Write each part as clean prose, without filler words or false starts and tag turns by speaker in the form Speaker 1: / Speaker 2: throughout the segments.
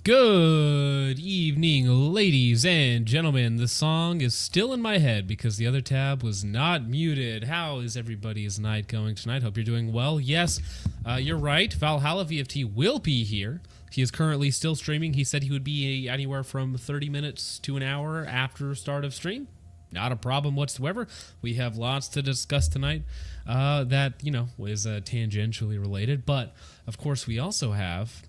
Speaker 1: Good evening, ladies and gentlemen. The song is still in my head because the other tab was not muted. How is everybody's night going tonight? Hope you're doing well. Yes, you're right. Valhalla VFT will be here. He is currently still streaming. He said he would be anywhere from 30 minutes to an hour after start of stream. Not a problem whatsoever. We have lots to discuss tonight that, is tangentially related. But, of course, we also have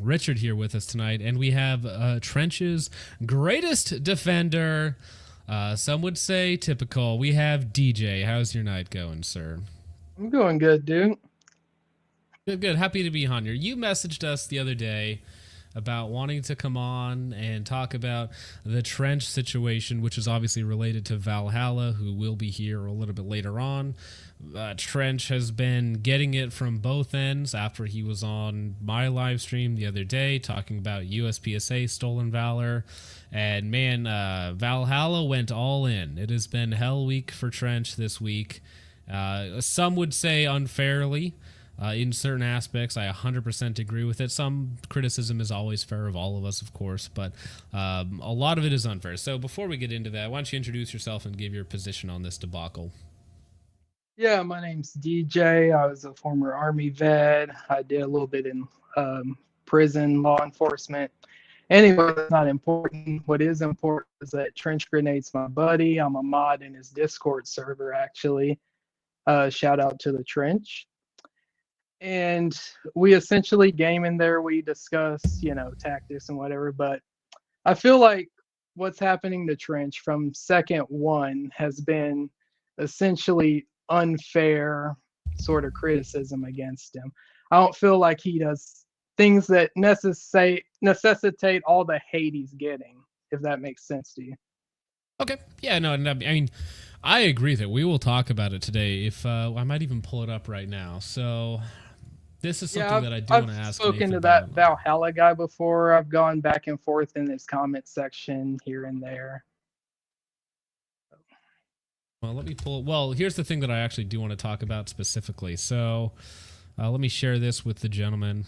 Speaker 1: Richard here with us tonight, and we have Trench's greatest defender. Some would say typical. We have DJ. How's your night going, sir?
Speaker 2: I'm going good, dude.
Speaker 1: Good. Happy to be on here. You messaged us the other day about wanting to come on and talk about the Trench situation, which is obviously related to Valhalla, who will be here a little bit later on. Trench has been getting it from both ends after he was on my live stream the other day talking about USPSA Stolen Valor. And man, Valhalla went all in. It has been hell week for Trench this week. Some would say unfairly. In certain aspects, I 100% agree with it. Some criticism is always fair of all of us, of course, but a lot of it is unfair. So before we get into that, why don't you introduce yourself and give your position on this debacle?
Speaker 2: Yeah, my name's DJ. I was a former Army vet. I did a little bit in prison law enforcement. Anyway, that's not important. What is important is that Trench Grenade's my buddy. I'm a mod in his Discord server, actually. Shout out to the Trench. And we essentially game in there. We discuss, tactics and whatever. But I feel like what's happening to Trench from second one has been essentially unfair sort of criticism against him. I don't feel like he does things that necessitate all the hate he's getting, if that makes sense to you.
Speaker 1: Okay. Yeah, no, I mean, I agree that we will talk about it today. If I might even pull it up right now. So this is something that I do want to ask.
Speaker 2: I've spoken to that Valhalla guy before. I've gone back and forth in his comment section here and there.
Speaker 1: Well, let me pull. Well, here's the thing that I actually do want to talk about specifically. So let me share this with the gentleman,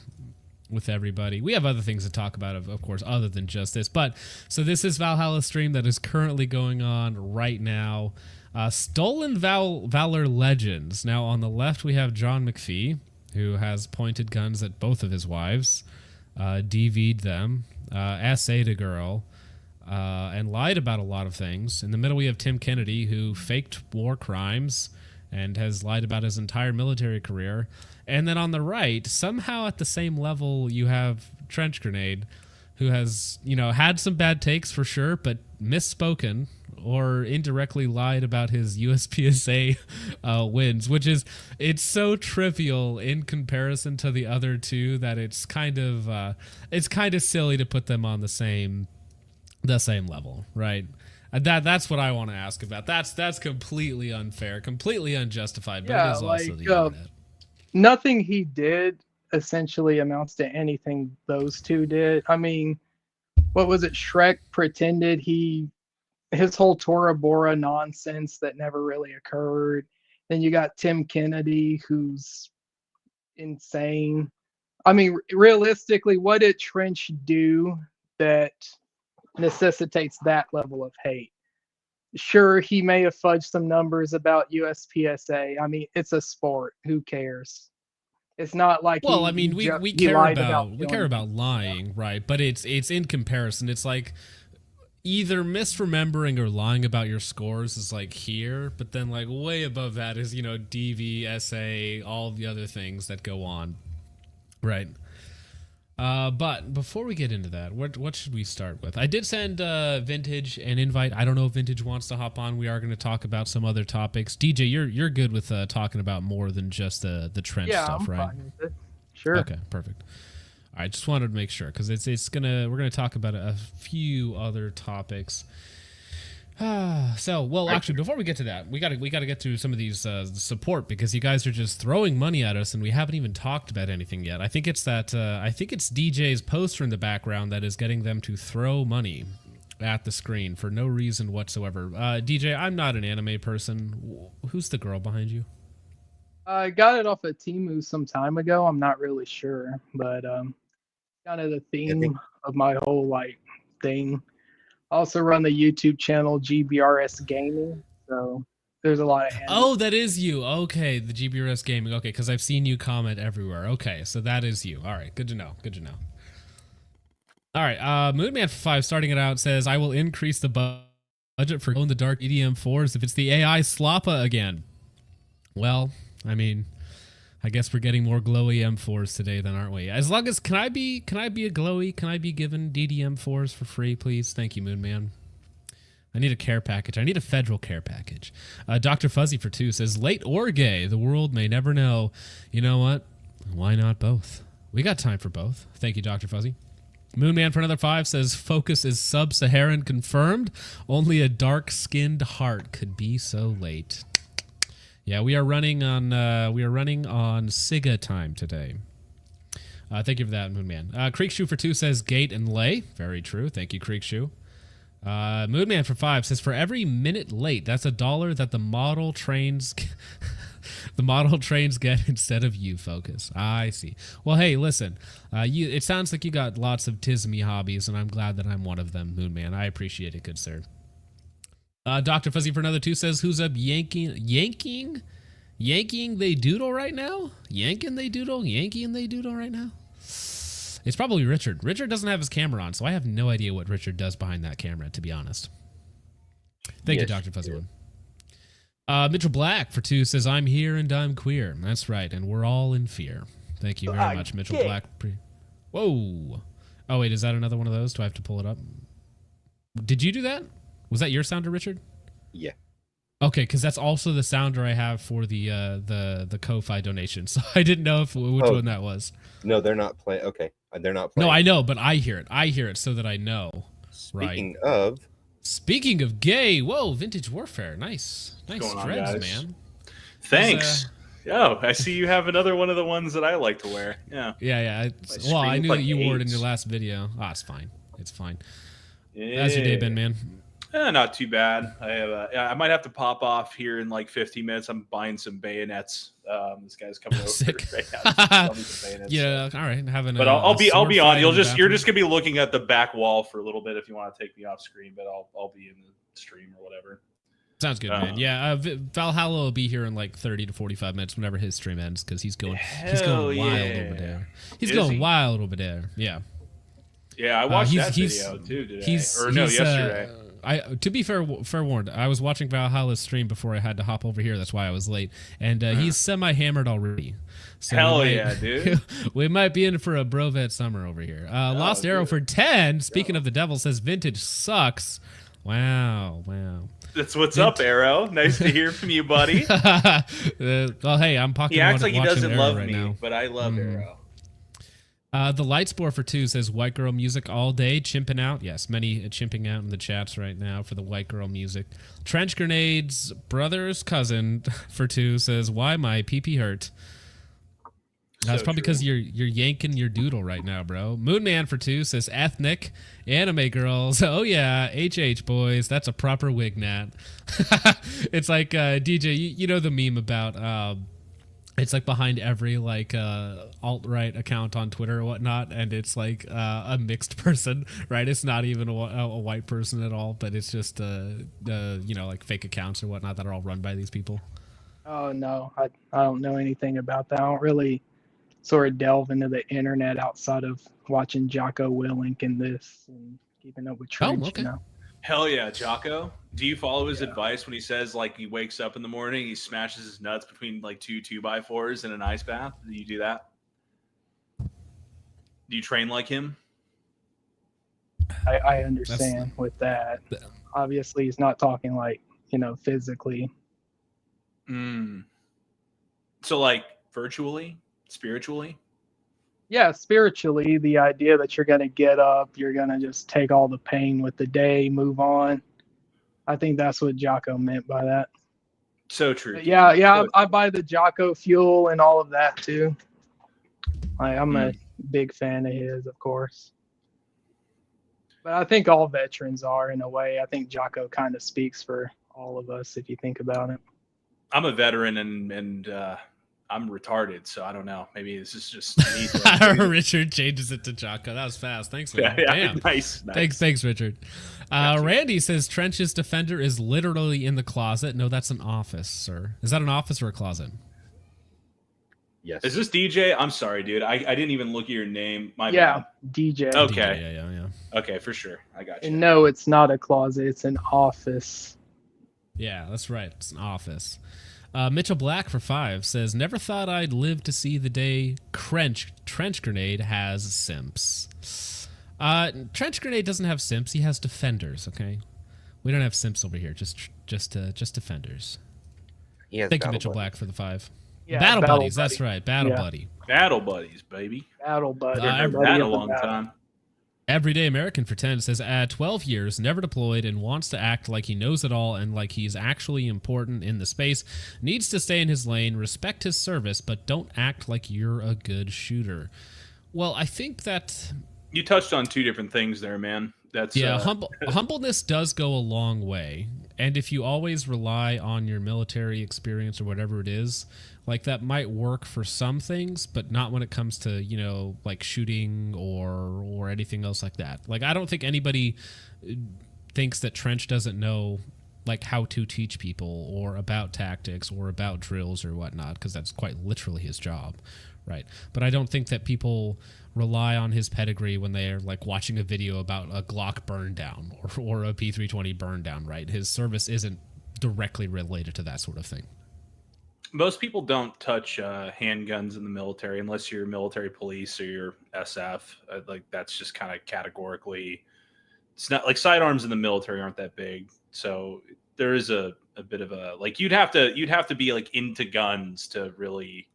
Speaker 1: with everybody. We have other things to talk about, of course, other than just this. But so this is Valhalla stream that is currently going on right now. Stolen Valor Legends. Now, on the left, we have John McPhee, who has pointed guns at both of his wives, DV'd them, SA'd a girl, and lied about a lot of things. In the middle, we have Tim Kennedy, who faked war crimes and has lied about his entire military career. And then on the right, somehow at the same level, you have Trench Grenade, who has, had some bad takes for sure, but misspoken or indirectly lied about his USPSA wins, which is, it's so trivial in comparison to the other two that it's kind of silly to put them on the same level, right? That's what I want to ask about. That's completely unfair, completely unjustified, but it is also the internet.
Speaker 2: Nothing he did essentially amounts to anything those two did. I mean, what was it? Shrek pretended his whole Tora Bora nonsense that never really occurred. Then you got Tim Kennedy, who's insane. I mean, realistically, what did Trench do that necessitates that level of hate? Sure, he may have fudged some numbers about USPSA. I mean, it's a sport. Who cares? It's not like
Speaker 1: we care about lying, right? But it's in comparison. It's like either misremembering or lying about your scores is like here, but then like way above that is DV, SA, all the other things that go on, right? But before we get into that, what should we start with? I did send Vintage an invite. I don't know if Vintage wants to hop on. We are going to talk about some other topics. DJ, you're good with talking about more than just the Trench stuff, right? Fine with it.
Speaker 2: Sure.
Speaker 1: Okay, perfect. All right, just wanted to make sure because we're gonna talk about a few other topics. Actually, before we get to that, we gotta get through some of these support because you guys are just throwing money at us and we haven't even talked about anything yet. I think it's DJ's poster in the background that is getting them to throw money at the screen for no reason whatsoever. DJ, I'm not an anime person. Who's the girl behind you?
Speaker 2: I got it off of Temu some time ago. I'm not really sure, but kind of the theme of my whole like thing. I also run the YouTube channel GBRS Gaming, so there's a lot of
Speaker 1: Oh, that is you. Okay, the GBRS Gaming. Okay, because I've seen you comment everywhere. Okay, so that is you. All right, good to know. Good to know. All right, Moonman for 5 starting it out says, I will increase the budget for Glow in the Dark EDM4s if it's the AI Slappa again. Well, I mean, I guess we're getting more glowy M4s today then, aren't we? As long as, can I be a glowy? Can I be given DDM4s for free, please? Thank you, Moonman. I need a care package. I need a federal care package. Dr. Fuzzy for 2 says, late or gay, the world may never know. You know what? Why not both? We got time for both. Thank you, Dr. Fuzzy. Moonman for another 5 says, focus is sub-Saharan confirmed. Only a dark-skinned heart could be so late. Yeah, we are running on SIGA time today. Thank you for that, Moonman. Creekshoe for 2 says gate and lay. Very true. Thank you, Creekshoe. Moonman for 5 says, for every minute late, that's $1 that the model trains get instead of you, Focus. I see. Well, hey, listen. It sounds like you got lots of tismy hobbies, and I'm glad that I'm one of them, Moonman. I appreciate it, good sir. Dr. Fuzzy for another 2 says, who's up yanking they doodle right now? Yanking they doodle right now? It's probably Richard. Richard doesn't have his camera on, so I have no idea what Richard does behind that camera, to be honest. Thank you, Dr. Fuzzy One. Mitchell Black for 2 says, I'm here and I'm queer. That's right, and we're all in fear. Thank you very much, Mitchell Black. Whoa. Oh, wait, is that another one of those? Do I have to pull it up? Did you do that? Was that your sounder, Richard?
Speaker 3: Yeah.
Speaker 1: Okay, because that's also the sounder I have for the Ko-Fi donation. So I didn't know which one that was.
Speaker 3: No, they're not playing. Okay, they're not playing.
Speaker 1: No, I know, but I hear it. I hear it so that I know. Speaking of gay, whoa, Vintage Warfare, nice dreads, man.
Speaker 4: Thanks. Oh, I see you have another one of the ones that I like to wear. Yeah.
Speaker 1: Yeah. Well, I knew that you wore it in your last video. Ah, it's fine. It's fine. Yeah. How's your day been, man?
Speaker 4: Not too bad. I mihave might have to pop off here in like 15 minutes. I'm buying some bayonets. This guy's coming over right now.
Speaker 1: Yeah, all right.
Speaker 4: But I'll be on. You're just gonna be looking at the back wall for a little bit if you want to take me off screen. But I'll be in the stream or whatever.
Speaker 1: Sounds good, man. Yeah, Valhalla will be here in like 30 to 45 minutes whenever his stream ends because he's going wild over there. He's going wild over there. Yeah.
Speaker 4: Yeah, I watched that video too today. Yesterday.
Speaker 1: To be fair warned, I was watching Valhalla's stream before I had to hop over here. That's why I was late. And he's semi-hammered already. So
Speaker 4: hell yeah, dude.
Speaker 1: We might be in for a Brovet summer over here. Lost Arrow for 10. Speaking of the devil, says vintage sucks. Wow.
Speaker 4: That's what's up, Arrow. Nice to hear from you, buddy.
Speaker 1: Well, hey, I'm talking.
Speaker 4: He acts like he doesn't
Speaker 1: Arrow
Speaker 4: love
Speaker 1: right
Speaker 4: me,
Speaker 1: now.
Speaker 4: but I love Arrow.
Speaker 1: The Lightspore for 2 says white girl music all day, chimping out. Yes, many chimping out in the chats right now for the white girl music. Trench Grenades brother's cousin for 2 says, why my pee hurt? That's probably because you're yanking your doodle right now, bro. Moonman for 2 says ethnic anime girls. Oh yeah, HH boys. That's a proper wig nat. It's like DJ. You know the meme about it's like behind every like alt-right account on Twitter or whatnot, and it's like a mixed person, right? It's not even a white person at all, but it's just like fake accounts or whatnot that are all run by these people.
Speaker 2: Oh no, I don't know anything about that. I don't really sort of delve into the internet outside of watching Jocko Willink and this and keeping up with trends.
Speaker 1: Okay.
Speaker 2: You know?
Speaker 4: Hell yeah, Jocko. Do you follow his advice when he says like he wakes up in the morning, he smashes his nuts between like 2 2x4s in an ice bath? Do you do that? Do you train like him?
Speaker 2: I understand with that. Obviously, he's not talking like, physically.
Speaker 4: So like virtually, spiritually?
Speaker 2: Yeah, spiritually, the idea that you're going to get up, you're going to just take all the pain with the day, move on. I think that's what Jocko meant by that.
Speaker 4: So true.
Speaker 2: I buy the Jocko fuel and all of that too. I'm a big fan of his, of course. But I think all veterans are in a way. I think Jocko kind of speaks for all of us if you think about it.
Speaker 4: I'm a veteran and I'm retarded, so I don't know. Maybe this is just me.
Speaker 1: Richard changes it to Jocko. That was fast. Thanks, man.
Speaker 4: Yeah,
Speaker 1: Damn.
Speaker 4: nice.
Speaker 1: Thanks, Richard. Randy says Trench's defender is literally in the closet. No, that's an office, sir. Is that an office or a closet?
Speaker 3: Yes.
Speaker 4: Is this DJ? I'm sorry, dude. I didn't even look at your name. My
Speaker 2: Yeah,
Speaker 4: bad.
Speaker 2: DJ.
Speaker 4: Okay.
Speaker 1: Yeah.
Speaker 4: Okay, for sure. I got you.
Speaker 2: And no, it's not a closet. It's an office.
Speaker 1: Yeah, that's right. It's an office. Mitchell Black for 5 says, never thought I'd live to see the day Trench Grenade has simps. Trench Grenade doesn't have simps. He has defenders, okay? We don't have simps over here. Just defenders.
Speaker 3: He has
Speaker 1: Thank you,
Speaker 3: battle
Speaker 1: Mitchell
Speaker 3: buddy.
Speaker 1: Black, for the 5.
Speaker 2: Yeah,
Speaker 1: Battle Buddies,
Speaker 2: buddy.
Speaker 1: that's right. Battle
Speaker 2: Yeah.
Speaker 1: Buddy.
Speaker 4: Battle buddies, baby.
Speaker 2: Battle buddy.
Speaker 4: Haven't
Speaker 2: Buddy
Speaker 4: that in
Speaker 2: of
Speaker 4: a
Speaker 2: the
Speaker 4: long
Speaker 2: battle.
Speaker 4: time.
Speaker 1: Everyday American for 10 says, at 12 years, never deployed, and wants to act like he knows it all and like he's actually important in the space. Needs to stay in his lane, respect his service, but don't act like you're a good shooter. Well, I think that...
Speaker 4: You touched on 2 different things there, man. That's
Speaker 1: humbleness does go a long way. And if you always rely on your military experience or whatever it is, like that might work for some things, but not when it comes to, you know, like shooting or anything else like that. Like, I don't think anybody thinks that Trench doesn't know like how to teach people or about tactics or about drills or whatnot, because that's quite literally his job, right? But I don't think that people rely on his pedigree when they're like watching a video about a Glock burn down or a P320 burn down, right? His service isn't directly related to that sort of thing.
Speaker 4: Most people don't touch handguns in the military unless you're military police or you're SF. Like that's just kind of categorically. It's not like sidearms in the military aren't that big, so there is a bit of a like you'd have to be like into guns to really,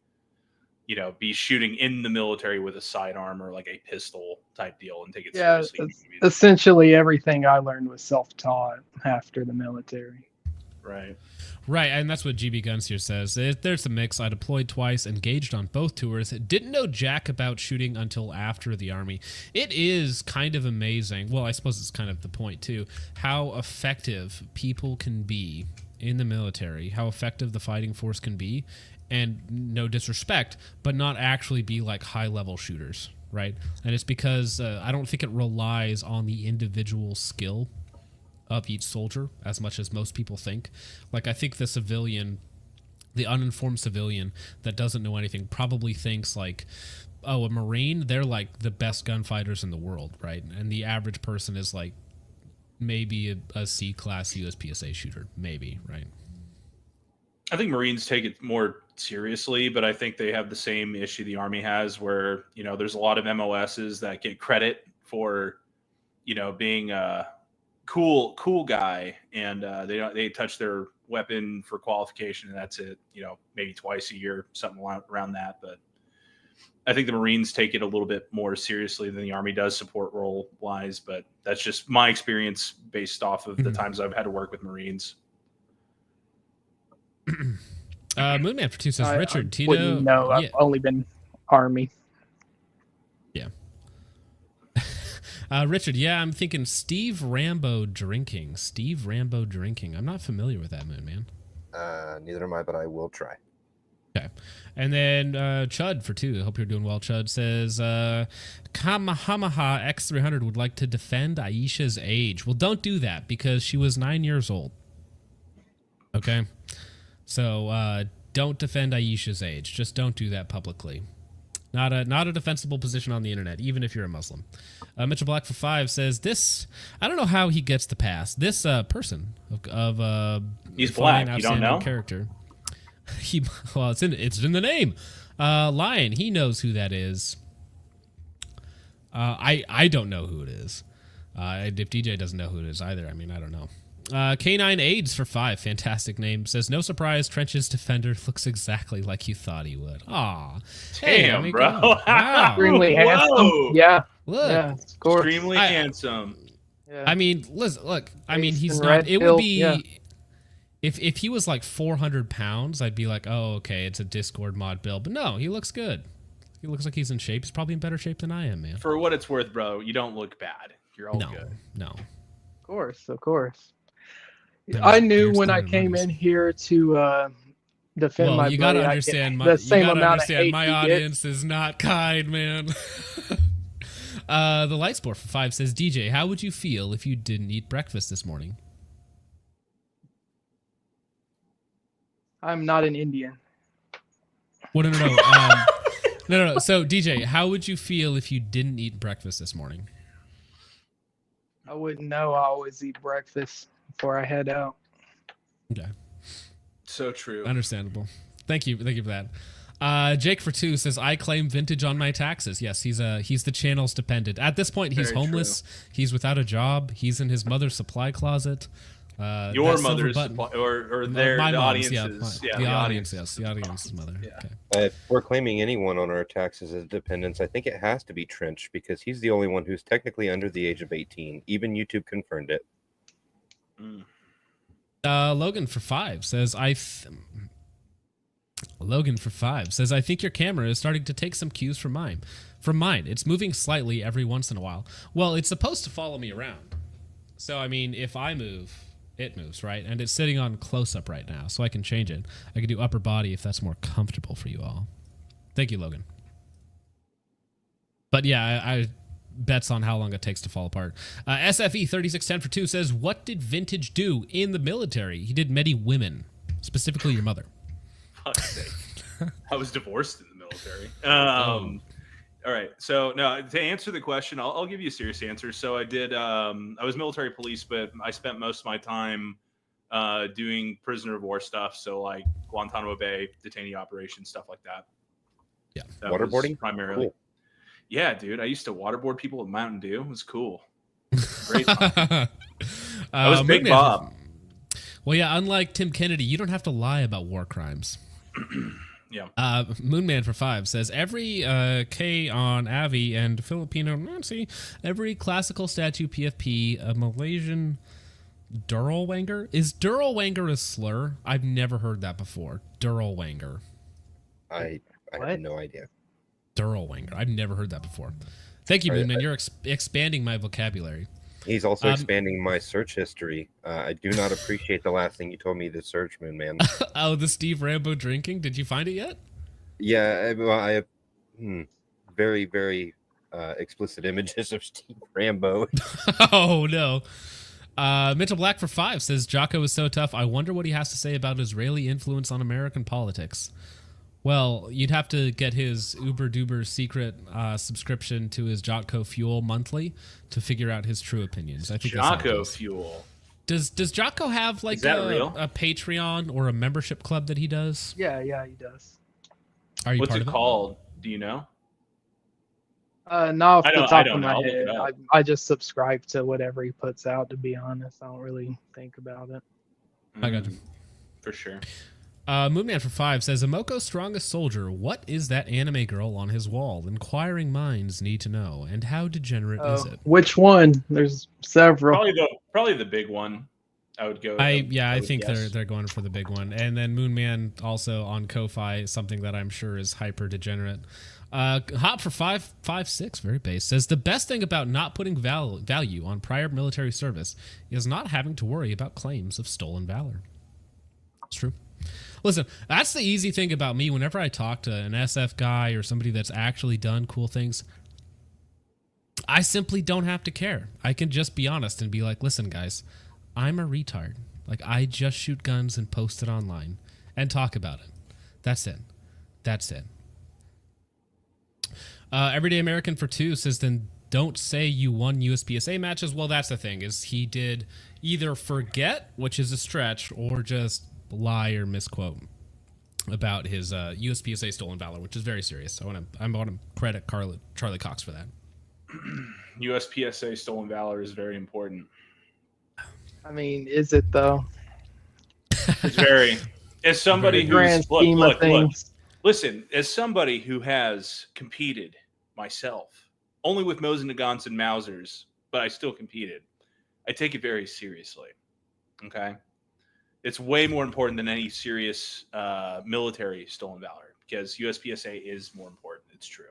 Speaker 4: you know, be shooting in the military with a sidearm or like a pistol type deal and take it seriously.
Speaker 2: Essentially everything I learned was self-taught after the military.
Speaker 1: Right, and that's what GB Guns here says. There's a mix. I deployed twice, engaged on both tours. Didn't know jack about shooting until after the Army. It is kind of amazing. Well, I suppose it's kind of the point, too. How effective people can be in the military. How effective the fighting force can be. And no disrespect, but not actually be like high-level shooters, right? And it's because I don't think it relies on the individual skill of each soldier as much as most people think. Like, I think the civilian, the uninformed civilian that doesn't know anything probably thinks like, oh, a Marine, they're like the best gunfighters in the world, right? And the average person is like maybe a C-class USPSA shooter, maybe, right?
Speaker 4: I think Marines take it more seriously, but I think they have the same issue the Army has where, you know, there's a lot of MOSs that get credit for, you know, being a cool guy, and they touch their weapon for qualification and that's it, you know, maybe twice a year, something around that. But I think the Marines take it a little bit more seriously than the Army does support role wise, but that's just my experience based off of the times I've had to work with Marines.
Speaker 1: Moonman for 2 says, Richard, Tito.
Speaker 2: Wouldn't know. I've only been Army.
Speaker 1: Yeah. Richard, yeah, I'm thinking Steve Rambo drinking. Steve Rambo drinking. I'm not familiar with that, Moonman.
Speaker 3: Neither am I, but I will try.
Speaker 1: Okay. And then Chud for 2. I hope you're doing well. Chud says, Kamahamaha X300 would like to defend Aisha's age. Well, don't do that because she was 9 years old. Okay? So don't defend Aisha's age. Just don't do that publicly. Not a defensible position on the internet, even if you're a Muslim. Mitchell Black for 5 says this. I don't know how he gets the pass. This person of
Speaker 4: he's black. You don't know
Speaker 1: character. Well, it's in the name. Lion. He knows who that is. I don't know who it is. If DJ doesn't know who it is either, I mean, I don't know. K9 AIDS for 5, fantastic name, says, no surprise, Trench's defender looks exactly like you thought he would. Aw.
Speaker 4: Damn,
Speaker 1: hey,
Speaker 4: bro.
Speaker 1: Wow.
Speaker 2: Extremely handsome. Yeah.
Speaker 1: Look.
Speaker 2: Yeah,
Speaker 4: extremely handsome.
Speaker 2: Yeah.
Speaker 1: I mean, look. I mean, he's
Speaker 2: Face
Speaker 1: not.
Speaker 2: and
Speaker 1: It
Speaker 2: red
Speaker 1: would be
Speaker 2: pill, yeah.
Speaker 1: if he was like 400 pounds, I'd be like, oh, okay, it's a Discord mod build. But no, he looks good. He looks like he's in shape. He's probably in better shape than I am, man.
Speaker 4: For what it's worth, bro, you don't look bad. You're all good.
Speaker 1: No.
Speaker 2: Of course.
Speaker 1: That
Speaker 2: I
Speaker 1: was
Speaker 2: knew
Speaker 1: Pierce
Speaker 2: when I
Speaker 1: Diamond
Speaker 2: came
Speaker 1: Runners.
Speaker 2: in here to defend my
Speaker 1: you gotta
Speaker 2: buddy, I
Speaker 1: understand
Speaker 2: get
Speaker 1: my
Speaker 2: the same amount of
Speaker 1: understand
Speaker 2: hate
Speaker 1: my
Speaker 2: he
Speaker 1: audience
Speaker 2: gets.
Speaker 1: is not kind, man. The light sport for 5 says, DJ, how would you feel if you didn't eat breakfast this morning?
Speaker 2: I'm not an Indian.
Speaker 1: Well, no. No. So, DJ, how would you feel if you didn't eat breakfast this morning?
Speaker 2: I wouldn't know. I always eat breakfast before I head out.
Speaker 1: Okay.
Speaker 4: So true.
Speaker 1: Understandable. Thank you for that. Jake for 2 says, I claim vintage on my taxes. Yes, he's the channel's dependent. At this point, he's
Speaker 4: Very
Speaker 1: homeless. He's without a job. He's in his mother's supply closet.
Speaker 4: Your
Speaker 1: that silver
Speaker 4: mother's
Speaker 1: button-
Speaker 4: supply, or their
Speaker 1: my
Speaker 4: the
Speaker 1: mom's,
Speaker 4: audience's.
Speaker 1: the audience, yes, the audience's mother.
Speaker 4: Yeah.
Speaker 1: Okay.
Speaker 3: If we're claiming anyone on our taxes as dependents, I think it has to be Trench because he's the only one who's technically under the age of 18. Even YouTube confirmed it.
Speaker 4: Mm.
Speaker 1: Logan for 5 says, Logan for 5 says, I think your camera is starting to take some cues from mine. It's moving slightly every once in a while. Well, it's supposed to follow me around. So, I mean, if I move, it moves, right? And it's sitting on close-up right now, so I can change it. I can do upper body if that's more comfortable for you all. Thank you, Logan. But yeah, I bets on how long it takes to fall apart. SFE 3610 for 2 says, what did Vintage do in the military? He did many women, specifically your mother.
Speaker 4: Fuck's sake. I was divorced in the military. All right. So no, to answer the question, I'll give you a serious answer. So I did. I was military police, but I spent most of my time doing prisoner of war stuff. So like Guantanamo Bay detainee operations, stuff like that.
Speaker 1: Yeah.
Speaker 4: That was
Speaker 3: Waterboarding?
Speaker 4: primarily.
Speaker 3: Cool.
Speaker 4: Yeah, dude. I used to waterboard people with Mountain Dew. It was cool. Great time. I was Big Bob.
Speaker 1: Well, yeah. Unlike Tim Kennedy, you don't have to lie about war crimes.
Speaker 4: Yeah.
Speaker 1: Moonman for 5 says, every K on Avi and Filipino Nazi, every classical statue PFP, a Malaysian Duralwanger. Is Duralwanger a slur? I've never heard that before. Duralwanger.
Speaker 3: I have no idea.
Speaker 1: Duralwanger. I've never heard that before. Thank you, Moonman. You're expanding my vocabulary.
Speaker 3: He's also expanding my search history. I do not appreciate the last thing you told me to search, man.
Speaker 1: Oh, the Steve Rambo drinking? Did you find it yet?
Speaker 3: Yeah, I have very, very explicit images of Steve Rambo.
Speaker 1: Oh, no. Mitchell Black for 5 says, Jocko is so tough. I wonder what he has to say about Israeli influence on American politics. Well, you'd have to get his uber-duber secret subscription to his Jocko Fuel monthly to figure out his true opinions. I think
Speaker 4: Jocko Fuel.
Speaker 1: Does Jocko have like a Patreon or a membership club that he does?
Speaker 2: Yeah, he does.
Speaker 1: Are you
Speaker 4: What's
Speaker 1: part
Speaker 4: it
Speaker 1: of
Speaker 4: called? Do you know?
Speaker 2: Not off the top of my
Speaker 4: I'll look
Speaker 2: head.
Speaker 4: it up.
Speaker 2: I just subscribe to whatever he puts out, to be honest. I don't really think about it.
Speaker 1: I got you.
Speaker 4: For sure.
Speaker 1: Moonman for 5 says, Amoko's strongest soldier, what is that anime girl on his wall? Inquiring minds need to know. And how degenerate is it?
Speaker 2: Which one? There's several.
Speaker 4: Probably the big one. I would go.
Speaker 1: I think
Speaker 4: guess.
Speaker 1: they're going for the big one. And then Moonman also on Ko-Fi, something that I'm sure is hyper degenerate. Hop for 556, very base, says the best thing about not putting value on prior military service is not having to worry about claims of stolen valor. It's true. Listen, that's the easy thing about me. Whenever I talk to an SF guy or somebody that's actually done cool things, I simply don't have to care. I can just be honest and be like, listen, guys, I'm a retard. Like, I just shoot guns and post it online and talk about it. That's it. Everyday American for 2 says, then don't say you won USPSA matches. Well, that's the thing, is he did either forget, which is a stretch, or just lie or misquote about his USPSA stolen valor, which is very serious. I want to credit Charlie Cox for that.
Speaker 4: USPSA stolen valor is very important.
Speaker 2: I mean, is it though?
Speaker 4: It's very. As somebody who's look. Listen, as somebody who has competed myself, only with Mosin Nagants and Mausers, but I still competed. I take it very seriously. Okay. It's way more important than any serious military stolen valor because USPSA is more important. It's true.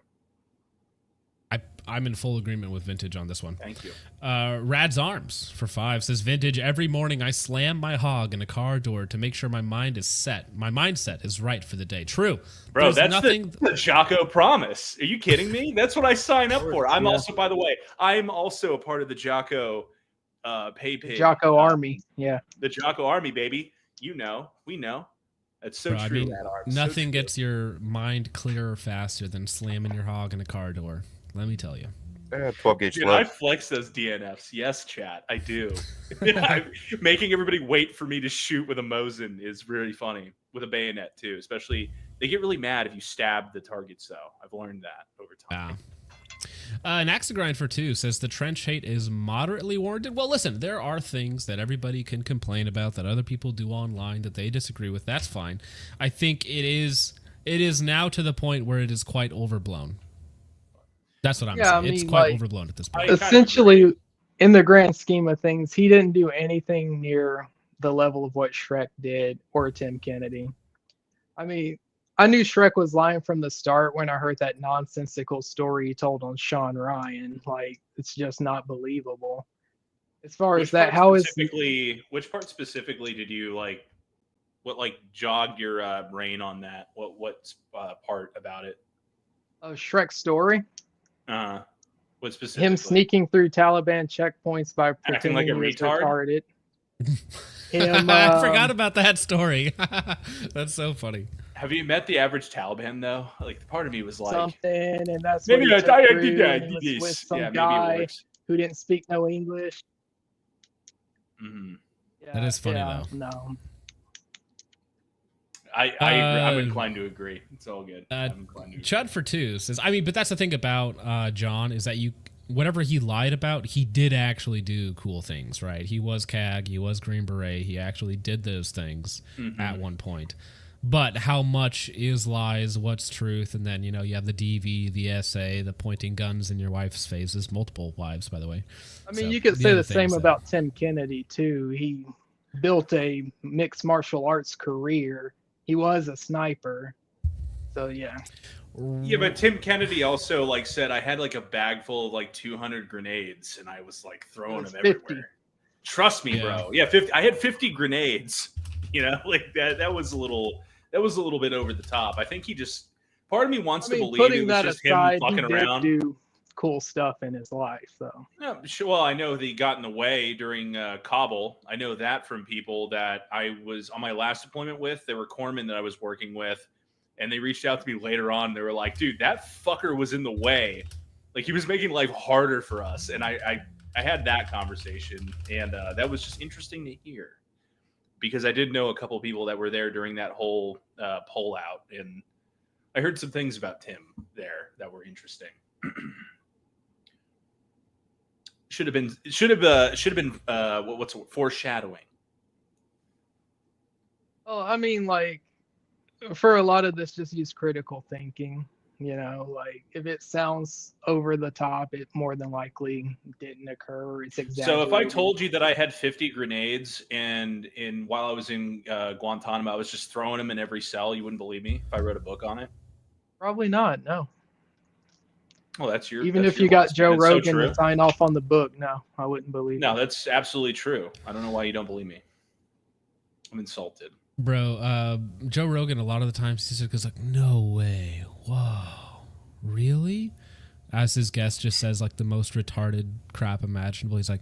Speaker 1: I'm in full agreement with Vintage on this one.
Speaker 4: Thank you.
Speaker 1: Rad's Arms for 5 says, Vintage, every morning I slam my hog in a car door to make sure my mind is set. My mindset is right for the day. True.
Speaker 4: Bro,
Speaker 1: There's
Speaker 4: that's the Jocko promise. Are you kidding me? That's what I sign up for. I'm also, by the way, I'm also a part of the Jocko
Speaker 2: Jocko Army. Yeah.
Speaker 4: The Jocko Army, baby. You know. We know. That's so
Speaker 1: Bro,
Speaker 4: true.
Speaker 1: I mean, nothing gets your mind clearer faster than slamming your hog in a car door. Let me tell you.
Speaker 3: 12 gauge
Speaker 4: Dude, I flex those DNFs. Yes, chat. I do. Making everybody wait for me to shoot with a Mosin is really funny. With a bayonet, too. Especially, they get really mad if you stab the targets, though. I've learned that over time.
Speaker 1: An Axe to Grind for 2 says the trench hate is moderately warranted. Well, listen, there are things that everybody can complain about that other people do online that they disagree with. That's fine. I think it is now to the point where it is quite overblown. That's what I'm saying. It's quite overblown at this point.
Speaker 2: Essentially, in the grand scheme of things, he didn't do anything near the level of what Shrek did or Tim Kennedy. I mean, I knew Shrek was lying from the start when I heard that nonsensical story he told on Sean Ryan. Like, it's just not believable. As far as that,
Speaker 4: which part specifically did you like? What jogged your brain on that? What part about it?
Speaker 2: Shrek's story.
Speaker 4: What specifically?
Speaker 2: Him sneaking through Taliban checkpoints by
Speaker 4: acting like a
Speaker 2: retarded.
Speaker 1: I forgot about that story. That's so funny.
Speaker 4: Have you met the average Taliban though? Like, part of me was like
Speaker 2: something, and that's
Speaker 4: maybe
Speaker 2: what
Speaker 4: I
Speaker 2: he
Speaker 4: did that.
Speaker 2: with some guy who didn't speak no English.
Speaker 4: Mm-hmm.
Speaker 2: Yeah,
Speaker 1: that is funny though.
Speaker 2: No,
Speaker 4: I'm inclined to agree. It's all good.
Speaker 1: Chud for 2 says, I mean, but that's the thing about John is that whatever he lied about, he did actually do cool things, right? He was CAG, he was Green Beret, he actually did those things at one point. But how much is lies, what's truth, and then, you have the DV, the SA, the pointing guns in your wife's faces, multiple wives, by the way.
Speaker 2: I mean, you could say the same about Tim Kennedy, too. He built a mixed martial arts career. He was a sniper. So, yeah.
Speaker 4: Yeah, but Tim Kennedy also said I had a bag full of 200 grenades, and I was throwing them
Speaker 2: 50.
Speaker 4: everywhere. Trust me, bro. Yeah, 50. I had 50 grenades. That was a little bit over the top. I think he just part of me wants to believe it was just
Speaker 2: aside,
Speaker 4: him fucking
Speaker 2: he did
Speaker 4: around.
Speaker 2: Do cool stuff in his life, though.
Speaker 4: Yeah, sure. Well, I know that he got in the way during Kabul. I know that from people that I was on my last deployment with. They were corpsmen that I was working with. And they reached out to me later on. They were like, dude, that fucker was in the way. He was making life harder for us. And I had that conversation. And that was just interesting to hear. Because I did know a couple of people that were there during that whole poll out. And I heard some things about Tim there that were interesting. Should have been what's foreshadowing.
Speaker 2: Oh, I mean, for a lot of this, just use critical thinking. If it sounds over the top, it more than likely didn't occur. It's exaggerated.
Speaker 4: So if I told you that I had 50 grenades and while I was in Guantanamo, I was just throwing them in every cell, you wouldn't believe me if I wrote a book on it?
Speaker 2: Probably not. No.
Speaker 4: Well, that's your.
Speaker 2: Even
Speaker 4: that's
Speaker 2: if
Speaker 4: your
Speaker 2: you got
Speaker 4: loss,
Speaker 2: Joe
Speaker 4: so
Speaker 2: Rogan
Speaker 4: true.
Speaker 2: to sign off on the book, no, I wouldn't believe.
Speaker 4: No, that's absolutely true. I don't know why you don't believe me. I'm insulted.
Speaker 1: Bro, Joe Rogan, a lot of the times he goes no way. Whoa, really? As his guest just says the most retarded crap imaginable. He's like,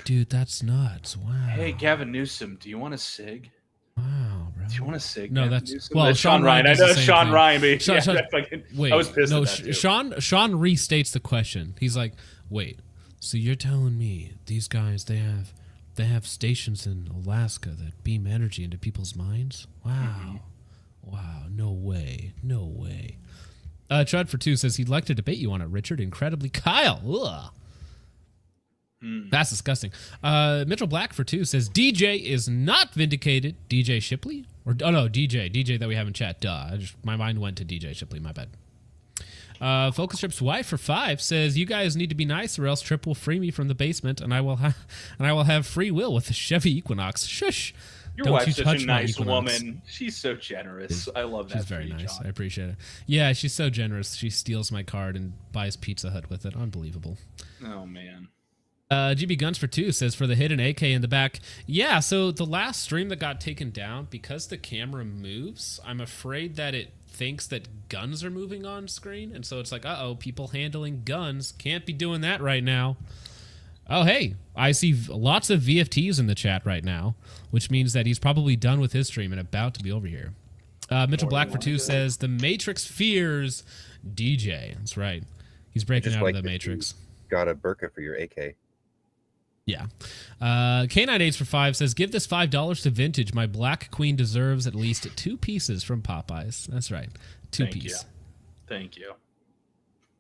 Speaker 1: dude, that's nuts. Wow.
Speaker 4: Hey, Gavin Newsom, do you want a cig?
Speaker 1: Wow, bro.
Speaker 4: Do you want a cig?
Speaker 1: No,
Speaker 4: Gavin
Speaker 1: that's
Speaker 4: Newsom?
Speaker 1: well,
Speaker 4: That's Sean Ryan. I know it's Sean Ryan, but
Speaker 1: wait,
Speaker 4: I was pissed
Speaker 1: no,
Speaker 4: at that too.
Speaker 1: Sean restates the question. He's like, wait, so you're telling me these guys they have stations in Alaska that beam energy into people's minds? Wow. Wow, no way. Chud for 2 says he'd like to debate you on it, Richard. Incredibly, Kyle. Ugh. That's disgusting. Mitchell Black for 2 says DJ is not vindicated. DJ Shipley? DJ that we have in chat. Duh. My mind went to DJ Shipley. My bad. Focus Trip's wife for 5 says you guys need to be nice or else Trip will free me from the basement and I will have free will with the Chevy Equinox. Shush.
Speaker 4: Your
Speaker 1: Don't you
Speaker 4: wife's such
Speaker 1: touch
Speaker 4: a
Speaker 1: my
Speaker 4: nice
Speaker 1: Equinox.
Speaker 4: woman. She's so generous. I love that.
Speaker 1: She's very
Speaker 4: for you,
Speaker 1: nice.
Speaker 4: John.
Speaker 1: I appreciate it. Yeah, she's so generous. She steals my card and buys Pizza Hut with it. Unbelievable.
Speaker 4: Oh man.
Speaker 1: GB Guns for 2 says for the hidden AK in the back. Yeah, so the last stream that got taken down, because the camera moves, I'm afraid that it thinks that guns are moving on screen. And so it's like, uh-oh, people handling guns. Can't be doing that right now. Oh, hey, I see lots of VFTs in the chat right now, which means that he's probably done with his stream and about to be over here. Mitchell Black for 2 says, the Matrix fears DJ. That's right. He's breaking
Speaker 3: Just
Speaker 1: out
Speaker 3: like
Speaker 1: of the
Speaker 3: that
Speaker 1: Matrix.
Speaker 3: Got a burqa for your AK.
Speaker 1: Yeah. K98s for 5 says, give this $5 to Vintage. My Black Queen deserves at least 2 pieces from Popeyes. That's right. 2 piece.
Speaker 4: Thank you.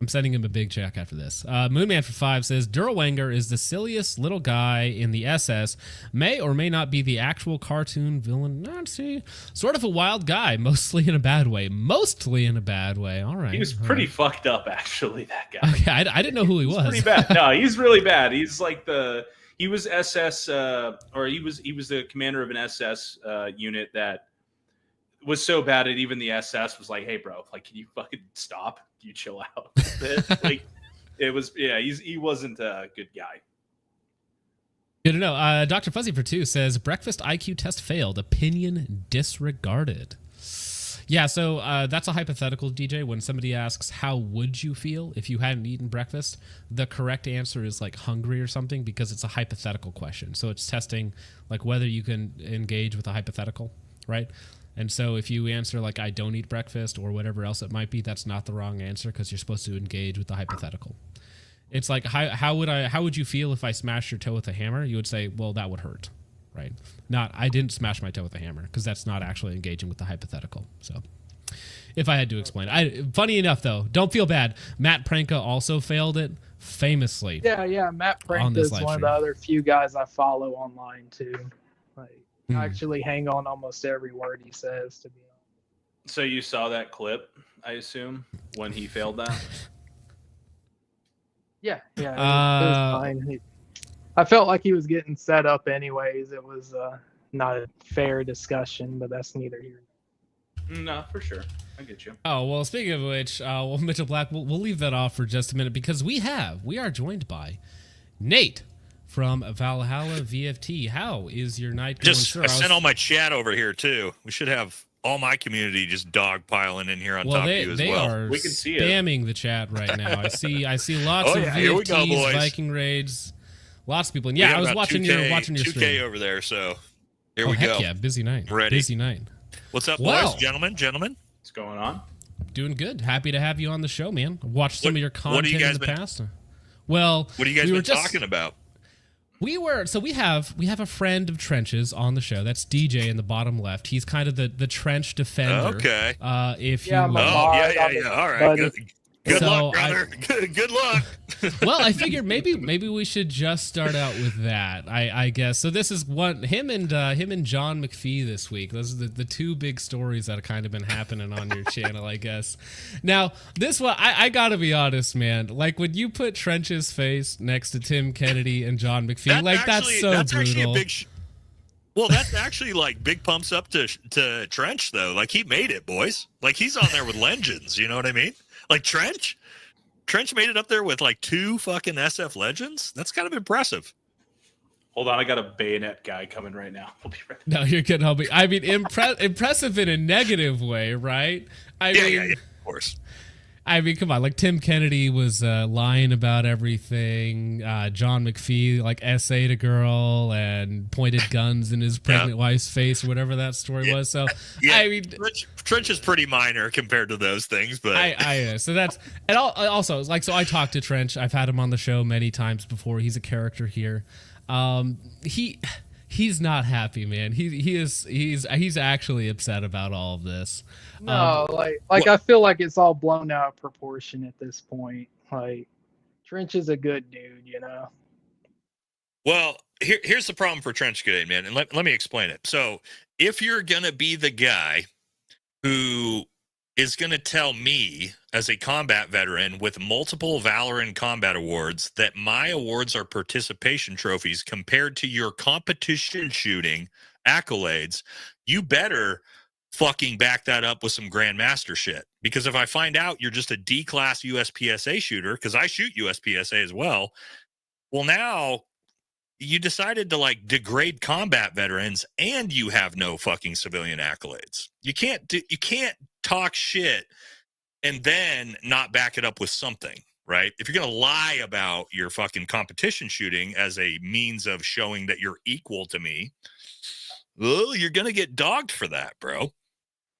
Speaker 1: I'm sending him a big check after this. Moonman for 5 says, Durwanger is the silliest little guy in the SS. May or may not be the actual cartoon villain Nazi. Sort of a wild guy, mostly in a bad way. Mostly in a bad way. All right.
Speaker 4: He was pretty fucked up, actually, that guy.
Speaker 1: Okay, I didn't know who he was.
Speaker 4: Pretty bad. No, he's really bad. He's like he was SS, or he was the commander of an SS unit that was so bad that even the SS was like, hey, bro, like, can you fucking stop? Can you chill out a bit? Like, it was, yeah, he wasn't a good guy.
Speaker 1: Good to know. Dr. Fuzzy for 2 says, breakfast IQ test failed. Opinion disregarded. Yeah, so that's a hypothetical, DJ. When somebody asks, how would you feel if you hadn't eaten breakfast? The correct answer is like hungry or something, because it's a hypothetical question. So it's testing like whether you can engage with a hypothetical, right? And so if you answer like, I don't eat breakfast or whatever else it might be, that's not the wrong answer, because you're supposed to engage with the hypothetical. It's like, how would you feel if I smashed your toe with a hammer? You would say, well, that would hurt, right? Not, I didn't smash my toe with a hammer, because that's not actually engaging with the hypothetical. So if I had to explain. Funny enough, though, don't feel bad. Matt Pranka also failed it famously.
Speaker 2: Yeah. Matt Pranka is one of the other few guys I follow online, too. Like, I actually hang on almost every word he says, to be honest.
Speaker 4: So you saw that clip, I assume, when he failed that?
Speaker 2: Yeah, it was fine. I felt like he was getting set up anyways. It was not a fair discussion, but that's neither here.
Speaker 4: No, for sure. I get you.
Speaker 1: Oh, well, speaking of which, Mitchell Black, we'll leave that off for just a minute, because we are joined by Nate from Valhalla VFT. How is your night going, sir?
Speaker 5: I sent all my chat over here, too. We should have all my community just dogpiling in here on top of you as well.
Speaker 4: We can see
Speaker 1: spamming the chat right now. I see lots of VFTs, Viking raids, lots of people. And yeah, I was watching your
Speaker 5: 2K
Speaker 1: stream
Speaker 5: over there, so here we
Speaker 1: heck
Speaker 5: go.
Speaker 1: Yeah, busy night.
Speaker 5: Ready.
Speaker 1: Busy night.
Speaker 5: What's up,
Speaker 1: Well,
Speaker 5: boys, gentlemen?
Speaker 4: What's going on?
Speaker 1: Doing good. Happy to have you on the show, man. I've watched some of your content
Speaker 5: you guys
Speaker 1: in the past. Well,
Speaker 5: what have you guys been talking about?
Speaker 1: We have a friend of Trench's on the show. That's DJ in the bottom left. He's kind of the Trench defender.
Speaker 5: Okay.
Speaker 1: If you
Speaker 2: Yeah,
Speaker 5: All right. Good luck, brother. Good luck.
Speaker 1: Well, I figured maybe we should just start out with that. I guess so. This is him and John McPhee this week. Those are the 2 big stories that have kind of been happening on your channel, I guess. Now, this one, I gotta be honest, man. Like when you put Trench's face next to Tim Kennedy and John McPhee, that's so brutal.
Speaker 5: Actually a big. Well, that's actually like big pumps up to Trench though. Like he made it, boys. Like he's on there with legends. You know what I mean? Like Trench made it up there with like 2 fucking SF legends. That's kind of impressive.
Speaker 4: Hold on, I got a bayonet guy coming right now. We'll be right back.
Speaker 1: No, you're good, homie. I mean, impressive in a negative way, right?
Speaker 5: Yeah, of course.
Speaker 1: I mean, come on. Like Tim Kennedy was lying about everything. John McPhee like essayed a girl and pointed guns in his pregnant wife's face, or whatever that story was. So I mean,
Speaker 5: Trench is pretty minor compared to those things, but
Speaker 1: so that's and also like so. I talked to Trench. I've had him on the show many times before. He's a character here. He's not happy, man. He's actually upset about all of this.
Speaker 2: No, I feel like it's all blown out of proportion at this point. Like Trench is a good dude, you know.
Speaker 5: Well, here's the problem for Trench Grenade, man, and let me explain it. So, if you're gonna be the guy who is gonna tell me, as a combat veteran with multiple Valorant combat awards, that my awards are participation trophies compared to your competition shooting accolades, you better fucking back that up with some grandmaster shit. Because if I find out you're just a D-class USPSA shooter, because I shoot USPSA as well, well, now you decided to like degrade combat veterans and you have no fucking civilian accolades. You can't talk shit and then not back it up with something, right? If you're going to lie about your fucking competition shooting as a means of showing that you're equal to me, well, you're going to get dogged for that, bro.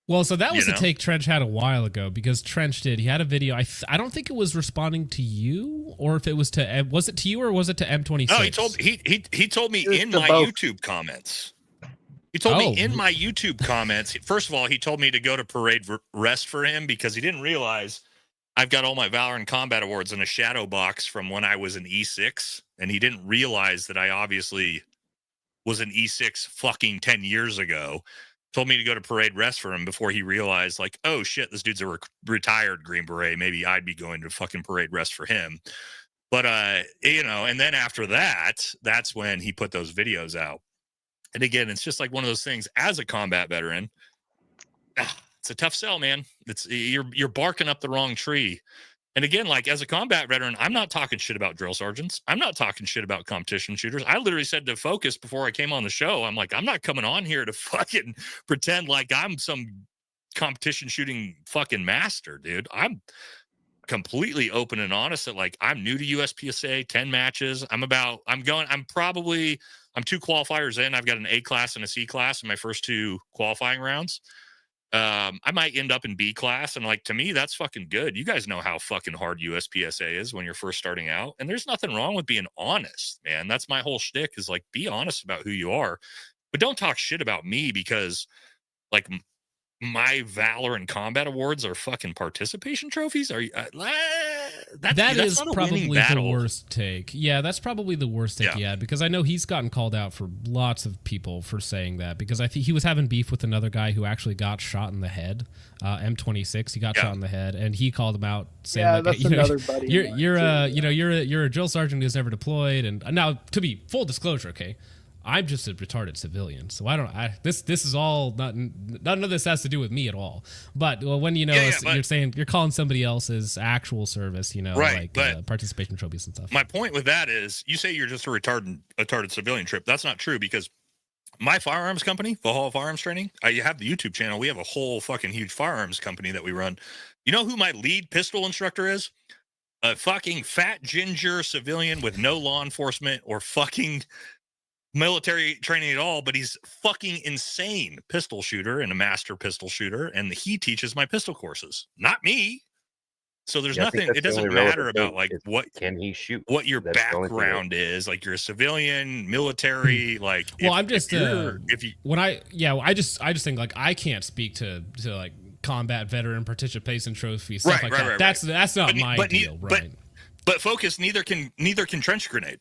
Speaker 1: Well, so that was a take Trench had a while ago, because Trench he had a video. I don't think it was responding to you, or if it was it to you or was it to M26?
Speaker 5: No, he told me in my YouTube comments. He told me in my YouTube comments. First of all, he told me to go to Parade Rest for him because he didn't realize I've got all my Valor and Combat Awards in a shadow box from when I was an E6, and he didn't realize that I obviously was an E6 fucking 10 years ago. Told me to go to Parade Rest for him before he realized, like, oh shit, this dude's a retired Green Beret. Maybe I'd be going to fucking Parade Rest for him. But, and then after that, that's when he put those videos out. And again, it's just like one of those things as a combat veteran. It's a tough sell, man. You're barking up the wrong tree. And again, like as a combat veteran, I'm not talking shit about drill sergeants. I'm not talking shit about competition shooters. I literally said to Focus before I came on the show, I'm like, I'm not coming on here to fucking pretend like I'm some competition shooting fucking master, dude. I'm completely open and honest that like I'm new to USPSA, 10 matches. I'm 2 qualifiers in. I've got an A class and a C class in my first 2 qualifying rounds. I might end up in B class, and like to me, that's fucking good. You guys know how fucking hard USPSA is when you're first starting out, and there's nothing wrong with being honest, man. That's my whole shtick is like be honest about who you are, but don't talk shit about me because like my Valor and Combat Awards are fucking participation trophies. Are you?
Speaker 1: That is probably the worst take. Yeah, that's probably the worst take he had, because I know he's gotten called out for lots of people for saying that, because I think he was having beef with another guy who actually got shot in the head. M26, he got shot in the head, and he called him out saying,
Speaker 2: that's another buddy.
Speaker 1: You're a drill sergeant who's never deployed, and now to be full disclosure, okay, I'm just a retarded civilian, so this is all none of this has to do with me at all. But when you're saying you're calling somebody else's actual service, right, like participation trophies and stuff.
Speaker 5: My point with that is, you say you're just a retarded civilian trip. That's not true, because my firearms company, Valhalla Firearms Training, you have the YouTube channel. We have a whole fucking huge firearms company that we run. You know who my lead pistol instructor is? A fucking fat ginger civilian with no law enforcement or fucking military training at all, but he's fucking insane pistol shooter and a master pistol shooter, and he teaches my pistol courses, not me. So there's nothing, it doesn't matter about like what can he shoot, what your background is, like you're a civilian, military, like
Speaker 1: I just think like I can't speak to like combat veteran participation trophy stuff that. Right. That's not my deal, right?
Speaker 5: But Focus, neither can Trench Grenade.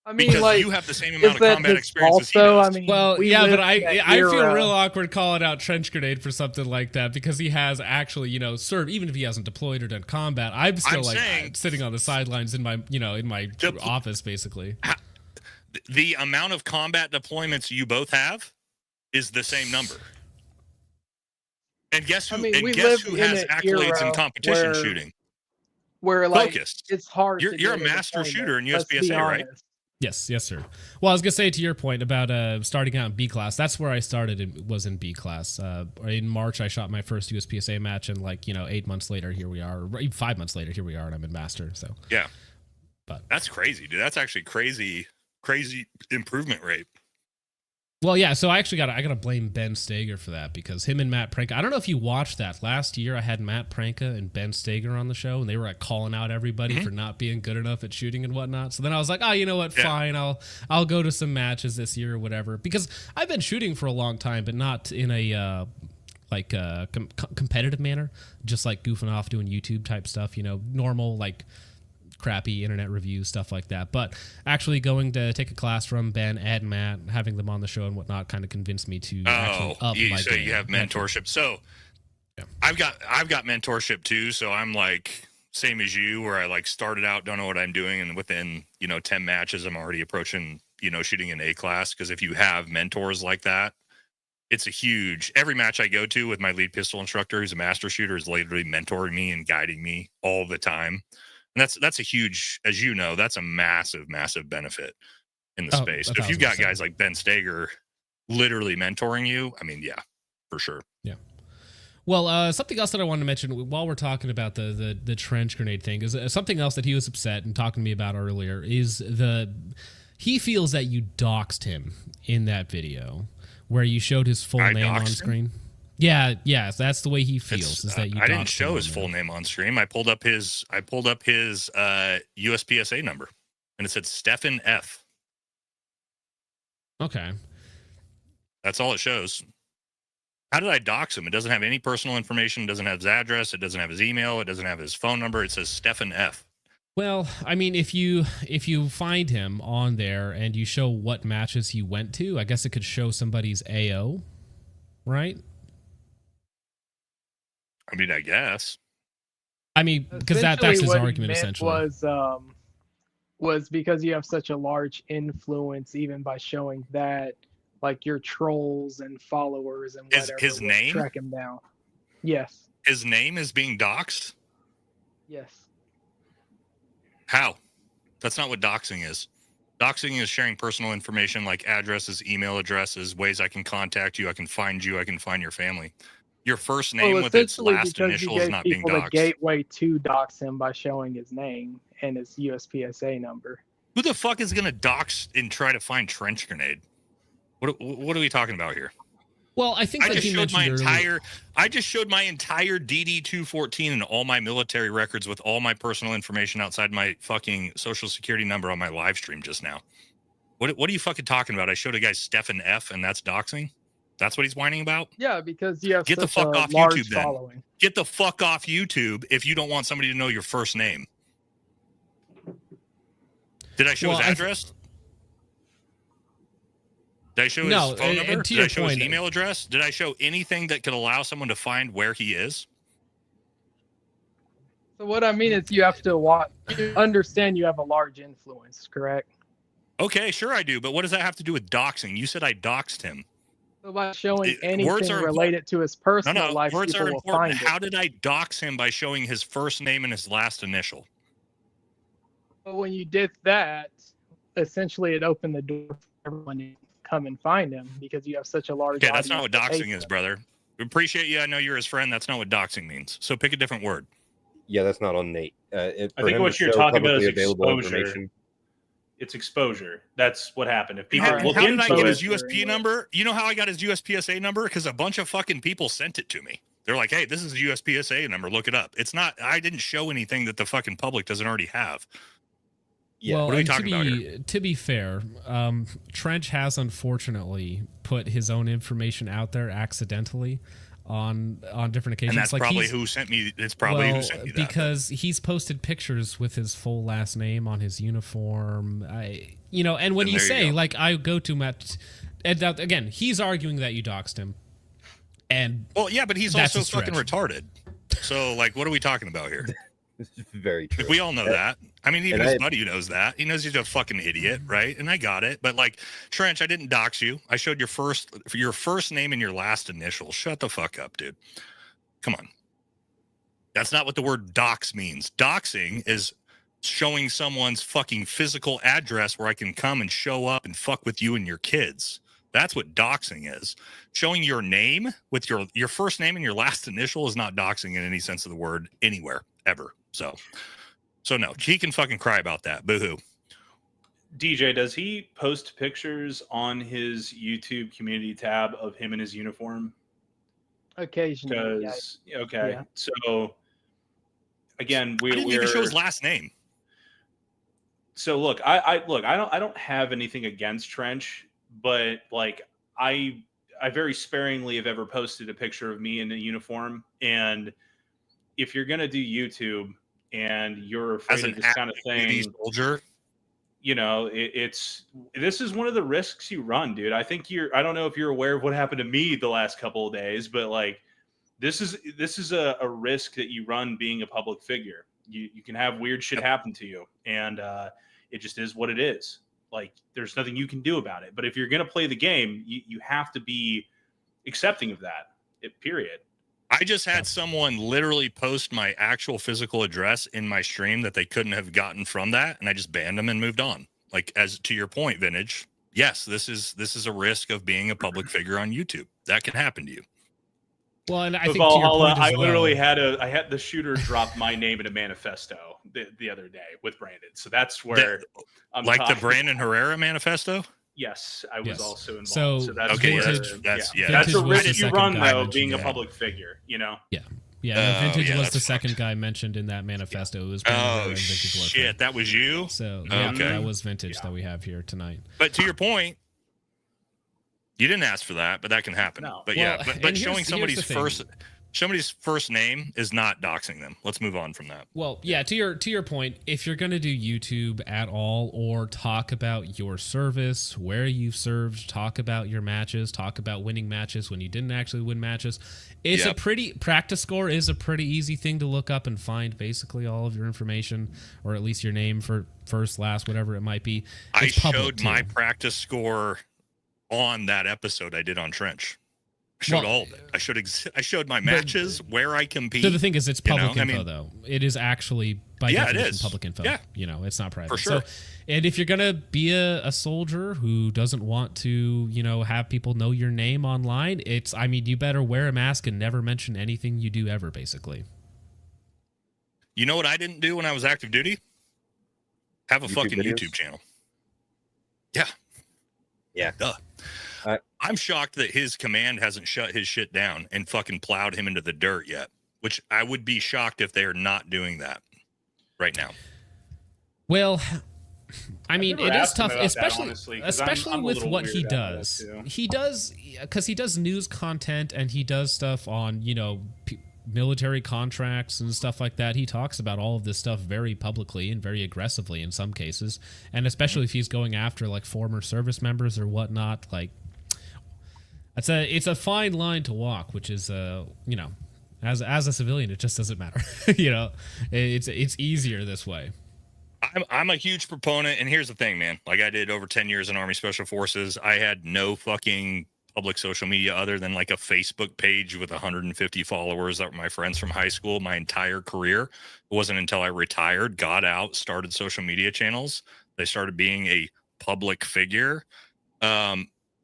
Speaker 2: I mean,
Speaker 5: because
Speaker 2: like,
Speaker 5: you have the same amount of combat experience as he
Speaker 2: does.
Speaker 5: I
Speaker 2: mean,
Speaker 1: but I feel real awkward calling out Trench Grenade for something like that, because he has actually, served, even if he hasn't deployed or done combat. I'm still sitting on the sidelines in my office, basically.
Speaker 5: The amount of combat deployments you both have is the same number. And guess who? Guess who has accolades in competition shooting?
Speaker 2: Where like
Speaker 5: Focused.
Speaker 2: It's hard.
Speaker 5: You're a master shooter in USPSA, right?
Speaker 1: Yes, sir. Well, I was gonna say to your point about starting out in B class. That's where I started. Was in B class. In March, I shot my first USPSA match, and 8 months later, here we are. Or even 5 months later, here we are, and I'm in master. So
Speaker 5: yeah,
Speaker 1: but
Speaker 5: that's crazy, dude. That's actually crazy improvement rate.
Speaker 1: Well, yeah, so I actually gotta blame Ben Stager for that, because him and Matt Pranka, I don't know if you watched that. Last year I had Matt Pranka and Ben Stager on the show, and they were calling out everybody for not being good enough at shooting and whatnot. So then I was like, you know what, fine, I'll go to some matches this year or whatever, because I've been shooting for a long time, but not in a competitive manner, just like goofing off doing YouTube type stuff, normal crappy internet reviews, stuff like that. But actually going to take a class from Ben, Ed, and Matt, having them on the show and whatnot kind of convinced me to actually up my game.
Speaker 5: You have mentorship. So I've got mentorship too. So I'm like same as you, where I started out, don't know what I'm doing, and within 10 matches I'm already approaching shooting an A class, because if you have mentors like that, it's a huge. Every match I go to with my lead pistol instructor, who's a master shooter, is literally mentoring me and guiding me all the time. And that's a huge, as you know, that's a massive benefit in the space. So if you got guys like Ben Steger literally mentoring you, I mean, yeah, for sure.
Speaker 1: Yeah. Well, something else that I wanted to mention while we're talking about the trench grenade thing is something else that he was upset and talking to me about earlier is he feels that you doxed him in that video where you showed his full name on screen. Yeah, that's the way he feels. Is that you?
Speaker 5: I didn't show his full name on stream. I pulled up his USPSA number, and it said Stefan F.
Speaker 1: Okay,
Speaker 5: that's all it shows. How did I dox him? It doesn't have any personal information. It doesn't have his address. It doesn't have his email. It doesn't have his phone number. It says Stefan F.
Speaker 1: Well, I mean, if you find him on there and you show what matches he went to, I guess it could show somebody's AO, right?
Speaker 5: I mean, I guess.
Speaker 1: I mean, because that's his argument essentially.
Speaker 2: Was because you have such a large influence, even by showing that, like your trolls and followers and whatever,
Speaker 5: his name
Speaker 2: track him down. Yes.
Speaker 5: His name is being doxed?
Speaker 2: Yes.
Speaker 5: How? That's not what doxing is. Doxing is sharing personal information like addresses, email addresses, ways I can contact you, I can find your family. Your first name with its last initial is not being doxed.
Speaker 2: The gateway to dox him by showing his name and his USPSA number.
Speaker 5: Who the fuck is going to dox and try to find trench grenade? What are we talking about here?
Speaker 1: Well, I think
Speaker 5: I just showed my entire DD-214 and all my military records with all my personal information outside my fucking social security number on my live stream just now. What are you fucking talking about? I showed a guy Stefan F, and that's doxing? That's what he's whining about?
Speaker 2: Yeah, because you have
Speaker 5: Get the fuck off YouTube then. Get the fuck off YouTube if you don't want somebody to know your first name. Did I show his address? Did I show his phone number? Did I show his email address? Did I show anything that could allow someone to find where he is?
Speaker 2: So what I mean is you have to understand you have a large influence, correct?
Speaker 5: Okay, sure I do. But what does that have to do with doxing? You said I doxed him.
Speaker 2: So by showing anything related to his personal life,
Speaker 5: words
Speaker 2: people
Speaker 5: are
Speaker 2: will
Speaker 5: important.
Speaker 2: find
Speaker 5: How
Speaker 2: it.
Speaker 5: did I dox him by showing his first name and his last initial?
Speaker 2: But when you did that, essentially it opened the door for everyone to come and find him because you have such a large
Speaker 5: audience. That's not what doxing is, brother. We appreciate you. I know you're his friend. That's not what doxing means. So pick a different word.
Speaker 3: Yeah, that's not on Nate.
Speaker 4: I think what you're talking about is exposure. It's exposure. That's what happened. If people
Speaker 5: how did I get his USP number? You know how I got his USPSA number? Because a bunch of fucking people sent it to me. They're like, hey, this is a USPSA number. Look it up. It's not. I didn't show anything that the fucking public doesn't already have.
Speaker 1: Yeah. Well, what are we talking about here? To be fair, Trench has unfortunately put his own information out there accidentally on different occasions.
Speaker 5: And that's probably who sent me. It's probably who sent me that.
Speaker 1: Because he's posted pictures with his full last name on his uniform. And when you say like I go to Matt, and again, he's arguing that you doxed him. And
Speaker 5: well, yeah, but he's also fucking retarded. So like, what are we talking about here?
Speaker 3: Very true.
Speaker 5: We all know that. I mean, even his buddy knows that. He knows he's a fucking idiot, right? And I got it. But like, Trench, I didn't dox you. I showed your first name and your last initial. Shut the fuck up, dude. Come on. That's not what the word dox means. Doxing is showing someone's fucking physical address where I can come and show up and fuck with you and your kids. That's what doxing is. Showing your name with your first name and your last initial is not doxing in any sense of the word anywhere, ever. So no, he can fucking cry about that. Boo-hoo.
Speaker 4: DJ, does he post pictures on his YouTube community tab of him in his uniform?
Speaker 2: Occasionally.
Speaker 4: Okay. Yeah. So again,
Speaker 5: I didn't even show his last name.
Speaker 4: So look, I don't have anything against Trench, but like I very sparingly have ever posted a picture of me in a uniform. And if you're gonna do YouTube and you're afraid of this kind of thing,
Speaker 5: soldier,
Speaker 4: this is one of the risks you run, dude. I don't know if you're aware of what happened to me the last couple of days, but like this is a risk that you run being a public figure. You can have weird shit happen to you, and it just is what it is. like there's nothing you can do about it. But if you're going to play the game, you have to be accepting of that. Period.
Speaker 5: I just had someone literally post my actual physical address in my stream that they couldn't have gotten from that, and I just banned them and moved on. Like, as to your point, Vintage, yes, this is a risk of being a public figure on YouTube. That can happen to you.
Speaker 1: Well, and I think
Speaker 4: Valhalla,
Speaker 1: to your point as
Speaker 4: I literally
Speaker 1: well,
Speaker 4: I had the shooter drop my name in a manifesto the other day with Brandon. So that's where I'm
Speaker 5: like
Speaker 4: talking.
Speaker 5: the Brandon Herrera manifesto.
Speaker 4: Yes, I was also involved.
Speaker 1: So
Speaker 4: that's
Speaker 5: okay,
Speaker 1: Vintage-
Speaker 5: yeah.
Speaker 4: That's a
Speaker 1: Vintage was
Speaker 4: risk
Speaker 1: the
Speaker 4: you
Speaker 1: second
Speaker 4: run
Speaker 1: guy
Speaker 4: though,
Speaker 1: mentioned,
Speaker 4: being a
Speaker 1: yeah.
Speaker 4: public figure. You know.
Speaker 1: Yeah,
Speaker 5: Oh,
Speaker 1: Vintage
Speaker 5: yeah,
Speaker 1: was
Speaker 5: that's
Speaker 1: the second
Speaker 5: fucked.
Speaker 1: guy mentioned in that manifesto. It was Brandon Herrera
Speaker 5: Oh
Speaker 1: and Vintage Warfare.
Speaker 5: shit, that was you.
Speaker 1: So yeah,
Speaker 5: Okay.
Speaker 1: that was Vintage that we have here tonight.
Speaker 5: But to your point, you didn't ask for that, but that can happen.
Speaker 4: No.
Speaker 5: But
Speaker 1: Well,
Speaker 5: yeah, but
Speaker 1: and
Speaker 5: showing
Speaker 1: here's
Speaker 5: somebody's
Speaker 1: the thing.
Speaker 5: somebody's first name is not doxing them. Let's move on from that.
Speaker 1: Well, yeah, to your point, if you're going to do YouTube at all or talk about your service, where you've served, talk about your matches, talk about winning matches when you didn't actually win matches, it's
Speaker 5: Yep.
Speaker 1: a pretty practice score is a pretty easy thing to look up and find basically all of your information, or at least your name for first, last, whatever it might be.
Speaker 5: I
Speaker 1: It's public,
Speaker 5: showed my
Speaker 1: too.
Speaker 5: practice score on that episode I did on Trench. I showed
Speaker 1: Well,
Speaker 5: all of it. I showed my matches, where I compete.
Speaker 1: So the thing is, it's
Speaker 5: you know,
Speaker 1: public
Speaker 5: I
Speaker 1: info,
Speaker 5: mean-
Speaker 1: though. It is actually, by
Speaker 5: Yeah, it
Speaker 1: definition,
Speaker 5: is.
Speaker 1: public info.
Speaker 5: Yeah.
Speaker 1: You know, it's not private.
Speaker 5: For sure.
Speaker 1: So, and if you're going to be a soldier who doesn't want to, have people know your name online, you better wear a mask and never mention anything you do ever, basically.
Speaker 5: You know what I didn't do when I was active duty? Have a
Speaker 3: YouTube
Speaker 5: fucking
Speaker 3: videos?
Speaker 5: YouTube channel. Yeah.
Speaker 3: Yeah.
Speaker 5: Duh. I'm shocked that his command hasn't shut his shit down and fucking plowed him into the dirt yet, which I would be shocked if they are not doing that right now.
Speaker 1: Well, I mean,
Speaker 4: never
Speaker 1: it is
Speaker 4: asked him
Speaker 1: tough,
Speaker 4: about that,
Speaker 1: especially
Speaker 4: honestly, 'cause I'm a
Speaker 1: with
Speaker 4: little
Speaker 1: what he
Speaker 4: weird about
Speaker 1: does.
Speaker 4: that, too.
Speaker 1: He does, because he does news content and he does stuff on, military contracts and stuff like that. He talks about all of this stuff very publicly and very aggressively in some cases, and especially if he's going after like former service members or whatnot. Like, it's a fine line to walk, which is as a civilian, it just doesn't matter. It's easier this way.
Speaker 5: I'm a huge proponent, and here's the thing, man. Like, I did over 10 years in Army Special Forces. I had no fucking public social media other than like a Facebook page with 150 followers that were my friends from high school my entire career. It wasn't until I retired, got out, started social media channels, they started being a public figure.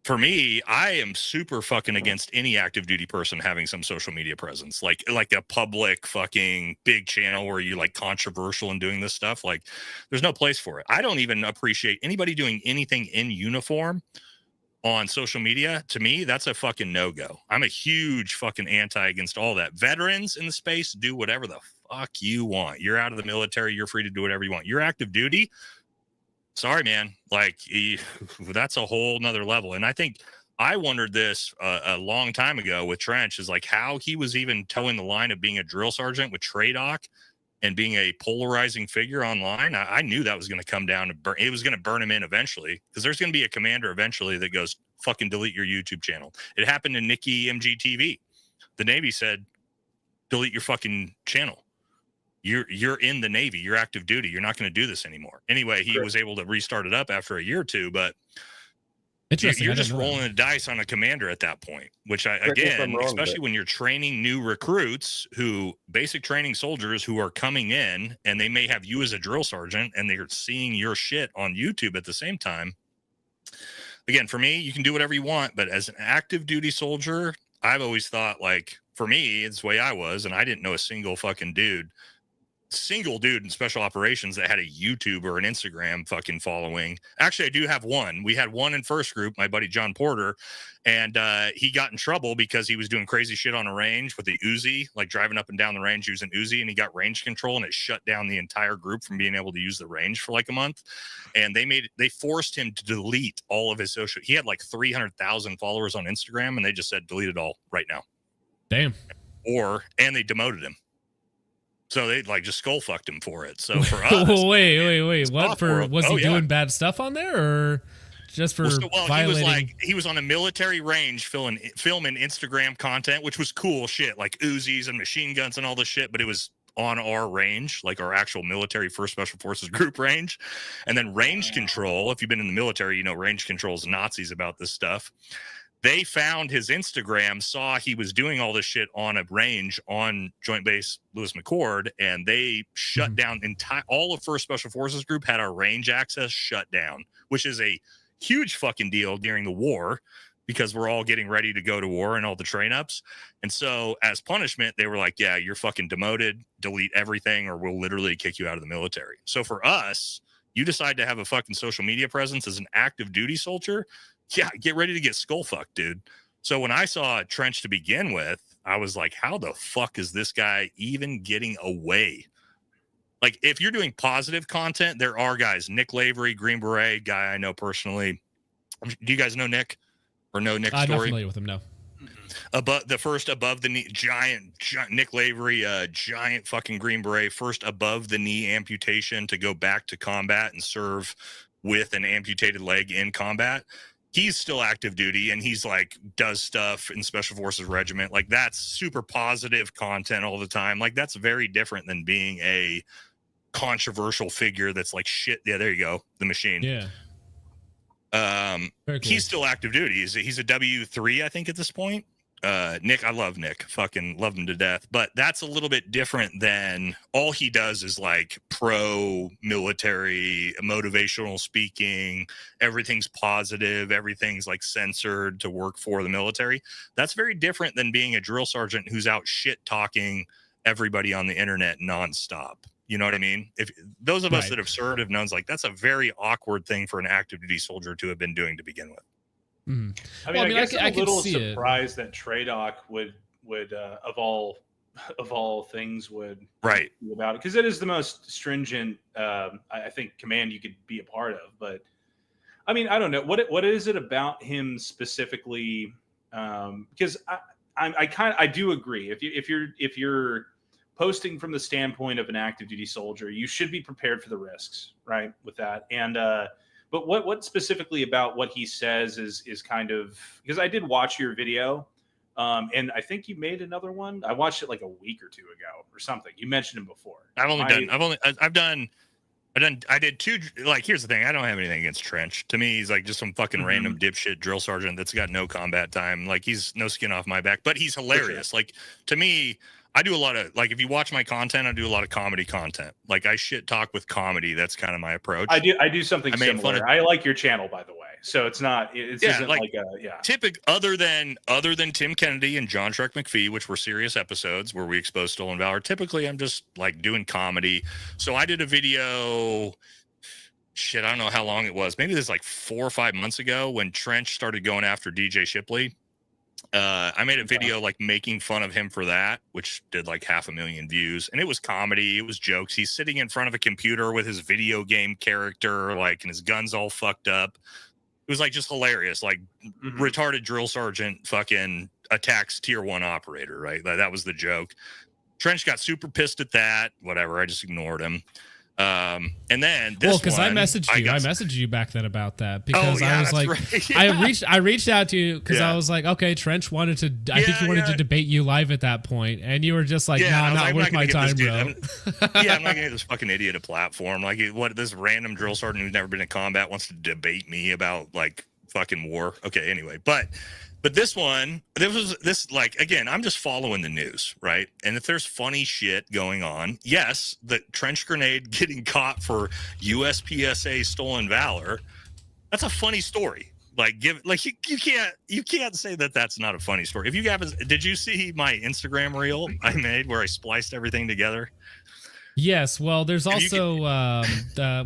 Speaker 5: For me, I am super fucking against any active duty person having some social media presence, like a public fucking big channel where you like controversial and doing this stuff. Like, there's no place for it. I don't even appreciate anybody doing anything in uniform on social media. To me, that's a fucking no-go. I'm a huge fucking anti against all that. Veterans in the space, do whatever the fuck you want. You're out of the military, you're free to do whatever you want. You're active duty, sorry, man. Like, that's a whole nother level. And I think I wondered this a long time ago with Trench, is like how he was even towing the line of being a drill sergeant with Tradoc and being a polarizing figure online. I knew that was going to come down to it was going to burn him in eventually, because there's going to be a commander eventually that goes, fucking delete your YouTube channel. It happened to Nikki MGTV. The Navy said, delete your fucking channel. You're in the Navy. You're active duty. You're not going to do this anymore. Anyway, he was able to restart it up after a year or two, but
Speaker 1: Interesting.
Speaker 5: you're
Speaker 1: I
Speaker 5: just
Speaker 1: didn't know
Speaker 5: rolling the dice on a commander at that point, which
Speaker 3: Correct me if I'm wrong,
Speaker 5: especially
Speaker 3: but-
Speaker 5: when you're training new recruits basic training soldiers who are coming in, and they may have you as a drill sergeant and they're seeing your shit on YouTube at the same time. Again, for me, you can do whatever you want, but as an active duty soldier, I've always thought, like, for me, it's the way I was, and I didn't know a single dude in special operations that had a YouTube or an Instagram fucking following. Actually, I do have one. We had one in first group, my buddy John Porter, and he got in trouble because he was doing crazy shit on a range with the Uzi, like driving up and down the range using Uzi, and he got range control, and it shut down the entire group from being able to use the range for like a month. And they forced him to delete all of his social. He had like 300,000 followers on Instagram, and they just said delete it all right now.
Speaker 1: Damn.
Speaker 5: And they demoted him. So they like just skull fucked him for it. So for us,
Speaker 1: wait, what? For was he
Speaker 5: yeah.
Speaker 1: doing bad stuff on there, or just for violating?
Speaker 5: He was on a military range filming Instagram content, which was cool shit, like Uzis and machine guns and all this shit. But it was on our range, like our actual military 1st Special Forces group range. And then range control, if you've been in the military, you know range control's Nazis about this stuff. They found his Instagram, saw he was doing all this shit on a range on Joint Base Lewis McChord, and they shut down all of 1st Special Forces Group had our range access shut down, which is a huge fucking deal during the war because we're all getting ready to go to war and all the train ups. And so as punishment, they were like, yeah, you're fucking demoted, delete everything, or we'll literally kick you out of the military. So for us, you decide to have a fucking social media presence as an active duty soldier. Yeah, get ready to get skull fucked, dude. So when I saw Trench to begin with, I was like, how the fuck is this guy even getting away? Like, if you're doing positive content, there are guys. Nick Lavery, Green Beret, guy I know personally. Do you guys know Nick? Or know Nick's story?
Speaker 1: I'm not familiar with him, no.
Speaker 5: Above the knee, giant Nick Lavery, giant fucking Green Beret, first above the knee amputation to go back to combat and serve with an amputated leg in combat. He's still active duty and he's like does stuff in Special Forces Regiment. Like that's super positive content all the time. Like that's very different than being a controversial figure that's like shit. Yeah, there you go. The machine.
Speaker 1: Yeah. Very cool.
Speaker 5: He's still active duty. He's a W3, I think, at this point. Nick, I love Nick. Fucking love him to death. But that's a little bit different than all he does is like pro military, motivational speaking. Everything's positive. Everything's like censored to work for the military. That's very different than being a drill sergeant who's out shit talking everybody on the internet nonstop. You know what I mean? If those of us that have served have known, like that's a very awkward thing for an active duty soldier to have been doing to begin with.
Speaker 4: I mean, I guess I'm a little surprised that Tradoc would of all things would
Speaker 5: right
Speaker 4: about it, because it is the most stringent I think command you could be a part of. But I mean, I don't know what is it about him specifically, because I do agree if you're posting from the standpoint of an active duty soldier, you should be prepared for the risks, right, with that. And but what specifically about what he says is kind of, because I did watch your video, and I think you made another one. I watched it like a week or two ago or something. You mentioned him before. I did two. Like, here's the thing. I don't have anything against Trench. To me, he's like just some fucking random dipshit drill sergeant that's got no combat time. Like, he's no skin off my back, but he's hilarious. Sure. Like, to me, I do a lot of, like, if you watch my content, I do a lot of comedy content. Like, I shit talk with comedy. That's kind of my approach. I do something similar. I like your channel, by the way. So it's not, it isn't like a,
Speaker 5: typical, other than Tim Kennedy and John Shrek McPhee, which were serious episodes where we exposed stolen valor. Typically, I'm just like doing comedy. So I did a video, I don't know how long it was. Maybe this was like 4 or 5 months ago when Trench started going after DJ Shipley. I made a video like making fun of him for that, which did like 500,000 views, and it was comedy. It was jokes. He's sitting in front of a computer with his video game character, like, and his gun's all fucked up. It was like just hilarious. Like retarded drill sergeant fucking attacks tier 1 operator, right? That was the joke. Trench got super pissed at that. Whatever. I just ignored him. And then this
Speaker 1: because I messaged you back then about that, because I was like, right. I reached out to you because I was like, okay, Trench wanted to, I think he wanted to debate you live at that point, and you were just like, nah, not worth my time, bro.
Speaker 5: I'm not gonna get this fucking idiot a platform. Like, what, this random drill sergeant who's never been in combat wants to debate me about like fucking war. Okay, anyway, but this one, like, again, I'm just following the news, right? And if there's funny shit going on, yes, the Trench Grenade getting caught for USPSA stolen valor, that's a funny story. Like, you can't say that that's not a funny story. If you haven't, did you see my Instagram reel I made where I spliced everything together?
Speaker 1: Yes, well, there's also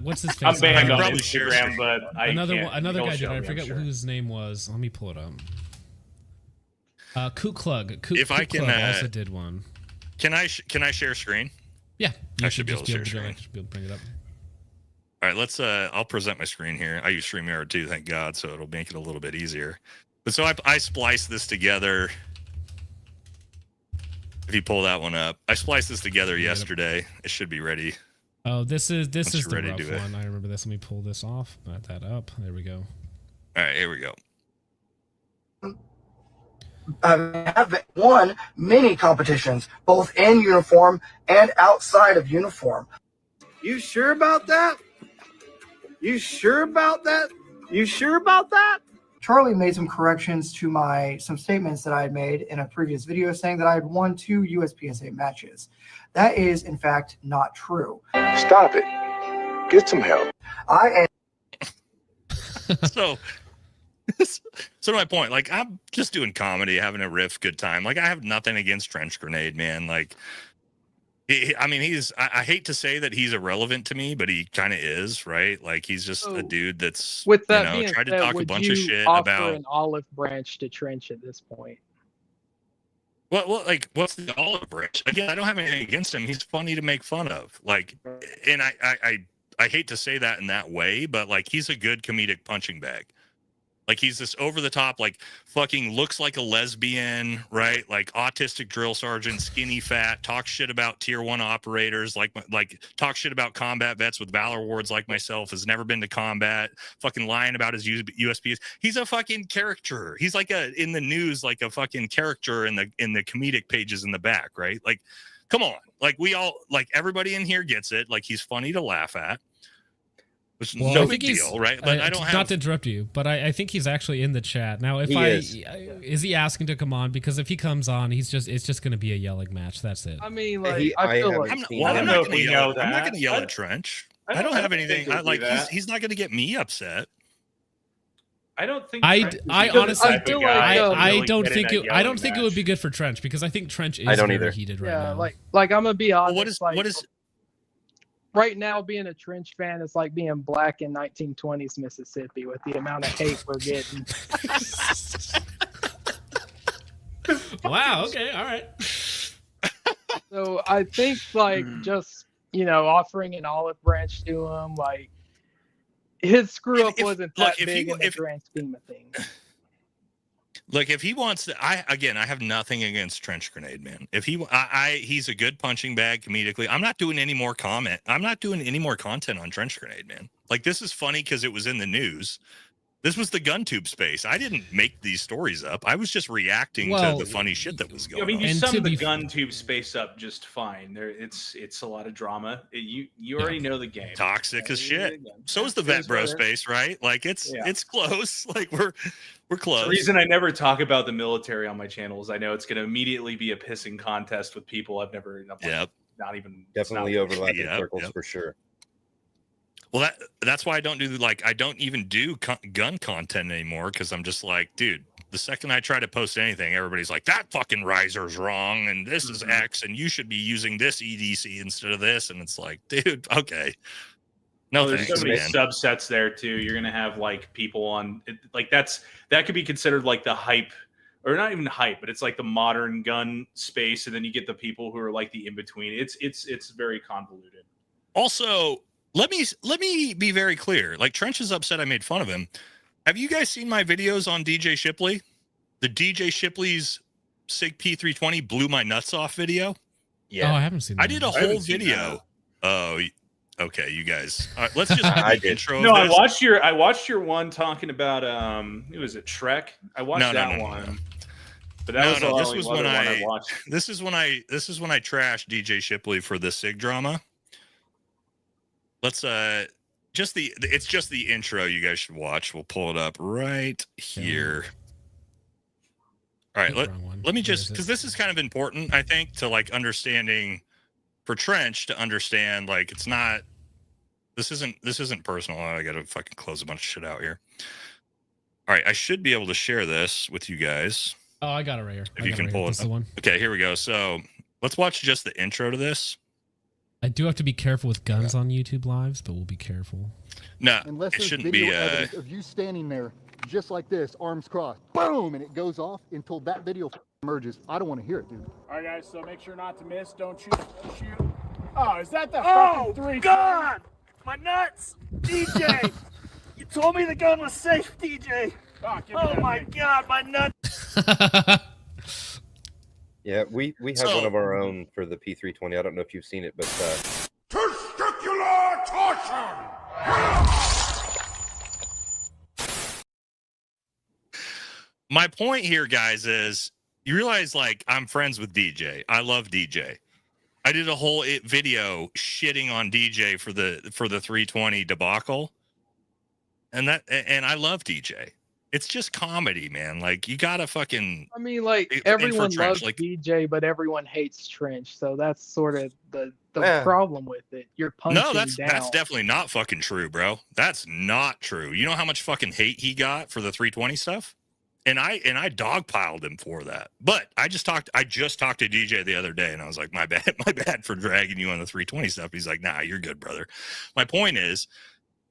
Speaker 1: what's his face?
Speaker 4: I'm banned on Instagram, but
Speaker 1: another guy did. I forget who his name was. Let me pull it up. Kooklug. Also did one.
Speaker 5: Can I share screen?
Speaker 1: Yeah,
Speaker 5: I should be able to share screen.
Speaker 1: I should be able to bring it up.
Speaker 5: All right, let's. I'll present my screen here. I use StreamYard too, thank God, so it'll make it a little bit easier. But so I spliced this together. If you pull that one up, I spliced this together yesterday. It should be ready.
Speaker 1: Oh, this is the rough one. I remember this. Let me pull this off. Put that up. There we go.
Speaker 5: All right, here we go.
Speaker 6: have won many competitions, both in uniform and outside of uniform.
Speaker 7: You sure about that? You sure about that? You sure about that?
Speaker 6: Charlie made some corrections to some statements that I had made in a previous video saying that I had won 2 USPSA matches. That is, in fact, not true.
Speaker 7: Stop it. Get some help.
Speaker 6: I am
Speaker 5: So to my point, like, I'm just doing comedy, having a riff, good time. Like, I have nothing against Trench Grenade, man. Like, I mean, I hate to say that he's irrelevant to me, but he kind of is, right? Like, he's just a dude that's,
Speaker 2: With that being
Speaker 5: tried to
Speaker 2: said,
Speaker 5: talk a
Speaker 2: would
Speaker 5: bunch of
Speaker 2: you
Speaker 5: shit
Speaker 2: offer
Speaker 5: about.
Speaker 2: an olive branch to Trench at this point?
Speaker 5: Well, like, what's the olive branch? Again, I don't have anything against him. He's funny to make fun of. Like, and I hate to say that in that way, but like, he's a good comedic punching bag. Like, he's this over the top, like, fucking looks like a lesbian, right? Like, autistic drill sergeant, skinny fat, talks shit about tier 1 operators, like talks shit about combat vets with Valor Awards like myself, has never been to combat, fucking lying about his USPs. He's a fucking character. He's like in the news, like a fucking character in the comedic pages in the back, right? Like, come on. Like, we all, like, everybody in here gets it. Like, he's funny to laugh at. Which
Speaker 1: Well,
Speaker 5: no
Speaker 1: I
Speaker 5: big
Speaker 1: think
Speaker 5: deal, right? But I don't have...
Speaker 1: Not to interrupt you, but I think he's actually in the chat now. If is he asking to come on? Because if he comes on, it's just going to be a yelling match. That's it.
Speaker 2: I mean, like, I feel like
Speaker 5: I'm not going to yell at Trench. I don't have anything. He's not going to get me upset.
Speaker 4: I don't think.
Speaker 1: I honestly
Speaker 4: I
Speaker 1: don't think it would be good for Trench, because I think Trench is very heated right now.
Speaker 2: like I'm gonna be honest.
Speaker 5: Well, what is
Speaker 2: right now, being a Trench fan is like being black in 1920s Mississippi with the amount of hate we're getting.
Speaker 1: Wow. Okay. All right.
Speaker 2: So I think like just offering an olive branch to him, like his screw up wasn't that big in the grand scheme of things.
Speaker 5: Look, if he wants to, I have nothing against Trench Grenade, man. If he's a good punching bag comedically. I'm not doing any more content on Trench Grenade, man. Like, this is funny because it was in the news. This was the GunTube space. I didn't make these stories up. I was just reacting to the funny shit that was going on.
Speaker 4: I mean, you summed the GunTube space up just fine. It's a lot of drama. You already know the game.
Speaker 5: Toxic as shit. So is the Vet Bro space, right? Like, it's close. Like, we're close.
Speaker 4: The reason I never talk about the military on my channel is I know it's going to immediately be a pissing contest with people I've never. Not even
Speaker 3: definitely overlapping circles for sure.
Speaker 5: Well, that's why I don't even do gun content anymore, because I'm just like, dude, the second I try to post anything, everybody's like, that fucking riser's wrong, and this is X, and you should be using this EDC instead of this, and it's like, dude, okay. No,
Speaker 4: there's so many subsets there too. You're gonna have like people on like that could be considered like the hype, or not even hype, but it's like the modern gun space, and then you get the people who are like the in between. It's very convoluted.
Speaker 5: Also, let me be very clear. Like, Trench is upset I made fun of him. Have you guys seen my videos on DJ Shipley? The DJ Shipley's SIG P320 blew my nuts off video.
Speaker 1: Yeah. Oh, I haven't seen that.
Speaker 5: I did a whole video. Oh, okay, you guys. All right, let's just intro.
Speaker 4: No, I watched your one talking about who was it, Trek? I watched that one. But that this is when I trashed DJ Shipley for the SIG drama. Let's it's just the intro you guys should watch. We'll pull it up right here. All right, let me just, because this is kind of important, I think, to like understanding for Trench to understand, like, it's not, this isn't personal. I gotta fucking close a bunch of shit out here. All right, I should be able to share this with you guys.
Speaker 1: Oh, I got it right here.
Speaker 5: If you can pull it up. Okay, here we go. So let's watch just the intro to this.
Speaker 1: I do have to be careful with guns on YouTube lives, but we'll be careful.
Speaker 5: No,
Speaker 8: unless
Speaker 5: it shouldn't be
Speaker 8: evidence of you standing there just like this, arms crossed, boom, and it goes off until that video emerges. I don't want to hear it, dude.
Speaker 9: All right, guys, so make sure not to miss. Don't shoot. Don't shoot. Oh, is that the fucking 3?
Speaker 10: God! My nuts! DJ! You told me the gun was safe, DJ! Oh my God, my nuts!
Speaker 3: Yeah, we have one of our own for the P320. I don't know if you've seen it, but
Speaker 11: testicular torsion.
Speaker 5: my point here, guys, is you realize, like, I'm friends with DJ. I love DJ. I did a whole video shitting on DJ for the 320 debacle, and I love DJ. It's just comedy, man. Like, you gotta fucking.
Speaker 2: I mean, like, everyone loves DJ, but everyone hates Trench. So that's sort of the problem with it. You're punching down.
Speaker 5: That's definitely not fucking true, bro. That's not true. You know how much fucking hate he got for the 320 stuff? And I dogpiled him for that. But I just talked to DJ the other day, and I was like, my bad for dragging you on the 320 stuff. He's like, nah, you're good, brother. My point is,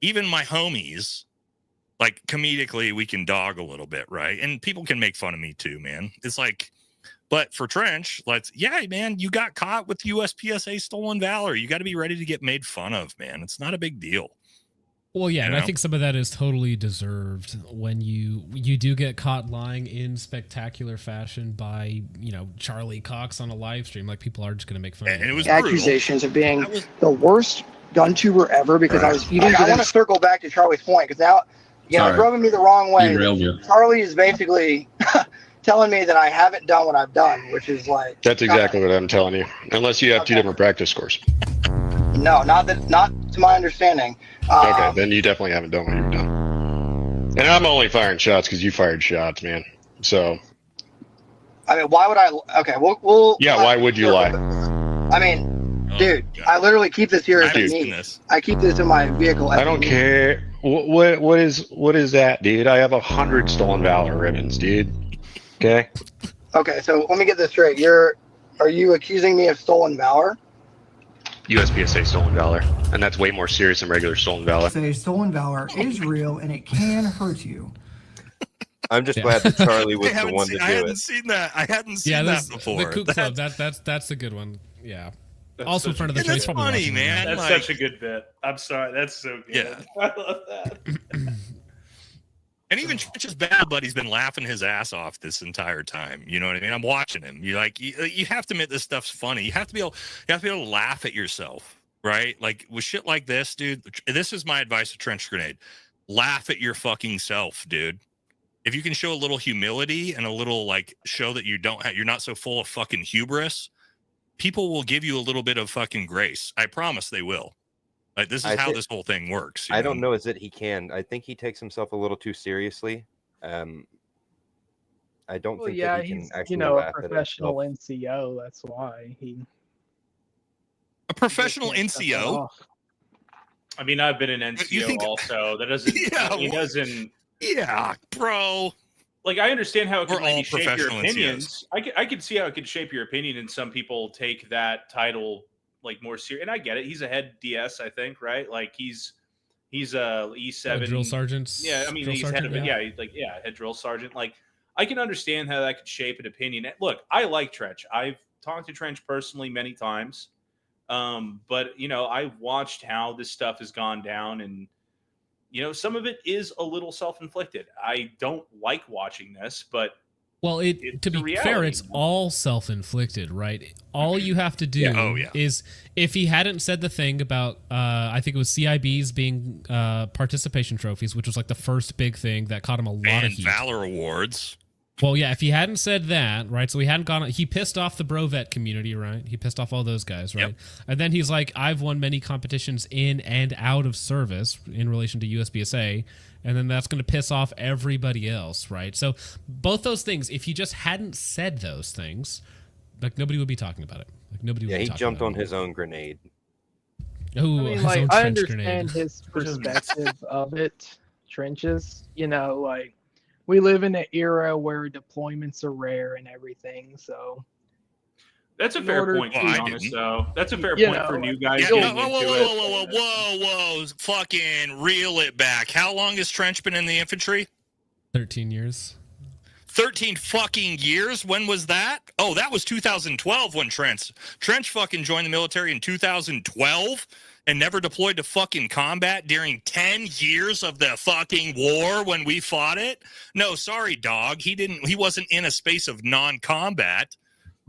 Speaker 5: even my homies, like, comedically, we can dog a little bit, right? And people can make fun of me too, man. It's like, but for Trench, man, you got caught with USPSA stolen valor. You got to be ready to get made fun of, man. It's not a big deal.
Speaker 1: Well, yeah, and I think some of that is totally deserved when you do get caught lying in spectacular fashion by, Charlie Cox on a live stream. Like, people are just going to make fun of you.
Speaker 5: And it was
Speaker 6: accusations of being the worst gun tuber ever, because I was even. I want to circle back to Charlie's point, because now, rubbing me the wrong way. Charlie is basically telling me that I haven't done what I've done, which is like.
Speaker 11: That's exactly what I'm telling you. Unless you have two different practice scores.
Speaker 6: No, not to my understanding.
Speaker 11: Okay, then you definitely haven't done what you've done. And I'm only firing shots because you fired shots, man. So.
Speaker 6: I mean, why would I? Okay, we'll.
Speaker 11: Yeah, why would you lie?
Speaker 6: I mean, dude, I literally keep this here as me. I keep this in my vehicle.
Speaker 11: I don't care. What is that, dude? I have 100 stolen valor ribbons, dude. Okay.
Speaker 6: Okay, so let me get this straight. Are you accusing me of stolen valor?
Speaker 11: USPSA stolen valor, and that's way more serious than regular stolen valor.
Speaker 6: Say stolen valor is real, and it can hurt you.
Speaker 3: I'm just glad that Charlie was the one to do it.
Speaker 5: I hadn't seen that. I hadn't seen that before.
Speaker 1: The Kook Club, that's a good one. Yeah. Also in front of the
Speaker 5: That's funny, man.
Speaker 4: That's such a good bit. I'm sorry. That's so good.
Speaker 5: Yeah.
Speaker 4: I love that.
Speaker 5: And even Trench's bad buddy's been laughing his ass off this entire time. You know what I mean? I'm watching him. You have to admit this stuff's funny. You have to be able to laugh at yourself, right? Like, with shit like this, dude. This is my advice to Trench Grenade: laugh at your fucking self, dude. If you can show a little humility and a little, like, show that you're not so full of fucking hubris, people will give you a little bit of fucking grace. I promise they will. Like, this is how this whole thing works.
Speaker 3: I don't know is that he can. I think he takes himself a little too seriously. I don't think that he can actually laugh
Speaker 2: a professional NCO. That's why
Speaker 5: a professional NCO.
Speaker 4: I mean, I've been an NCO also. That doesn't. He doesn't.
Speaker 5: Yeah, bro.
Speaker 4: Like, I understand how it can maybe shape your
Speaker 5: professional
Speaker 4: opinions. I can see how it could shape your opinion, and some people take that title like more serious. And I get it. He's a head DS, I think, right? Like, he's a E7
Speaker 1: drill sergeant.
Speaker 4: Yeah, I mean, he's head of it. Yeah, head drill sergeant. Like, I can understand how that could shape an opinion. Look, I like Trench. I've talked to Trench personally many times, but I've watched how this stuff has gone down, and some of it is a little self-inflicted. I don't like watching this, but
Speaker 1: well, to be fair, it's all self-inflicted, right? All you have to do is, if he hadn't said the thing about, I think it was CIBs being participation trophies, which was like the first big thing that caught him a lot of heat.
Speaker 5: Valor Awards.
Speaker 1: Well, yeah, if he hadn't said that, right? So he pissed off the Brovet community, right? He pissed off all those guys, right? Yep. And then he's like, I've won many competitions in and out of service in relation to USPSA. And then that's going to piss off everybody else, right? So both those things, if he just hadn't said those things, like, nobody would be talking about it. Like, nobody would be talking about it.
Speaker 3: Yeah, he jumped on his own grenade.
Speaker 1: Ooh,
Speaker 2: I mean, like, I understand his perspective of it, Trenches. Like, we live in an era where deployments are rare and everything, so.
Speaker 4: That's a fair point, to be honest, though. That's a fair point for new guys getting into it.
Speaker 5: Whoa. Fucking reel it back. How long has Trench been in the infantry?
Speaker 1: 13 years.
Speaker 5: 13 fucking years? When was that? Oh, that was 2012 when Trench fucking joined the military in 2012 and never deployed to fucking combat during 10 years of the fucking war when we fought it? No, sorry, dog. He wasn't in a space of non-combat.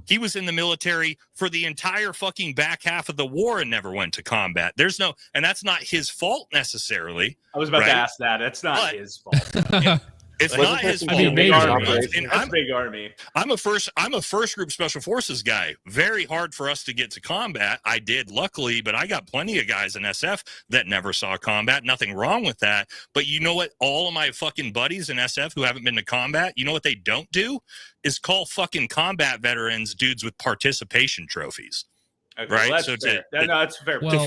Speaker 5: He was in the military for the entire fucking back half of the war and never went to combat. And that's not his fault necessarily.
Speaker 4: I was about to ask that. That's not his fault.
Speaker 5: It's not his fault.
Speaker 1: I mean,
Speaker 4: big
Speaker 1: maybe.
Speaker 4: army.
Speaker 5: And
Speaker 4: That's a big army.
Speaker 5: I'm a first group special forces guy. Very hard for us to get to combat. I did, luckily, but I got plenty of guys in SF that never saw combat. Nothing wrong with that. But you know what? All of my fucking buddies in SF who haven't been to combat, you know what they don't do? Is call fucking combat veterans dudes with participation trophies.
Speaker 4: Okay,
Speaker 5: right?
Speaker 4: Well, that's
Speaker 5: So
Speaker 4: fair. That's fair.
Speaker 5: To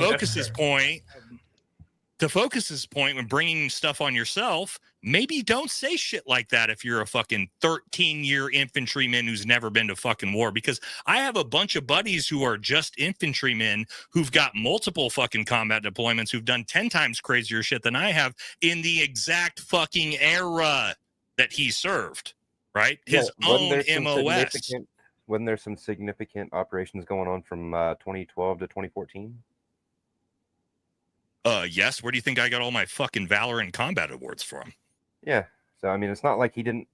Speaker 5: focus his point when bringing stuff on yourself, maybe don't say shit like that if you're a fucking 13-year infantryman who's never been to fucking war. Because I have a bunch of buddies who are just infantrymen who've got multiple fucking combat deployments, who've done 10 times crazier shit than I have in the exact fucking era that he served, right? His own MOS.
Speaker 3: When there's some significant operations going on from 2012 to 2014?
Speaker 5: Yes. Where do you think I got all my fucking Valor and Combat awards from?
Speaker 3: Yeah. So, I mean, it's not like he didn't.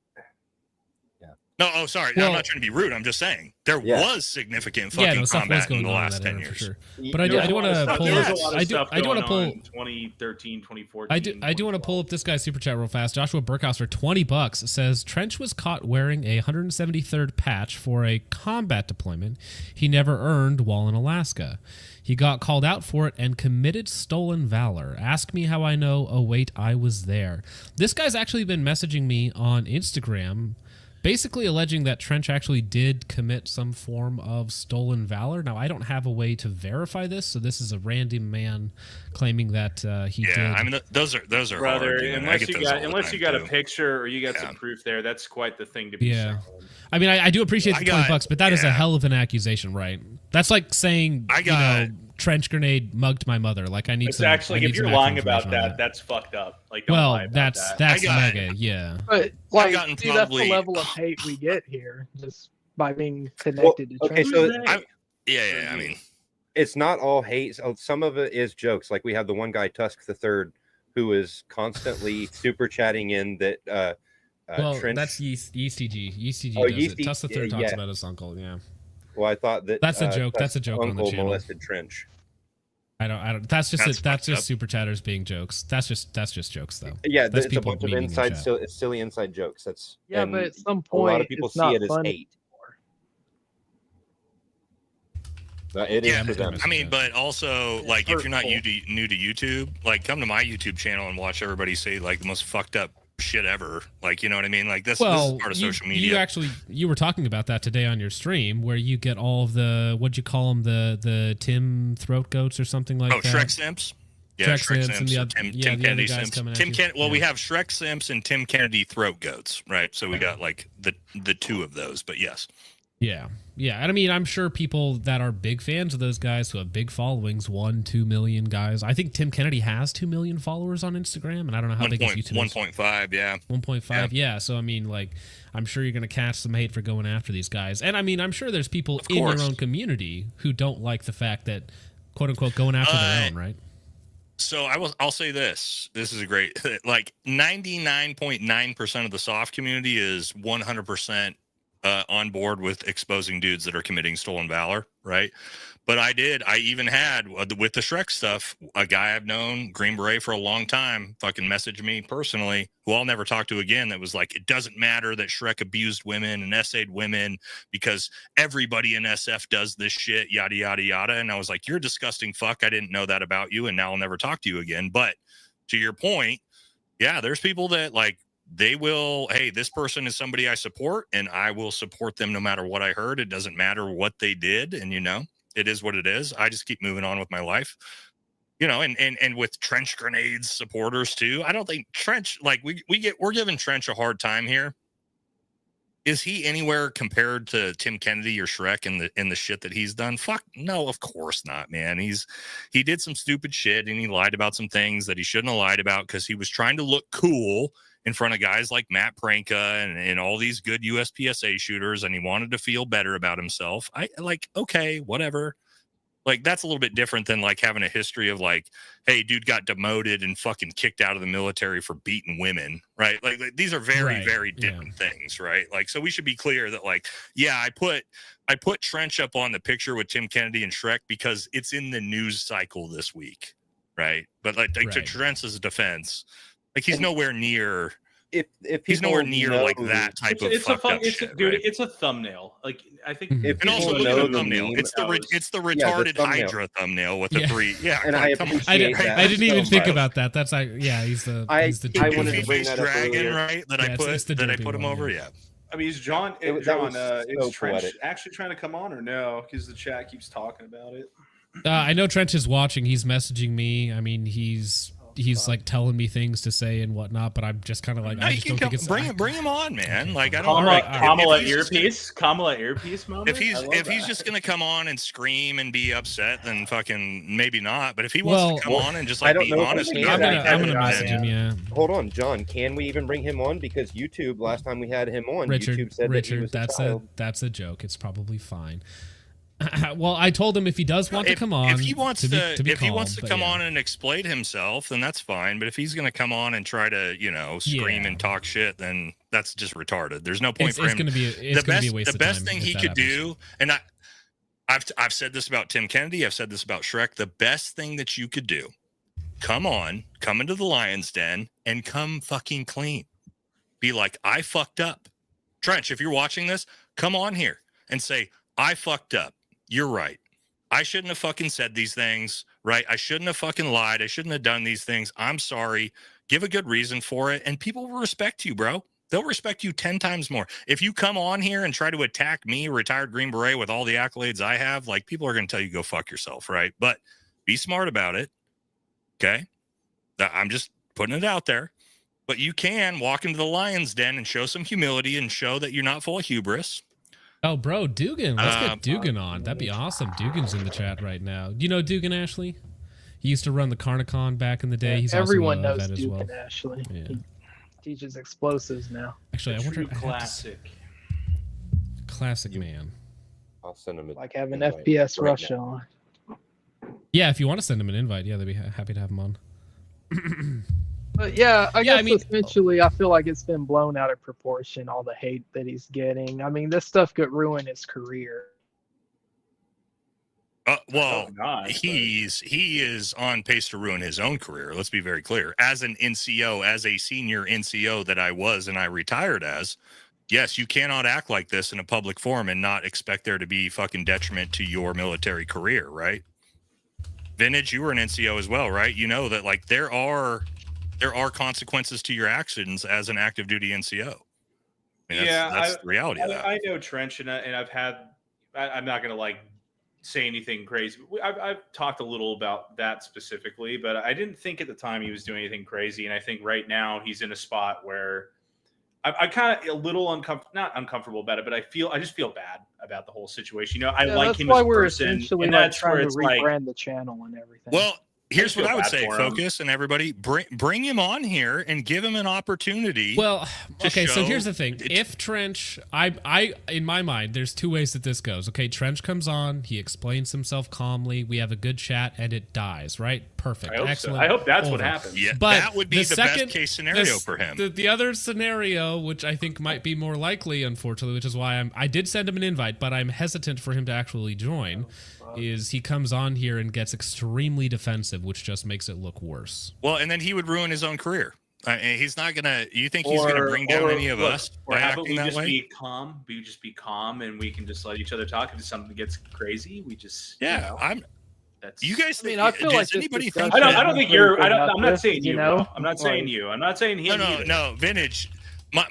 Speaker 3: Yeah.
Speaker 5: No, oh, sorry.
Speaker 1: Well,
Speaker 5: I'm not trying to be rude. I'm just saying there was significant fucking combat in the last 10 years.
Speaker 1: For sure. But I do want to pull. I do want to pull.
Speaker 4: 2013, 2014.
Speaker 1: I do want to pull up this guy's super chat real fast. Joshua Burkhouse for $20 says Trench was caught wearing a 173rd patch for a combat deployment he never earned while in Alaska. He got called out for it and committed stolen valor. Ask me how I know. Oh, wait, I was there. This guy's actually been messaging me on Instagram, basically alleging that Trench actually did commit some form of stolen valor. Now, I don't have a way to verify this, so this is a random man claiming that he did.
Speaker 5: Yeah, I mean, those are
Speaker 4: brother.
Speaker 5: hard,
Speaker 4: Unless you got a picture or you got some proof there, that's quite the thing to be saying.
Speaker 1: I mean, I do appreciate the $20, but that is a hell of an accusation, right? That's like saying, trench grenade mugged my mother. Like, I need
Speaker 4: it's
Speaker 1: some.
Speaker 4: Actually, if you're lying about that, that's fucked up. Like, don't lie about that.
Speaker 1: That's mega, yeah.
Speaker 2: But like, that's the level of hate we get here, just by being connected to
Speaker 3: okay,
Speaker 2: trench.
Speaker 3: so
Speaker 5: I mean,
Speaker 3: it's not all hate. Some of it is jokes. Like we have the one guy, Tusk the Third, who is constantly super chatting in that.
Speaker 1: Well,
Speaker 3: Trench.
Speaker 1: that's ECG. ECG
Speaker 3: Oh,
Speaker 1: does it. Tusk the Third talks about his uncle. Yeah.
Speaker 3: Well, I thought that
Speaker 1: that's a joke. That's a joke on the
Speaker 3: uncle
Speaker 1: channel.
Speaker 3: molested Trench.
Speaker 1: I don't. That's just super chatters being jokes. That's just jokes though.
Speaker 3: Yeah,
Speaker 1: that's
Speaker 3: it's a bunch of inside, silly inside jokes. That's
Speaker 2: but at some point,
Speaker 3: a lot of people
Speaker 2: it's
Speaker 3: see
Speaker 2: not
Speaker 3: it as hate. It is for them.
Speaker 5: I mean, but also, like, if you're not new to YouTube, like, come to my YouTube channel and watch everybody say like the most fucked up shit ever. Like, you know what I mean? Like, this is part of social media.
Speaker 1: You were talking about that today on your stream, where you get all of the, what'd you call them, the Tim throat goats or something like that.
Speaker 5: Shrek Simps. Yeah, Shrek Simps and Tim Kennedy Simps. We have Shrek Simps and Tim Kennedy throat goats, right? So we got like the two of those, but yes.
Speaker 1: Yeah. And I mean, I'm sure people that are big fans of those guys who have big followings, 1-2 million guys. I think Tim Kennedy has 2 million followers on Instagram, and I don't know how big his YouTube is.
Speaker 5: 1.5, yeah.
Speaker 1: 1.5, yeah. So, I mean, like, I'm sure you're going to catch some hate for going after these guys. And, I mean, I'm sure there's people in your own community who don't like the fact that, quote-unquote, going after their own, right?
Speaker 5: So I'll say this. This is a great, like, 99.9% of the soft community is 100% on board with exposing dudes that are committing stolen valor, right? But I even had, with the Shrek stuff, a guy I've known, Green Beret, for a long time, fucking messaged me personally, who I'll never talk to again, that was like, it doesn't matter that Shrek abused women and essayed women because everybody in SF does this shit, yada, yada, yada. And I was like, you're a disgusting fuck. I didn't know that about you, and now I'll never talk to you again. But to your point, yeah, there's people that, like, they will, hey, this person is somebody I support, and I will support them no matter what I heard. It doesn't matter what they did, and, you know, it is what it is. I just keep moving on with my life, you know, and with Trench Grenades supporters too. I don't think Trench, like, we're giving Trench a hard time here. Is he anywhere compared to Tim Kennedy or Shrek in the shit that he's done? Fuck no, of course not, man. He did some stupid shit, and he lied about some things that he shouldn't have lied about because he was trying to look cool in front of guys like Matt Pranka and all these good USPSA shooters, and he wanted to feel better about himself. I like, okay, whatever. Like, that's a little bit different than like having a history of like, hey, dude got demoted and fucking kicked out of the military for beating women, right? Like these are very, very different things, right? Like, so we should be clear that, like, yeah, I put Trench up on the picture with Tim Kennedy and Shrek because it's in the news cycle this week, right? But like to Trench's defense, like, he's nowhere near
Speaker 3: if
Speaker 5: he's
Speaker 3: people
Speaker 5: nowhere near like
Speaker 3: know-
Speaker 5: that type of
Speaker 4: It's a
Speaker 5: fucked
Speaker 4: fun,
Speaker 5: up
Speaker 4: it's
Speaker 5: shit,
Speaker 4: dude.
Speaker 5: right?
Speaker 4: It's a thumbnail. Like I think.
Speaker 3: If
Speaker 5: And also
Speaker 3: people
Speaker 5: look at
Speaker 3: know
Speaker 5: the
Speaker 3: the
Speaker 5: thumbnail.
Speaker 3: meme,
Speaker 5: It's the
Speaker 3: Yeah, the
Speaker 5: retarded
Speaker 3: thumbnail.
Speaker 5: Hydra thumbnail with the
Speaker 1: Yeah.
Speaker 5: 3. Yeah,
Speaker 3: And
Speaker 5: like,
Speaker 3: I
Speaker 5: come on.
Speaker 3: appreciate that.
Speaker 1: I didn't even
Speaker 3: so
Speaker 1: think
Speaker 3: much.
Speaker 1: about that. That's like, yeah, he's the
Speaker 3: I
Speaker 1: Dugan.
Speaker 3: wanted to
Speaker 5: Goofy
Speaker 3: bring
Speaker 5: face
Speaker 3: that up
Speaker 5: dragon,
Speaker 3: earlier.
Speaker 5: right? That
Speaker 1: Yeah,
Speaker 5: I
Speaker 1: it's the
Speaker 5: put
Speaker 1: Dugan
Speaker 5: him
Speaker 1: one,
Speaker 5: over.
Speaker 1: yeah.
Speaker 5: Yeah.
Speaker 4: I mean, is John?
Speaker 3: That
Speaker 4: John,
Speaker 3: was
Speaker 4: is
Speaker 3: so
Speaker 4: Trench
Speaker 3: poetic.
Speaker 4: actually trying to come on or no? Because the chat keeps talking about it.
Speaker 1: I know Trench is watching. He's messaging me. I mean, he's like telling me things to say and whatnot, but I'm just kind of like,
Speaker 5: No,
Speaker 1: I
Speaker 5: you
Speaker 1: just
Speaker 5: can
Speaker 1: don't think it's
Speaker 5: bring him on, man. Like I don't.
Speaker 4: Kamala,
Speaker 5: like,
Speaker 4: Kamala
Speaker 5: if he's just
Speaker 4: earpiece, Kamala earpiece moment.
Speaker 5: If he's
Speaker 4: I love that.
Speaker 5: just gonna come on and scream and be upset, then fucking maybe not. But if he wants to come on and just
Speaker 3: I
Speaker 5: like
Speaker 3: don't
Speaker 5: be
Speaker 3: know if
Speaker 5: honest,
Speaker 3: we
Speaker 5: about
Speaker 3: can.
Speaker 5: it,
Speaker 1: I'm gonna
Speaker 5: then-
Speaker 1: message him. Yeah,
Speaker 3: Hold on, John. Can we even bring him on? Because YouTube, last time we had him on, YouTube said that he was
Speaker 1: that's
Speaker 3: a child.
Speaker 1: that's a joke. It's probably fine. Well, I told him if he does want to come on,
Speaker 5: if he wants to,
Speaker 1: be
Speaker 5: if he
Speaker 1: calm,
Speaker 5: wants to
Speaker 1: but
Speaker 5: come
Speaker 1: yeah.
Speaker 5: on and explain himself, then that's fine. But if he's going to come on and try to, scream and talk shit, then that's just retarded. There's no point
Speaker 1: It's
Speaker 5: for him.
Speaker 1: gonna be a waste
Speaker 5: the
Speaker 1: of
Speaker 5: best
Speaker 1: time
Speaker 5: thing
Speaker 1: if
Speaker 5: he
Speaker 1: that
Speaker 5: could
Speaker 1: happens.
Speaker 5: do, and I've said this about Tim Kennedy. I've said this about Shrek. The best thing that you could do, come into the Lion's Den and come fucking clean. Be like, I fucked up. Trench, if you're watching this, come on here and say, I fucked up. You're right. I shouldn't have fucking said these things, right? I shouldn't have fucking lied. I shouldn't have done these things. I'm sorry. Give a good reason for it, and people will respect you, bro. They'll respect you 10 times more. If you come on here and try to attack me, retired Green Beret, with all the accolades I have, like, people are going to tell you go fuck yourself, right? But be smart about it, okay? I'm just putting it out there. But you can walk into the Lion's Den and show some humility and show that you're not full of hubris.
Speaker 1: Oh, bro, Dugan. Let's get Dugan on. That'd be awesome. Dugan's in the chat right now. You know Dugan, Ashley? He used to run the Carnicon back in the day. He's
Speaker 2: Everyone
Speaker 1: also a
Speaker 2: knows
Speaker 1: vet as
Speaker 2: Dugan
Speaker 1: well.
Speaker 2: Ashley.
Speaker 1: Yeah.
Speaker 2: He teaches explosives now.
Speaker 1: Actually, I wonder.
Speaker 4: True classic.
Speaker 1: Classic man.
Speaker 3: I'll send him.
Speaker 2: Like having
Speaker 3: invite
Speaker 2: FPS
Speaker 3: right
Speaker 2: Russia
Speaker 3: now.
Speaker 2: on.
Speaker 1: Yeah, if you want to send him an invite, yeah, they'd be happy to have him on.
Speaker 2: But yeah, I
Speaker 1: Yeah, I
Speaker 2: guess
Speaker 1: mean-
Speaker 2: essentially, I feel like it's been blown out of proportion, all the hate that he's getting. I mean, this stuff could ruin his career.
Speaker 5: Well,
Speaker 4: not,
Speaker 5: he is on pace to ruin his own career. Let's be very clear. As an NCO, as a senior NCO that I was and I retired as, yes, you cannot act like this in a public forum and not expect there to be fucking detriment to your military career, right? Vintage, you were an NCO as well, right? You know that, like, there are consequences to your actions as an active duty NCO. I mean, that's the reality of that.
Speaker 4: I know Trench, and I've had. I'm not gonna like say anything crazy. I've talked a little about that specifically, but I didn't think at the time he was doing anything crazy. And I think right now he's in a spot where I kind of a little not uncomfortable about it, but I just feel bad about the whole situation. You know, I like
Speaker 2: that's
Speaker 4: him
Speaker 2: why
Speaker 4: as a
Speaker 2: we're
Speaker 4: person,
Speaker 2: essentially
Speaker 4: and
Speaker 2: like
Speaker 4: that's where
Speaker 2: trying to
Speaker 4: it's like,
Speaker 2: rebrand the channel and everything.
Speaker 5: Well, here's what I would
Speaker 4: bad
Speaker 5: say,
Speaker 4: for him.
Speaker 5: Focus and everybody, bring him on here and give him an opportunity.
Speaker 1: Well,
Speaker 5: to
Speaker 1: okay, so
Speaker 5: show-
Speaker 1: here's the thing. If Trench, I in my mind, there's two ways that this goes. Okay, Trench comes on, he explains himself calmly, we have a good chat, and it dies, right? Perfect.
Speaker 4: I hope so.
Speaker 1: Excellent.
Speaker 4: I hope that's what
Speaker 1: Over.
Speaker 4: happens.
Speaker 5: Yeah,
Speaker 1: But
Speaker 5: that would be the best case scenario for him.
Speaker 1: The other scenario, which I think might be more likely, unfortunately, which is why I did send him an invite, but I'm hesitant for him to actually join, is he comes on here and gets extremely defensive, which just makes it look worse.
Speaker 5: Well, and then he would ruin his own career. He's not gonna. You think he's gonna bring down any of us
Speaker 4: Or
Speaker 5: by
Speaker 4: how about
Speaker 5: acting
Speaker 4: we
Speaker 5: that
Speaker 4: just
Speaker 5: way?
Speaker 4: be calm? We just be calm, and we can just let each other talk. If something gets crazy, we just
Speaker 5: I'm.
Speaker 4: That's.
Speaker 5: You guys think?
Speaker 2: I feel
Speaker 5: does
Speaker 2: like this
Speaker 5: anybody
Speaker 2: discussion-
Speaker 5: think?
Speaker 4: I don't think you're. I'm not
Speaker 2: This,
Speaker 4: saying you.
Speaker 2: you know?
Speaker 4: Bro. I'm not saying you. I'm not saying him. either.
Speaker 5: No. Vintage.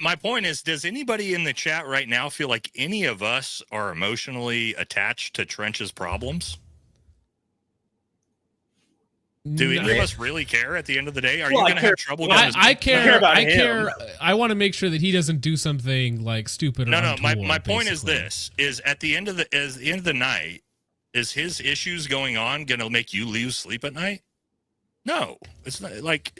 Speaker 5: My point is, does anybody in the chat right now feel like any of us are emotionally attached to Trench's problems? Do any of us really care at the end of the day? Are you
Speaker 4: Well, I
Speaker 5: going to
Speaker 4: care-
Speaker 5: have trouble?
Speaker 4: well,
Speaker 5: getting
Speaker 1: I care.
Speaker 4: about
Speaker 1: I
Speaker 4: him.
Speaker 1: care. I want to make sure that he doesn't do something like stupid. Or
Speaker 5: No.
Speaker 1: untoward,
Speaker 5: My point is
Speaker 1: basically.
Speaker 5: this: is at the end of the night, is his issues going on going to make you lose sleep at night? No, it's not. Like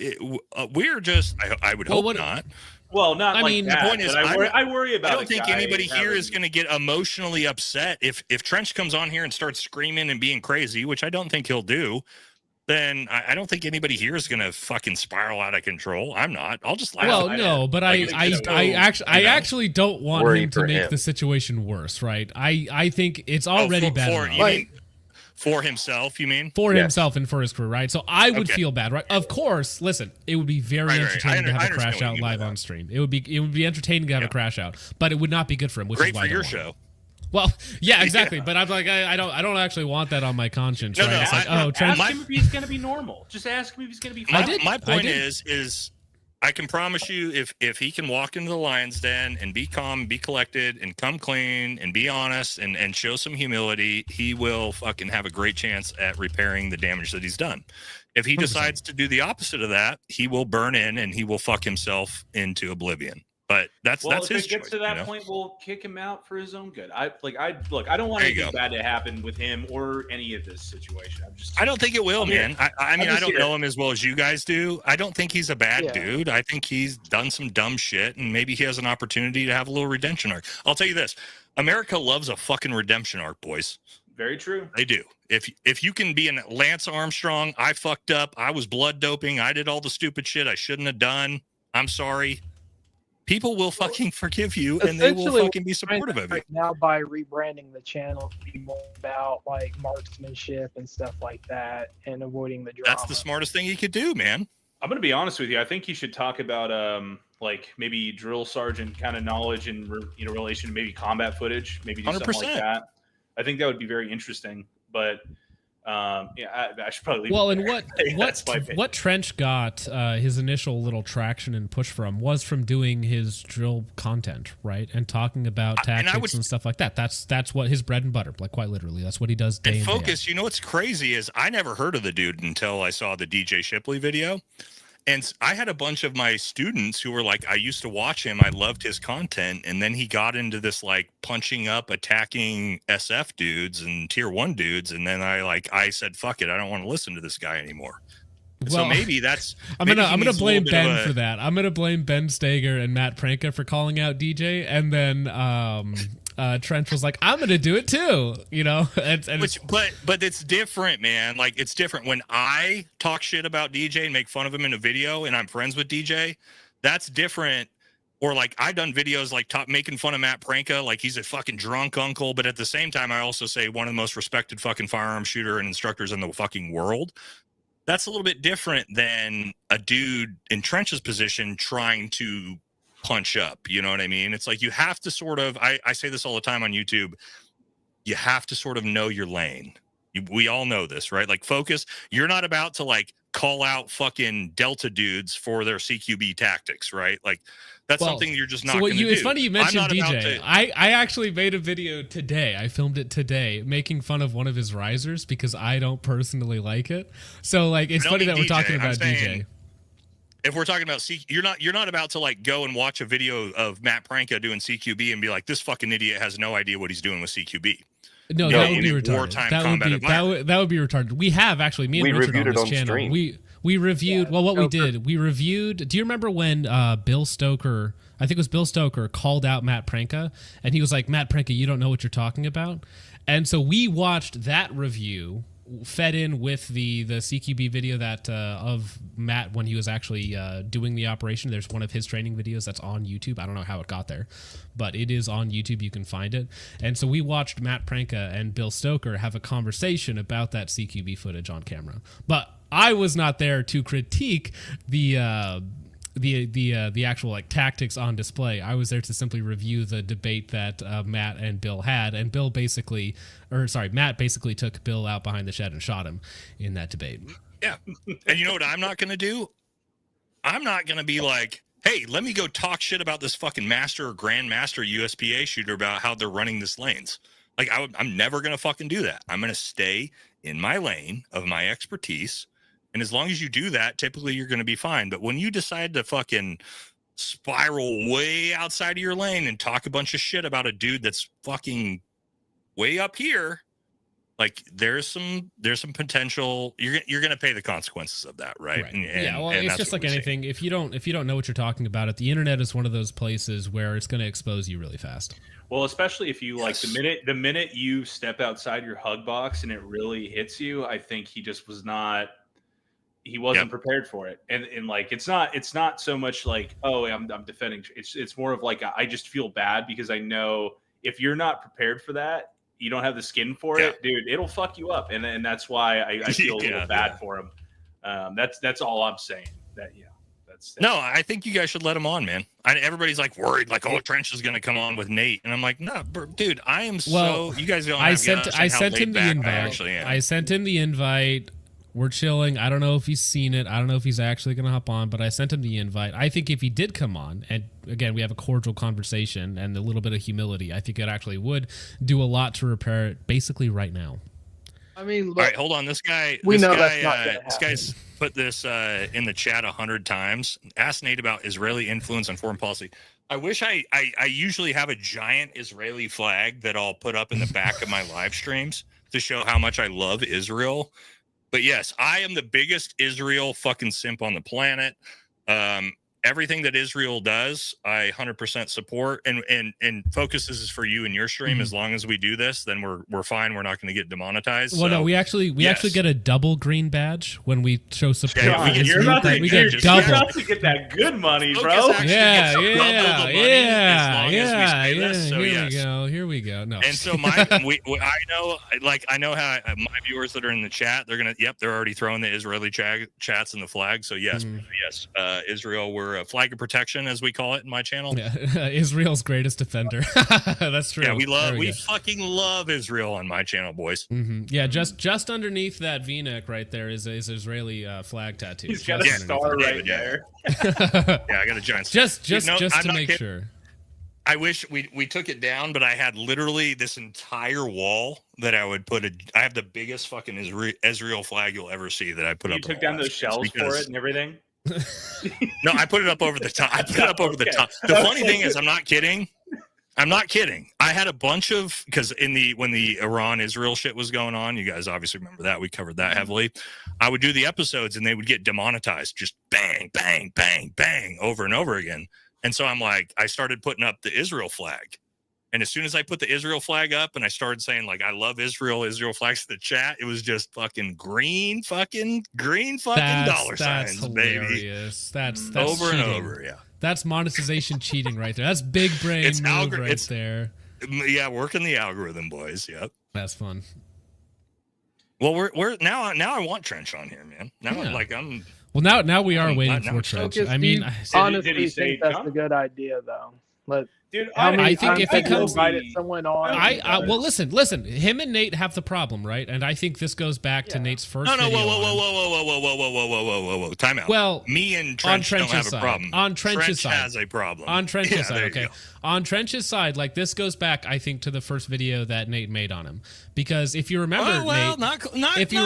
Speaker 5: we're just. I would hope not.
Speaker 4: Well, not.
Speaker 1: I
Speaker 4: like
Speaker 1: mean,
Speaker 4: that,
Speaker 5: the point is,
Speaker 4: but I worry about.
Speaker 5: I don't
Speaker 4: a
Speaker 5: think
Speaker 4: guy
Speaker 5: anybody here
Speaker 4: having-
Speaker 5: is going to get emotionally upset if Trench comes on here and starts screaming and being crazy, which I don't think he'll do. Then I don't think anybody here is going to fucking spiral out of control. I'm not. I'll just laugh.
Speaker 1: Well,
Speaker 5: at
Speaker 1: no,
Speaker 5: it.
Speaker 1: but
Speaker 5: Like,
Speaker 1: I actually don't want
Speaker 3: Worry
Speaker 1: him to
Speaker 3: for
Speaker 1: make
Speaker 3: him.
Speaker 1: the situation worse, right? I think it's already bad enough.
Speaker 5: You mean For himself, you mean?
Speaker 1: For himself and for his crew, right? So I would feel bad, right? Of course, listen, it would be very entertaining to have a crash out live on stream. It would be entertaining to have a crash out, but it would not be good for him. Which
Speaker 5: Great
Speaker 1: is why
Speaker 5: for
Speaker 1: I don't
Speaker 5: your
Speaker 1: want
Speaker 5: show.
Speaker 1: it. Well, yeah, exactly. But I'm like, I don't actually want that on my conscience.
Speaker 4: No,
Speaker 1: right?
Speaker 4: no,
Speaker 1: It's like,
Speaker 4: ask him if he's going to be normal. Just ask him if he's going to be fine.
Speaker 5: My point is I can promise you if he can walk into the lion's den and be calm, be collected, and come clean and be honest and show some humility, he will fucking have a great chance at repairing the damage that he's done. If he
Speaker 1: 100%.
Speaker 5: decides to do the opposite of that, he will burn in and he will fuck himself into oblivion. But that's
Speaker 4: if
Speaker 5: his
Speaker 4: it gets
Speaker 5: choice,
Speaker 4: to that
Speaker 5: you know?
Speaker 4: point, we'll kick him out for his own good. I don't want anything bad to happen with him or any of this situation. I don't think it will,
Speaker 5: man. I mean, I don't know him as well as you guys do. I don't think he's a bad
Speaker 4: Yeah.
Speaker 5: dude. I think he's done some dumb shit, and maybe he has an opportunity to have a little redemption arc. I'll tell you this: America loves a fucking redemption arc, boys.
Speaker 4: Very true.
Speaker 5: They do. If you can be an Lance Armstrong, I fucked up. I was blood doping. I did all the stupid shit I shouldn't have done. I'm sorry. People will fucking forgive you, and they will fucking be supportive of you.
Speaker 2: Right now, by rebranding the channel to be more about like marksmanship and stuff like that, and avoiding the drama.
Speaker 5: That's the smartest thing he could do, man.
Speaker 4: I'm going to be honest with you. I think he should talk about like maybe drill sergeant kind of knowledge in relation to maybe combat footage, maybe do something like
Speaker 5: 100%.
Speaker 4: that. I think that would be very interesting. But yeah, I should probably leave
Speaker 1: Well,
Speaker 4: it
Speaker 1: and
Speaker 4: there.
Speaker 1: what Trench got his initial little traction and push from was from doing his drill content, right, and talking about tactics and stuff like that. That's what his bread and butter, like quite literally. That's what he does day
Speaker 5: And
Speaker 1: in, day out.
Speaker 5: Focus, you know what's crazy is I never heard of the dude until I saw the DJ Shipley video. And I had a bunch of my students who were like, I used to watch him. I loved his content. And then he got into this like punching up, attacking SF dudes and tier 1 dudes. And then I said, fuck it. I don't want to listen to this guy anymore. So maybe that's.
Speaker 1: I'm gonna blame Ben for that. I'm gonna blame Ben Stager and Matt Pranka for calling out DJ, and then Trench was like, "I'm gonna do it too," you know.
Speaker 5: But it's different, man. Like it's different when I talk shit about DJ and make fun of him in a video, and I'm friends with DJ. That's different. Or like I done videos like making fun of Matt Pranka, like he's a fucking drunk uncle. But at the same time, I also say one of the most respected fucking firearm shooter and instructors in the fucking world. That's a little bit different than a dude in Trench's position trying to punch up. You know what I mean? It's like you have to sort of, I say this all the time on YouTube, you have to sort of know your lane. We all know this, right? Like Focus, you're not about to like call out fucking Delta dudes for their CQB tactics, right? Like that's something you're just not going to do.
Speaker 1: It's funny you mentioned DJ. I actually made a video today. I filmed it today, making fun of one of his risers because I don't personally like it. So like, it's funny that we're talking about DJ.
Speaker 5: If we're talking about you're not about to like go and watch a video of Matt Pranka doing CQB and be like, this fucking idiot has no idea what he's doing with CQB.
Speaker 1: No, that would be retarded. That would be retarded. We have actually, me and Richard on this channel. We reviewed. Well, what we did, we reviewed. Do you remember when Bill Stoker? I think it was Bill Stoker called out Matt Pranka, and he was like, "Matt Pranka, you don't know what you're talking about." And so we watched that review, fed in with the CQB video that of Matt when he was actually doing the operation. There's one of his training videos that's on YouTube. I don't know how it got there, but it is on YouTube. You can find it. And so we watched Matt Pranka and Bill Stoker have a conversation about that CQB footage on camera. But I was not there to critique the actual like tactics on display. I was there to simply review the debate that Matt and Bill had, and Matt basically took Bill out behind the shed and shot him in that debate.
Speaker 5: Yeah, and you know what I'm not going to do? I'm not going to be like, hey, let me go talk shit about this fucking master or grandmaster USPA shooter about how they're running this lanes. Like I'm never going to fucking do that. I'm going to stay in my lane of my expertise. And as long as you do that, typically you're going to be fine. But when you decide to fucking spiral way outside of your lane and talk a bunch of shit about a dude that's fucking way up here, like there's some potential. You're going to pay the consequences of that, right? And
Speaker 1: it's just like anything. If you don't know what you're talking about, the internet is one of those places where it's going to expose you really fast.
Speaker 4: Well, especially if you like the minute you step outside your hug box and it really hits you, I think he just was not. He wasn't prepared for it. And like, it's not so much like, oh, I'm defending. It's more of like, I just feel bad because I know if you're not prepared for that, you don't have the skin for it, dude, it'll fuck you up, and that's why I feel a little bad for him. That's all I'm saying. That that's
Speaker 5: no, I think you guys should let him on, man. Everybody's like worried, like, oh, Trench is gonna come on with Nate, and I'm like, no, dude, I am you guys don't.
Speaker 1: I sent him the invite. I sent him the invite. We're chilling. I don't know if he's seen it. I don't know if he's actually going to hop on, but I sent him the invite. I think if he did come on, and again, we have a cordial conversation and a little bit of humility, I think it actually would do a lot to repair it basically right now.
Speaker 2: I mean, look,
Speaker 5: all right, hold on. This guy's put this in the chat 100 times. Ask Nate about Israeli influence on foreign policy. I wish I usually have a giant Israeli flag that I'll put up in the back of my live streams to show how much I love Israel. But yes, I am the biggest Israel fucking simp on the planet. Everything that Israel does, I 100% support. And focus, this is for you and your stream. As long as we do this, then we're fine. We're not going to get demonetized.
Speaker 1: Well, no, we actually get a double green badge when we show support.
Speaker 4: Yeah, you're about to get that good money, bro.
Speaker 1: Yeah. Here we go. No.
Speaker 5: And so I know how my viewers that are in the chat, they're already throwing the Israeli chats in the flag. So yes, Israel, we're a flag of protection, as we call it in my channel.
Speaker 1: Yeah. Israel's greatest defender. That's true.
Speaker 5: Yeah, we fucking love Israel on my channel, boys.
Speaker 1: Mm-hmm. Yeah, just underneath that V-neck right there is Israeli flag tattoo.
Speaker 4: He's got a star right there.
Speaker 5: Yeah, I got a giant star.
Speaker 1: Just to make sure.
Speaker 5: I wish we took it down, but I had literally this entire wall that I would put I have the biggest fucking Israel flag you'll ever see that I put up.
Speaker 4: You took down those shells for it and everything?
Speaker 5: No, I put it up over the top. The funny thing is, I'm not kidding. I had a bunch of, because when the Iran-Israel shit was going on, you guys obviously remember that. We covered that heavily. I would do the episodes and they would get demonetized, just bang, bang, bang, bang, over and over again. And so I started putting up the Israel flag. And as soon as I put the Israel flag up and I started saying, like, I love Israel flags to the chat, it was just fucking green fucking dollar signs,
Speaker 1: hilarious.
Speaker 5: baby.
Speaker 1: That's
Speaker 5: over
Speaker 1: cheating.
Speaker 5: and over, yeah.
Speaker 1: That's monetization cheating right there. That's big brain move right there.
Speaker 5: Yeah, working the algorithm, boys. Yep.
Speaker 1: That's fun.
Speaker 5: Well, we're now I want Trench on here, man.
Speaker 1: Now we are waiting for Trench. I mean,
Speaker 2: honestly, think that's a good idea, though.
Speaker 4: Dude,
Speaker 1: I think if he comes,
Speaker 2: someone on.
Speaker 1: Well, listen. Him and Nate have the problem, right? And I think this goes back to Nate's first.
Speaker 5: No,
Speaker 1: video
Speaker 5: whoa, time out.
Speaker 1: Well,
Speaker 5: me and Trench don't have a problem.
Speaker 1: On Trench's side,
Speaker 5: has a problem.
Speaker 1: On Trench's side, okay. On Trench's side, like, this goes back, I think, to the first video that Nate made on him, because if you remember, Nate,
Speaker 5: not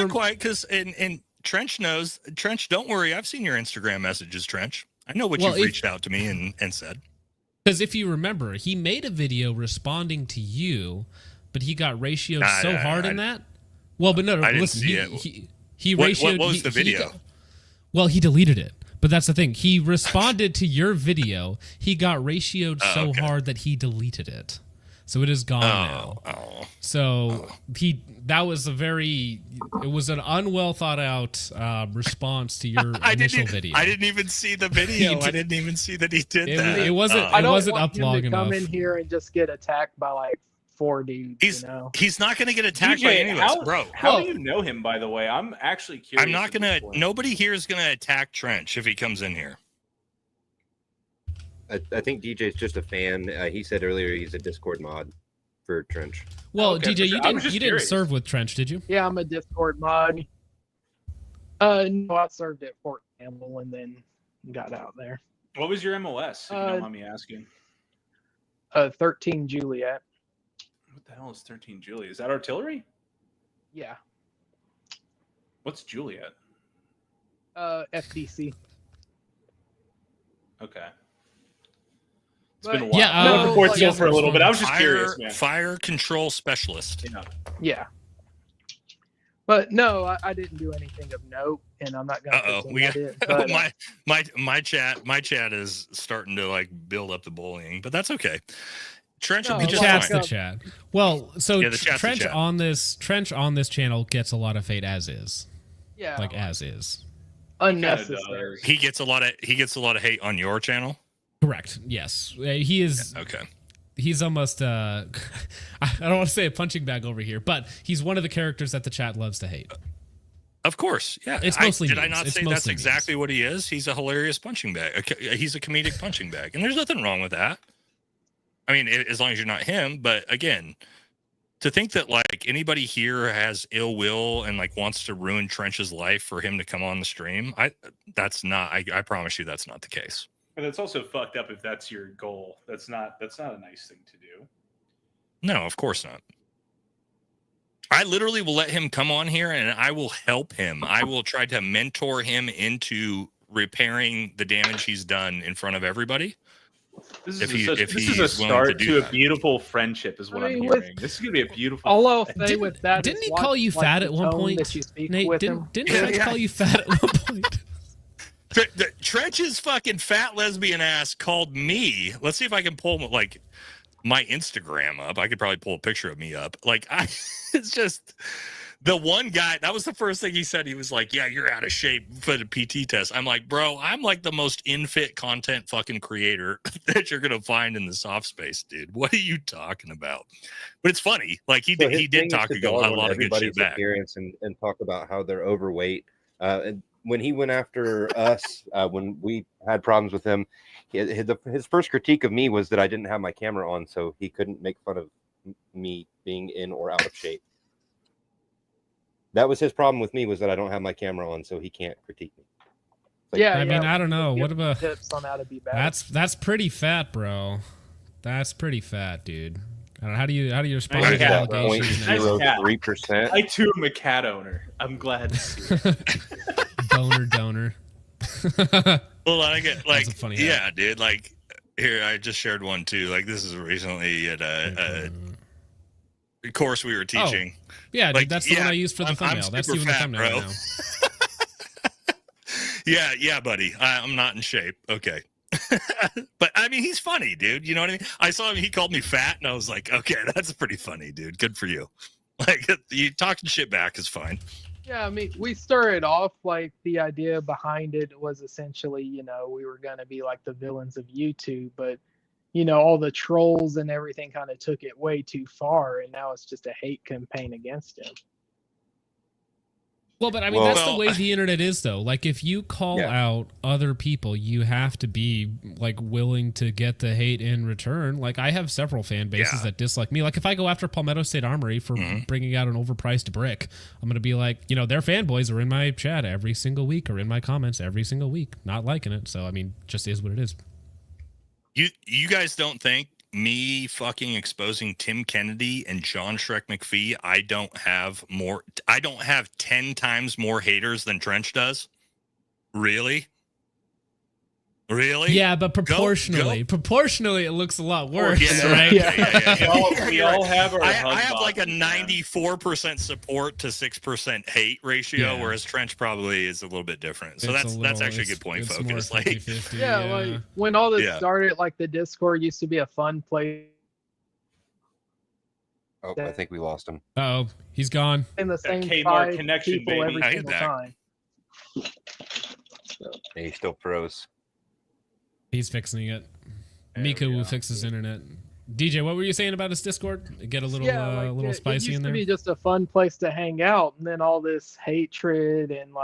Speaker 5: quite, because and Trench knows. Trench, don't worry, I've seen your Instagram messages, Trench. I know what you've reached out to me and said.
Speaker 1: Because if you remember, he made a video responding to you, but he got ratioed so hard in that. Well, but no, listen, he ratioed.
Speaker 5: What was the video?
Speaker 1: He deleted it. But that's the thing. He responded to your video. He got ratioed so hard that he deleted it. So it is gone now. So that was it was an unwell thought out response to your initial video.
Speaker 5: I didn't even see the video. I didn't even see that he did that.
Speaker 1: It wasn't up long enough.
Speaker 2: Come in here and just get attacked by like 4 dudes.
Speaker 5: He's not going to get attacked by anyone, bro.
Speaker 4: How do you know him, by the way? I'm actually curious.
Speaker 5: I'm not going to. Nobody here is going to attack Trench if he comes in here.
Speaker 3: I think DJ's just a fan. He said earlier he's a Discord mod for Trench.
Speaker 1: Well, DJ, you didn't serve with Trench, did you?
Speaker 2: Yeah, I'm a Discord mod. No, I served at Fort Campbell and then got out there.
Speaker 4: What was your MOS, if you don't mind me asking?
Speaker 2: 13 Juliet.
Speaker 4: What the hell is 13 Juliet? Is that artillery?
Speaker 2: Yeah.
Speaker 4: What's Juliet?
Speaker 2: FDC.
Speaker 4: Okay. It's been a while.
Speaker 1: Yeah,
Speaker 4: I've been report for a little bit. I was just curious, man.
Speaker 5: Fire control specialist.
Speaker 2: Yeah. But no, I didn't do anything of note, and I'm not gonna.
Speaker 5: My chat is starting to like build up the bullying, but that's okay. Trench will be just fine.
Speaker 1: The chat. Well, so Trench on this channel gets a lot of hate as is.
Speaker 2: Yeah.
Speaker 1: Like as is.
Speaker 2: Unnecessary.
Speaker 5: He gets a lot of hate on your channel.
Speaker 1: Correct. Yes, he is.
Speaker 5: Okay.
Speaker 1: he's almost I don't want to say a punching bag over here, but he's one of the characters that the chat loves to hate.
Speaker 5: Of course, yeah.
Speaker 1: It's mostly
Speaker 5: did
Speaker 1: memes.
Speaker 5: I not
Speaker 1: It's
Speaker 5: say that's
Speaker 1: mostly
Speaker 5: exactly what he is? He's a hilarious punching bag. He's a comedic punching bag, and there's nothing wrong with that. I mean, as long as you're not him. But again, to think that like anybody here has ill will and like wants to ruin Trench's life for him to come on the stream, that's not. I promise you, that's not the case.
Speaker 4: But it's also fucked up if that's your goal. That's not a nice thing to do.
Speaker 5: No, of course not. I literally will let him come on here and I will help him. I will try to mentor him into repairing the damage he's done in front of everybody.
Speaker 4: This is a start to a beautiful friendship, is what I'm hearing. This is gonna be a beautiful.
Speaker 2: All I'll say with that,
Speaker 1: didn't he call you fat at one point? Nate, didn't Trench call you fat at one point?
Speaker 5: Trench's fucking fat lesbian ass called me. Let's see if I can pull like my Instagram up. I could probably pull a picture of me up. Like it's just the one guy. That was the first thing he said. He was like, "Yeah, you're out of shape for the PT test." I'm like, "Bro, I'm like the most infit content fucking creator that you're gonna find in the soft space, dude. What are you talking about?" But it's funny. Like he did talk a lot of good shit back.
Speaker 3: Appearance and talk about how they're overweight. And when he went after us, when we had problems with him, his first critique of me was that I didn't have my camera on, so he couldn't make fun of me being in or out of shape. That was his problem with me, was that I don't have my camera on, so he can't critique me.
Speaker 1: Like, I mean, I don't know. What about
Speaker 2: tips on how to be better?
Speaker 1: That's pretty fat, bro. That's pretty fat, dude. I don't know, how do you respond to the
Speaker 3: got
Speaker 1: allegations?
Speaker 3: 0.03%.
Speaker 4: I too am a cat owner. I'm glad to see it.
Speaker 1: Donor.
Speaker 5: Well, I get like,
Speaker 1: That's a funny
Speaker 5: yeah,
Speaker 1: hat.
Speaker 5: dude. Like, here I just shared one too. Like, this is recently at a course we were teaching.
Speaker 1: Oh, yeah,
Speaker 5: like,
Speaker 1: dude, that's the one I used for the thumbnail. That's even the thumbnail
Speaker 5: bro.
Speaker 1: right
Speaker 5: now. yeah, buddy. I'm not in shape. Okay. But I mean, he's funny, dude. You know what I mean? I saw him. He called me fat, and I was like, okay, that's pretty funny, dude. Good for you. Like, you talking shit back is fine.
Speaker 2: Yeah, I mean, we started off like the idea behind it was essentially, we were going to be like the villains of YouTube, but, all the trolls and everything kind of took it way too far, and now it's just a hate campaign against him.
Speaker 1: Well, but I mean, that's the way the internet is, though. Like, if you call out other people, you have to be, like, willing to get the hate in return. Like, I have several fan bases that dislike me. Like, if I go after Palmetto State Armory for bringing out an overpriced brick, I'm going to be like, their fanboys are in my chat every single week or in my comments every single week, not liking it. So, I mean, just is what it is.
Speaker 5: You guys don't think me fucking exposing Tim Kennedy and John Shrek McPhee, I don't have 10 times more haters than Trench does? Really?
Speaker 1: Yeah, but proportionally it looks a lot worse, right?
Speaker 5: Yeah.
Speaker 4: We all have our
Speaker 5: I have like a 94% support to 6% hate ratio, whereas Trench probably is a little bit different. So that's actually a good point, Focus. Like,
Speaker 2: 50-50, like when all this started, like the Discord used to be a fun place.
Speaker 3: Oh, I think we lost him.
Speaker 1: Uh-oh, he's gone.
Speaker 2: In the same
Speaker 4: Kmart
Speaker 2: 5
Speaker 4: connection,
Speaker 2: people
Speaker 4: baby.
Speaker 2: every single time.
Speaker 3: Yeah, he still froze.
Speaker 1: He's fixing it. Mika will fix his internet. DJ, what were you saying about his Discord? Get a little little spicy in there?
Speaker 2: It used to be just a fun place to hang out, and then all this hatred and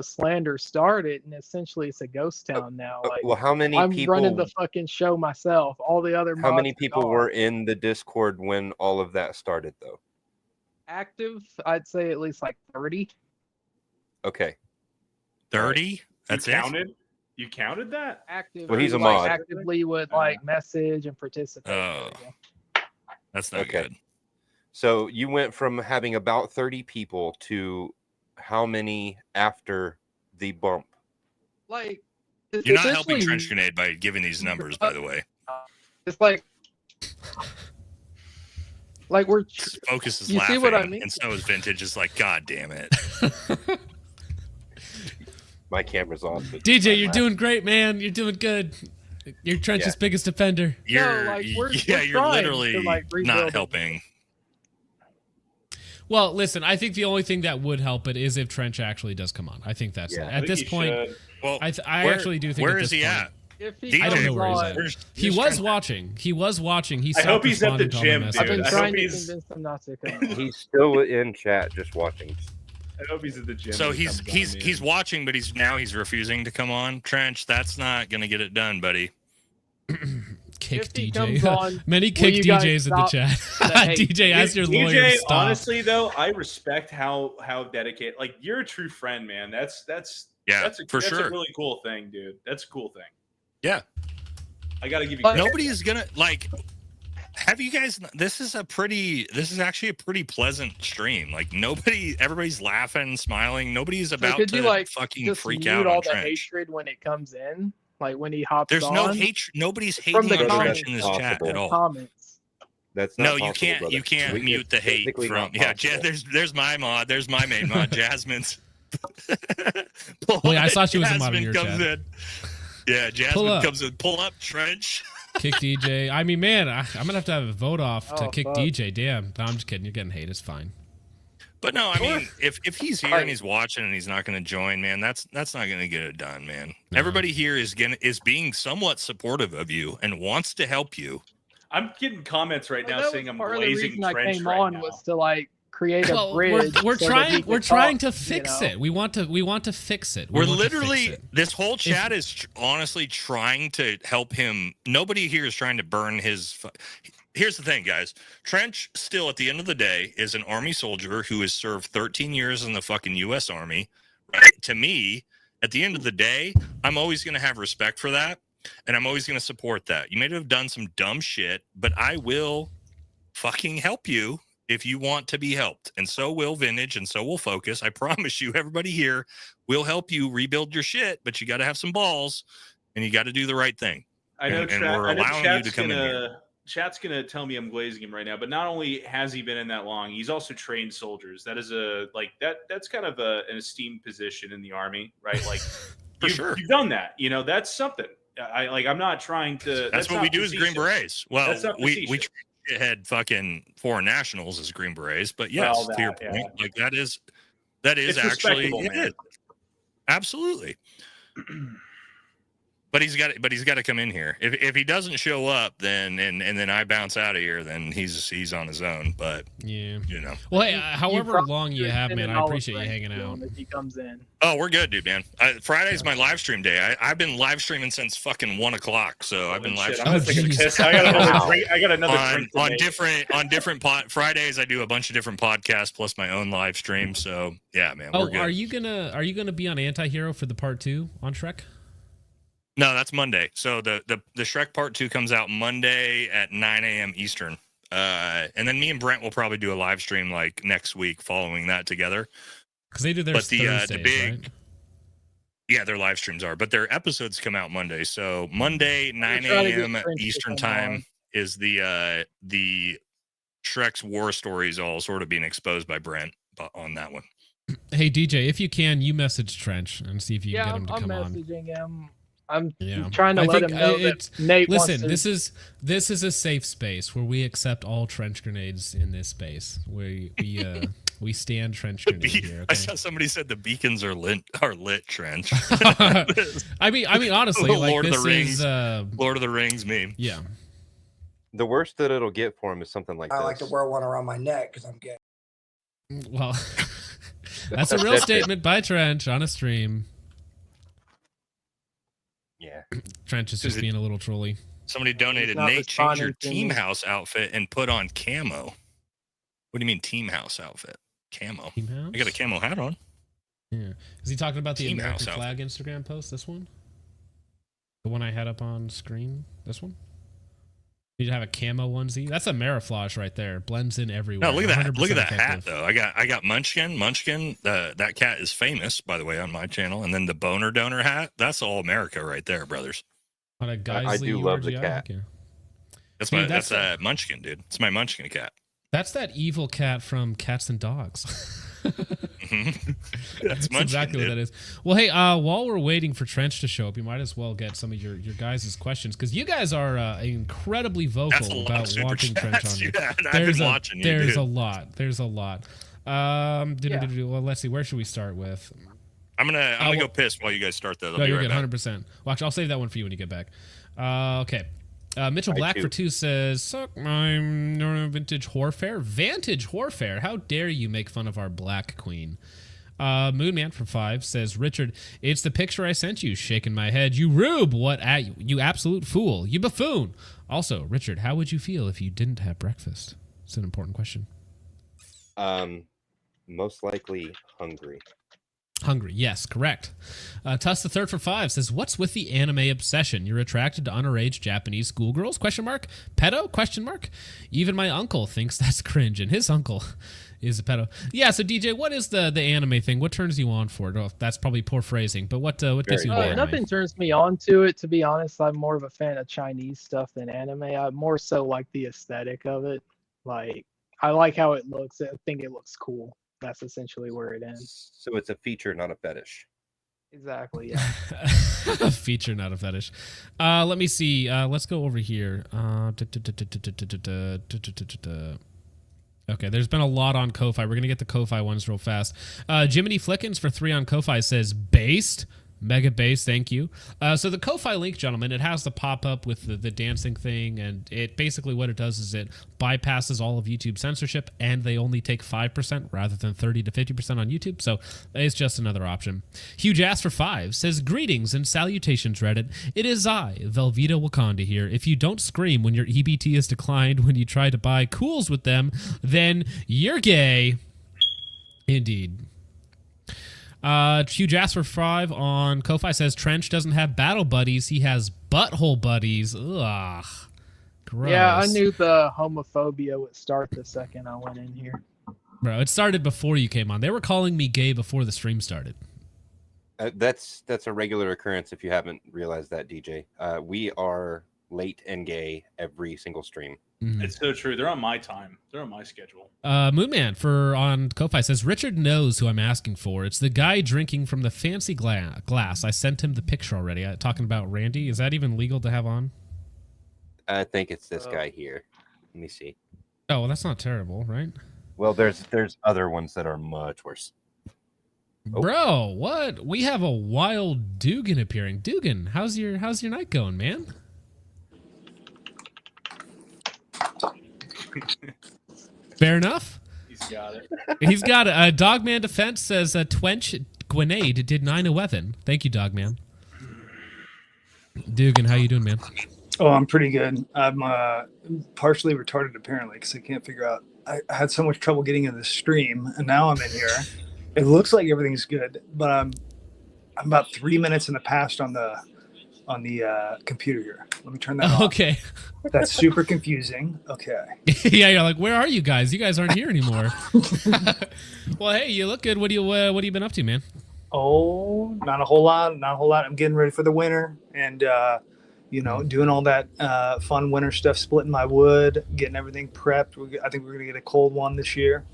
Speaker 2: slander started, and essentially it's a ghost town now.
Speaker 3: Well, how many
Speaker 2: I'm
Speaker 3: people?
Speaker 2: running the fucking show myself. All the other
Speaker 3: How many
Speaker 2: mods
Speaker 3: people were in the Discord when all of that started, though?
Speaker 2: active? I'd say at least like 30.
Speaker 3: Okay.
Speaker 5: 30? That's
Speaker 4: it? You counted that?
Speaker 2: Active.
Speaker 3: Well, he's a mod.
Speaker 2: Actively would message and participate.
Speaker 5: Oh, that's not good.
Speaker 3: So you went from having about 30 people to how many after the bump?
Speaker 5: You're not helping Trench Grenade by giving these numbers, by the way.
Speaker 2: It's like we're
Speaker 5: Focus is
Speaker 2: you
Speaker 5: laughing,
Speaker 2: see what I mean?
Speaker 5: and so is Vintage. Is like, God damn it.
Speaker 3: My camera's on.
Speaker 1: DJ, you're doing great, man. You're doing good. You're Trench's biggest defender.
Speaker 5: You're literally not helping.
Speaker 1: Well, listen, I think the only thing that would help it is if Trench actually does come on. I think that's it. At this point, well, I actually do think.
Speaker 5: Where is he at?
Speaker 2: If he
Speaker 1: I don't know where he's
Speaker 2: on,
Speaker 1: at. He was watching. He was watching. He
Speaker 4: I hope he's at the
Speaker 1: stopped responding to all the
Speaker 4: gym,
Speaker 1: messages.
Speaker 2: I've been
Speaker 4: I
Speaker 2: trying
Speaker 4: hope
Speaker 2: to
Speaker 4: he's-
Speaker 2: convince him not to come.
Speaker 3: He's still in chat, just watching.
Speaker 4: I hope he's at the gym.
Speaker 5: So
Speaker 4: when he
Speaker 5: he's
Speaker 4: comes on, man.
Speaker 5: he's watching, but he's refusing to come on. Trench, that's not gonna get it done, buddy.
Speaker 1: Kick
Speaker 2: If he
Speaker 1: DJ.
Speaker 2: comes on,
Speaker 1: Many
Speaker 2: will
Speaker 1: kick
Speaker 2: you guys
Speaker 1: DJs in the
Speaker 2: stop
Speaker 1: chat.
Speaker 2: the hate?
Speaker 1: DJ, ask your lawyer
Speaker 4: DJ,
Speaker 1: to stop.
Speaker 4: honestly though, I respect how dedicated. Like you're a true friend, man. That's
Speaker 5: for sure.
Speaker 4: a really cool thing, dude. That's a cool thing.
Speaker 5: Yeah.
Speaker 4: I gotta give you.
Speaker 2: But-
Speaker 4: credit.
Speaker 5: Nobody is gonna like. Have you guys? This is actually a pretty pleasant stream. Like everybody's laughing, smiling. Nobody's
Speaker 2: So
Speaker 5: about
Speaker 2: could
Speaker 5: to
Speaker 2: you like
Speaker 5: fucking
Speaker 2: just
Speaker 5: freak
Speaker 2: mute
Speaker 5: out
Speaker 2: all
Speaker 5: on
Speaker 2: the
Speaker 5: Trench.
Speaker 2: hatred when it comes in? Like when he hops
Speaker 5: There's
Speaker 2: on?
Speaker 5: no hatred. Nobody's
Speaker 2: From
Speaker 5: hating
Speaker 2: the
Speaker 5: on
Speaker 3: comments.
Speaker 5: Trench in this
Speaker 3: That's
Speaker 5: chat
Speaker 3: possible.
Speaker 5: at all.
Speaker 2: Comments.
Speaker 3: That's not
Speaker 5: No,
Speaker 3: possible,
Speaker 5: you can't.
Speaker 3: brother.
Speaker 5: You can't
Speaker 3: We-
Speaker 5: mute
Speaker 3: it's
Speaker 5: the hate
Speaker 3: technically
Speaker 5: from.
Speaker 3: not
Speaker 5: Yeah,
Speaker 3: possible.
Speaker 5: there's my mod. There's my main mod, Jasmine's.
Speaker 1: Oh, yeah, I saw she was a mod in your
Speaker 5: Jasmine comes
Speaker 1: chat.
Speaker 5: in. Yeah,
Speaker 1: Pull
Speaker 5: Jasmine
Speaker 1: up.
Speaker 5: comes in. Pull up, Trench.
Speaker 1: Kick DJ. I mean, man, I'm gonna have to have a vote off to
Speaker 2: Oh,
Speaker 1: kick
Speaker 2: fuck.
Speaker 1: DJ. Damn. No, I'm just kidding. You're getting hate. It's fine.
Speaker 5: But no, I mean, if he's here
Speaker 2: Right.
Speaker 5: and he's watching and he's not going to join, man, that's not going to get it done, man.
Speaker 1: No.
Speaker 5: Everybody here is being somewhat supportive of you and wants to help you.
Speaker 4: I'm getting comments right
Speaker 2: Well,
Speaker 4: now
Speaker 2: that
Speaker 4: saying
Speaker 2: was
Speaker 4: I'm
Speaker 2: part of the
Speaker 4: blazing
Speaker 2: reason I
Speaker 4: Trench
Speaker 2: came
Speaker 4: right
Speaker 2: on
Speaker 4: now.
Speaker 2: was to like create a
Speaker 1: Well,
Speaker 2: bridge.
Speaker 1: we're
Speaker 2: so that
Speaker 1: trying.
Speaker 2: he
Speaker 1: We're
Speaker 2: could
Speaker 1: trying to
Speaker 2: talk,
Speaker 1: fix
Speaker 2: you know?
Speaker 1: it. We want to fix it.
Speaker 5: We're
Speaker 1: want to fix
Speaker 5: literally
Speaker 1: it.
Speaker 5: this whole chat is honestly trying to help him. Nobody here is trying to burn his. Here's the thing, guys. Trench still, at the end of the day, is an Army soldier who has served 13 years in the fucking U.S. Army. Right? To me, at the end of the day, I'm always going to have respect for that, and I'm always going to support that. You may have done some dumb shit, but I will fucking help you if you want to be helped, and so will Vintage, and so will Focus. I promise you, everybody here will help you rebuild your shit, but you got to have some balls, and you got to do the right thing.
Speaker 4: I know,
Speaker 5: and we're
Speaker 4: I know
Speaker 5: allowing you to come in here.
Speaker 4: Chat's gonna tell me I'm glazing him right now, but not only has he been in that long, he's also trained soldiers. That is that's kind of an esteemed position in the Army, right? Like
Speaker 5: For sure.
Speaker 4: you've done that. You know, that's something. I'm not trying to.
Speaker 5: That's what
Speaker 4: not
Speaker 5: we do as Green
Speaker 4: facetious.
Speaker 5: Berets. Well,
Speaker 4: That's not
Speaker 5: we
Speaker 4: facetious.
Speaker 5: had fucking foreign nationals as Green Berets, but yes,
Speaker 4: Well,
Speaker 5: to your
Speaker 4: that,
Speaker 5: point,
Speaker 4: yeah.
Speaker 5: like that is
Speaker 4: It's
Speaker 5: actually
Speaker 4: respectable,
Speaker 5: it
Speaker 4: man.
Speaker 5: is. Absolutely. But he's got to come in here. If he doesn't show up, then and then I bounce out of here, then he's on his own. But
Speaker 1: Yeah.
Speaker 5: you know,
Speaker 1: Well, hey, however
Speaker 2: probably
Speaker 1: long you
Speaker 2: should
Speaker 1: have,
Speaker 2: send
Speaker 1: man,
Speaker 2: an
Speaker 1: I
Speaker 2: olive
Speaker 1: appreciate you
Speaker 2: branch
Speaker 1: hanging
Speaker 2: to
Speaker 1: out.
Speaker 2: him if he comes in.
Speaker 5: oh, we're good, dude, man. Friday's my live stream day. I've been live streaming since fucking 1:00, so I've been live
Speaker 4: Shit, I'm
Speaker 5: streaming.
Speaker 4: gonna take a
Speaker 1: jeez.
Speaker 4: piss. I got another drink. I got another
Speaker 5: on
Speaker 4: drink. to
Speaker 5: on
Speaker 4: make.
Speaker 5: different Fridays I do a bunch of different podcasts plus my own live stream. So yeah, man,
Speaker 1: Oh,
Speaker 5: we're good.
Speaker 1: are you gonna be on Anti-Hero for the part 2 on Shrek?
Speaker 5: No, that's Monday. So the Shrek Part 2 comes out Monday at 9 a.m. Eastern. And then me and Brent will probably do a live stream like next week following that together.
Speaker 1: Because they do their
Speaker 5: But the
Speaker 1: Thursdays,
Speaker 5: big
Speaker 1: right?
Speaker 5: yeah, their live streams are, but their episodes come out Monday. So Monday 9
Speaker 2: try to get
Speaker 5: a.m.
Speaker 2: Prince to
Speaker 5: Eastern
Speaker 2: come
Speaker 5: time
Speaker 2: on.
Speaker 5: is the Shrek's war stories all sort of being exposed by Brent on that one.
Speaker 1: Hey DJ, if you can, you message Trench and see if you can
Speaker 2: Yeah,
Speaker 1: get him to
Speaker 2: I'm
Speaker 1: come on.
Speaker 2: messaging him. I'm
Speaker 1: Yeah.
Speaker 2: trying to
Speaker 1: I
Speaker 2: let
Speaker 1: think
Speaker 2: him know
Speaker 1: it's-
Speaker 2: that Nate
Speaker 1: Listen,
Speaker 2: wants to.
Speaker 1: this is a safe space where we accept all trench grenades in this space. We stand trench grenade here.
Speaker 5: I
Speaker 1: Okay?
Speaker 5: saw somebody said the beacons are lit Trench.
Speaker 1: I mean honestly, like
Speaker 5: Lord of
Speaker 1: this
Speaker 5: the Rings.
Speaker 1: is
Speaker 5: Lord of the Rings meme.
Speaker 1: yeah.
Speaker 3: The worst that it'll get for him is something like
Speaker 6: I
Speaker 3: this.
Speaker 6: like to wear one around my neck because I'm gay.
Speaker 1: Well, that's a real
Speaker 3: That's it.
Speaker 1: statement by Trench on a stream.
Speaker 3: Yeah.
Speaker 1: Trench is just
Speaker 5: Is it-
Speaker 1: being a little trolly.
Speaker 5: Somebody donated,
Speaker 2: not
Speaker 5: Nate, change your
Speaker 2: responding to
Speaker 5: team
Speaker 2: me.
Speaker 5: house outfit and put on camo. What do you mean team house outfit? Camo.
Speaker 1: Team house?
Speaker 5: I got a camo hat on.
Speaker 1: Yeah. Is he talking about the
Speaker 5: Team
Speaker 1: American
Speaker 5: house
Speaker 1: flag Instagram post? This one? The one I had up on screen? This one? You have a camo onesie? That's a Mariflage right there. Blends in everywhere.
Speaker 5: No, look at that. Look at
Speaker 1: 100%
Speaker 5: that hat
Speaker 1: effective.
Speaker 5: though. I got Munchkin. That cat is famous, by the way, on my channel. And then the boner donor hat. That's all America right there, brothers.
Speaker 1: On a
Speaker 3: I
Speaker 1: Geisley
Speaker 3: do love the
Speaker 1: URGI?
Speaker 3: cat.
Speaker 1: Okay.
Speaker 5: That's
Speaker 1: Dude,
Speaker 5: my
Speaker 1: that's
Speaker 5: that's Munchkin, dude. It's my Munchkin cat.
Speaker 1: That's that evil cat from Cats and Dogs.
Speaker 5: Mhm.
Speaker 1: That's
Speaker 5: Munchkin,
Speaker 1: exactly what
Speaker 5: dude.
Speaker 1: that is. Well, hey, while we're waiting for Trench to show up, you might as well get some of your guys' questions because you guys are incredibly
Speaker 5: That's a
Speaker 1: vocal
Speaker 5: lot
Speaker 1: about
Speaker 5: of super
Speaker 1: watching Trench
Speaker 5: chats.
Speaker 1: on
Speaker 5: Yeah,
Speaker 1: there.
Speaker 5: and I've been watching you,
Speaker 1: There's
Speaker 5: dude.
Speaker 1: a lot. There's a lot. Well, let's see. Where should we start with?
Speaker 5: I'm gonna go piss while you guys start though.
Speaker 1: No, you're good, 100%. Well, actually, I'll save that one for you when you get back. Okay. Mitchell Black for 2 says, "Suck my vintage Horfair. Vantage Horfair. How dare you make fun of our black queen?" Moonman for 5 says, "Richard, it's the picture I sent you." Shaking my head. "You rube. What at you? You absolute fool. You buffoon." Also, Richard, how would you feel if you didn't have breakfast? It's an important question.
Speaker 3: Most likely hungry.
Speaker 1: Hungry, yes, correct. Tuss the Third for 5 says, "What's with the anime obsession? You're attracted to underage Japanese schoolgirls? Question mark. Pedo? Question mark. Even my uncle thinks that's cringe, and his uncle is a pedo." Yeah. So DJ, what is the anime thing? What turns you on for it? Oh, that's probably poor phrasing, but what gets you into anime?
Speaker 2: Nothing turns me on to it. To be honest, I'm more of a fan of Chinese stuff than anime. I more so like the aesthetic of it. Like I like how it looks. I think it looks cool. That's essentially where it ends.
Speaker 3: So it's a feature, not a fetish.
Speaker 2: Exactly, yeah.
Speaker 1: A feature, not a fetish. Let me see. Let's go over here. Okay, there's been a lot on Ko-Fi. We're going to get the Ko-Fi ones real fast. Jiminy Flickens for 3 on Ko-Fi says, "Based." Mega base, thank you. So the Ko-Fi link, gentlemen, it has the pop-up with the dancing thing, and it basically what it does is it bypasses all of YouTube censorship, and they only take 5% rather than 30 to 50% on YouTube, so it's just another option. Huge Ass for 5 says, "Greetings and salutations, Reddit. It is I, Velveeta Wakanda here. If you don't scream when your EBT is declined when you try to buy cools with them, then you're gay." Indeed. Huge Ass for 5 on Ko-Fi says, "Trench doesn't have battle buddies. He has butthole buddies." Ugh. Gross.
Speaker 2: Yeah, I knew the homophobia would start the second I went in here.
Speaker 1: Bro, it started before you came on. They were calling me gay before the stream started.
Speaker 3: That's a regular occurrence if you haven't realized that, DJ. We are late and gay every single stream.
Speaker 1: Mm-hmm.
Speaker 4: It's so true. They're on my time. They're on my schedule.
Speaker 1: Moonman on Ko-Fi says, "Richard knows who I'm asking for. It's the guy drinking from the fancy glass. I sent him the picture already." Talking about Randy. Is that even legal to have on?
Speaker 3: I think it's this guy here. Let me see.
Speaker 1: Oh, well, that's not terrible, right?
Speaker 3: Well, there's other ones that are much worse.
Speaker 1: Oh. Bro, what? We have a wild Dugan appearing. Dugan, how's your night going, man? Fair enough.
Speaker 4: He's got it.
Speaker 1: He's got it. Dogman Defense says, "Twench Grenade did 9/11." Thank you, Dogman. Dugan, how you doing, man?
Speaker 12: Oh, I'm pretty good. I'm partially retarded apparently because I can't figure out. I had so much trouble getting into the stream, and now I'm in here. It looks like everything's good, but I'm about 3 minutes in the past on the computer here. Let me turn that off.
Speaker 1: Okay.
Speaker 12: That's super confusing. Okay.
Speaker 1: Yeah, you're like, where are you guys? You guys aren't here anymore. Well, hey, you look good. What have you been up to, man?
Speaker 12: Oh, not a whole lot. Not a whole lot. I'm getting ready for the winter, and doing all that fun winter stuff, splitting my wood, getting everything prepped. I think we're gonna get a cold one this year.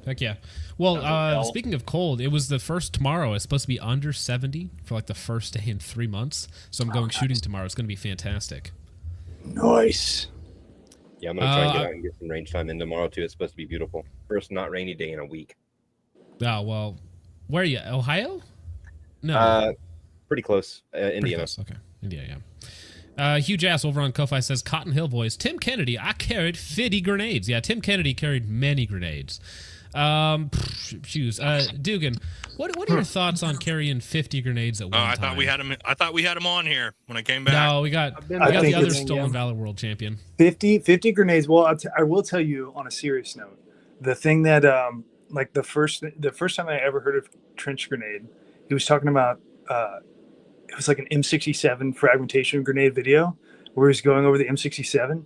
Speaker 1: Heck yeah. Well, speaking of cold, it was the first tomorrow. It's supposed to be under 70 for like the first day in 3 months. So I'm going shooting tomorrow. It's going to be fantastic.
Speaker 12: Nice.
Speaker 3: Yeah, I'm going to try and get out and get some range time in tomorrow, too. It's supposed to be beautiful. First not rainy day in a week.
Speaker 1: Oh, well, where are you? Ohio? No.
Speaker 3: Pretty close. Indiana.
Speaker 1: Pretty close. Okay. Indiana, yeah. Huge Ass over on Ko-Fi says, "Cotton Hill Boys, Tim Kennedy, I carried 50 grenades." Yeah, Tim Kennedy carried many grenades. Shoes. Dugan, what are your thoughts on carrying 50 grenades at one time?
Speaker 5: I thought we had him on here when I came back.
Speaker 1: No, we got the other Stolen Valor World Champion.
Speaker 12: 50 grenades. Well, I will tell you on a serious note, the thing that like the first time I ever heard of trench grenade, he was talking about it was like an M67 fragmentation grenade video where he was going over the M67.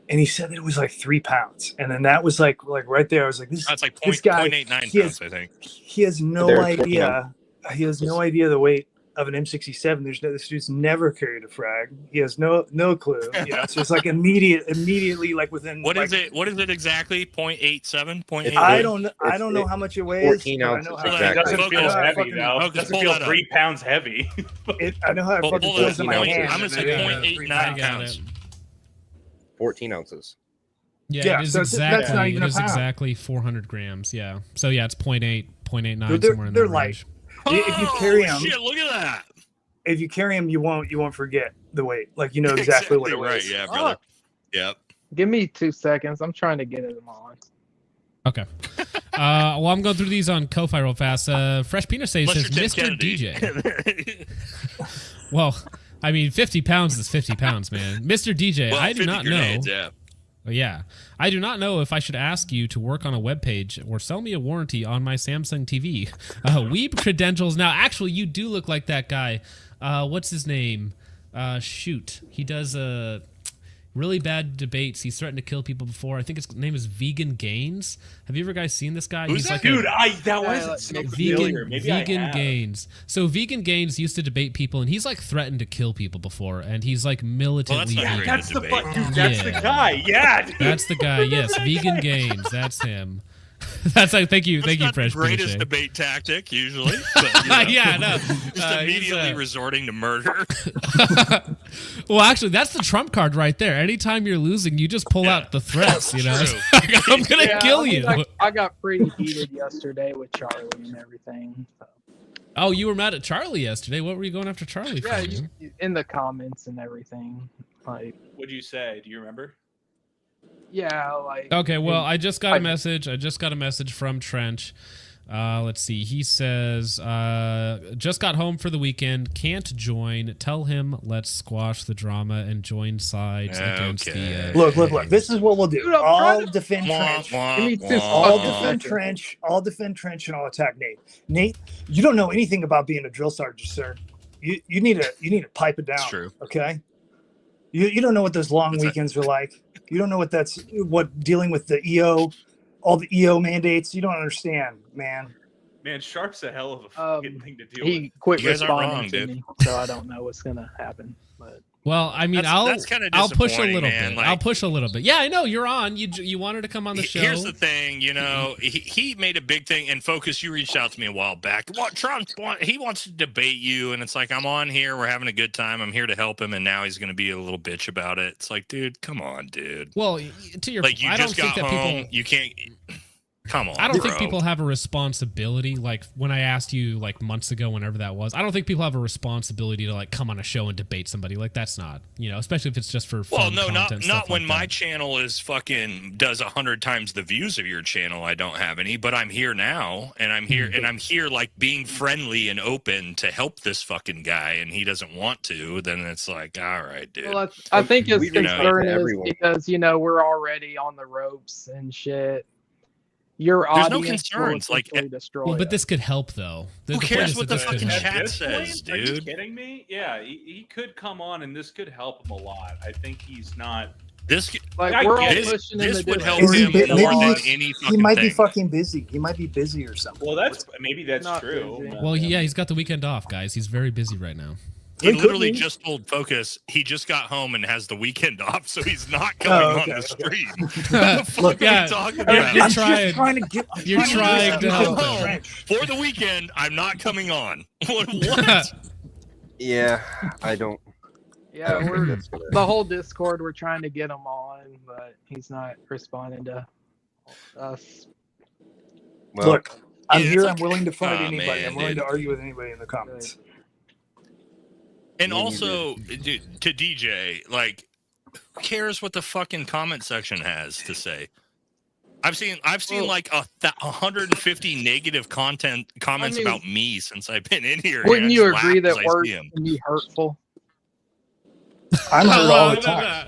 Speaker 12: And he said that it was like 3 pounds, and then that was like right there. I was like,
Speaker 5: "That's like
Speaker 12: this guy,
Speaker 5: 0.89 pounds, I think."
Speaker 12: He has no idea. He has no idea the weight of an M67. This dude's never carried a frag. He has no clue. So it's like immediately like within.
Speaker 5: What is it? What is it exactly? 0.87? 0.8?
Speaker 12: I don't know how much it weighs.
Speaker 3: 14 ounces.
Speaker 4: It doesn't feel heavy though. It doesn't feel 3 pounds heavy.
Speaker 12: I know how it fucking feels in my hand.
Speaker 5: I'm gonna say 0.89 pounds.
Speaker 3: 14 ounces.
Speaker 1: Yeah, it is
Speaker 12: so
Speaker 1: exactly.
Speaker 12: that's not even
Speaker 1: it is
Speaker 12: a pound.
Speaker 1: exactly 400 grams. Yeah. So yeah, it's 0.8 0.89,
Speaker 12: They're,
Speaker 1: somewhere in
Speaker 12: they're
Speaker 1: that
Speaker 12: light.
Speaker 1: range.
Speaker 12: If you carry them,
Speaker 5: Shit, look at that.
Speaker 12: if you carry them, you won't forget the weight. Like you know exactly what it
Speaker 5: right.
Speaker 12: weighs.
Speaker 5: Yeah, brother. Yep.
Speaker 2: Give me 2 seconds. I'm trying to get it on.
Speaker 1: Okay. Well, I'm going through these on Ko-Fi real fast. Fresh Peanut says Mr. DJ. Well, I mean, 50 pounds is 50 pounds, man. Mr. DJ,
Speaker 5: Well,
Speaker 1: I do not
Speaker 5: grenades,
Speaker 1: know.
Speaker 5: Yeah.
Speaker 1: Yeah. I do not know if I should ask you to work on a web page or sell me a warranty on my Samsung TV. Weeb credentials. Now, actually, you do look like that guy. What's his name? Shoot. He does really bad debates. He's threatened to kill people before. I think his name is Vegan Gains. Have you ever guys seen this guy?
Speaker 5: Who's
Speaker 1: He's
Speaker 5: that?
Speaker 1: like
Speaker 4: Dude, that wasn't so familiar. Maybe
Speaker 1: Vegan
Speaker 4: I have.
Speaker 1: Gains. So Vegan Gains used to debate people, and he's like threatened to kill people before, and he's like militantly.
Speaker 5: Well,
Speaker 1: vegan.
Speaker 4: That's the dude. That's the guy. Yeah, dude.
Speaker 1: That's the guy. Yes, Vegan Gains. That's him. That's like thank you,
Speaker 5: That's not
Speaker 1: Fresh
Speaker 5: the greatest
Speaker 1: Peanut.
Speaker 5: debate tactic usually. But, you know,
Speaker 1: Yeah, no.
Speaker 5: just immediately resorting to murder.
Speaker 1: Well, actually, that's the trump card right there. Anytime you're losing, you just pull out the threats. You know,
Speaker 5: True.
Speaker 1: I'm gonna kill
Speaker 2: I mean,
Speaker 1: you.
Speaker 2: I got pretty heated yesterday with Charlie and everything. So.
Speaker 1: Oh, you were mad at Charlie yesterday. What were you going after Charlie for?
Speaker 2: Yeah,
Speaker 1: man?
Speaker 2: in the comments and everything. Like,
Speaker 4: What'd you say? Do you remember?
Speaker 2: yeah, like.
Speaker 1: Okay, well, I just got a message. I just got a message from Trench. Let's see. He says, just got home for the weekend. Can't join. Tell him let's squash the drama and join sides against the.
Speaker 12: Look. This is what we'll do.
Speaker 2: Dude, I'm
Speaker 12: I'll
Speaker 2: trying to-
Speaker 12: defend Trench.
Speaker 2: Give me 2
Speaker 12: I'll
Speaker 2: fucking
Speaker 12: defend
Speaker 2: seconds.
Speaker 12: Trench. I'll defend Trench, and I'll attack Nate. Nate, you don't know anything about being a drill sergeant, sir. You need to pipe it down.
Speaker 5: That's true.
Speaker 12: Okay. You don't know what those long weekends are like. You don't know what dealing with the EO, all the EO mandates. You don't understand, man.
Speaker 4: Man, Sharp's a hell of a fucking thing to deal with.
Speaker 2: He quit
Speaker 5: You guys aren't
Speaker 2: responding
Speaker 5: wrong,
Speaker 2: to
Speaker 5: dude.
Speaker 2: me, so I don't know what's gonna happen. But
Speaker 1: Well, I mean,
Speaker 5: That's kinda
Speaker 1: I'll push a
Speaker 5: disappointing,
Speaker 1: little
Speaker 5: man.
Speaker 1: bit.
Speaker 5: Like-
Speaker 1: I'll push a little bit. Yeah, I know you're on. You wanted to come on the show.
Speaker 5: Here's the thing, you know, he made a big thing. And Focus, you reached out to me a while back. He wants to debate you, and it's like, I'm on here. We're having a good time. I'm here to help him, and now he's going to be a little bitch about it. It's like, dude, come on, dude.
Speaker 1: Well, to your
Speaker 5: Like, you
Speaker 1: I
Speaker 5: just
Speaker 1: don't
Speaker 5: got
Speaker 1: think that
Speaker 5: home.
Speaker 1: people.
Speaker 5: You can't. Come on,
Speaker 1: I don't think
Speaker 5: bro.
Speaker 1: people have a responsibility. Like when I asked you like months ago, whenever that was, I don't think people have a responsibility to like come on a show and debate somebody. Like that's not, especially if it's just for fun.
Speaker 5: Well, no,
Speaker 1: content,
Speaker 5: not
Speaker 1: stuff
Speaker 5: when
Speaker 1: like
Speaker 5: my
Speaker 1: that.
Speaker 5: channel is fucking does 100 times the views of your channel. I don't have any, but I'm here now, and I'm here like being friendly and open to help this fucking guy, and he doesn't want to. Then it's like, all right, dude.
Speaker 2: well, I think his
Speaker 3: We reach out to
Speaker 2: concern is
Speaker 3: everyone.
Speaker 2: because we're already on the ropes and shit. Your
Speaker 5: There's no
Speaker 2: audience will
Speaker 5: concerns, like,
Speaker 2: essentially destroy
Speaker 1: Well, but
Speaker 2: us.
Speaker 1: this could help though.
Speaker 5: Who
Speaker 1: The point
Speaker 5: cares
Speaker 1: is
Speaker 5: what
Speaker 1: that
Speaker 5: the
Speaker 1: this could
Speaker 5: fucking
Speaker 1: help.
Speaker 5: chat
Speaker 4: At this
Speaker 5: says,
Speaker 4: point, Are you
Speaker 5: dude?
Speaker 4: kidding me? Yeah, he could come on, and this could help him a lot. I think he's not.
Speaker 5: This
Speaker 2: Like
Speaker 4: I
Speaker 2: we're all
Speaker 4: get it.
Speaker 2: pushing in
Speaker 5: this
Speaker 2: the
Speaker 5: would help
Speaker 12: Is he
Speaker 5: him
Speaker 12: bi-
Speaker 5: more
Speaker 12: maybe
Speaker 5: than any
Speaker 12: He
Speaker 5: fucking
Speaker 12: might
Speaker 5: thing.
Speaker 12: be fucking busy. He might be busy or something.
Speaker 4: Well, that's
Speaker 2: Not
Speaker 4: true.
Speaker 2: busy.
Speaker 1: Well, he's got the weekend off, guys. He's very busy right now.
Speaker 5: He
Speaker 12: It could
Speaker 5: literally
Speaker 12: be.
Speaker 5: just told Focus he just got home and has the weekend off, so he's not coming
Speaker 12: okay,
Speaker 5: on the
Speaker 12: okay.
Speaker 5: stream. What the fuck
Speaker 1: Look,
Speaker 5: are
Speaker 1: yeah,
Speaker 5: we talking
Speaker 1: you're
Speaker 5: about?
Speaker 1: just
Speaker 12: I'm
Speaker 1: trying-
Speaker 12: just trying to get. I'm
Speaker 1: you're trying to help
Speaker 5: him.
Speaker 12: Trench.
Speaker 5: For the weekend, I'm not coming on. What?
Speaker 3: Yeah, I don't.
Speaker 2: Yeah,
Speaker 3: I don't
Speaker 2: we're
Speaker 3: think that's gonna-
Speaker 2: the whole Discord. We're trying to get him on, but he's not responding to us.
Speaker 3: Well,
Speaker 12: Look, I'm
Speaker 5: Yeah,
Speaker 12: here.
Speaker 5: it's
Speaker 12: I'm
Speaker 5: okay.
Speaker 12: willing to fight
Speaker 5: Oh,
Speaker 12: anybody.
Speaker 5: man,
Speaker 12: I'm willing
Speaker 5: dude.
Speaker 12: to argue with anybody in the comments.
Speaker 5: And also, dude, to DJ, like, who cares what the fucking comment section has to say? I've seen like 150 negative comments
Speaker 2: I mean,
Speaker 5: about me since I've been in here.
Speaker 2: Wouldn't
Speaker 5: and I
Speaker 2: you
Speaker 5: just
Speaker 2: agree
Speaker 5: laugh as
Speaker 2: that
Speaker 5: I
Speaker 2: words
Speaker 5: see 'em.
Speaker 2: can be hurtful?
Speaker 12: I'm hurt all the
Speaker 1: Oh,
Speaker 12: time.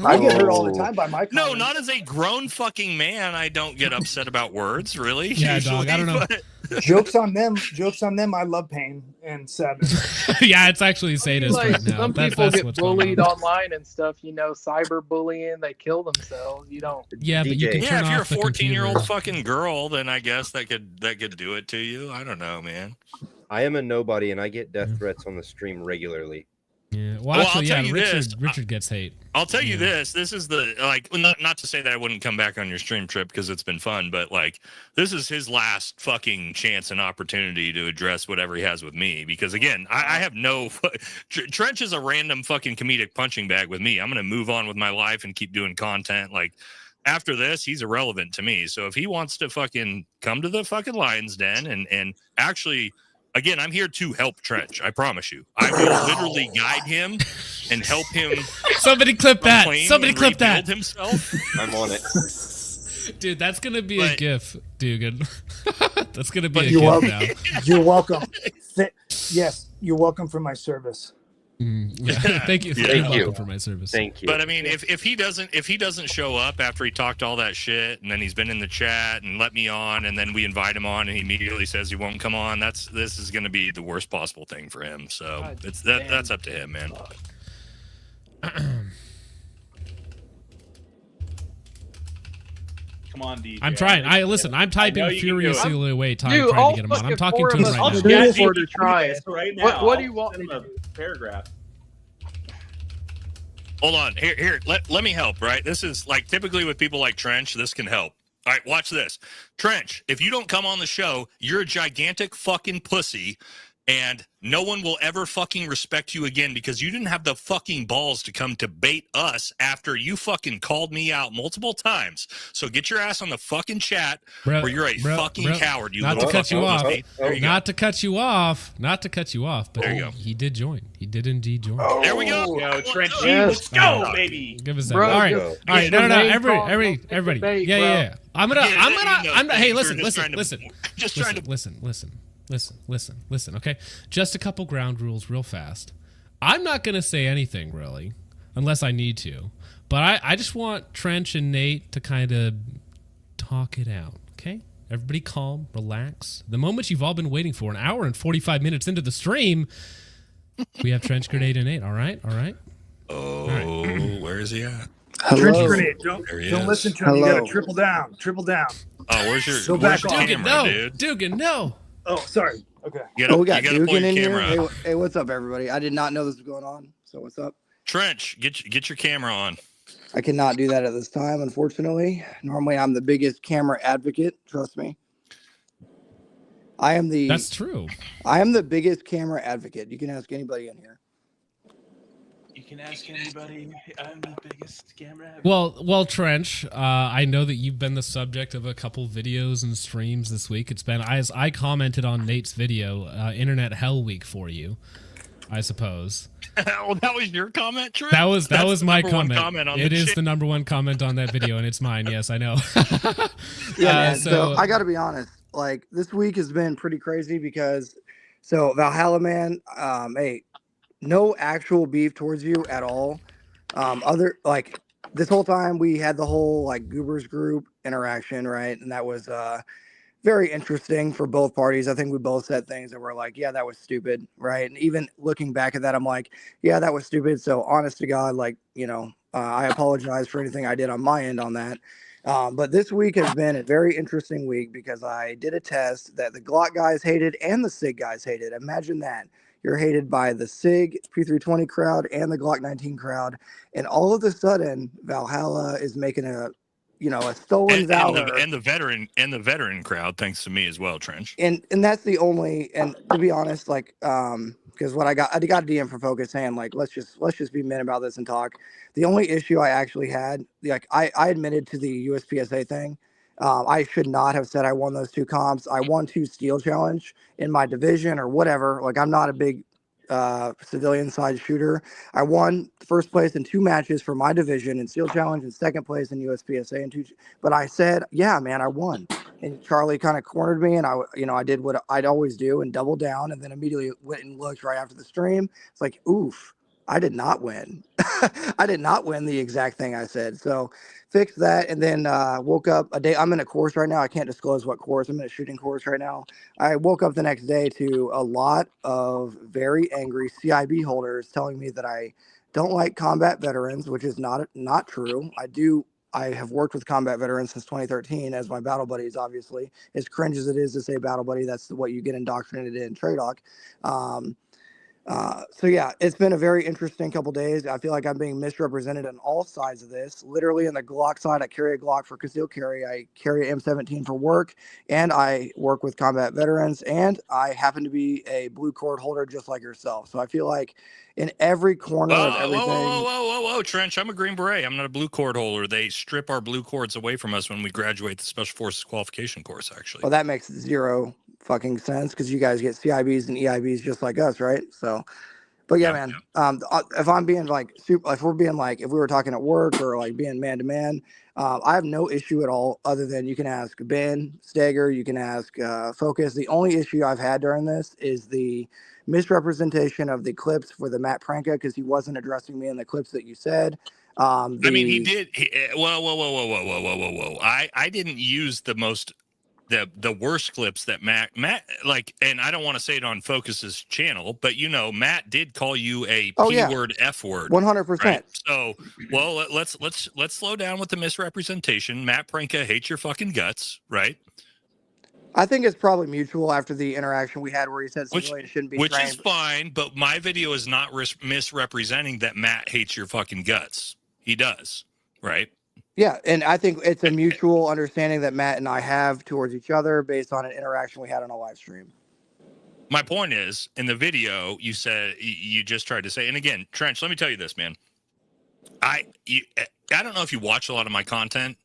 Speaker 12: I get hurt all the time by my comments.
Speaker 5: No, not as a grown fucking man. I don't get upset about words, really.
Speaker 1: Yeah, dog, I don't know.
Speaker 5: but-
Speaker 12: Jokes on them. Jokes on them. I love pain and sadness.
Speaker 1: Yeah, it's actually sadist
Speaker 2: Like,
Speaker 1: right now.
Speaker 2: some
Speaker 1: That's
Speaker 2: people get
Speaker 1: what's going
Speaker 2: bullied
Speaker 1: on.
Speaker 2: online and stuff. Cyberbullying. They kill themselves. You don't.
Speaker 1: Yeah, but you
Speaker 3: DJ.
Speaker 1: can
Speaker 5: Yeah,
Speaker 1: turn
Speaker 5: if you're a
Speaker 1: off the
Speaker 5: 14-year-old
Speaker 1: computer.
Speaker 5: fucking girl, then I guess that could do it to you. I don't know, man.
Speaker 3: I am a nobody, and I get death threats on the stream regularly.
Speaker 1: Yeah. Well,
Speaker 5: Well,
Speaker 1: actually,
Speaker 5: I'll tell
Speaker 1: yeah.
Speaker 5: you
Speaker 1: Richard
Speaker 5: this.
Speaker 1: Richard gets hate.
Speaker 5: I'll tell you
Speaker 1: Yeah.
Speaker 5: this is the not to say that I wouldn't come back on your stream trip because it's been fun, but like this is his last fucking chance and opportunity to address whatever he has with me. Because again, I have no Trench is a random fucking comedic punching bag with me. I'm gonna move on with my life and keep doing content. Like after this, he's irrelevant to me. So if he wants to fucking come to the fucking Lion's Den and actually, again, I'm here to help Trench. I promise you. I will literally guide him and help him.
Speaker 1: Somebody clip that. Somebody clip that.
Speaker 5: Himself.
Speaker 3: I'm on it.
Speaker 1: Dude, that's going to be a GIF, Dugan. That's going to be a
Speaker 12: you're
Speaker 1: GIF
Speaker 12: welcome.
Speaker 1: now.
Speaker 12: You're welcome. Yes, you're welcome for my service.
Speaker 1: Yeah. Thank you.
Speaker 5: Yeah.
Speaker 1: You're welcome for my service.
Speaker 3: Thank you.
Speaker 5: But I mean, if he doesn't show up after he talked all that shit, and then he's been in the chat and let me on, and then we invite him on, and he immediately says he won't come on, this is going to be the worst possible thing for him. So that's up to him, man.
Speaker 4: Come on, DJ.
Speaker 1: I'm trying. I'm typing furiously away, trying to get him on. I'm talking to him right now.
Speaker 2: To try.
Speaker 4: Right now.
Speaker 2: What do you want me to
Speaker 4: a
Speaker 2: do?
Speaker 4: paragraph?
Speaker 5: Hold on. Here. Let me help, right? This is like typically with people like Trench, this can help. All right, watch this. Trench, if you don't come on the show, you're a gigantic fucking pussy, and no one will ever fucking respect you again because you didn't have the fucking balls to come to bait us after you fucking called me out multiple times. So get your ass on the fucking chat, or you're a fucking coward. You
Speaker 1: not to cut you off.
Speaker 5: Not
Speaker 1: to cut you off. Not to cut you off. But
Speaker 5: there you go.
Speaker 1: He did join. He did indeed join.
Speaker 5: There we go.
Speaker 4: Yo, Trench,
Speaker 2: Yes.
Speaker 4: let's go, baby.
Speaker 1: Give us that.
Speaker 2: Bro,
Speaker 1: all right.
Speaker 2: go.
Speaker 1: All right. No. Everybody.
Speaker 2: debate,
Speaker 1: Yeah. I'm gonna. Hey, listen. Listen. Okay. Just a couple ground rules, real fast. I'm not gonna say anything really, unless I need to. But I just want Trench and Nate to kind of talk it out. Okay. Everybody calm, relax. The moment you've all been waiting for, an hour and 45 minutes into the stream, we have Trench, Grenade, and Nate. All right.
Speaker 5: Oh, where is he at?
Speaker 12: Trench Grenade. Don't listen to him. You gotta triple down.
Speaker 5: Oh, where's your
Speaker 1: camera,
Speaker 5: dude?
Speaker 1: Dugan, no.
Speaker 12: Oh, sorry. Okay.
Speaker 6: We got Dugan in here. Hey, what's up, everybody? I did not know this was going on. So what's up?
Speaker 5: Trench, get your camera on.
Speaker 6: I cannot do that at this time, unfortunately. Normally, I'm the biggest camera advocate. Trust me.
Speaker 1: That's true.
Speaker 6: I am the biggest camera advocate. You can ask anybody in here.
Speaker 4: You can ask anybody. I'm the biggest camera.
Speaker 1: Well, Trench, I know that you've been the subject of a couple videos and streams this week. It's been, as I commented on Nate's video, Internet Hell Week for you, I suppose.
Speaker 5: Well, that was your comment, Trench?
Speaker 1: That was my comment.
Speaker 5: It
Speaker 1: is the number one comment on that video, and it's mine. Yes, I know.
Speaker 6: Yeah, man, so I got to be honest. Like, this week has been pretty crazy because, Valhalla, man, hey, no actual beef towards you at all. This whole time we had the whole Goobers group interaction, right? And that was very interesting for both parties. I think we both said things that were like, yeah, that was stupid, right? And even looking back at that, I'm like, yeah, that was stupid. So honest to God, I apologize for anything I did on my end on that. But this week has been a very interesting week because I did a test that the Glock guys hated and the SIG guys hated. Imagine that. You're hated by the SIG P320 crowd and the Glock 19 crowd. And all of a sudden, Valhalla is making a stolen valor.
Speaker 5: And the veteran crowd, thanks to me as well, Trench.
Speaker 6: And that's the only, and to be honest, because I got a DM for Focus saying, let's just be men about this and talk. The only issue I actually had, I admitted to the USPSA thing. I should not have said I won those 2 comps. I won 2 steel challenge in my division or whatever. I'm not a big civilian side shooter. I won first place in 2 matches for my division in steel challenge and second place in USPSA and 2. But I said, yeah, man, I won. And Charlie kind of cornered me, and I did what I'd always do and doubled down, and then immediately went and looked right after the stream. It's like, oof, I did not win. I did not win the exact thing I said. So fixed that, and then woke up a day. I'm in a course right now. I can't disclose what course. I'm in a shooting course right now. I woke up the next day to a lot of very angry CIB holders telling me that I don't like combat veterans, which is not true. I have worked with combat veterans since 2013 as my battle buddies, obviously. As cringe as it is to say battle buddy, that's what you get indoctrinated in Tradoc. So yeah, it's been a very interesting couple days. I feel like I'm being misrepresented on all sides of this. Literally, in the Glock side, I carry a Glock for concealed carry. I carry an M17 for work, and I work with combat veterans. And I happen to be a blue cord holder, just like yourself. So I feel like in every corner of everything.
Speaker 5: Whoa, Trench! I'm a Green Beret. I'm not a blue cord holder. They strip our blue cords away from us when we graduate the Special Forces qualification course. Actually,
Speaker 6: Well, that makes zero fucking sense because you guys get CIBs and EIBs just like us, right? So, but yeah, man. If I'm being like super, if we're being like, if we were talking at work or like being man to man, I have no issue at all. Other than you can ask Ben Stager, you can ask Focus. The only issue I've had during this is the misrepresentation of the clips for the Matt Pranka because he wasn't addressing me in the clips that you said.
Speaker 5: I mean, he did. Whoa. I didn't use the most. The worst clips that Matt like, and I don't want to say it on Focus's channel, but Matt did call you a P-word, F-word.
Speaker 6: 100%.
Speaker 5: Right? So, well, let's slow down with the misrepresentation. Matt Pranka hates your fucking guts, right?
Speaker 6: I think it's probably mutual after the interaction we had where he said civilians shouldn't be
Speaker 5: which
Speaker 6: trained.
Speaker 5: is fine, but my video is not misrepresenting that Matt hates your fucking guts. He does, right?
Speaker 6: Yeah, and I think it's a mutual understanding that Matt and I have towards each other based on an interaction we had on a live stream.
Speaker 5: My point is, in the video, you said you just tried to say, and again, Trench, let me tell you this, man. I don't know if you watch a lot of my content.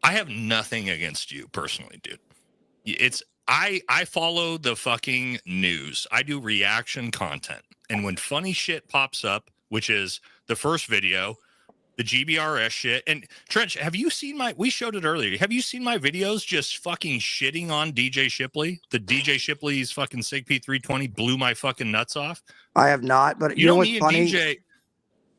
Speaker 5: I have nothing against you personally, dude. I follow the fucking news. I do reaction content, and when funny shit pops up, which is the first video. The GBRS shit. And Trench, have you seen we showed it earlier. Have you seen my videos just fucking shitting on DJ Shipley? The DJ Shipley's fucking SIG P320 blew my fucking nuts off.
Speaker 6: I have not, but you know what's funny
Speaker 5: DJ,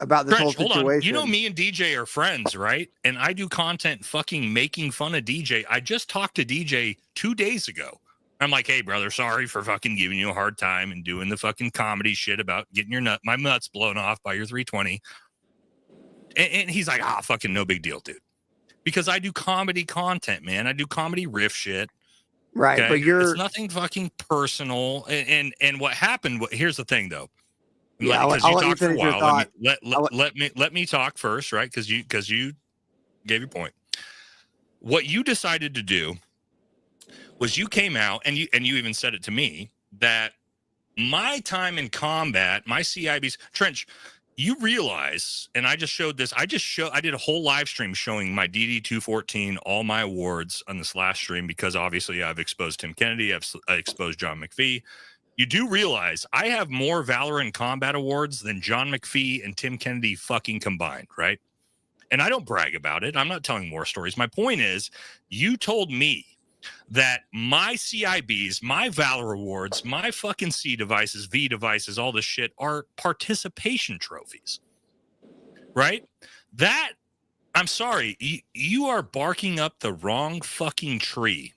Speaker 6: about this
Speaker 5: Trench,
Speaker 6: whole situation?
Speaker 5: You know me and DJ are friends, right? And I do content fucking making fun of DJ. I just talked to DJ 2 days ago. I'm like, hey, brother, sorry for fucking giving you a hard time and doing the fucking comedy shit about getting my nuts blown off by your 320. And he's like, fucking no big deal, dude. Because I do comedy content, man. I do comedy riff shit.
Speaker 6: Right,
Speaker 5: okay?
Speaker 6: but
Speaker 5: it's nothing fucking personal. And what happened? Here's the thing, though.
Speaker 6: Yeah,
Speaker 5: because you talked for a while. Let me talk first, right? Because you gave your point. What you decided to do was you came out and you even said it to me that my time in combat, my CIBs, Trench. You realize, and I just showed this. I did a whole live stream showing my DD-214, all my awards on this last stream because obviously I've exposed Tim Kennedy, I've exposed John McPhee. You do realize I have more Valor in Combat awards than John McPhee and Tim Kennedy fucking combined, right? And I don't brag about it. I'm not telling war stories. My point is, you told me that my CIBs, my Valor awards, my fucking C devices, V devices, all this shit are participation trophies, right? That, I'm sorry, you are barking up the wrong fucking tree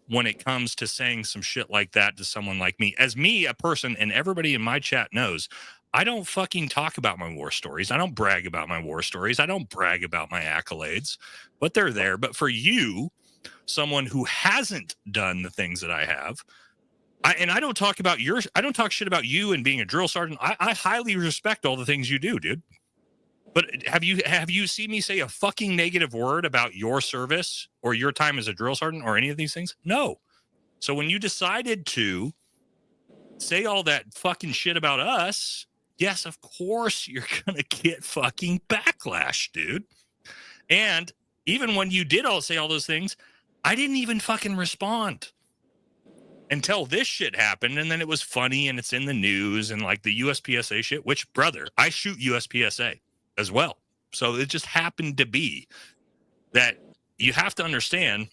Speaker 5: when it comes to saying some shit like that to someone like me. As me, a person, and everybody in my chat knows, I don't fucking talk about my war stories. I don't brag about my war stories. I don't brag about my accolades, but they're there. But for you, someone who hasn't done the things that I have, I don't talk shit about you and being a drill sergeant. I highly respect all the things you do, dude. But have you seen me say a fucking negative word about your service or your time as a drill sergeant or any of these things? No. So when you decided to say all that fucking shit about us, yes, of course you're gonna get fucking backlash, dude. And even when you did say all those things, I didn't even fucking respond until this shit happened. And then it was funny and it's in the news and like the USPSA shit, which, brother, I shoot USPSA as well. So it just happened to be that you have to understand,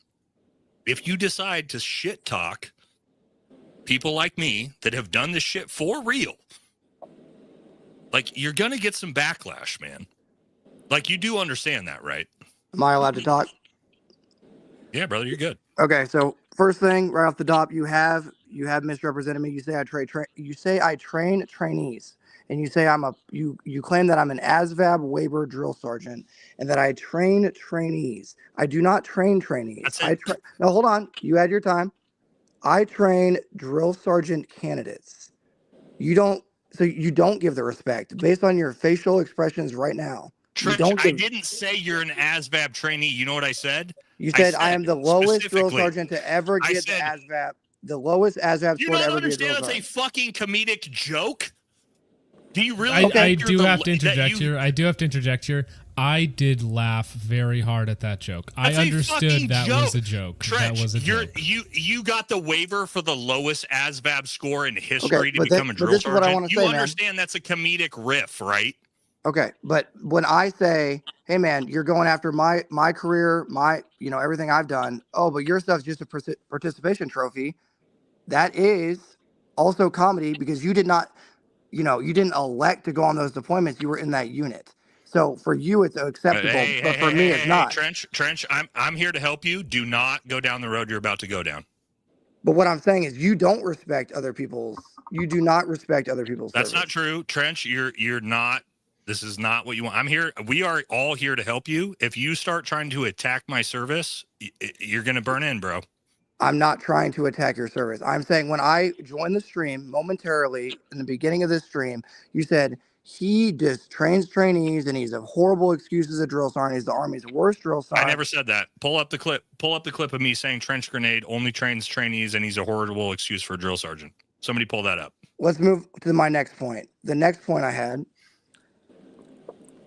Speaker 5: if you decide to shit talk people like me that have done this shit for real, like, you're going to get some backlash, man. Like, you do understand that, right?
Speaker 6: Am I allowed to talk?
Speaker 5: Yeah, brother, you're good.
Speaker 6: Okay, so first thing right off the top, you have misrepresented me. You say I train trainees, and you say you claim that I'm an ASVAB waiver drill sergeant and that I train trainees. I do not train trainees. No, hold on. You had your time. I train drill sergeant candidates. You don't So you don't give the respect based on your facial expressions right now.
Speaker 5: Trench, I didn't say you're an ASVAB trainee. You know what I said?
Speaker 6: You said I am the lowest drill sergeant to ever get the ASVAB. The lowest ASVAB
Speaker 5: you
Speaker 6: score to
Speaker 5: don't
Speaker 6: ever be a drill
Speaker 5: understand
Speaker 6: sergeant.
Speaker 5: it's a fucking comedic joke? Do you really?
Speaker 1: I do have to interject here. I do have to interject here. I did laugh very hard at that joke. I understood that was a joke.
Speaker 5: Trench,
Speaker 1: that was a joke.
Speaker 5: You got the waiver for the lowest ASVAB score in history to
Speaker 6: but
Speaker 5: become a drill sergeant.
Speaker 6: What I want to
Speaker 5: you
Speaker 6: say,
Speaker 5: understand that's a comedic riff, right?
Speaker 6: Okay, but when I say, "Hey, man, you're going after my career, everything I've done," oh, but your stuff's just a participation trophy. That is also comedy because you did not, you didn't elect to go on those deployments. You were in that unit. So for you, it's acceptable, but for me, it's not.
Speaker 5: Trench, I'm here to help you. Do not go down the road you're about to go down.
Speaker 6: But what I'm saying is, you don't respect other people's. You do not respect other people's.
Speaker 5: That's
Speaker 6: service.
Speaker 5: not true, Trench. You're not. This is not what you want. I'm here. We are all here to help you. If you start trying to attack my service, you're gonna burn in, bro.
Speaker 6: I'm not trying to attack your service. I'm saying when I joined the stream momentarily in the beginning of this stream, you said he just trains trainees and he's a horrible excuse as a drill sergeant. He's the Army's worst drill sergeant.
Speaker 5: I never said that. Pull up the clip. Pull up the clip of me saying Trench Grenade only trains trainees and he's a horrible excuse for a drill sergeant. Somebody pull that up.
Speaker 6: Let's move to my next point. The next point I had,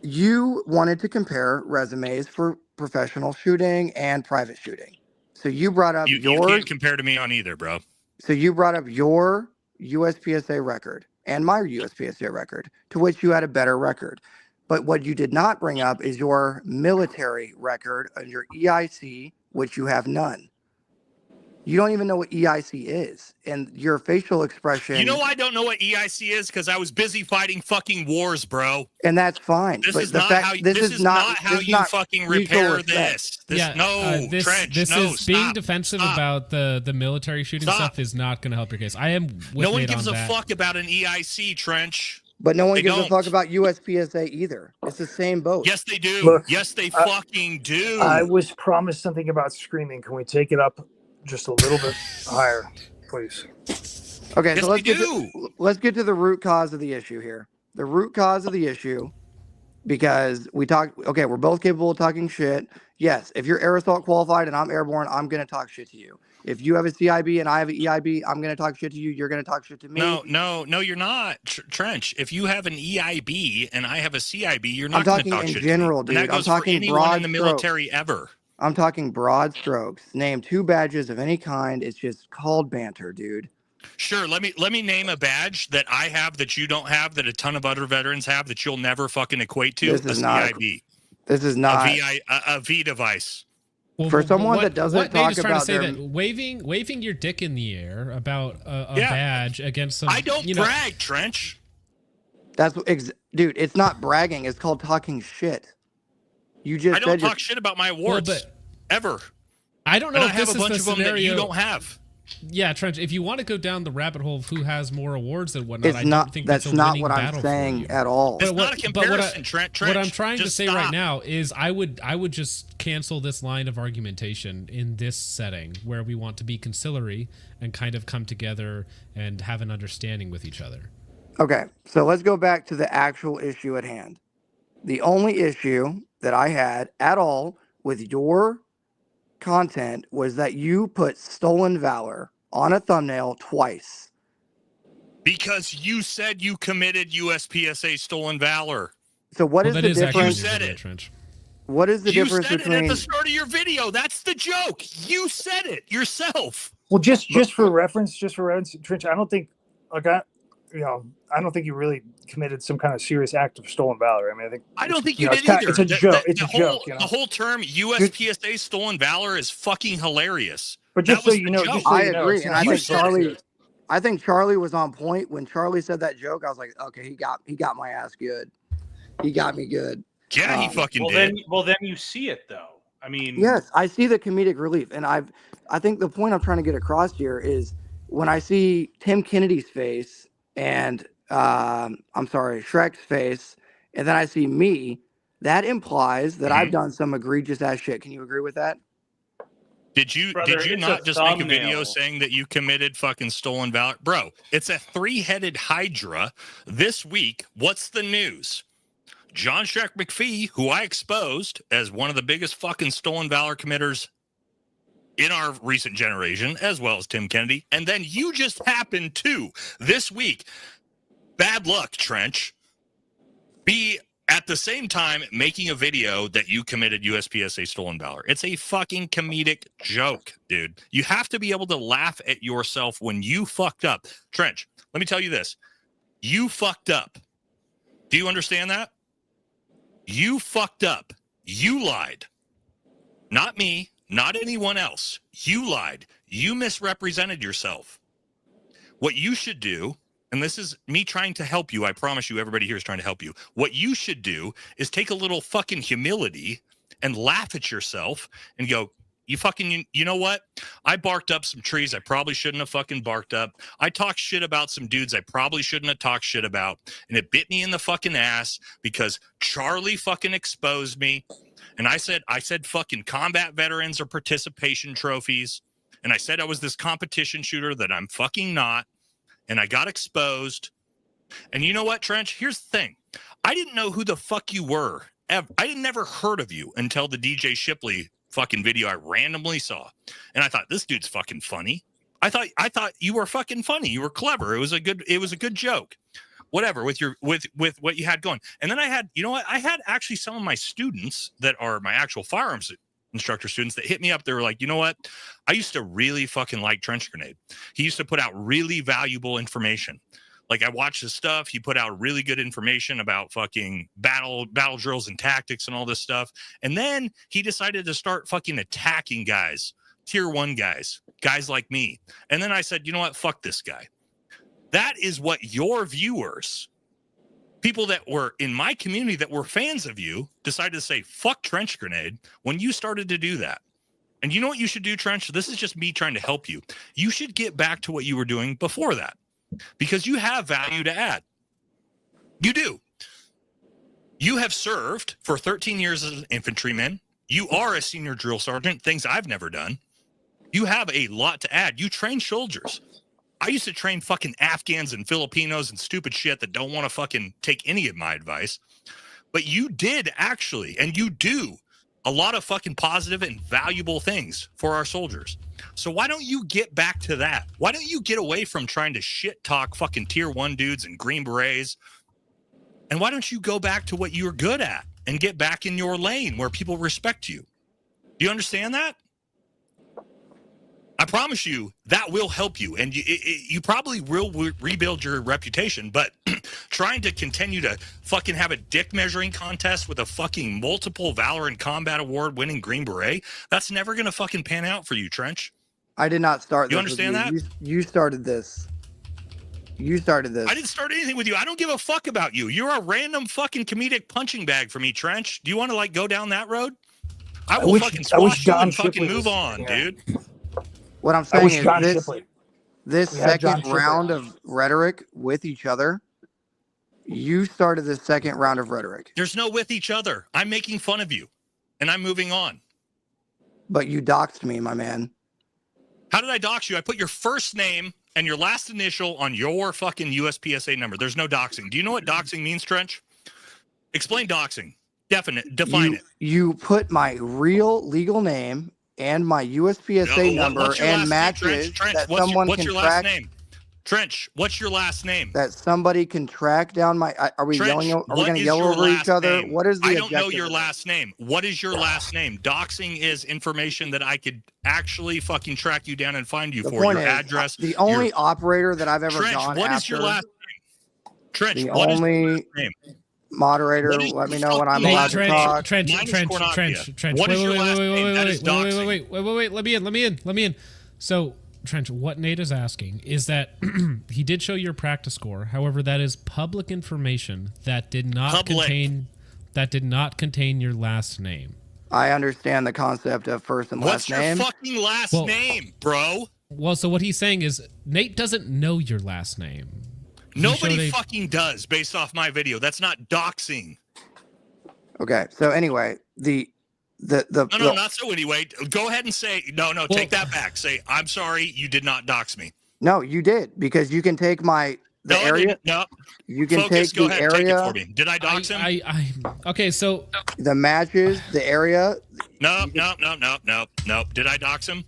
Speaker 6: you wanted to compare resumes for professional shooting and private shooting. So you brought up
Speaker 5: you can't compare to me on either, bro.
Speaker 6: So you brought up your USPSA record and my USPSA record, to which you had a better record. But what you did not bring up is your military record and your EIC, which you have none. You don't even know what EIC is, and your facial expression.
Speaker 5: You know I don't know what EIC is because I was busy fighting fucking wars, bro.
Speaker 6: And that's fine.
Speaker 5: This
Speaker 6: but
Speaker 5: is not how. This is not how you fucking repair this.
Speaker 1: This is being defensive about the military shooting stuff is not going to help your case. I am.
Speaker 5: No one gives a fuck about an EIC, Trench.
Speaker 6: But no one gives a fuck about USPSA either. It's the same boat.
Speaker 5: Yes, they do.
Speaker 12: Look,
Speaker 5: yes, they fucking do.
Speaker 12: I was promised something about screaming. Can we take it up just a little bit higher, please?
Speaker 6: Okay, yes, so let's get to the root cause of the issue here. The root cause of the issue, because we talked. Okay, we're both capable of talking shit. Yes, if you're air assault qualified and I'm airborne, I'm gonna talk shit to you. If you have a CIB and I have an EIB, I'm gonna talk shit to you. You're gonna talk shit to me.
Speaker 5: No, you're not, Trench. If you have an EIB and I have a CIB, you're not gonna talk shit to me. I'm talking in general, dude.
Speaker 6: I'm talking
Speaker 5: broad in the military ever.
Speaker 6: I'm talking broad strokes. Name 2 badges of any kind. It's just called banter, dude.
Speaker 5: Sure. Let me name a badge that I have that you don't have, that a ton of other veterans have that you'll never fucking equate to.
Speaker 6: This is not
Speaker 5: CIB.
Speaker 6: This is not
Speaker 5: a V device.
Speaker 6: Well, for someone that doesn't talk about
Speaker 1: their... that waving your dick in the air about a badge against some.
Speaker 5: I don't brag, Trench.
Speaker 6: That's dude. It's not bragging. It's called talking shit. You just
Speaker 5: I don't talk shit about my awards ever.
Speaker 1: I don't know if
Speaker 5: I have
Speaker 1: this
Speaker 5: a bunch
Speaker 1: is the
Speaker 5: of them
Speaker 1: scenario
Speaker 5: that you don't have.
Speaker 1: Yeah, Trench, if you want to go down the rabbit hole of who has more awards and whatnot,
Speaker 6: it's not, that's not what I'm saying at all.
Speaker 5: It's not a comparison, Trench.
Speaker 1: What I'm trying to say right now is I would just cancel this line of argumentation in this setting where we want to be conciliatory and kind of come together and have an understanding with each other.
Speaker 6: Okay, so let's go back to the actual issue at hand. The only issue that I had at all with your content was that you put Stolen Valor on a thumbnail twice.
Speaker 5: Because you said you committed USPSA Stolen Valor.
Speaker 6: So what is the difference?
Speaker 5: You said it.
Speaker 6: What is the difference between?
Speaker 5: You said it at the start of your video. That's the joke. You said it yourself.
Speaker 12: Well, just for reference, Trench, I don't think I don't think you really committed some kind of serious act of stolen valor. I mean,
Speaker 5: I don't think you did either.
Speaker 12: It's a joke. It's a joke.
Speaker 5: The whole term USPSA stolen valor is fucking hilarious.
Speaker 12: But just so you know,
Speaker 6: I agree, and I think Charlie was on point when Charlie said that joke. I was like, okay, he got my ass good. He got me good.
Speaker 5: Yeah, he fucking did.
Speaker 4: Then you see it though. I mean,
Speaker 6: yes, I see the comedic relief, and I think the point I'm trying to get across here is when I see Tim Kennedy's face and Shrek's face, and then I see me, that implies that I've done some egregious ass shit. Can you agree with that?
Speaker 5: Did you
Speaker 4: Brother,
Speaker 5: not just make a video
Speaker 4: thumbnail.
Speaker 5: saying that you committed fucking stolen valor? Bro, it's a 3-headed hydra. This week, what's the news? John Shrek McPhee, who I exposed as one of the biggest fucking stolen valor committers in our recent generation, as well as Tim Kennedy. And then you just happened to, this week, bad luck, Trench, be at the same time making a video that you committed USPSA stolen valor. It's a fucking comedic joke, dude. You have to be able to laugh at yourself when you fucked up. Trench, let me tell you this. You fucked up. Do you understand that? You fucked up. You lied. Not me. Not anyone else. You lied. You misrepresented yourself. What you should do, and this is me trying to help you, I promise you everybody here is trying to help you. What you should do is take a little fucking humility and laugh at yourself and go, you know what? I barked up some trees I probably shouldn't have fucking barked up. I talked shit about some dudes I probably shouldn't have talked shit about. And it bit me in the fucking ass because Charlie fucking exposed me. And I said fucking combat veterans are participation trophies. And I said I was this competition shooter that I'm fucking not. And I got exposed. And you know what, Trench? Here's the thing. I didn't know who the fuck you were. I had never heard of you until the DJ Shipley fucking video I randomly saw. And I thought, this dude's fucking funny. I thought you were fucking funny. You were clever. It was a good joke. Whatever, with what you had going. And then I had actually some of my students that are my actual firearms instructor students that hit me up. They were like, you know what? I used to really fucking like Trench Grenade. He used to put out really valuable information. Like, I watched his stuff. He put out really good information about fucking battle drills and tactics and all this stuff. And then he decided to start fucking attacking guys, tier 1 guys like me. And then I said, you know what? Fuck this guy. That is what your viewers, people that were in my community that were fans of you, decided to say, fuck Trench Grenade when you started to do that. And you know what you should do, Trench? This is just me trying to help you. You should get back to what you were doing before that because you have value to add. You do. You have served for 13 years as an infantryman. You are a senior drill sergeant, things I've never done. You have a lot to add. You train soldiers. I used to train fucking Afghans and Filipinos and stupid shit that don't want to fucking take any of my advice. But you did actually, and you do a lot of fucking positive and valuable things for our soldiers. So why don't you get back to that? Why don't you get away from trying to shit talk fucking tier 1 dudes and Green Berets? And why don't you go back to what you're good at and get back in your lane where people respect you? Do you understand that? I promise you that will help you, and you probably will rebuild your reputation, but trying to continue to fucking have a dick measuring contest with a fucking multiple Valor and Combat Award winning Green Beret, that's never going to fucking pan out for you, Trench.
Speaker 6: I did not start this.
Speaker 5: You understand that?
Speaker 6: You started this. You started this.
Speaker 5: I didn't start anything with you. I don't give a fuck about you. You're a random fucking comedic punching bag for me, Trench. Do you want to like go down that road? I will fucking squash you and fucking move on, dude.
Speaker 6: What I'm saying is this second round of rhetoric with each other, you started the second round of rhetoric.
Speaker 5: There's no with each other. I'm making fun of you, and I'm moving on.
Speaker 6: But you doxed me, my man.
Speaker 5: How did I dox you? I put your first name and your last initial on your fucking USPSA number. There's no doxing. Do you know what doxing means, Trench? Explain doxing. Define it.
Speaker 6: You put my real legal name and my USPSA number and matches that someone can track.
Speaker 5: Trench, what's your last name?
Speaker 6: That somebody can track down my. Are we yelling? Are we going to yell over each other? What is the objective?
Speaker 5: I don't know your last name. What is your last name? Doxing is information that I could actually fucking track you down and find you for. Your address.
Speaker 6: The only operator that I've ever gone after.
Speaker 5: What is your last name? Trench,
Speaker 6: the only moderator, let me know when I'm allowed to talk.
Speaker 1: Trench.
Speaker 5: What is your last name? That is doxing.
Speaker 1: Wait. Let me in. So, Trench, what Nate is asking is that he did show your practice score. However, that is public information that did not contain your last name.
Speaker 6: I understand the concept of first and last name.
Speaker 5: What's your fucking last name, bro?
Speaker 1: Well, so what he's saying is Nate doesn't know your last name.
Speaker 5: Nobody fucking does based off my video. That's not doxing.
Speaker 6: Okay. So anyway, the
Speaker 5: No, not so anyway. Go ahead and say take that back. Say, I'm sorry, you did not dox me.
Speaker 6: No, you did, because you can take the area.
Speaker 5: No,
Speaker 6: you can
Speaker 5: Focus,
Speaker 6: take the area.
Speaker 5: Take it for me. Did I dox him?
Speaker 1: Okay, so
Speaker 6: the matches, the area.
Speaker 5: No. Did I dox him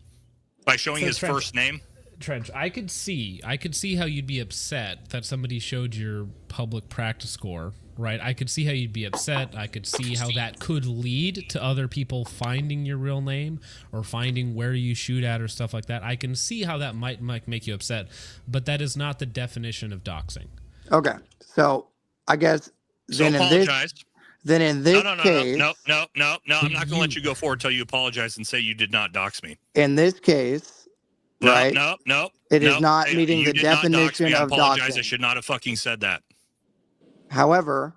Speaker 5: by showing his first name?
Speaker 1: Trench, I could see how you'd be upset that somebody showed your public practice score, right? I could see how you'd be upset. I could see how that could lead to other people finding your real name or finding where you shoot at or stuff like that. I can see how that might make you upset, but that is not the definition of doxing.
Speaker 6: Okay, so I guess then in this case,
Speaker 5: no. I'm not going to let you go forward until you apologize and say you did not dox me.
Speaker 6: In this case. Right?
Speaker 5: No.
Speaker 6: It is not meeting the definition of
Speaker 5: apologize.
Speaker 6: doxing.
Speaker 5: I should not have fucking said that.
Speaker 6: However,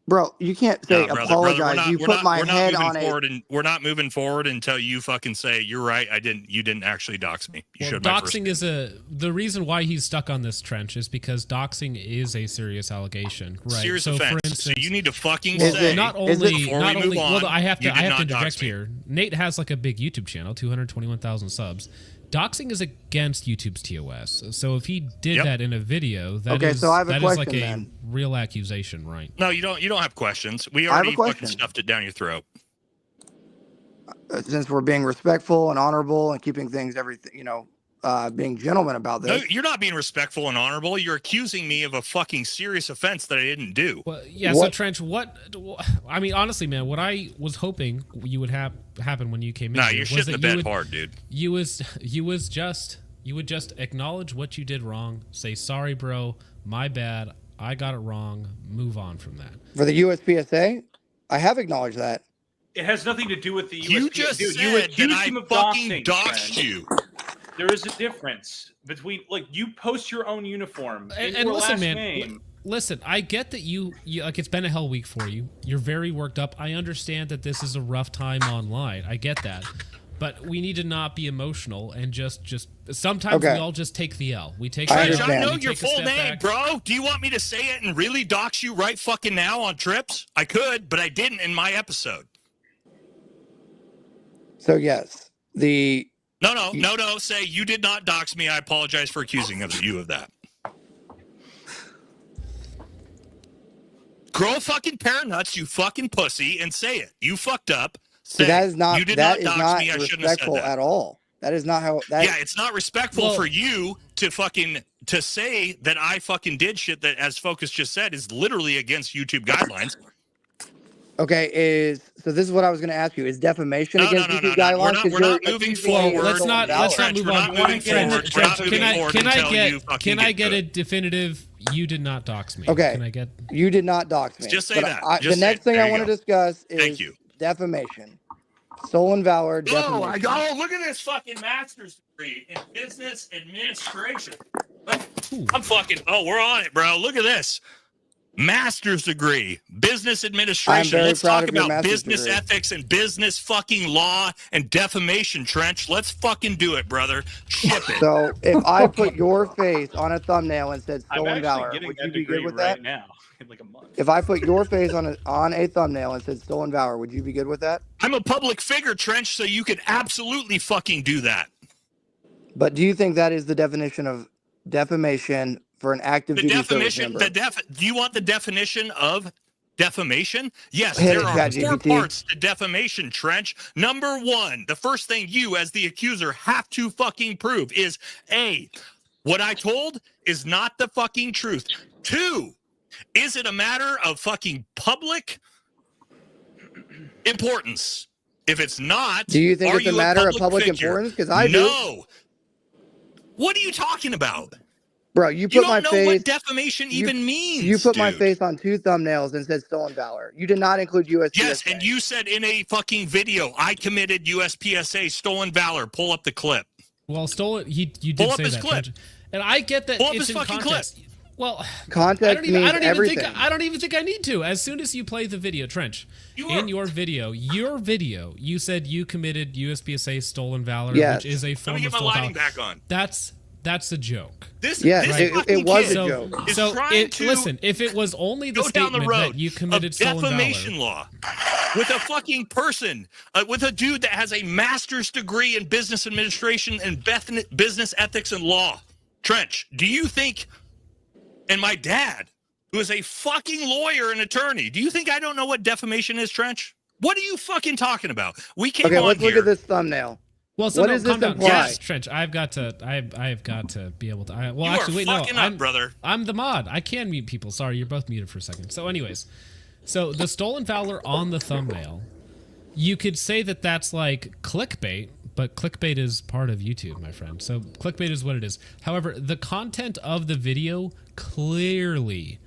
Speaker 6: bro, you can't say apologize. You put my head on it.
Speaker 5: We're not moving forward until you fucking say you're right. You didn't actually dox me. You showed my
Speaker 1: doxing is the reason why he's stuck on this, Trench, is because doxing is a serious allegation, right?
Speaker 5: Serious offense. For instance, so you need to fucking
Speaker 1: say not only. Well, I have to interject here. Nate has like a big YouTube channel, 221,000 subs. Doxing is against YouTube's TOS. So if he did that in a video, that is like a real accusation, right?
Speaker 5: No, you don't have questions. We already fucking stuffed it down your throat.
Speaker 6: Since we're being respectful and honorable and keeping things, being gentlemen about this.
Speaker 5: No, you're not being respectful and honorable. You're accusing me of a fucking serious offense that I didn't do.
Speaker 1: Well, yeah. So Trench, I mean, honestly, man, what I was hoping you would happen when you came in.
Speaker 5: Nah, you're shitting the bed hard, dude.
Speaker 1: You would just acknowledge what you did wrong. Say sorry, bro. My bad. I got it wrong. Move on from that.
Speaker 6: For the USPSA, I have acknowledged that.
Speaker 4: It has nothing to do with the USPSA.
Speaker 5: You just said that I fucking doxed you.
Speaker 4: There is a difference between, like, you post your own uniform
Speaker 1: and listen, man. Listen, I get that you like it's been a hell week for you. You're very worked up. I understand that this is a rough time online. I get that, but we need to not be emotional and just sometimes we all just take the L. We take.
Speaker 5: I know your full name, bro. Do you want me to say it and really dox you right fucking now on trips? I could, but I didn't in my episode.
Speaker 6: So yes,
Speaker 5: No. Say you did not dox me. I apologize for accusing you of that. Grow a fucking pair of nuts, you fucking pussy, and say it. You fucked up. Say
Speaker 6: that is not.
Speaker 5: You did
Speaker 6: that
Speaker 5: not
Speaker 6: is
Speaker 5: dox
Speaker 6: not
Speaker 5: me. I shouldn't have
Speaker 6: respectful
Speaker 5: said that
Speaker 6: at all. That is not how.
Speaker 5: Yeah, it's not respectful for you to say that I fucking did shit that, as Focus just said, is literally against YouTube guidelines.
Speaker 6: Okay, so this is what I was going to ask you: is defamation against YouTube guidelines?
Speaker 5: We're not moving forward.
Speaker 1: Let's not move on. Can I get a definitive? You did not dox me.
Speaker 6: Okay,
Speaker 1: can I get?
Speaker 6: You did not dox me.
Speaker 5: Just say that.
Speaker 6: The next thing I want to discuss is defamation, stolen valor. Defamation.
Speaker 5: Oh, look at this fucking master's degree in business administration. I'm fucking. Oh, we're on it, bro. Look at this. Master's degree, business administration. Let's talk about business ethics and business fucking law and defamation, Trench. Let's fucking do it, brother. Ship it.
Speaker 6: So if I put your face on a thumbnail and said stolen valor, would you be good with that?
Speaker 4: Now, in like a month.
Speaker 6: If I put your face on a thumbnail and said stolen valor, would you be good with that?
Speaker 5: I'm a public figure, Trench, so you could absolutely fucking do that.
Speaker 6: But do you think that is the definition of defamation for an active duty service member?
Speaker 5: Do you want the definition of defamation? Yes, there are 4 parts to defamation, Trench. Number 1, the first thing you as the accuser have to fucking prove is A, what I told is not the fucking truth. 2, is it a matter of fucking public importance? If it's not,
Speaker 6: do you think it's a matter of public importance? Because I do.
Speaker 5: No. What are you talking about?
Speaker 6: Bro, you put my face.
Speaker 5: You don't know what defamation even means.
Speaker 6: You put my face on 2 thumbnails and said stolen valor. You did not include USPSA.
Speaker 5: Yes, and you said in a fucking video, I committed USPSA stolen valor. Pull up the clip.
Speaker 1: Well, stolen. You did
Speaker 5: pull up
Speaker 1: say
Speaker 5: his
Speaker 1: that,
Speaker 5: clip.
Speaker 1: And I get that.
Speaker 5: Pull up
Speaker 1: it's
Speaker 5: his
Speaker 1: in
Speaker 5: fucking
Speaker 1: context.
Speaker 5: clip.
Speaker 1: Well,
Speaker 6: context means everything.
Speaker 1: I don't even think I need to. As soon as you play the video, Trench, in your video, you said you committed USPSA stolen valor, which is a form of stolen valor. Let me get my lighting
Speaker 5: back on.
Speaker 1: That's a joke.
Speaker 6: It was a joke.
Speaker 1: Listen, if it was only the statement that you committed stolen
Speaker 5: defamation
Speaker 1: valor,
Speaker 5: law. with a fucking person, with a dude that has a master's degree in business administration and business ethics and law. Trench, do you think, and my dad, who is a fucking lawyer and attorney, do you think I don't know what defamation is, Trench? What are you fucking talking about? We came
Speaker 6: okay,
Speaker 5: on
Speaker 6: let's
Speaker 5: here.
Speaker 6: look at this thumbnail.
Speaker 1: Well, so
Speaker 6: what
Speaker 1: no,
Speaker 6: does this imply?
Speaker 1: Yes, Trench, I've got to be able to. Well,
Speaker 5: you
Speaker 1: actually,
Speaker 5: are
Speaker 1: wait,
Speaker 5: fucking
Speaker 1: no,
Speaker 5: up, brother.
Speaker 1: I'm the mod. I can mute people. Sorry, you're both muted for a second. So, anyways, so the stolen valor on the thumbnail, you could say that that's like clickbait, but clickbait is part of YouTube, my friend. So clickbait is what it is. However, the content of the video clearly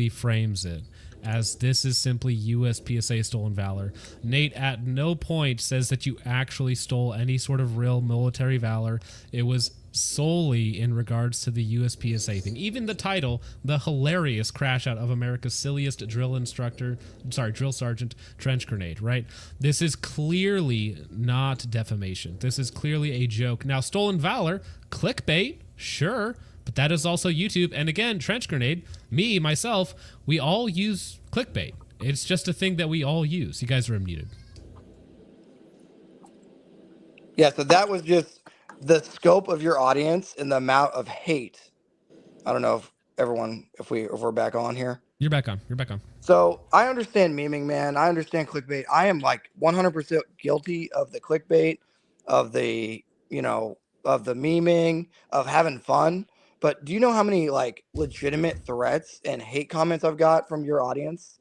Speaker 1: frames it as this is simply USPSA stolen valor. Nate at no point says that you actually stole any sort of real military valor. It was solely in regards to the USPSA thing. Even the title, the hilarious crash out of America's silliest drill sergeant trench grenade, right? This is clearly not defamation. This is clearly a joke. Now, stolen valor, clickbait, sure, but that is also YouTube. And again, trench grenade, myself, we all use clickbait. It's just a thing that we all use. You guys are unmuted.
Speaker 6: Yeah, so that was just the scope of your audience and the amount of hate. I don't know if we're back on here.
Speaker 1: You're back on.
Speaker 6: So I understand memeing, man. I understand clickbait. I am like 100% guilty of the clickbait, of the memeing, of having fun. But do you know how many like legitimate threats and hate comments I've got from your audience?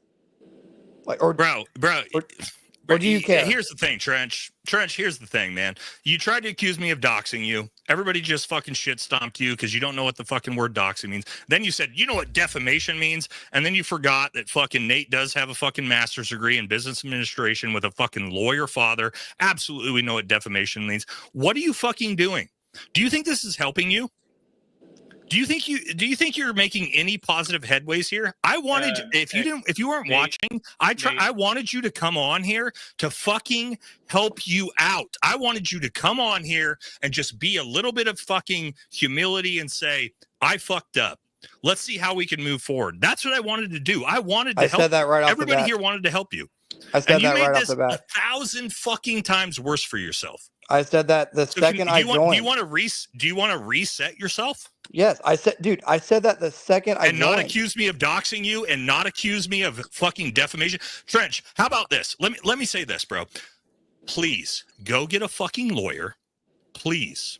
Speaker 6: Like, or do you care?
Speaker 5: Here's the thing, Trench. Here's the thing, man. You tried to accuse me of doxing you. Everybody just fucking shit stomped you because you don't know what the fucking word doxing means. Then you said, you know what defamation means? And then you forgot that fucking Nate does have a fucking master's degree in business administration with a fucking lawyer father. Absolutely, we know what defamation means. What are you fucking doing? Do you think this is helping you? Do you think you're making any positive headways here? I wanted if you weren't watching, I wanted you to come on here to fucking help you out. I wanted you to come on here and just be a little bit of fucking humility and say, I fucked up. Let's see how we can move forward. That's what I wanted to do. I wanted to help.
Speaker 6: I said that right off the bat.
Speaker 5: Everybody here wanted to help you.
Speaker 6: I said that right off the bat.
Speaker 5: 1,000 fucking times worse for yourself.
Speaker 6: I said that the second I joined.
Speaker 5: Do you want to reset yourself?
Speaker 6: Yes, I said that the second I joined.
Speaker 5: And not accuse me of doxing you and not accuse me of fucking defamation. Trench, how about this? Let me say this, bro. Please go get a fucking lawyer. Please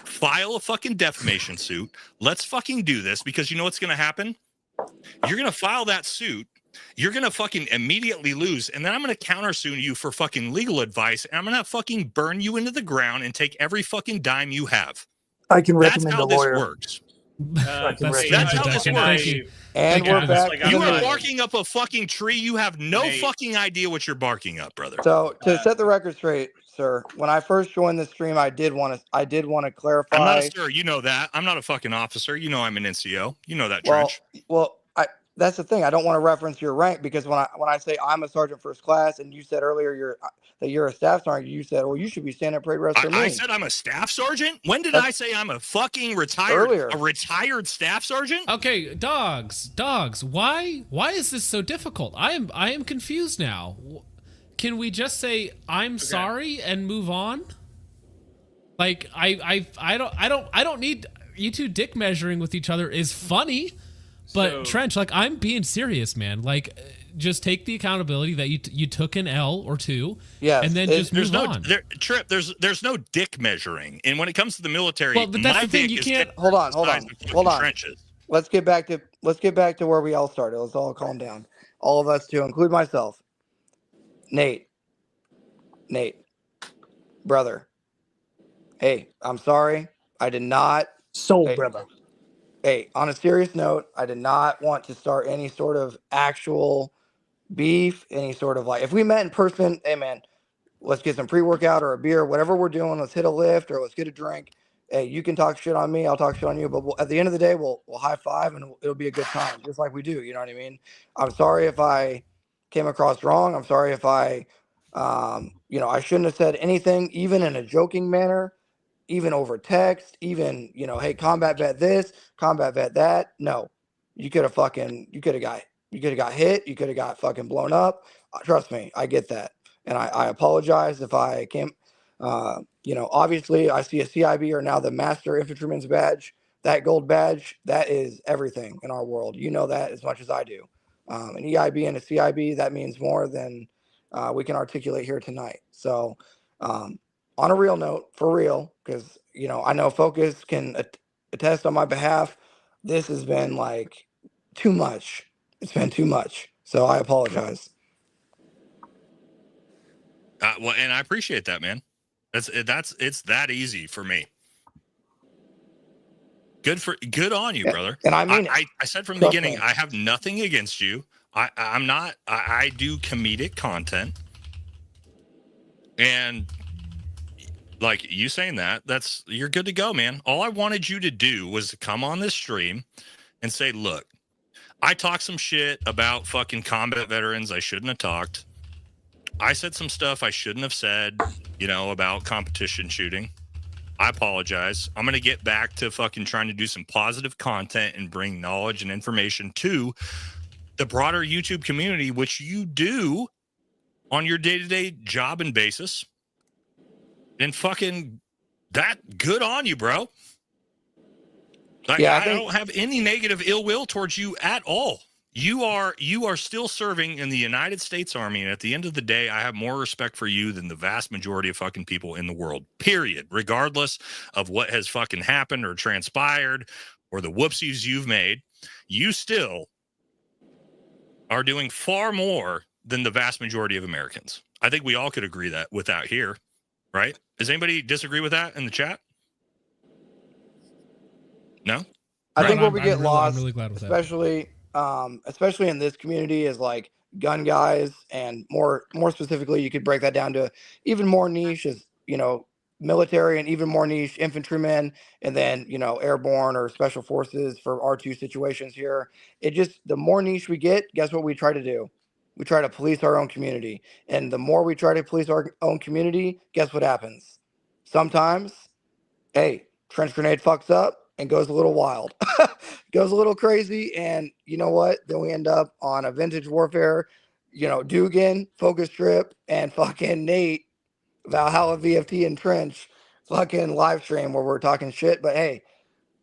Speaker 5: file a fucking defamation suit. Let's fucking do this because you know what's going to happen? You're going to file that suit. You're going to fucking immediately lose. And then I'm going to countersue you for fucking legal advice. And I'm going to fucking burn you into the ground and take every fucking dime you have.
Speaker 12: I can recommend a lawyer.
Speaker 5: Works.
Speaker 1: That's
Speaker 5: how this works.
Speaker 6: And we're back.
Speaker 5: You are barking up a fucking tree. You have no fucking idea what you're barking up, brother.
Speaker 6: So to set the record straight, sir, when I first joined the stream, I did want to clarify.
Speaker 5: I'm not a sir. You know that. I'm not a fucking officer. You know I'm an NCO. You know that, Trench.
Speaker 6: Well, that's the thing. I don't want to reference your rank because when I say I'm a sergeant first class, and you said earlier that you're a staff sergeant, you said, well, you should be standing at parade rest for me.
Speaker 5: I said I'm a staff sergeant. When did I say I'm a fucking retired staff sergeant?
Speaker 1: Okay, dogs. Why is this so difficult? I am confused now. Can we just say I'm sorry and move on? Like I don't need you two dick measuring with each other is funny. But Trench, like I'm being serious, man. Like, just take the accountability that you took an L or two, and then just move on.
Speaker 5: There's no dick measuring, and when it comes to the military,
Speaker 1: well, but that's the thing. You can't.
Speaker 6: Hold on. Trenches. Let's get back to where we all started. Let's all calm down. All of us, to include myself. Nate, brother. Hey, I'm sorry. I did not.
Speaker 12: Brother.
Speaker 6: Hey, on a serious note, I did not want to start any sort of actual beef, any sort of like, if we met in person, hey man, let's get some pre-workout or a beer, whatever we're doing, let's hit a lift or let's get a drink. Hey, you can talk shit on me, I'll talk shit on you, but at the end of the day, we'll high five and it'll be a good time, just like we do, you know what I mean? I'm sorry if I came across wrong. I'm sorry if I shouldn't have said anything, even in a joking manner. Even over text, even, hey, combat vet this, combat vet that. No, you could have got You could have got hit. You could have got fucking blown up. Trust me, I get that. And I apologize if I can't, obviously I see a CIB or now the Master Infantryman's badge. That gold badge, that is everything in our world. You know that as much as I do. An EIB and a CIB, that means more than we can articulate here tonight. So on a real note, for real, because, I know Focus can attest on my behalf, this has been like too much. It's been too much. So I apologize.
Speaker 5: Well, and I appreciate that, man. It's that easy for me. Good on you, brother.
Speaker 6: And I mean,
Speaker 5: I said from the beginning, I have nothing against you. I do comedic content, and like you saying that's you're good to go, man. All I wanted you to do was to come on this stream and say, look, I talked some shit about fucking combat veterans I shouldn't have talked. I said some stuff I shouldn't have said, about competition shooting. I apologize. I'm going to get back to fucking trying to do some positive content and bring knowledge and information to the broader YouTube community, which you do on your day-to-day job and basis. And fucking that good on you, bro. Like, I don't have any negative ill will towards you at all. You are still serving in the United States Army, and at the end of the day, I have more respect for you than the vast majority of fucking people in the world, period, regardless of what has fucking happened or transpired or the whoopsies you've made. You still are doing far more than the vast majority of Americans. I think we all could agree that with that here, right? Does anybody disagree with that in the chat? No?
Speaker 6: I think where we get lost,
Speaker 1: I'm really glad with
Speaker 6: especially in this community, is like gun guys, and more specifically, you could break that down to even more niche is, military, and even more niche infantrymen, and then, airborne or special forces for R2 situations here. It just, the more niche we get, guess what we try to do? We try to police our own community. And the more we try to police our own community, guess what happens? Sometimes, hey, trench grenade fucks up and goes a little wild, goes a little crazy. And you know what? Then we end up on a vintage warfare, Dugan, focus strip, and fucking Nate, Valhalla VFT and trench fucking live stream where we're talking shit. But hey,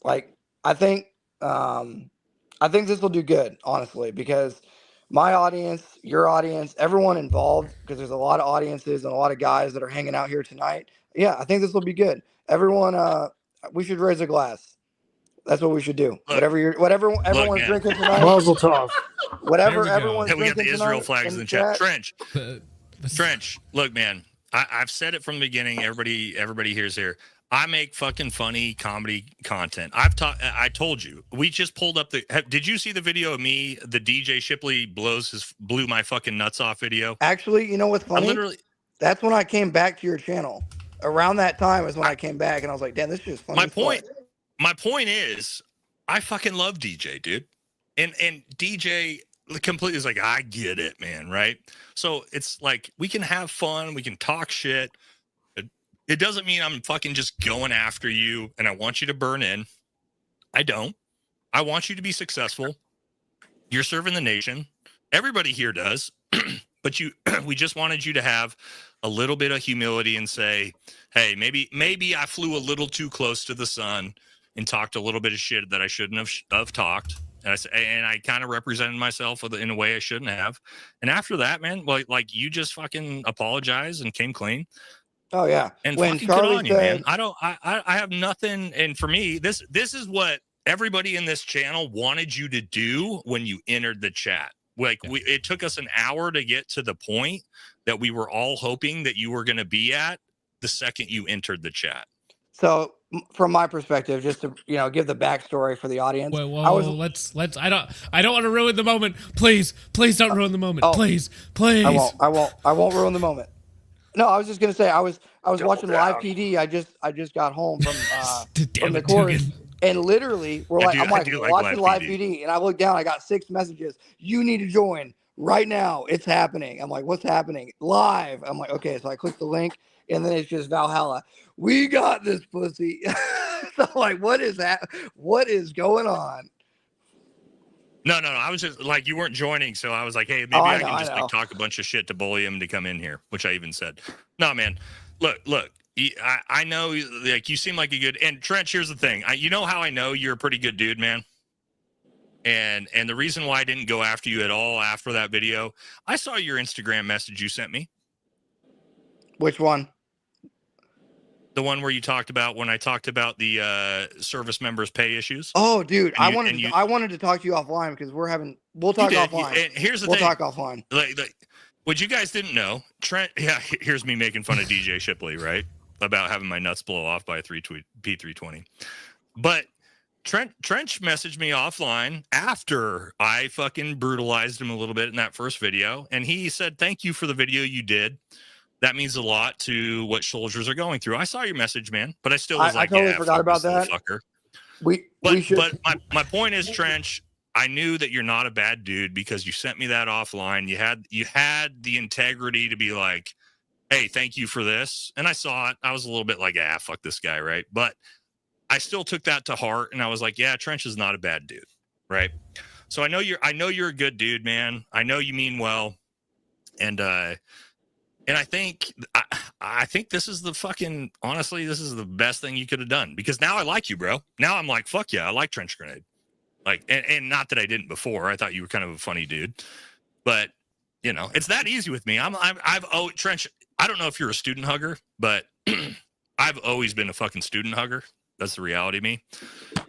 Speaker 6: like, I think this will do good, honestly, because my audience, your audience, everyone involved, because there's a lot of audiences and a lot of guys that are hanging out here tonight. Yeah, I think this will be good. Everyone, we should raise a glass. That's what we should do. Look, whatever everyone's drinking tonight.
Speaker 12: Mazel tov.
Speaker 6: Whatever everyone's drinking tonight.
Speaker 5: We got the Israel flags in the chat. Trench. Look, man, I've said it from the beginning. Everybody here's here. I make fucking funny comedy content. I told you. We just pulled up did you see the video of me, the DJ Shipley blew my fucking nuts off video? Actually, you know what's funny? That's when I came back to your channel. Around that time is when I came back, and I was like, damn, this is just funny. My point is, I fucking love DJ, dude. And DJ completely is like, I get it, man, right? So it's like, we can have fun, we can talk shit. It doesn't mean I'm fucking just going after you and I want you to burn in. I don't. I want you to be successful. You're serving the nation. Everybody here does. But we just wanted you to have a little bit of humility and say, hey, maybe I flew a little too close to the sun and talked a little bit of shit that I shouldn't have talked. And I kind of represented myself in a way I shouldn't have. And after that, man, like you just fucking apologized and came clean. Oh yeah. And when Charlie on you, man. I have nothing. And for me, this is what everybody in this channel wanted you to do when you entered the chat. Like it took us an hour to get to the point that we were all hoping that you were going to be at the second you entered the chat. So from my perspective, just to give the backstory for the audience.
Speaker 1: Let's. I don't want to ruin the moment. Please don't ruin the moment. Please.
Speaker 6: I won't ruin the moment. No, I was just gonna say I was watching live PD. I just got home from the course, and literally I'm watching live PD, and I look down. I got 6 messages. You need to join right now. It's happening. I'm like, what's happening? Live. I'm like, okay. So I click the link, and then it's just Valhalla. We got this pussy. So like, what is that? What is going on?
Speaker 5: No. I was just like, you weren't joining, so I was like, hey, maybe I can just like talk a bunch of shit to bully him to come in here, which I even said. No, man. Look. I know, like, you seem like a good. And Trench, here's the thing. You know how I know you're a pretty good dude, man. And the reason why I didn't go after you at all after that video, I saw your Instagram message you sent me.
Speaker 6: Which one?
Speaker 5: The one where you talked about when I talked about the service members' pay issues.
Speaker 6: Oh, dude, I wanted to talk to you offline because we'll talk offline.
Speaker 5: And here's the
Speaker 6: thing.
Speaker 5: We'll
Speaker 6: talk offline.
Speaker 5: Like, what you guys didn't know, Trent. Yeah, here's me making fun of DJ Shipley, right? About having my nuts blow off by a P320. But Trench messaged me offline after I fucking brutalized him a little bit in that first video, and he said, "Thank you for the video you did. That means a lot to what soldiers are going through." I saw your message, man, but I still was like,
Speaker 6: I totally forgot about that.
Speaker 5: Fucker.
Speaker 6: We should.
Speaker 5: But my point is, Trench, I knew that you're not a bad dude because you sent me that offline. You had the integrity to be like, hey, thank you for this. And I saw it. I was a little bit like, fuck this guy, right? But I still took that to heart, and I was like, yeah, Trench is not a bad dude, right? So I know you're a good dude, man. I know you mean well, and I think this is honestly, this is the best thing you could have done, because now I like you, bro. Now I'm like, fuck yeah, I like Trench Grenade. Like, and not that I didn't before. I thought you were kind of a funny dude, but you know, it's that easy with me. Trench, I don't know if you're a student hugger, but I've always been a fucking student hugger. That's the reality of me.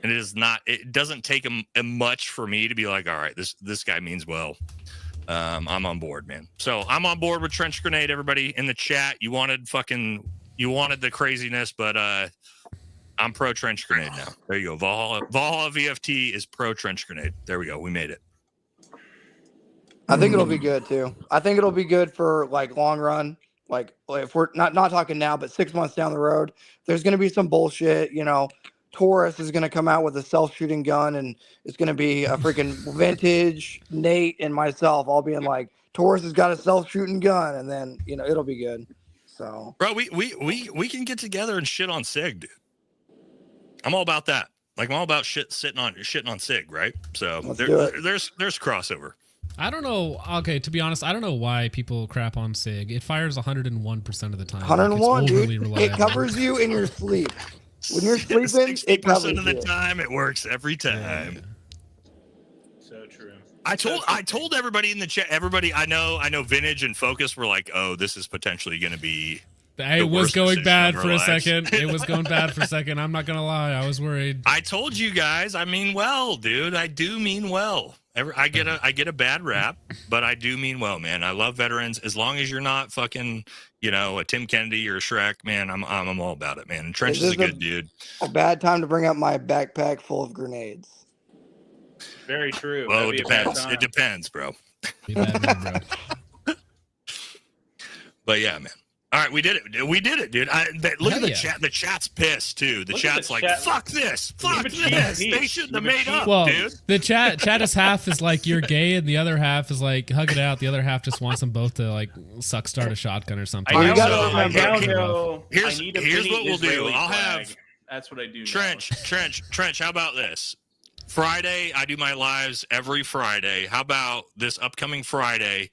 Speaker 5: And it doesn't take a much for me to be like, all right, this guy means well. I'm on board, man. So I'm on board with Trench Grenade. Everybody in the chat, you wanted the craziness, but I'm pro Trench Grenade now. There you go. Valhalla VFT is pro Trench Grenade. There we go. We made it.
Speaker 6: I think it'll be good too. I think it'll be good for like long run. Like if we're not talking now, but 6 months down the road, there's going to be some bullshit. You know, Taurus is going to come out with a self-shooting gun, and it's going to be a freaking vintage Nate and myself all being like, Taurus has got a self-shooting gun, and then you know it'll be good. So,
Speaker 5: bro, we can get together and shit on SIG, dude. I'm all about that. Like, I'm all about shitting on SIG, right? So there's crossover.
Speaker 1: I don't know. Okay, to be honest, I don't know why people crap on SIG. It fires 101% of the time.
Speaker 6: 101, dude.
Speaker 1: Reliable.
Speaker 6: It covers you in your sleep. When you're sleeping, it covers
Speaker 5: 60% of the
Speaker 6: you.
Speaker 5: time, it works every time.
Speaker 1: Yeah.
Speaker 4: So true.
Speaker 5: I told everybody in the chat. Everybody, I know, Vintage and Focus were like, "Oh, this is potentially going to be."
Speaker 1: It was going bad for a second. It was going bad for a second. I'm not gonna lie. I was worried.
Speaker 5: I told you guys. I mean well, dude. I do mean well. I get a bad rap, but I do mean well, man. I love veterans. As long as you're not fucking, a Tim Kennedy or a Shrek, man, I'm all about it, man. And Trench is a good dude.
Speaker 6: A bad time to bring up my backpack full of grenades.
Speaker 4: Very true.
Speaker 5: Well, it depends. It depends, bro. But yeah, man. All right, we did it. Dude. Look at the chat. The chat's pissed too. The chat's like, "Fuck this, fuck this." They shouldn't have made up, dude.
Speaker 1: The chat is half is like you're gay, and the other half is like hug it out. The other half just wants them both to like start a shotgun or something.
Speaker 5: Here's what we'll do. I'll have.
Speaker 4: That's what I do.
Speaker 5: Trench. How about this? Friday, I do my lives every Friday. How about this upcoming Friday?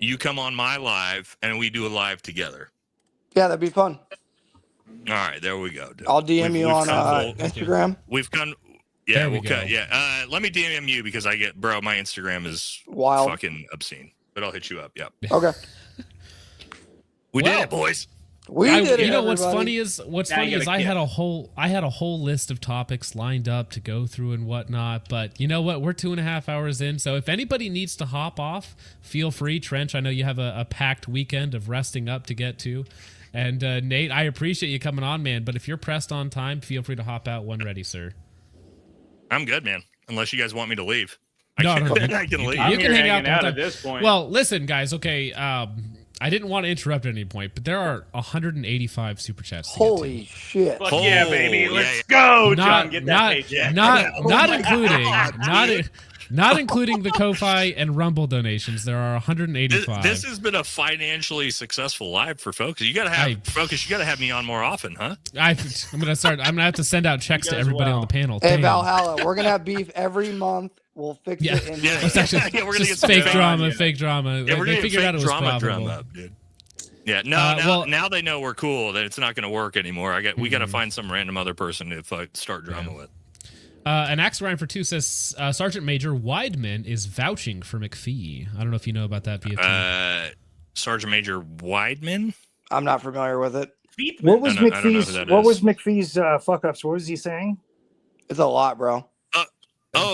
Speaker 5: You come on my live and we do a live together.
Speaker 6: Yeah, that'd be fun.
Speaker 5: All right, there we go. Dude.
Speaker 6: I'll DM you on Instagram.
Speaker 5: We've come. Yeah, we'll cut. Yeah, let me DM you because my Instagram is
Speaker 6: wild,
Speaker 5: fucking obscene. But I'll hit you up. Yep.
Speaker 6: Okay.
Speaker 5: We did it, boys.
Speaker 6: We did it.
Speaker 1: You know what's funny is I had a whole list of topics lined up to go through and whatnot, but you know what? We're 2.5 hours in, so if anybody needs to hop off, feel free. Trench, I know you have a packed weekend of resting up to get to, and Nate, I appreciate you coming on, man. But if you're pressed on time, feel free to hop out when ready, sir.
Speaker 5: I'm good, man. Unless you guys want me to leave,
Speaker 1: I
Speaker 5: can leave.
Speaker 1: You can hang out
Speaker 4: at this point.
Speaker 1: Well, listen, guys. Okay. I didn't want to interrupt at any point, but there are 185 super chats.
Speaker 6: Holy shit!
Speaker 4: Fuck yeah, baby! Let's go, John. Get that paycheck.
Speaker 1: Not including the Ko-Fi and Rumble donations. There are 185.
Speaker 5: This has been a financially successful live for Focus. You gotta have Focus. You gotta have me on more often, huh?
Speaker 1: I'm gonna have to send out checks to everybody on the panel.
Speaker 6: Hey, Valhalla, we're gonna have beef every month. We'll fix
Speaker 1: Yeah,
Speaker 6: it.
Speaker 1: it's actually
Speaker 5: we're gonna
Speaker 1: just
Speaker 5: get
Speaker 1: fake
Speaker 5: some
Speaker 1: drama,
Speaker 5: yeah.
Speaker 1: fake drama.
Speaker 5: Yeah, we're
Speaker 1: They
Speaker 5: gonna
Speaker 1: figured
Speaker 5: get
Speaker 1: out it
Speaker 5: fake
Speaker 1: was
Speaker 5: drama
Speaker 1: profitable.
Speaker 5: drum up, dude. Yeah, no, now they know we're cool. That it's not going to work anymore. We got to find some random other person to start drama with.
Speaker 1: And Axe Ryan for 2 says Sergeant Major Weidman is vouching for McPhee. I don't know if you know about that.
Speaker 5: Sergeant Major Weidman.
Speaker 6: I'm not familiar with it.
Speaker 12: What was
Speaker 5: I don't know who
Speaker 12: McPhee's?
Speaker 5: that
Speaker 12: What
Speaker 5: is.
Speaker 12: was McPhee's fuck ups? What was he saying?
Speaker 6: It's a lot, bro.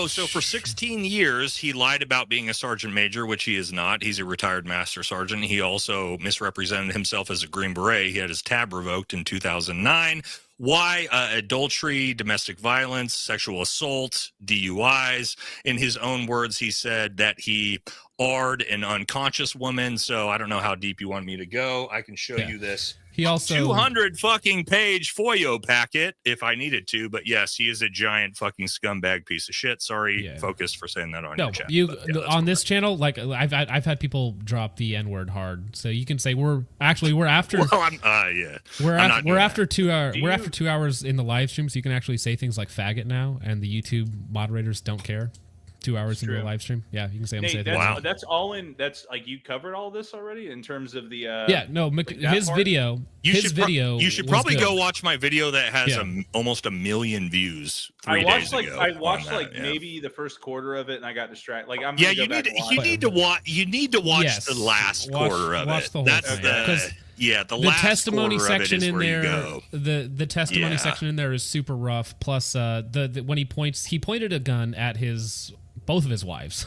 Speaker 5: So for 16 years, he lied about being a sergeant major, which he is not. He's a retired master sergeant. He also misrepresented himself as a Green Beret. He had his tab revoked in 2009. Why? Adultery, domestic violence, sexual assault, DUIs. In his own words, he said that he AR'd an unconscious woman. So I don't know how deep you want me to go. I can show you this.
Speaker 1: He also
Speaker 5: 200 fucking page FOIO packet if I needed to, but yes, he is a giant fucking scumbag piece of shit. Sorry, Focus, for saying that on your chat.
Speaker 1: On this channel, like I've had people drop the N-word hard, so you can say we're after.
Speaker 5: Well,
Speaker 1: we're after 2 hours. We're after 2 hours in the live stream, so you can actually say things like faggot now, and the YouTube moderators don't care. 2 hours into a live stream, yeah, you can say.
Speaker 4: Nate, that's all in. That's like you covered all this already in terms of the.
Speaker 1: His video.
Speaker 5: You should probably
Speaker 1: good.
Speaker 5: go watch my video that has almost 1 million views.
Speaker 4: I watched maybe the first quarter of it, and I got distracted. Like I'm.
Speaker 5: You need to watch the last quarter of it. That's the last
Speaker 1: testimony
Speaker 5: quarter
Speaker 1: section
Speaker 5: of it is
Speaker 1: in
Speaker 5: where you
Speaker 1: there.
Speaker 5: go.
Speaker 1: The testimony section in there is super rough. Plus, when he pointed a gun at both of his wives,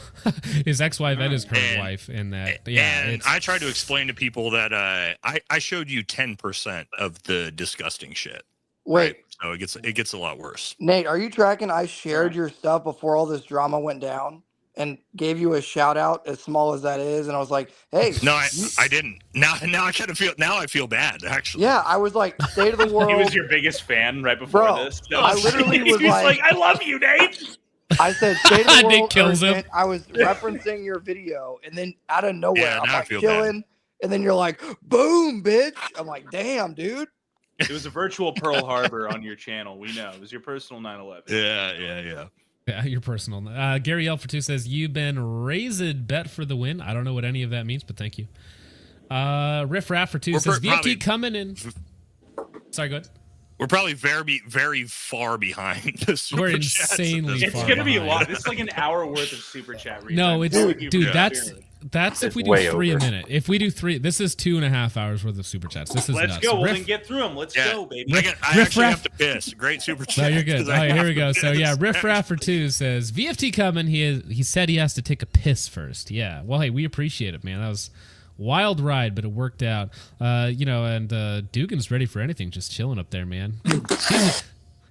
Speaker 1: his ex-wife and his current wife. In that,
Speaker 5: and I tried to explain to people that I showed you 10% of the disgusting shit.
Speaker 6: Wait,
Speaker 5: right? So it gets a lot worse.
Speaker 6: Nate, are you tracking? I shared your stuff before all this drama went down and gave you a shout out, as small as that is, and I was like, "Hey."
Speaker 5: No, I didn't. Now I kind of feel. Now I feel bad, actually.
Speaker 6: Yeah, I was like, "State of the world."
Speaker 4: He was your biggest fan right before this. No,
Speaker 6: I literally was
Speaker 4: like, "I love you, Nate."
Speaker 6: I said, "State of the world."
Speaker 1: Nick kills him.
Speaker 6: I was referencing your video, and then out of nowhere, I'm like
Speaker 5: chilling,
Speaker 6: bad. And then you're like, "Boom, bitch!" I'm like, "Damn, dude."
Speaker 4: It was a virtual Pearl Harbor on your channel. We know it was your personal 9/11.
Speaker 5: Yeah,
Speaker 1: your personal. Gary L for 2 says you've been raised bet for the win. I don't know what any of that means, but thank you. Riff Raff for 2 says VFT coming in. Sorry, go ahead.
Speaker 5: We're probably very, very far behind the super
Speaker 1: We're
Speaker 5: chats.
Speaker 1: insanely
Speaker 4: It's
Speaker 1: far
Speaker 4: going to be a
Speaker 1: behind.
Speaker 4: lot. It's like an hour worth of super chat.
Speaker 1: No, it's dude. That's if we do 3 a
Speaker 3: over.
Speaker 1: minute. If we do 3, this is 2.5 hours worth of super chats. This is
Speaker 4: Let's
Speaker 1: nuts.
Speaker 4: go. We'll then get through them. Let's go, baby.
Speaker 5: I actually have to piss. Great super chat.
Speaker 1: No, you're good. All right, here we go. So yeah, Riff Raff for 2 says VFT coming. He said he has to take a piss first. Yeah. Well, hey, we appreciate it, man. That was wild ride, but it worked out. And Dugan's ready for anything, just chilling up there, man.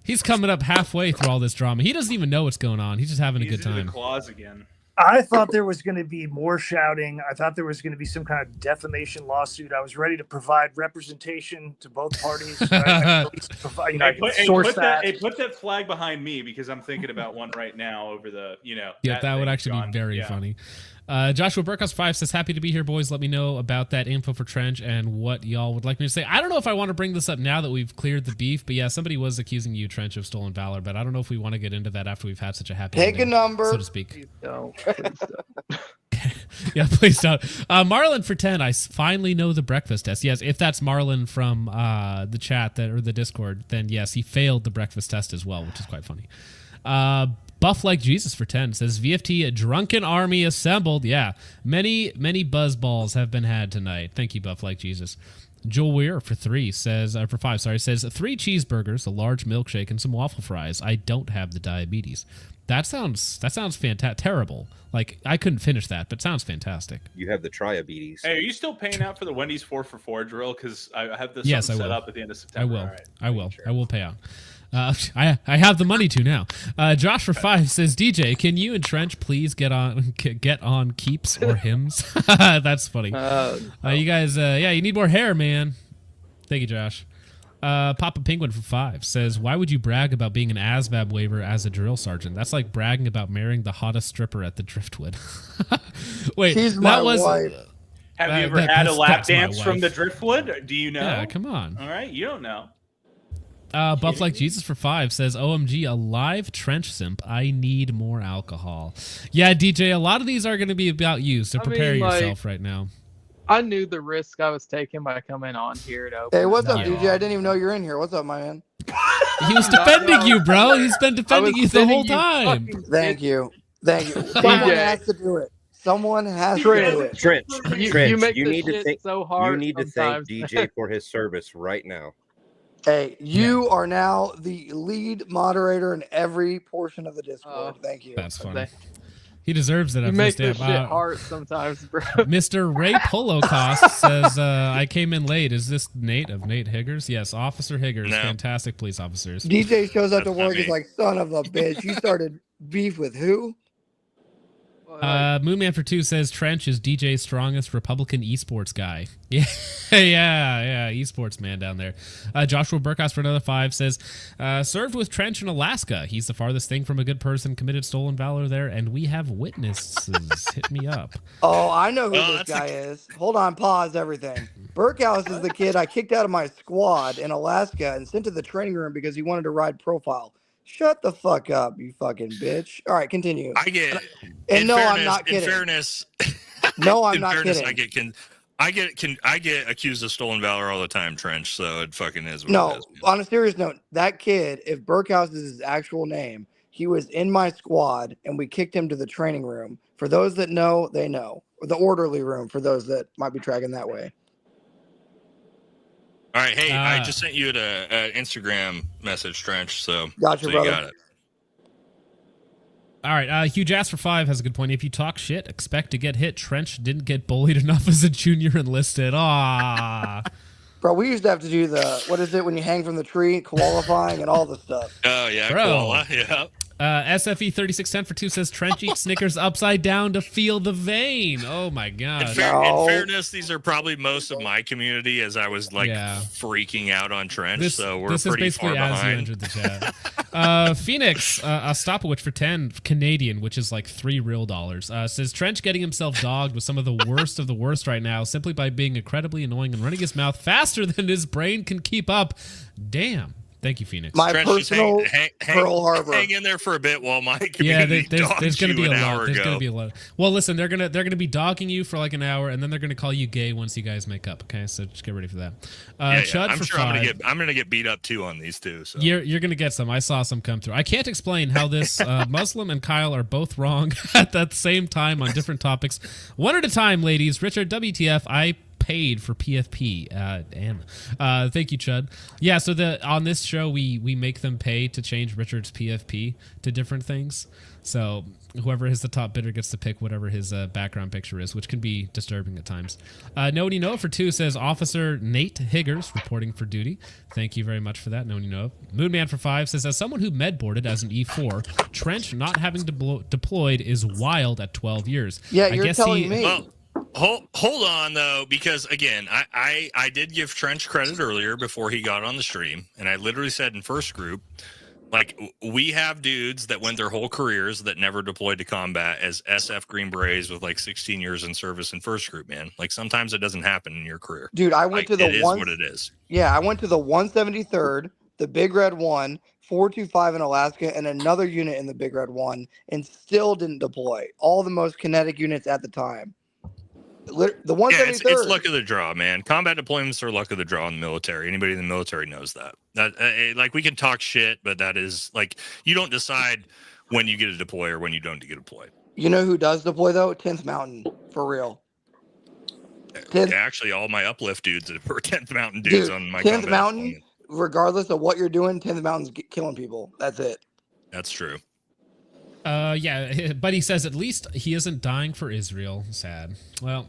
Speaker 1: He's coming up halfway through all this drama. He doesn't even know what's going on. He's just having a good time.
Speaker 4: The claws again.
Speaker 12: I thought there was going to be more shouting. I thought there was going to be some kind of defamation lawsuit. I was ready to provide representation to both parties. Put
Speaker 4: that flag behind me because I'm thinking about one right now over the,
Speaker 1: Yeah, that would actually be very funny. Joshua Burkhouse 5 says, happy to be here, boys. Let me know about that info for Trench and what y'all would like me to say. I don't know if I want to bring this up now that we've cleared the beef, but yeah, somebody was accusing you, Trench, of stolen valor, but I don't know if we want to get into that after we've had such a happy
Speaker 6: Take
Speaker 1: ending,
Speaker 6: a number,
Speaker 1: so to speak.
Speaker 2: Please don't.
Speaker 1: Yeah, please don't. Marlon for 10, I finally know the breakfast test. Yes, if that's Marlon from the chat or the Discord, then yes, he failed the breakfast test as well, which is quite funny. Buff Like Jesus for 10 says VFT, a drunken army assembled. Yeah, many buzzballs have been had tonight. Thank you, Buff Like Jesus. Joel Weir for 5 says 3 cheeseburgers, a large milkshake, and some waffle fries. I don't have the diabetes. That sounds fantastic. Terrible. Like I couldn't finish that, but sounds fantastic.
Speaker 3: You have the triabetes.
Speaker 4: Hey, are you still paying out for the Wendy's 4-for-4 drill? Because I have this set up at the end of September.
Speaker 1: I will.
Speaker 4: All right.
Speaker 1: I will. Sure. I will pay out. I have the money to now. Josh for 5 says, DJ, can you and Trench please get on keeps or hymns? That's funny. You guys, you need more hair, man. Thank you, Josh. Papa Penguin for 5 says, why would you brag about being an ASVAB waiver as a drill sergeant? That's like bragging about marrying the hottest stripper at the Driftwood. Wait,
Speaker 6: she's my wife.
Speaker 4: Have you ever had a lap dance from the Driftwood? Do you know?
Speaker 1: Yeah, come on.
Speaker 4: All right, you don't know.
Speaker 1: Buff Like Jesus for 5 says, OMG, a live trench simp. I need more alcohol. Yeah, DJ, a lot of these are going to be about you, so prepare yourself right now.
Speaker 2: I knew the risk I was taking by coming on here to open.
Speaker 6: Hey, what's up, DJ? I didn't even know you're in here. What's up, my man?
Speaker 1: He was defending you, bro. He's been defending you the whole time.
Speaker 6: Thank you. Someone has to do it. Someone has to do it.
Speaker 3: Trent,
Speaker 2: you
Speaker 3: need to thank
Speaker 2: so hard.
Speaker 3: You need to thank DJ for his service right now.
Speaker 6: Hey, you are now the lead moderator in every portion of the Discord. Thank you.
Speaker 1: That's funny. He deserves it.
Speaker 2: You make this shit hard sometimes, bro.
Speaker 1: Mr. Ray Polocost says, I came in late. Is this Nate of Nate Higgers? Yes, Officer Higgers. No. Fantastic police officers.
Speaker 6: DJ shows up to work. He's like, son of a bitch. You started beef with who?
Speaker 1: Moonman for 2 says Trench is DJ's strongest Republican esports guy. Yeah, esports man down there. Joshua Burkhouse for another 5 says, served with Trench in Alaska. He's the farthest thing from a good person, committed stolen valor there, and we have witnesses. Hit me up.
Speaker 6: Oh, I know who this guy is. Hold on, pause everything. Burkhouse is the kid I kicked out of my squad in Alaska and sent to the training room because he wanted to ride profile. Shut the fuck up, you fucking bitch. All right, continue.
Speaker 5: I get
Speaker 6: and no, I'm not kidding.
Speaker 5: In fairness,
Speaker 6: no, I'm not kidding.
Speaker 5: I get accused of stolen valor all the time, Trench. So it fucking is.
Speaker 6: What
Speaker 5: it is,
Speaker 6: on a serious note, that kid, if Burkhouse is his actual name, he was in my squad, and we kicked him to the training room. For those that know, they know. Or the orderly room for those that might be tracking that way.
Speaker 5: All right, hey, I just sent you an Instagram message, Trench. So
Speaker 6: gotcha,
Speaker 5: so
Speaker 6: brother.
Speaker 5: You got it.
Speaker 1: All right, Hugh Jasper 5 has a good point. If you talk shit, expect to get hit. Trench didn't get bullied enough as a junior enlisted.
Speaker 6: Bro, we used to have to do the, what is it, when you hang from the tree, qualifying and all the stuff.
Speaker 5: Oh, yeah, koala, yeah.
Speaker 1: SFE 3610 for 2 says Trench eats Snickers upside down to feel the vein. Oh my god!
Speaker 5: In fairness, these are probly most of my community as I was like freaking out on Trench. So we're pretty far behind.
Speaker 1: You entered the chat. Phoenix Ostapowicz for 10 Canadian, which is like $3 real, says Trench getting himself dogged with some of the worst right now, simply by being incredibly annoying and running his mouth faster than his brain can keep up. Damn. Thank you, Phoenix.
Speaker 6: My personal Pearl Harbor.
Speaker 5: Hang in there for a bit while my community
Speaker 1: there's going to be a lot.
Speaker 5: There's
Speaker 1: going to be a lot. Well, listen, they're gonna be dogging you for like an hour, and then they're gonna call you gay once you guys make up. Okay, so just get ready for that. Chud
Speaker 5: I'm
Speaker 1: for
Speaker 5: sure
Speaker 1: 5.
Speaker 5: I'm gonna get beat up too on these two. So
Speaker 1: you're gonna get some. I saw some come through. I can't explain how this Muslim and Kyle are both wrong at that same time on different topics. One at a time, ladies. Richard, WTF? I paid for PFP. Thank you, Chud. Yeah, so on this show we make them pay to change Richard's PFP to different things. So whoever is the top bidder gets to pick whatever his background picture is, which can be disturbing at times. Nobody Know for 2 says Officer Nate Higgers reporting for duty. Thank you very much for that, Nobody Know. Moonman for 5 says, as someone who med-boarded as an E4, Trench not having deployed is wild at 12 years.
Speaker 6: Yeah, you're telling me.
Speaker 5: Well, hold on though, because again, I did give Trench credit earlier before he got on the stream, and I literally said in first group, like, we have dudes that went their whole careers that never deployed to combat as SF Green Berets with like 16 years in service in first group, man. Like sometimes it doesn't happen in your career.
Speaker 6: Dude, I went to the
Speaker 5: it is what it is.
Speaker 6: Yeah, I went to the 173rd, the Big Red 1, 425 in Alaska, and another unit in the Big Red 1, and still didn't deploy. All the most kinetic units at the time. The 173rd.
Speaker 5: It's luck of the draw, man. Combat deployments are luck of the draw in the military. Anybody in the military knows that. Like, we can talk shit, but that is like, you don't decide when you get a deploy or when you don't get a deploy.
Speaker 6: You know who does deploy though? 10th Mountain, for real.
Speaker 5: 10th, actually, all my uplift dudes were 10th Mountain dudes on my
Speaker 6: 10th Mountain. Regardless of what you're doing, 10th Mountain's killing people. That's it.
Speaker 5: That's true.
Speaker 1: Yeah, but he says at least he isn't dying for Israel. Sad. Well,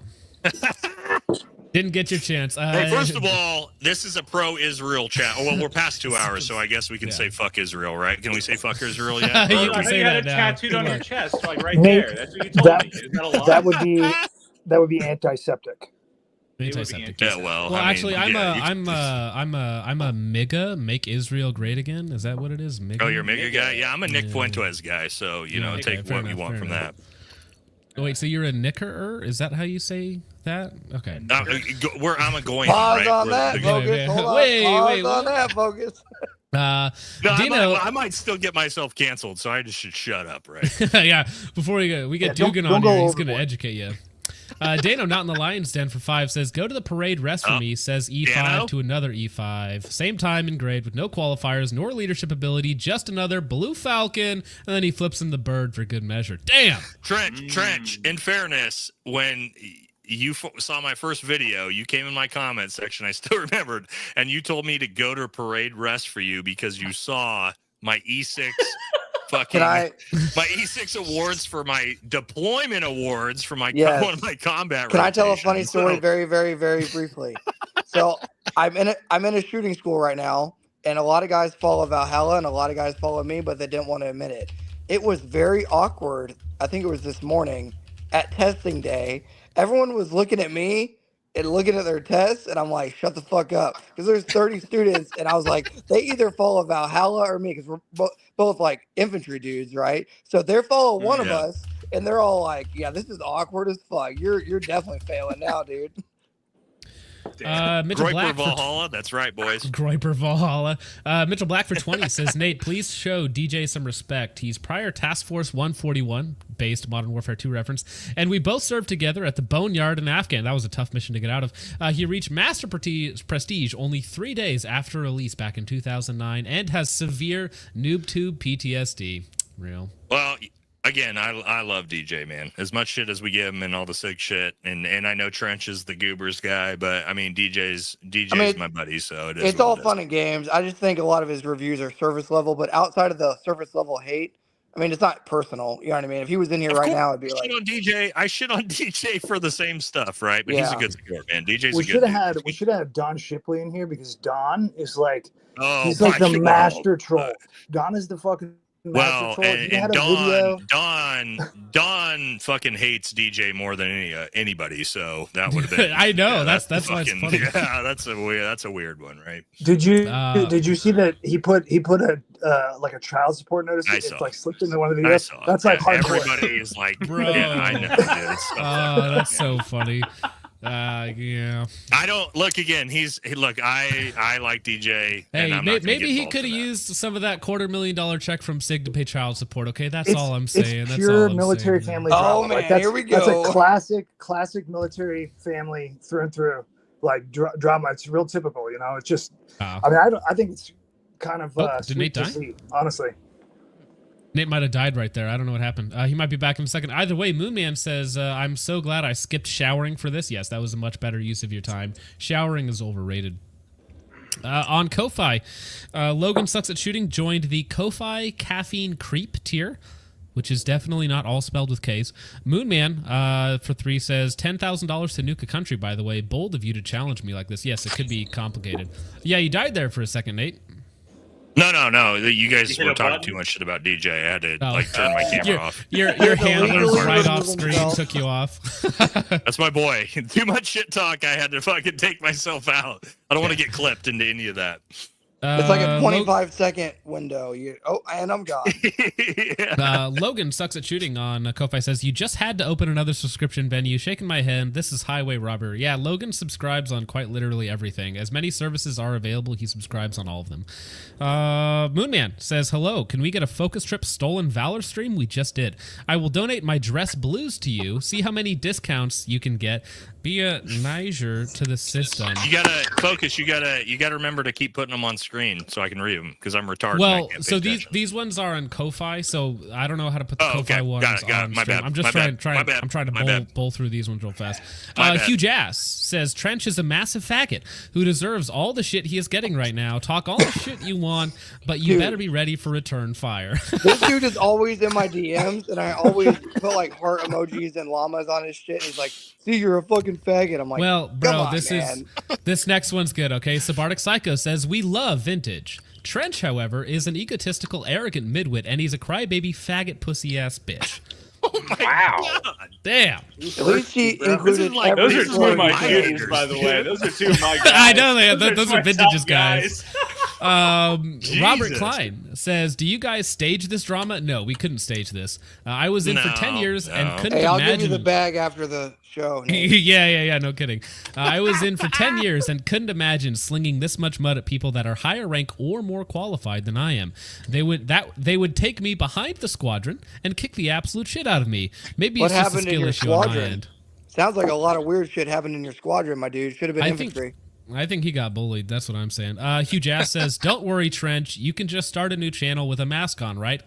Speaker 1: didn't get your chance.
Speaker 5: Hey, first of all, this is a pro-Israel chat. Oh, well, we're past 2 hours, so I guess we can say fuck Israel, right? Can we say fuck Israel yet?
Speaker 1: You
Speaker 4: I
Speaker 1: can
Speaker 4: think
Speaker 1: say
Speaker 4: you had
Speaker 1: that
Speaker 4: it
Speaker 1: now.
Speaker 4: tattooed on your chest, like right
Speaker 12: Nate,
Speaker 4: there. That's what you told me. Is that a lie?
Speaker 12: That would be antiseptic.
Speaker 1: Antiseptic.
Speaker 5: Yeah, well,
Speaker 1: actually,
Speaker 5: I'm
Speaker 1: a MIGA, make Israel great again. Is that what it is? MIGA?
Speaker 5: Oh, you're a MIGA guy? Yeah, I'm a Nick Fuentes guy, so take what you want from that.
Speaker 1: Oh, wait, so you're a knicker? Is that how you say that? Okay.
Speaker 5: I'm a going.
Speaker 6: Pause
Speaker 5: right?
Speaker 6: on that, focus. Hold on. Pause on that, focus.
Speaker 5: No,
Speaker 1: Dino,
Speaker 5: I might still get myself canceled, so I just should shut up, right?
Speaker 1: yeah. Before we get Dugan on here, he's going to educate you. Dano, not in the Lion's Den for 5, says, go to the parade rest for me, says E5
Speaker 5: Dano?
Speaker 1: to another E5. Same time and grade with no qualifiers nor leadership ability, just another blue falcon, and then he flips him the bird for good measure. Damn!
Speaker 5: Trench, in fairness, when you saw my first video, you came in my comment section, I still remembered, and you told me to go to parade rest for you because you saw my E6 fucking my E6 awards for my deployment awards for my one of my combat.
Speaker 6: Can I tell a funny story very, very, very briefly? So I'm in a shooting school right now, and a lot of guys follow Valhalla and a lot of guys follow me, but they didn't want to admit it. It was very awkward. I think it was this morning at testing day. Everyone was looking at me and looking at their tests, and I'm like, shut the fuck up. Because there's 30 students, and I was like, they either follow Valhalla or me, because we're both like infantry dudes, right? So they follow one of us, and they're all like, yeah, this is awkward as fuck. You're definitely failing now, dude.
Speaker 1: Mitchell Black
Speaker 5: for Valhalla, that's right, boys.
Speaker 1: Groiper Valhalla. Mitchell Black for 20 says, Nate, please show DJ some respect. He's prior Task Force 141 based Modern Warfare 2 reference, and we both served together at the Boneyard in Afghan. That was a tough mission to get out of. He reached Master Prestige only 3 days after release back in 2009 and has severe NoobTube PTSD. Real.
Speaker 5: Well, again, I love DJ, man. As much shit as we give him and all the sick shit, and I know Trench is the goobers guy, but I mean DJ's my buddy, so
Speaker 6: it's all fun and games. I just think a lot of his reviews are surface level, but outside of the surface level hate, I mean, it's not personal. You know what I mean? If he was in here right now, it'd be like
Speaker 5: I shit on DJ for the same stuff, right? But he's a good sport, man. DJ's
Speaker 12: we
Speaker 5: a good dude.
Speaker 12: We should have had Don Shipley in here because Don is like he's
Speaker 5: my
Speaker 12: like the
Speaker 5: God.
Speaker 12: master troll. Don is the fucking
Speaker 5: well,
Speaker 12: and
Speaker 5: Don fucking hates DJ more than anybody, so that would have been.
Speaker 1: I know that's why it's funny.
Speaker 5: Yeah, that's a weird one, right?
Speaker 12: Did you see that he put a like a child support notice? It's like slipped into one of the videos. That's like hardcore.
Speaker 5: Everybody is like,
Speaker 1: bro.
Speaker 5: Yeah, I know, dude. It's so
Speaker 1: that's so funny. Yeah.
Speaker 5: I don't look again. I like DJ.
Speaker 1: Hey,
Speaker 5: and
Speaker 1: maybe he could have used some of that $250,000 check from SIG to pay child support. Okay, that's all I'm saying.
Speaker 12: It's
Speaker 1: that's
Speaker 12: pure
Speaker 1: all
Speaker 12: military
Speaker 1: saying.
Speaker 12: family.
Speaker 6: Oh
Speaker 12: drama.
Speaker 6: man, here we go.
Speaker 12: That's a classic military family through and through. Like drama. It's real typical. You know, it's just. I mean, I think it's kind of
Speaker 1: did Nate die?
Speaker 12: See, honestly.
Speaker 1: Nate might have died right there. I don't know what happened. He might be back in a second. Either way, Moonman says, I'm so glad I skipped showering for this. Yes, that was a much better use of your time. Showering is overrated. On Ko-Fi, Logan Sucks at Shooting joined the Ko-Fi Caffeine Creep tier, which is definitely not all spelled with Ks. Moonman, for 3, says, $10,000 to nuke a country, by the way. Bold of you to challenge me like this. Yes, it could be complicated. Yeah, you died there for a second, Nate.
Speaker 5: No. You guys were talking too much shit about DJ. I had to turn my camera off.
Speaker 1: Your hand was right off screen, took you off.
Speaker 5: That's my boy. Too much shit talk. I had to fucking take myself out. I don't want to get clipped into any of that.
Speaker 6: It's like a 25-second window. And I'm gone.
Speaker 1: Logan Sucks at Shooting on Ko-Fi says, you just had to open another subscription venue. Shaking my head. This is highway robbery. Yeah, Logan subscribes on quite literally everything. As many services are available, he subscribes on all of them. Moonman says, hello, can we get a Focus Trip Stolen Valor stream? We just did. I will donate my dress blues to you. See how many discounts you can get. Be a Niger to the system.
Speaker 5: You gotta focus. You gotta remember to keep putting them on screen so I can read them because I'm retarded.
Speaker 1: Well, so these ones are on Ko-Fi, so I don't know how to put the Ko-Fi ones on stream.
Speaker 5: Bad.
Speaker 1: I'm just trying to bowl through these ones real fast. Huge Ass says Trench is a massive faggot who deserves all the shit he is getting right now. Talk all the shit you want, but you better be ready for return fire.
Speaker 6: This dude is always in my DMs, and I always put like heart emojis and llamas on his shit. And he's like, "See, you're a fucking faggot." I'm like,
Speaker 1: well, bro,
Speaker 6: on,
Speaker 1: this next one's good. Okay, Subarctic Psycho says we love vintage. Trench, however, is an egotistical, arrogant midwit, and he's a crybaby, faggot, pussy ass bitch.
Speaker 5: Oh my God.
Speaker 1: Damn.
Speaker 6: At least he included
Speaker 4: those are two of my shooters, by the way. Those are two of my guys.
Speaker 1: I know those are vintages, guys. Robert Klein says, "Do you guys stage this drama?" No, we couldn't stage this. I was in for 10 years and couldn't
Speaker 6: Hey, I'll
Speaker 1: imagine.
Speaker 6: give you the bag after the show.
Speaker 1: yeah, no kidding. I was in for 10 years and couldn't imagine slinging this much mud at people that are higher rank or more qualified than I am. They would take me behind the squadron and kick the absolute shit out of me. Maybe
Speaker 6: What
Speaker 1: it's just a
Speaker 6: happened in
Speaker 1: skill
Speaker 6: your
Speaker 1: issue on my
Speaker 6: squadron?
Speaker 1: end.
Speaker 6: Sounds like a lot of weird shit happened in your squadron, my dude. Should have been infantry.
Speaker 1: I think he got bullied. That's what I'm saying. Hugh Ass says, "Don't worry, Trench. You can just start a new channel with a mask on, right?" ?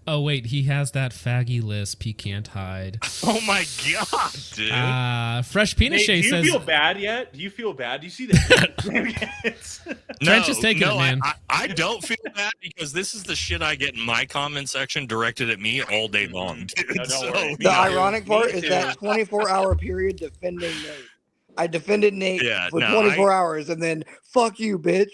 Speaker 1: Oh wait, he has that faggy lisp. He can't hide.
Speaker 5: Oh my god, dude.
Speaker 1: Fresh Peanut Shay says,
Speaker 4: "Do you feel bad yet? Do you feel bad? Do you see that?"
Speaker 1: Trench is taking it, man.
Speaker 5: I don't feel bad because this is the shit I get in my comment section directed at me all day long, dude.
Speaker 6: The ironic part is that 24-hour period defending Nate. I defended Nate for 24 hours, and then fuck you, bitch.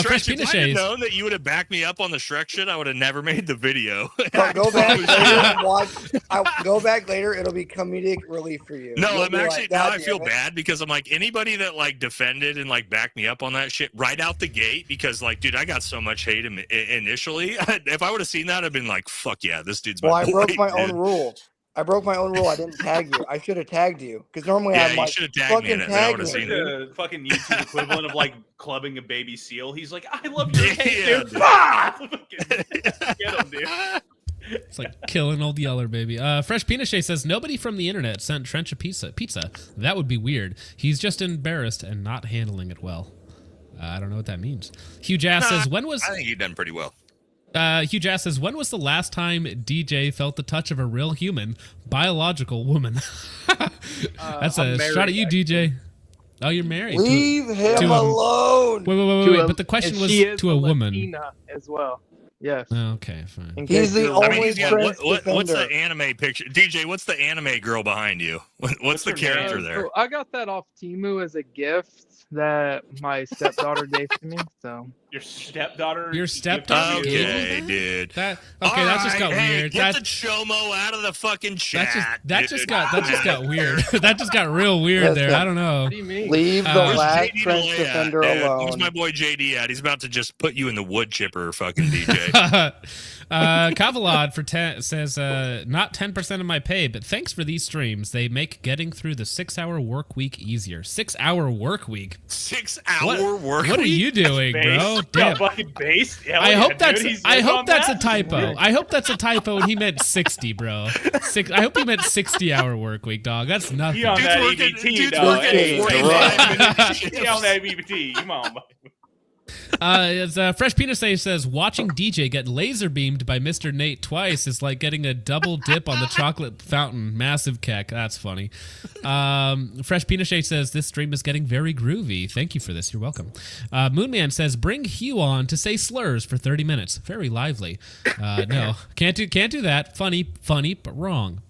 Speaker 5: Trench, if I had known that you would have backed me up on the Shrek shit, I would have never made the video.
Speaker 6: Go back later and watch. Go back later. It'll be comedic relief for you.
Speaker 5: No,
Speaker 6: You'll
Speaker 5: I'm
Speaker 6: be
Speaker 5: actually
Speaker 6: like,
Speaker 5: now
Speaker 6: "God
Speaker 5: I feel
Speaker 6: damn it."
Speaker 5: bad because I'm like anybody that like defended and like backed me up on that shit right out the gate because like dude, I got so much hate initially. If I would have seen that, I'd been like, fuck yeah, this dude's my
Speaker 6: Well, I
Speaker 5: boy,
Speaker 6: broke my
Speaker 5: dude.
Speaker 6: own rule. I didn't tag you. I should have tagged you because normally
Speaker 5: Yeah,
Speaker 6: I'm
Speaker 5: you
Speaker 6: like,
Speaker 5: should have tagged me in
Speaker 6: fucking
Speaker 5: it. Then I
Speaker 6: tag
Speaker 5: would have
Speaker 6: me.
Speaker 5: seen
Speaker 4: The fucking YouTube equivalent of like clubbing a baby seal. He's like, "I love your cake,
Speaker 5: Yeah,
Speaker 4: dude."
Speaker 5: dude.
Speaker 4: Ah! Get him, dude.
Speaker 1: It's like killing old Yeller, baby. Fresh Peanut Shay says, "Nobody from the internet sent Trench a pizza. That would be weird. He's just embarrassed and not handling it well." I don't know what that means. Hugh Jass says, "When was..."
Speaker 5: I think you've done pretty well.
Speaker 1: Hugh Jass says, "When was the last time DJ felt the touch of a real human, biological woman?" That's a shot at you, DJ. Oh, you're married.
Speaker 6: Leave him alone.
Speaker 1: Wait. But the question was
Speaker 2: she is
Speaker 1: to a woman.
Speaker 2: Latina as well. Yes.
Speaker 1: Okay, fine.
Speaker 6: He's the only Trench
Speaker 5: what's
Speaker 6: defender.
Speaker 5: the anime picture? DJ, what's the anime girl behind you? What's the character there?
Speaker 2: So I got that off Temu as a gift that my stepdaughter gave to me. So
Speaker 4: Your stepdaughter.
Speaker 1: Your stepdaughter?
Speaker 5: Okay, dude.
Speaker 1: That just got weird.
Speaker 5: Get the chomo out of the fucking chat.
Speaker 1: That just got weird. That just got real weird there. I don't know.
Speaker 2: What do you mean?
Speaker 6: Leave the
Speaker 5: Where's
Speaker 6: last
Speaker 5: JD
Speaker 6: Trench
Speaker 5: Delay
Speaker 6: defender
Speaker 5: at?
Speaker 6: alone.
Speaker 5: Where's my boy JD at? He's about to just put you in the wood chipper, fucking DJ.
Speaker 1: Cavalad for 10 says, "Not 10% of my pay, but thanks for these streams. They make getting through the 6-hour work week easier." 6-hour work week.
Speaker 5: 6-hour work week.
Speaker 1: What are you doing, bro? Damn.
Speaker 4: Fucking base.
Speaker 1: I hope that's a typo. I hope that's a typo and he meant 60, bro. I hope he meant 60-hour work week, dog. That's nothing.
Speaker 4: He on that EBT, dog. Hey, he on that EBT. Come on, buddy.
Speaker 1: Fresh Peanut says, "Watching DJ get laser beamed by Mr. Nate twice is like getting a double dip on the chocolate fountain. Massive keck." That's funny. Fresh Peanut says, "This stream is getting very groovy. Thank you for this. You're welcome." Moonman says, "Bring Hugh on to say slurs for 30 minutes. Very lively." No, can't do that. Funny, but wrong.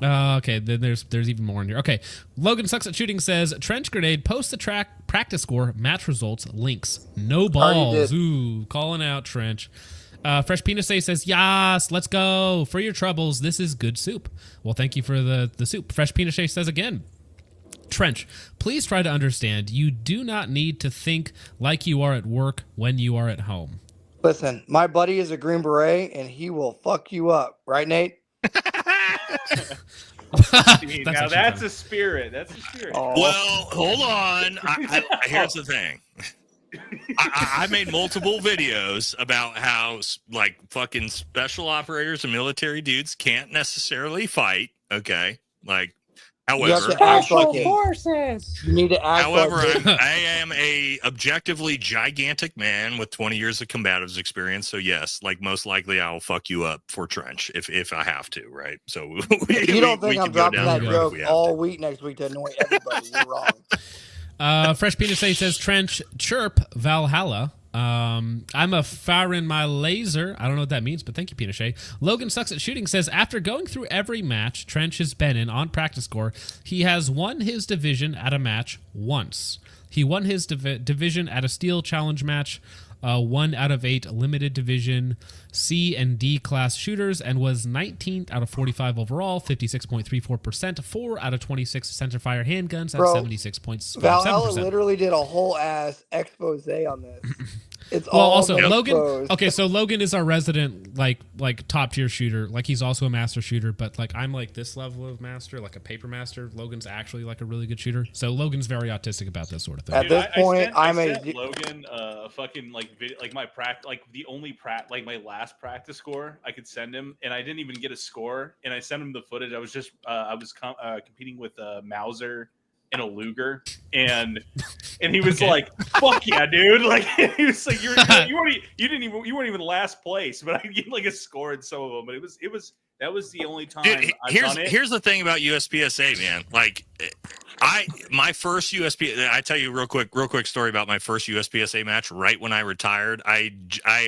Speaker 1: Okay, then there's even more in here. Okay, Logan Sucks at Shooting says, "Trench Grenade, post the track practice score, match results, links. No balls." Ooh, calling out Trench. Fresh Penis says, "Yas, let's go. For your troubles, this is good soup." Well, thank you for the soup. Fresh Penis says again, "Trench, please try to understand. You do not need to think like you are at work when you are at home."
Speaker 6: Listen, my buddy is a Green Beret, and he will fuck you up. Right, Nate?
Speaker 4: Now that's a spirit. That's a spirit.
Speaker 6: Oh.
Speaker 5: Well, hold on. Here's the thing. I made multiple videos about how like fucking special operators and military dudes can't necessarily fight. Okay, like however,
Speaker 6: forces. You need to act.
Speaker 5: However,
Speaker 6: like
Speaker 5: I am a objectively gigantic man with 20 years of combatives experience. So yes, like most likely I will fuck you up for Trench if I have to, right? So
Speaker 6: you don't think I'm dropping that joke all week next week to annoy everybody? You're wrong.
Speaker 1: Fresh Penis says, "Trench, chirp Valhalla. I'm a firing my laser." I don't know what that means, but thank you, Pinochet. Logan Sucks at Shooting says, "After going through every match Trench has been in on practice score, he has won his division at a match once. He won his division at a steel challenge match 1 out of 8 limited division C and D class shooters, and was 19th out of 45 overall, 56.34%, 4 out of 26 centerfire handguns at 76.7%.
Speaker 6: Valhalla literally did a whole ass expose on this. It's
Speaker 1: well,
Speaker 6: all
Speaker 1: also
Speaker 6: been
Speaker 1: Logan.
Speaker 6: exposed.
Speaker 1: Okay, so Logan is our resident like top tier shooter. Like he's also a master shooter, but like I'm like this level of master, like a paper master. Logan's actually like a really good shooter. So Logan's very autistic about this sort of thing.
Speaker 6: At this point,
Speaker 4: I sent Logan a fucking the only my last practice score I could send him, and I didn't even get a score. And I sent him the footage. I was just competing with Mauser and a Luger, and he was like, "Fuck yeah, dude!" Like he was like, "You weren't even last place," but I get like a score in some of them. But that was the only time.
Speaker 5: Dude,
Speaker 4: I've done it.
Speaker 5: Here's the thing about USPSA, man. Like, my first USPSA. I tell you real quick story about my first USPSA match. Right when I retired, I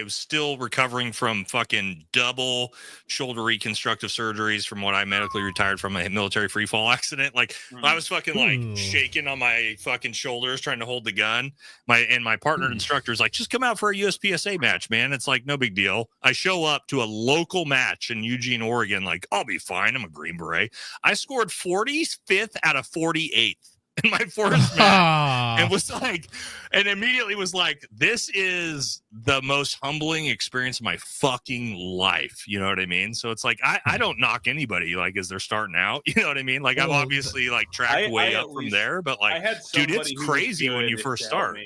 Speaker 5: was still recovering from fucking double shoulder reconstructive surgeries from what I medically retired from a military free fall accident. Like, I was fucking like shaking on my fucking shoulders trying to hold the gun. My partner instructor is like, just come out for a USPSA match, man. It's like no big deal. I show up to a local match in Eugene, Oregon. Like, I'll be fine. I'm a Green Beret. I scored 45th out of 48th in my first match, and was like, and immediately was like, this is the most humbling experience of my fucking life. You know what I mean? So it's like, I don't knock anybody like as they're starting out. You know what I mean? Like I'm obviously like tracked way up from there, but like, dude, it's crazy when you first start.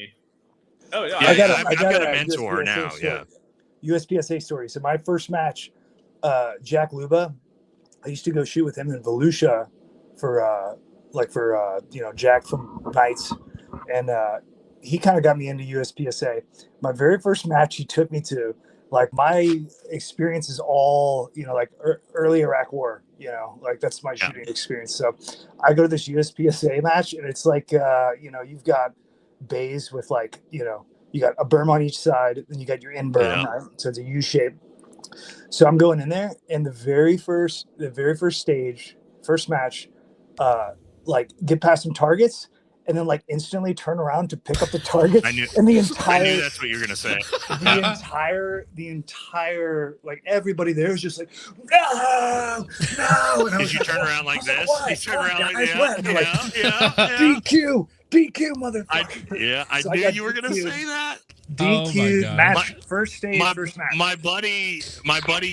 Speaker 4: Oh yeah,
Speaker 12: I got
Speaker 5: a mentor now.
Speaker 12: Story. USPSA story. So my first match, Jack Luba, I used to go shoot with him in Volusia for Jack from Knights, and he kind of got me into USPSA. My very first match he took me to, like my experience is all early Iraq War, like that's my shooting experience. So I go to this USPSA match, and it's like you've got bays with you got a berm on each side, and you got your in berm, right? So it's a U shape. So I'm going in there, and the very first stage, first match, get past some targets, and then instantly turn around to pick up the targets. I knew
Speaker 5: that's what you were gonna say.
Speaker 12: the entire everybody there was just like, no. And
Speaker 5: did you turn around like this? You turn around like
Speaker 12: that. DQ, motherfucker.
Speaker 5: I knew you were gonna say that.
Speaker 12: DQ match, first stage, first match.
Speaker 5: My buddy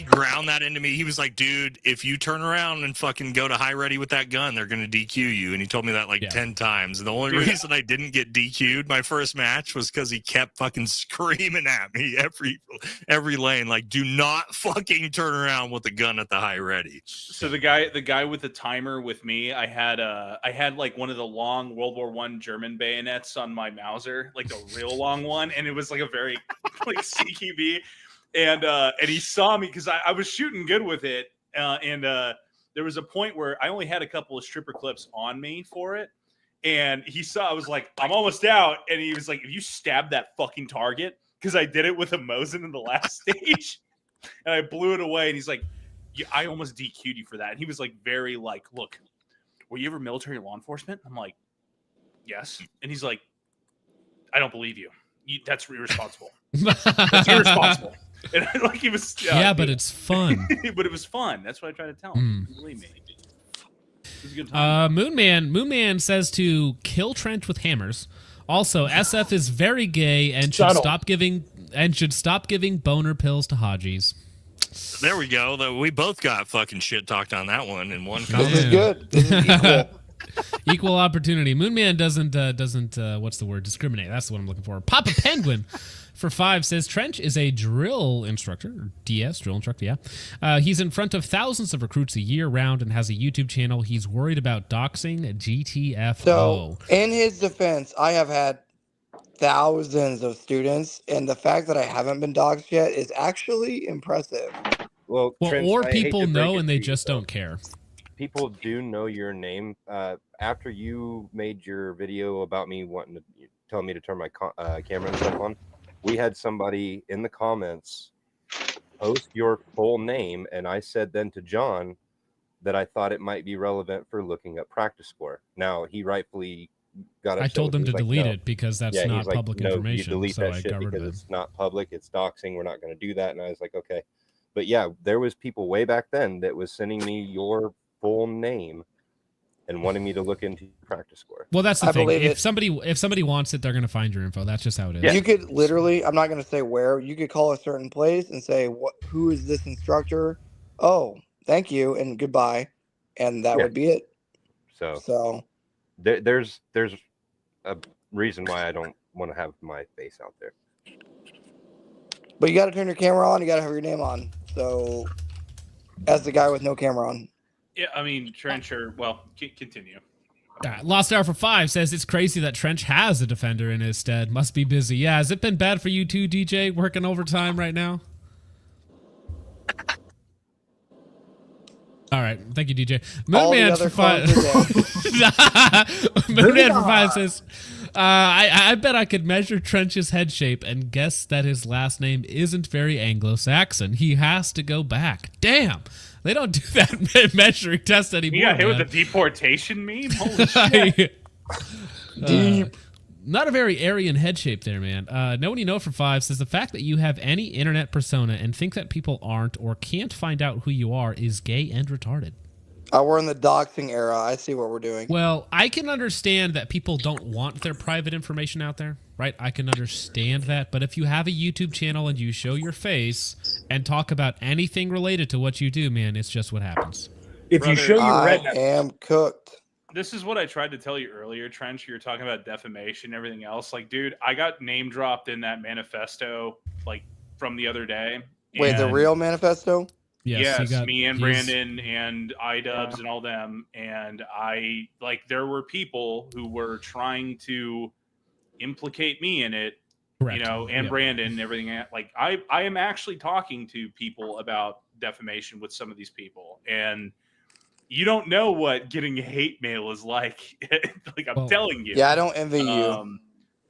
Speaker 5: ground that into me. He was like, dude, if you turn around and fucking go to high ready with that gun, they're going to DQ you. And he told me that 10 times. And the only reason I didn't get DQ'd my first match was because he kept fucking screaming at me every lane. Like, do not fucking turn around with the gun at the high ready.
Speaker 4: So the guy with the timer with me, I had one of the long World War I German bayonets on my Mauser, like the real long one. And it was like a very CQB, and he saw me because I was shooting good with it, and there was a point where I only had a couple of stripper clips on me for it, and he saw I was like, I'm almost out, and he was like, if you stab that fucking target, because I did it with a Mosin in the last stage, and I blew it away, and he's like, yeah, I almost DQ'd you for that, and he was like very like, look, were you ever military law enforcement? I'm like, yes, and he's like, I don't believe you. That's irresponsible. That's irresponsible. And he was.
Speaker 1: But it's fun.
Speaker 4: But it was fun. That's what I try to tell him. Believe me. It was a good time.
Speaker 1: Moonman says to kill Trent with hammers. Also, SF is very gay and should stop giving boner pills to Hajis.
Speaker 5: There we go. We both got fucking shit talked on that one in one comment.
Speaker 6: This is good. This is equal.
Speaker 1: Equal opportunity. Moonman doesn't what's the word? Discriminate. That's what I'm looking for. Papa Penguin for 5 says Trench is a drill instructor, or DS, drill instructor, yeah. He's in front of thousands of recruits a year round and has a YouTube channel. He's worried about doxing GTFO.
Speaker 6: So, in his defense, I have had thousands of students, and the fact that I haven't been doxed yet is actually impressive.
Speaker 3: Well,
Speaker 1: or people know and they just don't care.
Speaker 3: People do know your name. After you made your video about me telling me to turn my camera and stuff on, we had somebody in the comments post your full name, and I said then to John that I thought it might be relevant for looking up practice score. Now, he rightfully got.
Speaker 1: I told them to
Speaker 3: He's like,
Speaker 1: delete
Speaker 3: no.
Speaker 1: it because that's
Speaker 3: Yeah,
Speaker 1: not
Speaker 3: he's like,
Speaker 1: public
Speaker 3: no,
Speaker 1: information.
Speaker 3: You delete
Speaker 1: so
Speaker 3: that
Speaker 1: I
Speaker 3: shit
Speaker 1: got rid
Speaker 3: because
Speaker 1: of it.
Speaker 3: it's not public. It's doxing. We're not going to do that. And I was like, okay. But yeah, there was people way back then that was sending me your full name and wanting me to look into your practice score.
Speaker 1: Well, that's the
Speaker 6: I
Speaker 1: thing.
Speaker 6: believe
Speaker 1: If
Speaker 6: it.
Speaker 1: somebody wants it, they're going to find your info. That's just how it is.
Speaker 6: You could literally, I'm not going to say where, you could call a certain place and say, who is this instructor? Oh, thank you and goodbye. And that would be it.
Speaker 3: So there's a reason why I don't want to have my face out there.
Speaker 6: But you got to turn your camera on. You got to have your name on. So as the guy with no camera on.
Speaker 4: Yeah, I mean, Trencher, well, continue.
Speaker 1: Lost Hour for 5 says it's crazy that Trench has a defender in his stead. Must be busy. Yeah, has it been bad for you too, DJ, working overtime right now? All right, thank you, DJ. Moonman for 5. Moonman for 5 says, I bet I could measure Trench's head shape and guess that his last name isn't very Anglo-Saxon. He has to go back. Damn. They don't do that measuring test anymore.
Speaker 4: You got hit with the deportation meme? Holy shit.
Speaker 1: Deep. Not a very Aryan head shape there, man. No One You Know for 5 says the fact that you have any internet persona and think that people aren't or can't find out who you are is gay and retarded.
Speaker 6: We're in the doxing era. I see what we're doing.
Speaker 1: Well, I can understand that people don't want their private information out there, right? I can understand that. But if you have a YouTube channel and you show your face and talk about anything related to what you do, man, it's just what happens.
Speaker 12: If you show your
Speaker 6: I am cooked.
Speaker 4: This is what I tried to tell you earlier, Trench. You're talking about defamation and everything else. Like, dude, I got name dropped in that manifesto, like, from the other day.
Speaker 6: Wait, the real manifesto?
Speaker 4: Yes, me and Brandon and iDubbbz and all them. And there were people who were trying to implicate me in it,
Speaker 1: Correct.
Speaker 4: you know, and Brandon and everything. Like, I am actually talking to people about defamation with some of these people. And you don't know what getting hate mail is like. Like, I'm telling you.
Speaker 6: Yeah, I don't envy you.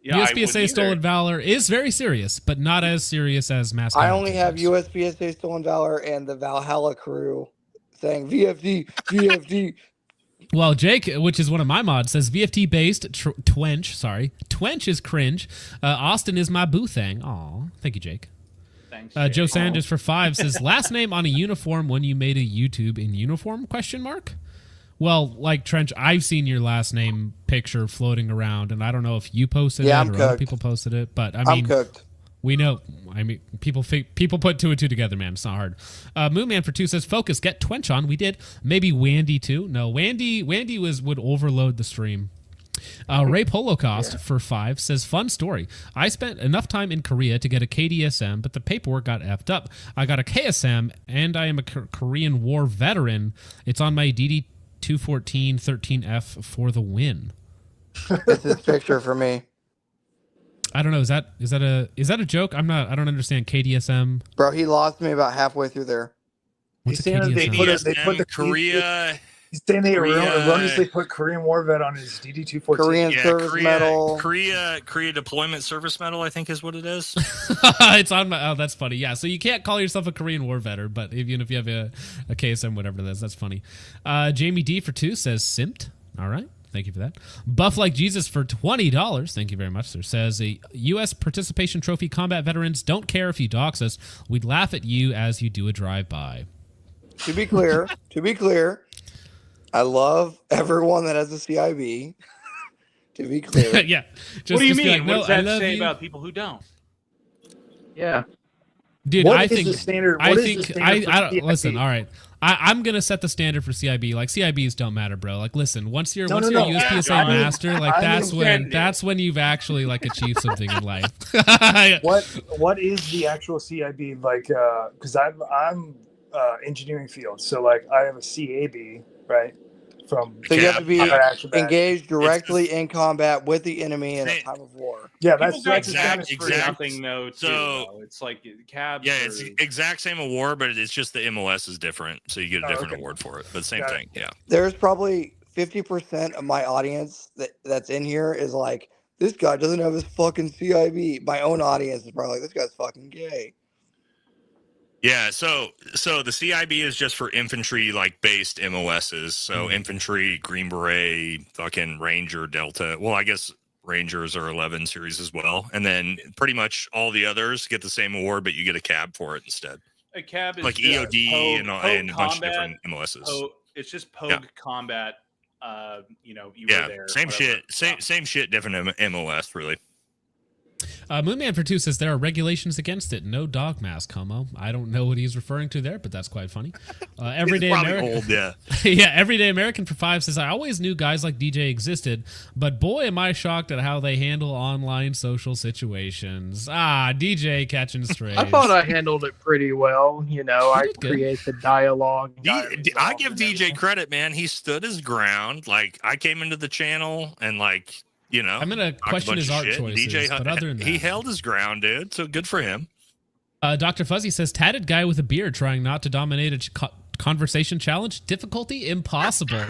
Speaker 4: Yeah,
Speaker 1: USPSA Stolen Valor is very serious, but not as serious as mass.
Speaker 6: I only have USPSA Stolen Valor and the Valhalla crew saying VFD, VFD.
Speaker 1: Well, Jake, which is one of my mods, says VFT based Twench. Sorry, Twench is cringe. Austin is my boo thing. Aw, thank you, Jake.
Speaker 4: Thanks.
Speaker 1: Joe Sanders for 5 says last name on a uniform when you made a YouTube in uniform ? Well, like Trench, I've seen your last name picture floating around, and I don't know if you posted it or other people posted it, but I mean, we know. I mean, people put 2 and 2 together, man. It's not hard. Moonman for 2 says focus, get Twench on. We did. Maybe Wandy too. No, Wandy would overload the stream. Rape Holocaust for 5 says fun story. I spent enough time in Korea to get a KDSM, but the paperwork got effed up. I got a KSM, and I am a Korean War veteran. It's on my DD 214 13F for the win.
Speaker 6: This is picture for me.
Speaker 1: I don't know. Is that a joke? I don't understand KDSM.
Speaker 6: Bro, he lost me about halfway through there.
Speaker 1: What's a KDSM?
Speaker 12: They put the
Speaker 5: Korea.
Speaker 12: He's saying they erroneously put Korean War Vet on his DD 214.
Speaker 6: Korean service medal.
Speaker 5: Korea deployment service medal, I think is what it is.
Speaker 1: It's on my. Oh, that's funny. Yeah, so you can't call yourself a Korean War veteran, but even if you have a KSM, whatever it is, that's funny. Jamie D for 2 says simped. All right. Thank you for that. Buff Like Jesus for $20. Thank you very much, sir. Says a U.S. participation trophy combat veterans don't care if you dox us. We'd laugh at you as you do a drive-by.
Speaker 6: To be clear, I love everyone that has a CIB. To be clear.
Speaker 1: Yeah.
Speaker 4: What do you mean?
Speaker 1: Like, no,
Speaker 4: what does that
Speaker 1: I
Speaker 4: say
Speaker 1: you.
Speaker 4: about people who don't?
Speaker 2: Yeah.
Speaker 1: Dude,
Speaker 12: What
Speaker 1: I
Speaker 12: is
Speaker 1: think
Speaker 12: the standard?
Speaker 1: I
Speaker 12: What is
Speaker 1: think
Speaker 12: the standard for
Speaker 1: I don't
Speaker 12: CIB?
Speaker 1: listen. All right, I'm gonna set the standard for CIB. Like CIBs don't matter, bro. Like, listen, once you're a USPSA master, like that's when you've actually like achieved something in life.
Speaker 12: What is the actual CIB like? Because I'm engineering field, so like I have a CAB, right?
Speaker 6: So you have to be engaged directly in combat with the enemy in a time of war.
Speaker 12: Yeah,
Speaker 4: People
Speaker 12: that's
Speaker 4: got
Speaker 5: exact
Speaker 4: for nothing though. Too, though. It's like cabs.
Speaker 5: Yeah, it's exact same award, but it's just the MOS is different, so you get a different award for it. But same thing, yeah.
Speaker 6: There's probably 50% of my audience that's in here is like, this guy doesn't have his fucking CIB. My own audience is probably like, this guy's fucking gay.
Speaker 5: Yeah, exactly. Exact same award, but it's just the MOS is different, so you get a different award for it. But same thing, yeah.
Speaker 6: There's probably 50% of my audience that's in here is like, this guy doesn't have his fucking CIB. My own audience is probably like, this guy's fucking gay.
Speaker 5: Yeah, so the CIB is just for infantry like based MOSs. So infantry, Green Beret, fucking Ranger, Delta. Well, I guess Rangers are 11 series as well, and then pretty much all the others get the same award, but you get a cab for it instead.
Speaker 4: A cab is
Speaker 5: like
Speaker 4: just
Speaker 5: EOD
Speaker 4: Pogue
Speaker 5: and a bunch of
Speaker 4: combat,
Speaker 5: different MOSs.
Speaker 4: It's just Pogue combat. You were there.
Speaker 5: Same
Speaker 4: whatever.
Speaker 5: shit. Same shit. Different MOS, really.
Speaker 1: Moonman for 2 says there are regulations against it. No dog mask, homo. I don't know what he's referring to there, but that's quite funny. Everyday American.
Speaker 5: Old, yeah.
Speaker 1: Yeah, Everyday American for 5 says I always knew guys like DJ existed, but boy, am I shocked at how they handle online social situations. DJ catching strays.
Speaker 2: I thought I handled it pretty well. I create the dialogue.
Speaker 5: I give DJ credit, man. He stood his ground. Like, I came into the channel and like.
Speaker 1: I'm gonna question his art choices,
Speaker 5: DJ,
Speaker 1: but other than that,
Speaker 5: he held his ground, dude. So good for him.
Speaker 1: Dr. Fuzzy says tatted guy with a beard trying not to dominate a conversation challenge. Difficulty impossible.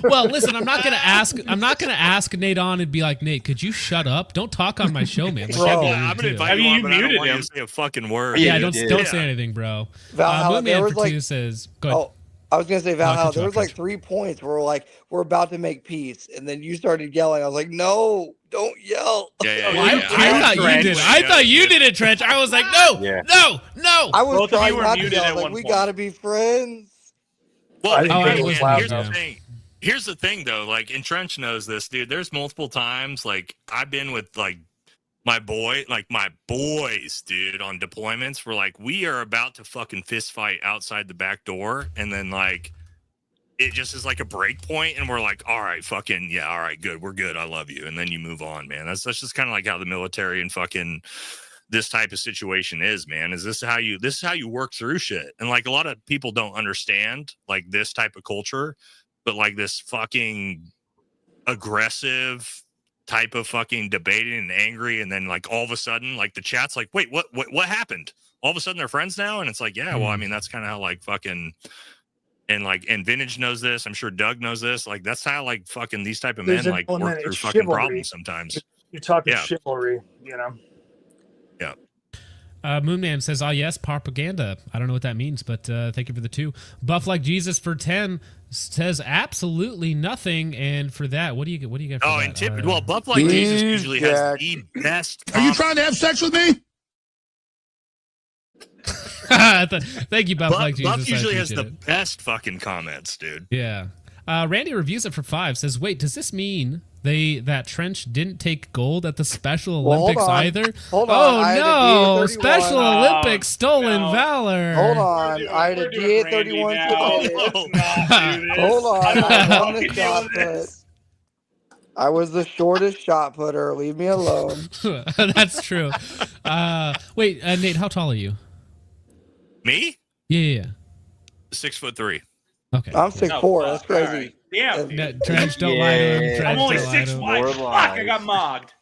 Speaker 1: Well, listen, I'm not gonna ask Nate on and be like, Nate, could you shut up? Don't talk on my show, man. Like,
Speaker 5: I'm gonna invite you on, but I don't want you to say a fucking word.
Speaker 1: Yeah, don't say anything, bro.
Speaker 6: Valhalla,
Speaker 1: Moonman for 2 says, go ahead.
Speaker 6: I was gonna say Valhalla. There was like 3 points where we're about to make peace, and then you started yelling. I was like, no, don't yell.
Speaker 1: I thought you did it, Trench. I was like, no.
Speaker 6: I was
Speaker 4: Both
Speaker 6: trying
Speaker 4: of you were
Speaker 6: not to
Speaker 4: muted
Speaker 6: yell.
Speaker 4: at
Speaker 6: I was like,
Speaker 4: one
Speaker 6: we
Speaker 4: point.
Speaker 6: gotta be friends.
Speaker 5: Well,
Speaker 1: here's
Speaker 5: the thing. Here's the thing, though. Like, and Trench knows this, dude. There's multiple times, like, I've been with like my boys, dude, on deployments. Where like we are about to fucking fist fight outside the back door, and then like. It just is like a break point, and we're like, all right, fucking, yeah, all right, good, we're good, I love you. And then you move on, man. That's just kind of like how the military and fucking this type of situation is, man. This is how you work through shit. And like a lot of people don't understand like this type of culture, but like this fucking aggressive type of fucking debating and angry, and then like all of a sudden, like the chat's like, wait, what happened? All of a sudden they're friends now, and it's like, yeah, well, I mean, that's kind of how like fucking. And Vintage knows this. I'm sure Doug knows this. Like that's how like fucking these type of men like work through fucking problems sometimes.
Speaker 12: You're talking chivalry,
Speaker 5: Yeah.
Speaker 1: Moonman says, yes, propaganda. I don't know what that means, but thank you for the 2. Buff like Jesus for 10 says absolutely nothing. And for that, what do you get? What do you get? For that?
Speaker 5: Well, Buff like Jesus usually has the best.
Speaker 13: Are you trying to have sex with me?
Speaker 1: Thank you, Buff like Jesus.
Speaker 5: Buff usually has the best fucking comments, dude.
Speaker 1: Yeah. Randy reviews it for 5. Says, wait, does this mean that Trench didn't take gold at the Special Olympics either?
Speaker 6: Hold on.
Speaker 1: Oh no! Special Olympics stolen valor.
Speaker 6: Hold on. I had a DA-31 Hold on. I won the shot put. I was the shortest shot putter. Leave me alone.
Speaker 1: That's true. Wait, Nate, how tall are you?
Speaker 5: Me?
Speaker 1: Yeah.
Speaker 5: 6'3".
Speaker 1: Okay.
Speaker 6: I'm 6'4". That's crazy.
Speaker 4: Right. Damn.
Speaker 1: Trench, don't lie to him.
Speaker 4: I'm only 6'5". Fuck, I got mogged.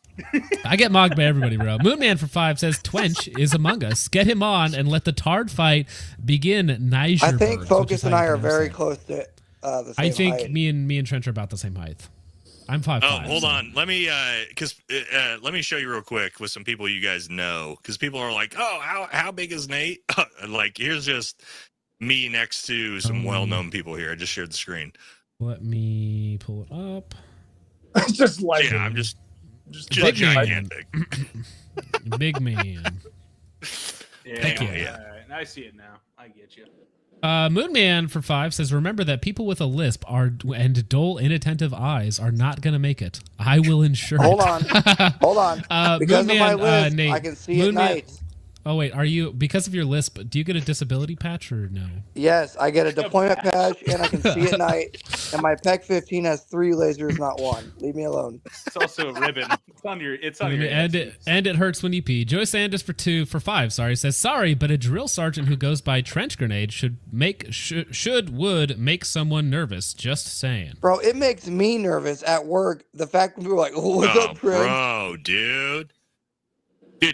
Speaker 1: I get mogged by everybody, bro. Moonman for 5 says Twench is among us. Get him on and let the Tard fight begin. Niger
Speaker 6: I think
Speaker 1: birds,
Speaker 6: Focus and I are very close to the same
Speaker 1: I think
Speaker 6: height.
Speaker 1: me and Trench are about the same height. I'm 5'5".
Speaker 5: Oh, hold on. Let me let me show you real quick with some people you guys know, because people are like, oh, how big is Nate? Like, here's just me next to some well-known people here. I just shared the screen.
Speaker 1: Let me pull it up.
Speaker 12: Just like
Speaker 5: I'm just
Speaker 1: big
Speaker 5: gigantic.
Speaker 1: Big man. Thank you.
Speaker 4: Yeah. All right. I see it now. I get you.
Speaker 1: Moonman for 5 says, remember that people with a lisp and dull, inattentive eyes are not going to make it. I will ensure
Speaker 6: Hold
Speaker 1: it.
Speaker 6: Hold on. Because
Speaker 1: Moonman,
Speaker 6: of my lisp,
Speaker 1: Nate,
Speaker 6: I can see at night.
Speaker 1: Oh, wait. Are you, because of your lisp, do you get a disability patch or no?
Speaker 6: Yes, I get a deployment patch, and I can see at night. And my PEC 15 has 3 lasers, not 1. Leave me alone.
Speaker 4: It's also a ribbon. It's on your.
Speaker 1: And it hurts when you pee. Joy Sanders for 5. Sorry, says sorry, but a drill sergeant who goes by trench grenade would make someone nervous. Just saying,
Speaker 6: bro. It makes me nervous at work. The fact when people are like, "Oh, what's up, Trench?"
Speaker 5: Bro, dude,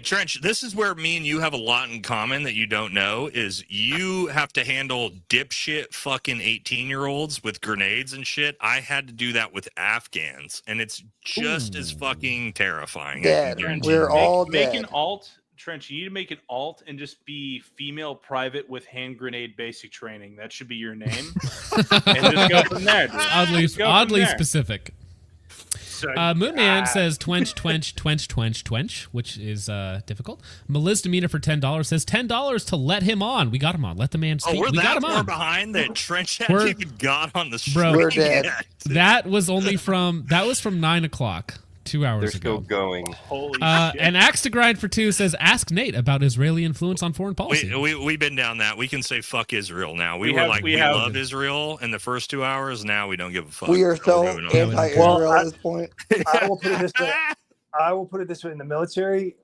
Speaker 5: Trench. This is where me and you have a lot in common that you don't know. Is you have to handle dipshit fucking 18-year-olds with grenades and shit. I had to do that with Afghans, and it's just as fucking terrifying.
Speaker 6: Dead. We're all dead.
Speaker 4: Make an alt Trench, you need to make an alt and just be female private with hand grenade basic training. That should be your name. And just go from there. Dude.
Speaker 1: Oddly specific. Moonman says twench, which is difficult. Melissa Demeanor for $10 says $10 to let him on. We got him on. Let the man speak.
Speaker 5: We're
Speaker 1: we got
Speaker 5: that
Speaker 1: him
Speaker 5: far
Speaker 1: on.
Speaker 5: behind that Trench hadn't even got on the street.
Speaker 1: Bro,
Speaker 6: We're dead.
Speaker 1: That was from 9 o'clock. 2 hours
Speaker 3: They're
Speaker 1: ago.
Speaker 3: still going.
Speaker 4: Holy shit.
Speaker 1: And Axe to Grind for 2 says, ask Nate about Israeli influence on foreign policy.
Speaker 5: We've been down that. We can say fuck Israel now. We love Israel in the first 2 hours. Now we don't give a fuck.
Speaker 6: We are so anti-Israel at this point.
Speaker 12: I will put it this way. In the military,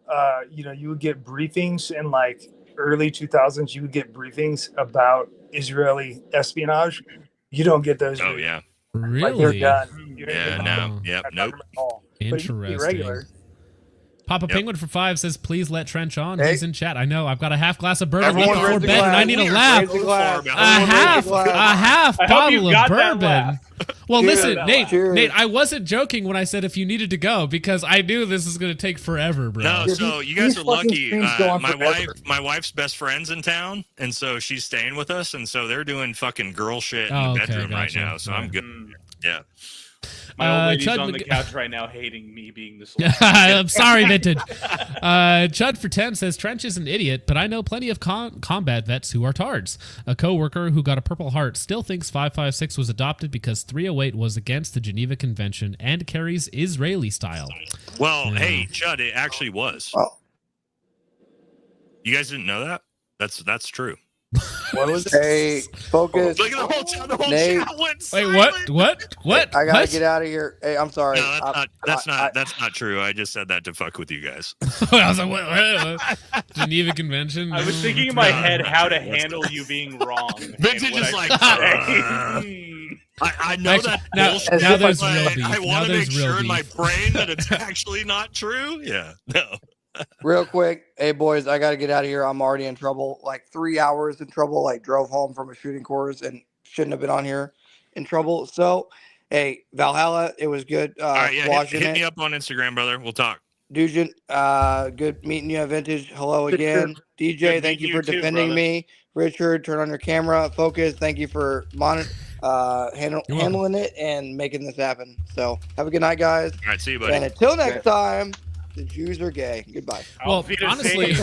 Speaker 12: you would get briefings in like early 2000s. You would get briefings about Israeli espionage. You don't get those.
Speaker 5: Oh yeah.
Speaker 1: Really?
Speaker 12: Like they're done.
Speaker 5: Yeah. No. Yep. Nope.
Speaker 1: Interesting. Papa Penguin for 5 says, please let Trench on. He's in chat. I know. I've got a half glass of bourbon before bed, and I need a laugh. A half bottle of bourbon. Well, listen, Nate, I wasn't joking when I said if you needed to go, because I knew this is going to take forever, bro.
Speaker 5: No, so you guys are lucky. My wife's best friend's in town, and so she's staying with us, and so they're doing fucking girl shit in the bedroom right now, so I'm good. Yeah.
Speaker 4: My old lady's on the couch right now hating me being this.
Speaker 1: I'm sorry, Vintage. Chud for 10 says, Trench is an idiot, but I know plenty of combat vets who are tards. A co-worker who got a Purple Heart still thinks 556 was adopted because 308 was against the Geneva Convention and carries Israeli style.
Speaker 5: Well, hey, Chud, it actually was.
Speaker 6: Oh.
Speaker 5: You guys didn't know that? That's true.
Speaker 12: What was it?
Speaker 6: Hey, focus.
Speaker 5: Look at the whole
Speaker 6: Nate.
Speaker 5: chat went
Speaker 1: silent. Wait, what?
Speaker 6: I gotta get out of here. Hey, I'm sorry.
Speaker 5: No, that's not true. I just said that to fuck with you guys.
Speaker 1: I was like, what? Geneva Convention?
Speaker 4: I was thinking in my head how to handle you being wrong.
Speaker 5: Vintage is like, I know
Speaker 1: actually,
Speaker 5: that
Speaker 1: now there's real beef.
Speaker 5: I want to make sure in my brain that it's actually not true. Yeah, no.
Speaker 6: Real quick, hey boys, I gotta get out of here. I'm already in trouble. Like 3 hours in trouble. Like drove home from a shooting course and shouldn't have been on here in trouble. So, hey, Valhalla, it was good.
Speaker 5: All right, yeah, hit me up on Instagram, brother. We'll talk.
Speaker 6: Dugan, good meeting you at Vintage. Hello again. DJ, thank you for defending me. Richard, turn on your camera. Focus, thank you for handling it and making this happen. So, have a good night, guys.
Speaker 5: All right, see you, buddy.
Speaker 6: And until next time. The Jews are gay. Goodbye.
Speaker 1: Well, honestly,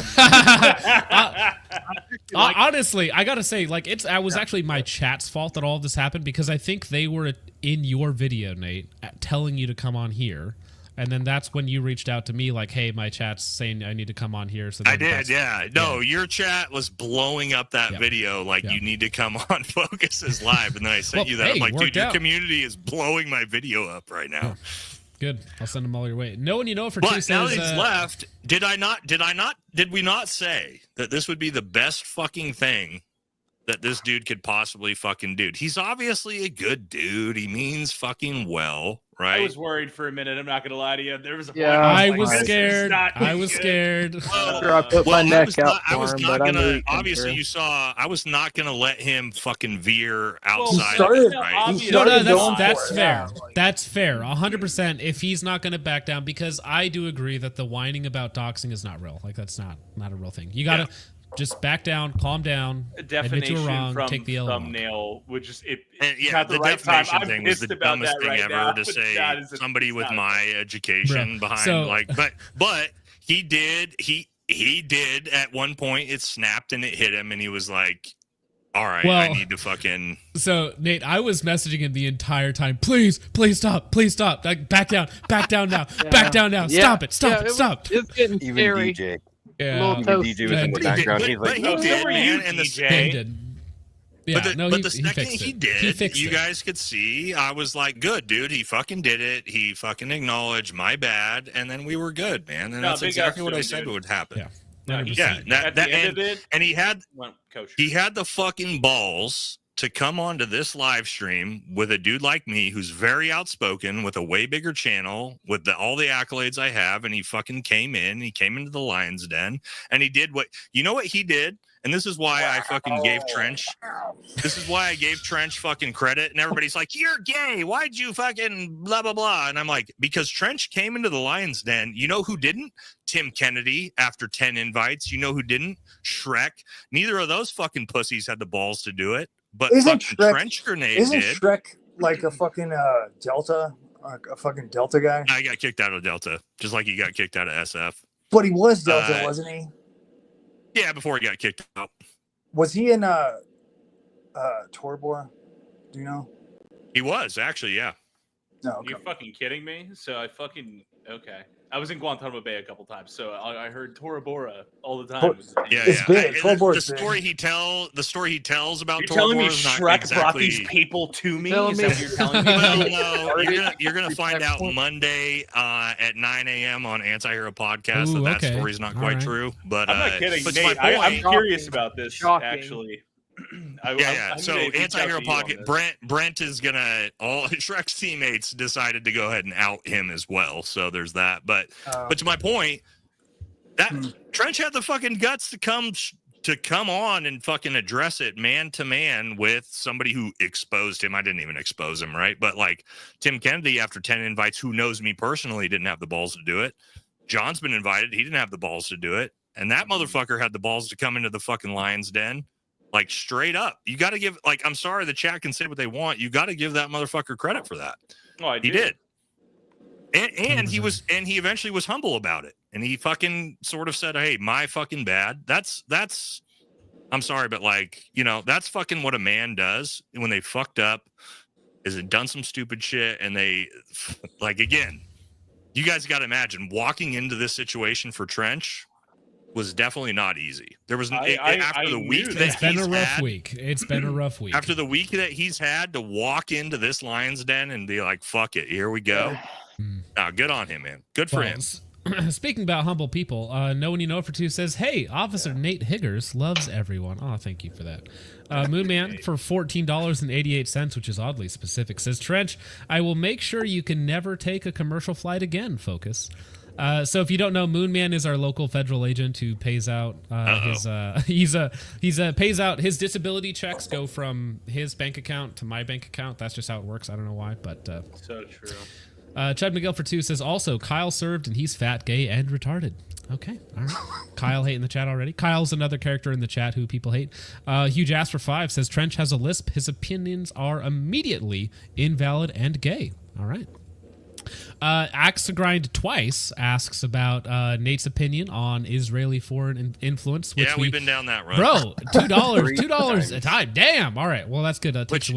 Speaker 1: honestly, I gotta say, like, I was actually my chat's fault that all of this happened, because I think they were in your video, Nate, telling you to come on here, and then that's when you reached out to me, like, hey, my chat's saying I need to come on here. So
Speaker 5: I did, yeah. No, your chat was blowing up that video, like, you need to come on Focus's live, and then I sent you that. I'm like, dude, your community is blowing my video up right now.
Speaker 1: Yeah. Good. I'll send them all your way. No one you know for
Speaker 5: but
Speaker 1: 2 says.
Speaker 5: Now that he's left, did we not say that this would be the best fucking thing that this dude could possibly fucking do? He's obviously a good dude. He means fucking well, right?
Speaker 4: I was worried for a minute. I'm not gonna lie to you. There was a point
Speaker 1: I was scared. I was scared.
Speaker 2: After I put my neck out for him, but
Speaker 5: obviously you saw. I was not gonna let him fucking veer outside.
Speaker 1: That's fair. That's fair. 100%. If he's not gonna back down, because I do agree that the whining about doxing is not real. Like, that's not a real thing. You gotta. Just back down, calm down.
Speaker 4: A definition
Speaker 1: admit you're wrong,
Speaker 4: from
Speaker 1: take the L
Speaker 4: thumbnail would just
Speaker 5: the definition thing was the dumbest thing ever to say. Somebody with my education behind, but he did at one point. It snapped and it hit him, and he was like, "All right, I need to fucking."
Speaker 1: So Nate, I was messaging him the entire time. Please stop, like, back down now, back down now. Stop it.
Speaker 2: It's getting scary.
Speaker 3: DJ.
Speaker 1: Yeah,
Speaker 3: DJ was in the background. He's like,
Speaker 5: "No, were you, and the
Speaker 1: DJ?" Yeah,
Speaker 5: but the second he did, you
Speaker 1: it.
Speaker 5: guys could see. I was like, "Good, dude. He fucking did it. He fucking acknowledged my bad, and then we were good, man." And that's exactly what I said would happen.
Speaker 1: Yeah,
Speaker 4: at the end of it,
Speaker 5: and he had the fucking balls to come onto this live stream with a dude like me who's very outspoken with a way bigger channel with all the accolades I have, and he fucking came into the Lion's Den, and he did what he did, and this is why I fucking gave Trench fucking credit, and everybody's like, you're gay, why'd you fucking blah blah blah, and I'm like, because Trench came into the Lion's Den. You know who didn't? Tim Kennedy after 10 invites. You know who didn't? Shrek. Neither of those fucking pussies had the balls to do it. But Trench Grenade
Speaker 12: isn't
Speaker 5: did.
Speaker 12: Shrek like a fucking Delta, a fucking Delta guy?
Speaker 5: I got kicked out of Delta, just like he got kicked out of SF.
Speaker 12: But he was Delta, wasn't he?
Speaker 5: Yeah, before he got kicked out.
Speaker 12: Was he in Torbor? Do you know?
Speaker 5: He was actually, yeah.
Speaker 12: No, okay.
Speaker 4: You're fucking kidding me? So okay. I was in Guantanamo Bay a couple times, so I heard Tora Bora all the time.
Speaker 12: It's big.
Speaker 5: The story he tells about Tora Bora is not
Speaker 4: Shrek
Speaker 5: exactly...
Speaker 4: brought these people to me? Is that what you're telling me?
Speaker 5: No, you're gonna find out Monday at 9 a.m. on Anti-Hero Podcast that story's not quite true. But
Speaker 4: I'm not kidding, Nate. I'm curious about this, actually.
Speaker 5: So Anti-Hero Podcast, Brent is gonna, all Shrek's teammates decided to go ahead and out him as well. So there's that. But to my point, that Trench had the fucking guts to come on and fucking address it man to man with somebody who exposed him. I didn't even expose him, right? But like Tim Kennedy, after 10 invites, who knows me personally, didn't have the balls to do it. John's been invited. He didn't have the balls to do it. And that motherfucker had the balls to come into the fucking Lion's Den. Like straight up, you got to give. Like, I'm sorry, the chat can say what they want. You got to give that motherfucker credit for that.
Speaker 4: Oh,
Speaker 5: he did, and he was, and he eventually was humble about it, and he fucking sort of said, "Hey, my fucking bad." That's. I'm sorry, but like, that's fucking what a man does when they fucked up, is it done some stupid shit, and they, like, again, you guys got to imagine walking into this situation for Trench was definitely not easy. There was after the week that
Speaker 1: it's been a rough week. It's been a rough week.
Speaker 5: After the week that he's had to walk into this Lion's Den and be like, "Fuck it, here we go." Good on him, man. Good for him.
Speaker 1: Speaking about humble people, No One You Know for 2 says, "Hey, Officer Nate Higgers loves everyone." Oh, thank you for that. Moonman for $14.88, which is oddly specific, says, "Trench, I will make sure you can never take a commercial flight again. Focus." So if you don't know, Moonman is our local federal agent who pays out pays out his disability checks go from his bank account to my bank account. That's just how it works. I don't know why, but
Speaker 4: so true.
Speaker 1: Chud McGill for 2 says, also Kyle served and he's fat, gay, and retarded. Okay, all right. Kyle hate in the chat already. Kyle's another character in the chat who people hate. Huge Ass for 5 says, Trench has a lisp. His opinions are immediately invalid and gay. All right. Axe to Grind Twice asks about Nate's opinion on Israeli foreign influence.
Speaker 5: Which we've been down that road,
Speaker 1: bro. $2 a time. Damn. All right. Well, that's good.
Speaker 5: Which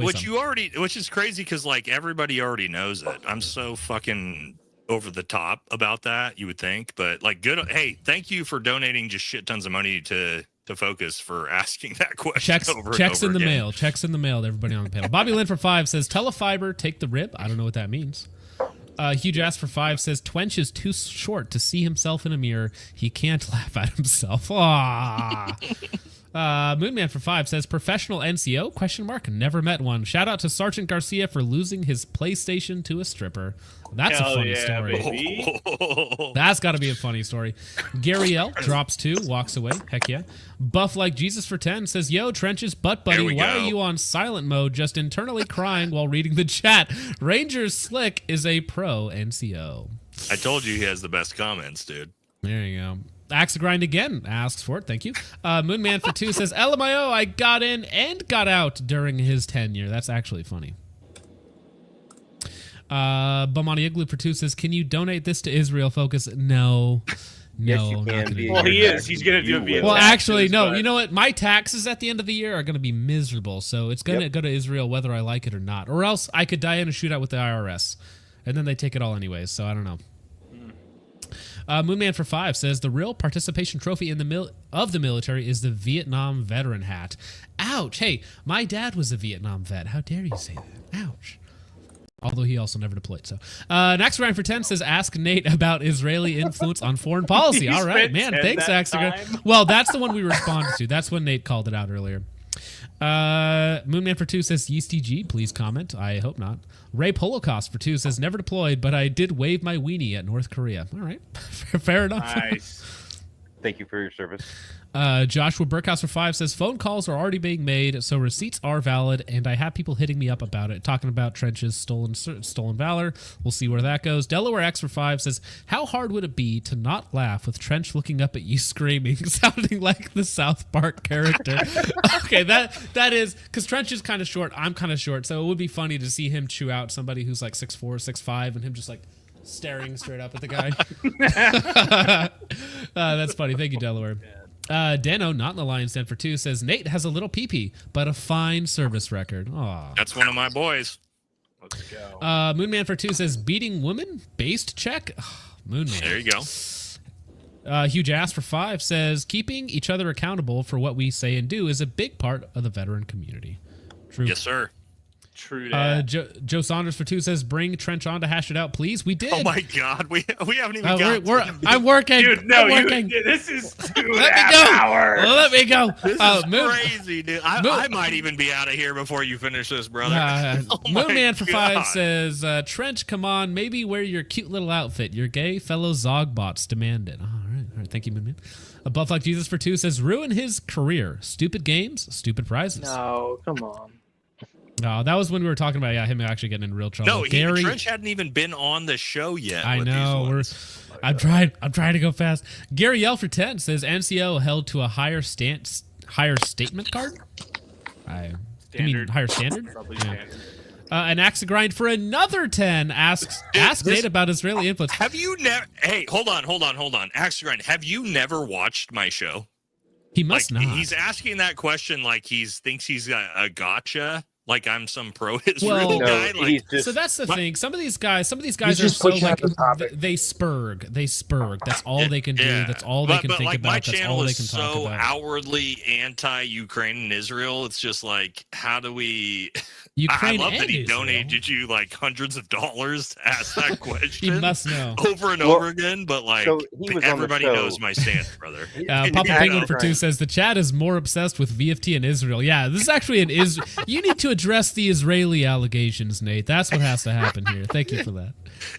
Speaker 5: is crazy because like everybody already knows it. I'm so fucking over the top about that. You would think, but like, good. Hey, thank you for donating just shit tons of money to Focus for asking that question. Checks
Speaker 1: in the
Speaker 5: again.
Speaker 1: mail. Checks in the mail to everybody on the panel. Bobby Lynn for 5 says Telefiber, take the rib. I don't know what that means. Huge Ass for 5 says Twench is too short to see himself in a mirror. He can't laugh at himself. Moonman for 5 says professional NCO ? Never met one. Shout out to Sergeant Garcia for losing his PlayStation to a stripper. That's a funny story.
Speaker 4: Baby.
Speaker 1: That's got to be a funny story. Gary L drops 2, walks away. Heck yeah. Buff Like Jesus for 10 says, yo, Trench's butt buddy, why are you on silent mode just internally crying while reading the chat? Ranger Slick is a pro NCO.
Speaker 5: I told you he has the best comments, dude.
Speaker 1: There you go. Axe Grind again asks for it. Thank you. Moonman for 2 says, LMIO, I got in and got out during his tenure. That's actually funny. Bumani Igloo for 2 says, can you donate this to Israel Focus? No.
Speaker 3: Yes, you can.
Speaker 4: Well, he is. He's going to do it via
Speaker 1: Well,
Speaker 4: taxes,
Speaker 1: actually, no.
Speaker 4: but...
Speaker 1: You know what? My taxes at the end of the year are going to be miserable. So it's going to go to Israel whether I like it or not. Or else I could die in a shootout with the IRS. And then they take it all anyways. So I don't know. Moonman for 5 says the real participation trophy in the military is the Vietnam veteran hat. Ouch! Hey, my dad was a Vietnam vet. How dare you say that? Ouch! Although he also never deployed. So, next round for 10 says ask Nate about Israeli influence on foreign policy. All right, man. Thanks, Axe. Well, that's the one we responded to. That's when Nate called it out earlier. Moonman for 2 says Yeasty G, please comment. I hope not. Rape Holocaust for 2 says never deployed, but I did wave my weenie at North Korea. All right, fair enough.
Speaker 4: Nice.
Speaker 3: Thank you for your service.
Speaker 1: Joshua Burkhouse for 5 says phone calls are already being made, so receipts are valid, and I have people hitting me up about it, talking about Trench's stolen valor. We'll see where that goes. Delaware X for 5 says, how hard would it be to not laugh with Trench looking up at you screaming, sounding like the South Park character? Okay, that is, because Trench is kind of short, I'm kind of short, so it would be funny to see him chew out somebody who's like 6'4", 6'5", and him just like staring straight up at the guy. That's funny. Thank you, Delaware. Dano, not in the Lion's Den for 2, says Nate has a little pee-pee, but a fine service record. Aw.
Speaker 5: That's one of my boys.
Speaker 4: Let's go.
Speaker 1: Moonman for 2 says beating women based check. Moonman.
Speaker 5: There you go.
Speaker 1: Huge Ass for 5 says keeping each other accountable for what we say and do is a big part of the veteran community. True.
Speaker 5: Yes, sir.
Speaker 4: True that.
Speaker 1: Joe Saunders for 2 says bring Trench on to hash it out, please. We did.
Speaker 5: Oh my God, we haven't even got.
Speaker 1: I'm working.
Speaker 4: Dude, no,
Speaker 1: I'm working.
Speaker 4: This is 2
Speaker 1: Let me go.
Speaker 4: hours.
Speaker 1: Let me go.
Speaker 5: This is crazy, dude. I might even be out of here before you finish this, brother. Oh
Speaker 1: Moonman for
Speaker 5: God.
Speaker 1: 5 says Trench, come on, maybe wear your cute little outfit. Your gay fellow Zogbots demand it. All right. Thank you, Moonman. Buff Like Jesus for 2 says ruin his career. Stupid games, stupid prizes.
Speaker 2: No, come on.
Speaker 1: No, that was when we were talking about him actually getting in real trouble.
Speaker 5: No,
Speaker 1: Gary,
Speaker 5: Trench hadn't even been on the show yet.
Speaker 1: I
Speaker 5: with
Speaker 1: know.
Speaker 5: these ones.
Speaker 1: I'm trying to go fast. Gary Yell for 10 says NCO held to a higher statement card. You mean higher standard?
Speaker 4: Probably
Speaker 1: Yeah.
Speaker 4: standard.
Speaker 1: An Axe to Grind for another 10 asks Nate about Israeli influence.
Speaker 5: Have you never? Hey, hold on. Axe to Grind. Have you never watched my show?
Speaker 1: He must not.
Speaker 5: He's asking that question like thinks he's a gotcha. Like I'm some pro-Israel guy. Like,
Speaker 1: so that's the thing. Some of these guys are so like they spurg. That's all they can do. That's all they can think
Speaker 5: like
Speaker 1: about.
Speaker 5: My
Speaker 1: That's
Speaker 5: channel
Speaker 1: all they
Speaker 5: is
Speaker 1: can talk
Speaker 5: so
Speaker 1: about.
Speaker 5: outwardly anti-Ukraine and Israel. It's just like, how do we?
Speaker 1: Ukraine
Speaker 5: I love that he
Speaker 1: and Israel.
Speaker 5: donated you like hundreds of dollars to ask that question.
Speaker 1: He must know
Speaker 5: over and over again. But like
Speaker 3: so he was
Speaker 5: everybody
Speaker 3: on the show.
Speaker 5: knows my stance, brother.
Speaker 1: Papa Penguin for 2 says the chat is more obsessed with VFT and Israel. Yeah, this is actually an Israel. You need to address the Israeli allegations, Nate. That's what has to happen here. Thank you for that.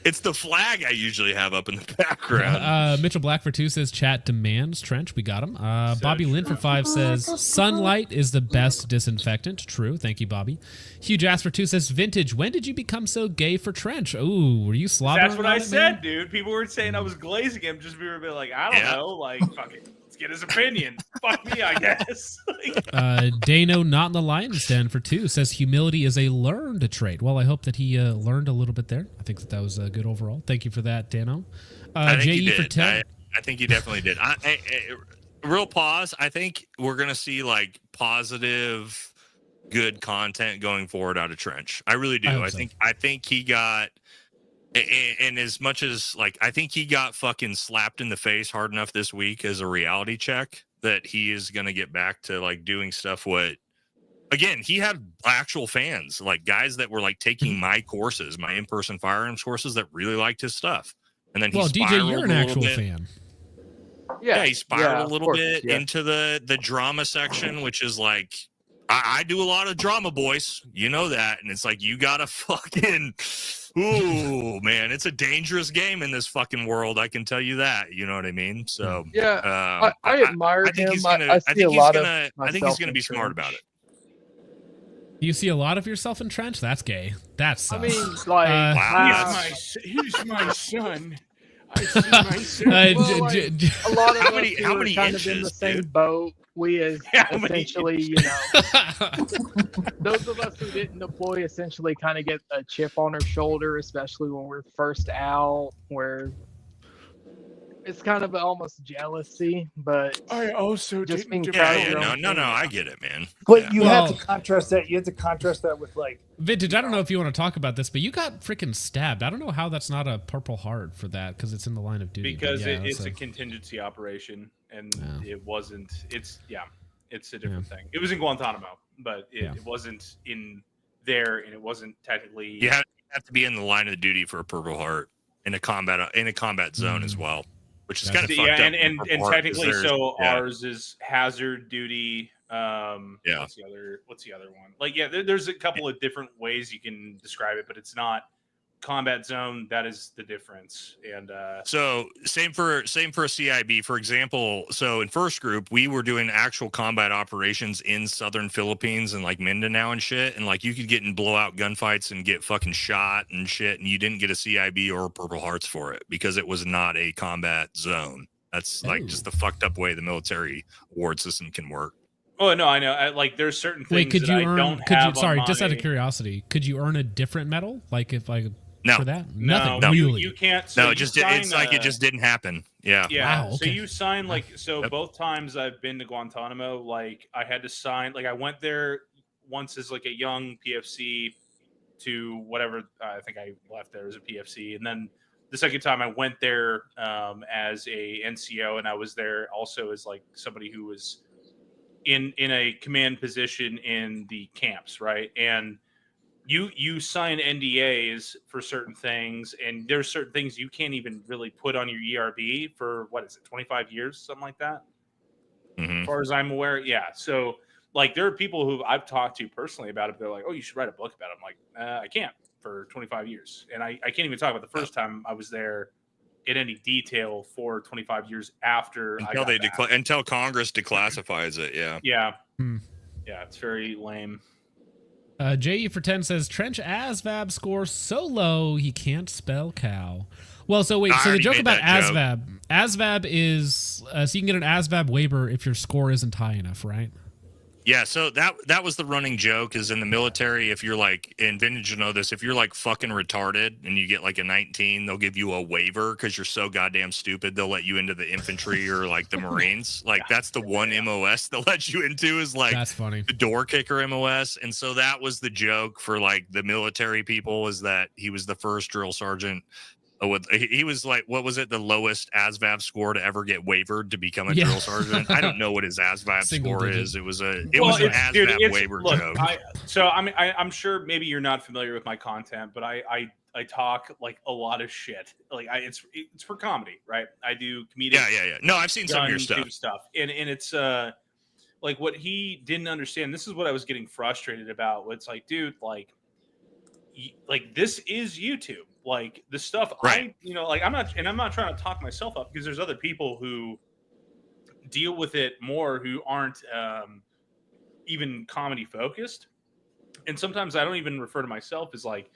Speaker 5: It's the flag I usually have up in the background.
Speaker 1: Mitchell Black for 2 says chat demands Trench. We got him. Bobby Lynn for 5 says sunlight is the best disinfectant. True. Thank you, Bobby. Huge Ass for 2 says vintage. When did you become so gay for Trench? Ooh, were you slobbering?
Speaker 4: That's what I said, dude. People were saying I was glazing him. Just we were a bit like, I don't know. Like, fuck it. Let's get his opinion. Fuck me, I guess.
Speaker 1: Dano, not in the Lion's Den for 2 says humility is a learned trait. Well, I hope that he learned a little bit there. I think that was good overall. Thank you for that, Dano.
Speaker 5: I think
Speaker 1: JE
Speaker 5: he
Speaker 1: for
Speaker 5: did.
Speaker 1: 10.
Speaker 5: I think he definitely did. Real pause. I think we're gonna see like positive, good content going forward out of Trench. I really do. I think he got. And as much as like I think he got fucking slapped in the face hard enough this week as a reality check that he is gonna get back to like doing stuff. Again, he had actual fans, like guys that were like taking my courses, my in-person firearms courses, that really liked his stuff. And then he
Speaker 1: DJ, you're an actual fan.
Speaker 5: Yeah, he spiraled a little bit
Speaker 2: yeah.
Speaker 5: into the drama section, which is like I do a lot of drama, boys. You know that. And it's like, you got to fucking, ooh, man, it's a dangerous game in this fucking world. I can tell you that. You know what I mean? So,
Speaker 2: yeah, I admire him. I think
Speaker 5: he's going to be smart about it.
Speaker 1: You see a lot of yourself in Trench? That's gay. That's.
Speaker 2: I mean, like,
Speaker 9: he's my son. I see my son.
Speaker 2: A lot of
Speaker 5: how
Speaker 2: us
Speaker 5: many
Speaker 2: who are kind
Speaker 5: inches,
Speaker 2: of in the same
Speaker 5: dude?
Speaker 2: boat. We essentially, those of us who didn't deploy essentially kind of get a chip on our shoulder, especially when we're first out, where it's kind of almost jealousy, but
Speaker 9: I also
Speaker 2: just
Speaker 9: didn't
Speaker 2: being
Speaker 9: deploy.
Speaker 5: No, I get it, man.
Speaker 12: But you have to contrast that. You have to contrast that with like
Speaker 1: Vintage. I don't know if you want to talk about this, but you got freaking stabbed. I don't know how that's not a Purple Heart for that because it's in the line of duty.
Speaker 4: Because it's a contingency operation, and it wasn't. It's a different thing. It was in Guantanamo, but it wasn't in there, and it wasn't technically.
Speaker 5: You have to be in the line of duty for a Purple Heart in a combat zone as well, which is kind of fucked up.
Speaker 4: And technically, ours is hazard duty
Speaker 5: Yeah.
Speaker 4: What's the other one? Like, yeah, there's a couple of different ways you can describe it, but it's not combat zone. That is the difference. And
Speaker 5: so same for CIB, for example. So in first group, we were doing actual combat operations in southern Philippines and like Mindanao and shit, and like you could get in blowout gunfights and get fucking shot and shit, and you didn't get a CIB or Purple Hearts for it because it was not a combat zone. That's like just the fucked up way the military award system can work.
Speaker 4: Oh no, I know. Like there's certain things.
Speaker 1: Wait, could you earn? Sorry, just out of
Speaker 4: my...
Speaker 1: curiosity, could you earn a different medal? Like if like
Speaker 5: no
Speaker 1: for that?
Speaker 4: No,
Speaker 1: nothing. Really?
Speaker 4: You can't. So
Speaker 5: no, it just it's like it just didn't happen. Yeah.
Speaker 4: Yeah.
Speaker 1: Wow, okay.
Speaker 4: So you sign like both times I've been to Guantanamo, like I had to sign. Like I went there once as like a young PFC to whatever. I think I left there as a PFC, and then the second time I went there as a NCO, and I was there also as like somebody who was in a command position in the camps, right? And you sign NDAs for certain things, and there's certain things you can't even really put on your ERB for, what is it, 25 years, something like that?
Speaker 5: Mm-hmm.
Speaker 4: As far as I'm aware, yeah. So like there are people who I've talked to personally about it. They're like, oh, you should write a book about it. I'm like, I can't for 25 years. And I can't even talk about the first time I was there in any detail for 25 years after
Speaker 5: until they until Congress declassifies it. Yeah.
Speaker 4: Yeah. Yeah. It's very lame.
Speaker 1: JE for 10 says Trench ASVAB scores so low he can't spell cow. Well, so wait, so the joke about ASVAB is so you can get an ASVAB waiver if your score isn't high enough, right?
Speaker 5: Yeah, so that was the running joke is in the military, if you're like, and Vintage will know this, if you're like fucking retarded and you get like a 19, they'll give you a waiver because you're so goddamn stupid. They'll let you into the infantry or like the Marines. Like that's the one MOS they'll let you into is like
Speaker 1: that's funny.
Speaker 5: The door kicker MOS. And so that was the joke for like the military people is that he was the first drill sergeant. He was like, what was it? The lowest ASVAB score to ever get wavered to become a drill sergeant. I don't know what his ASVAB score is. It was an ASVAB waiver joke.
Speaker 4: I'm sure maybe you're not familiar with my content, but I talk like a lot of shit. Like it's for comedy, right? I do comedic.
Speaker 5: Yeah. No, I've seen some of your
Speaker 4: stuff. And it's like what he didn't understand. This is what I was getting frustrated about. It's like, dude, like this is YouTube. Like the stuff
Speaker 5: right.
Speaker 4: I'm not trying to talk myself up because there's other people who deal with it more who aren't even comedy focused. And sometimes I don't even refer to myself as like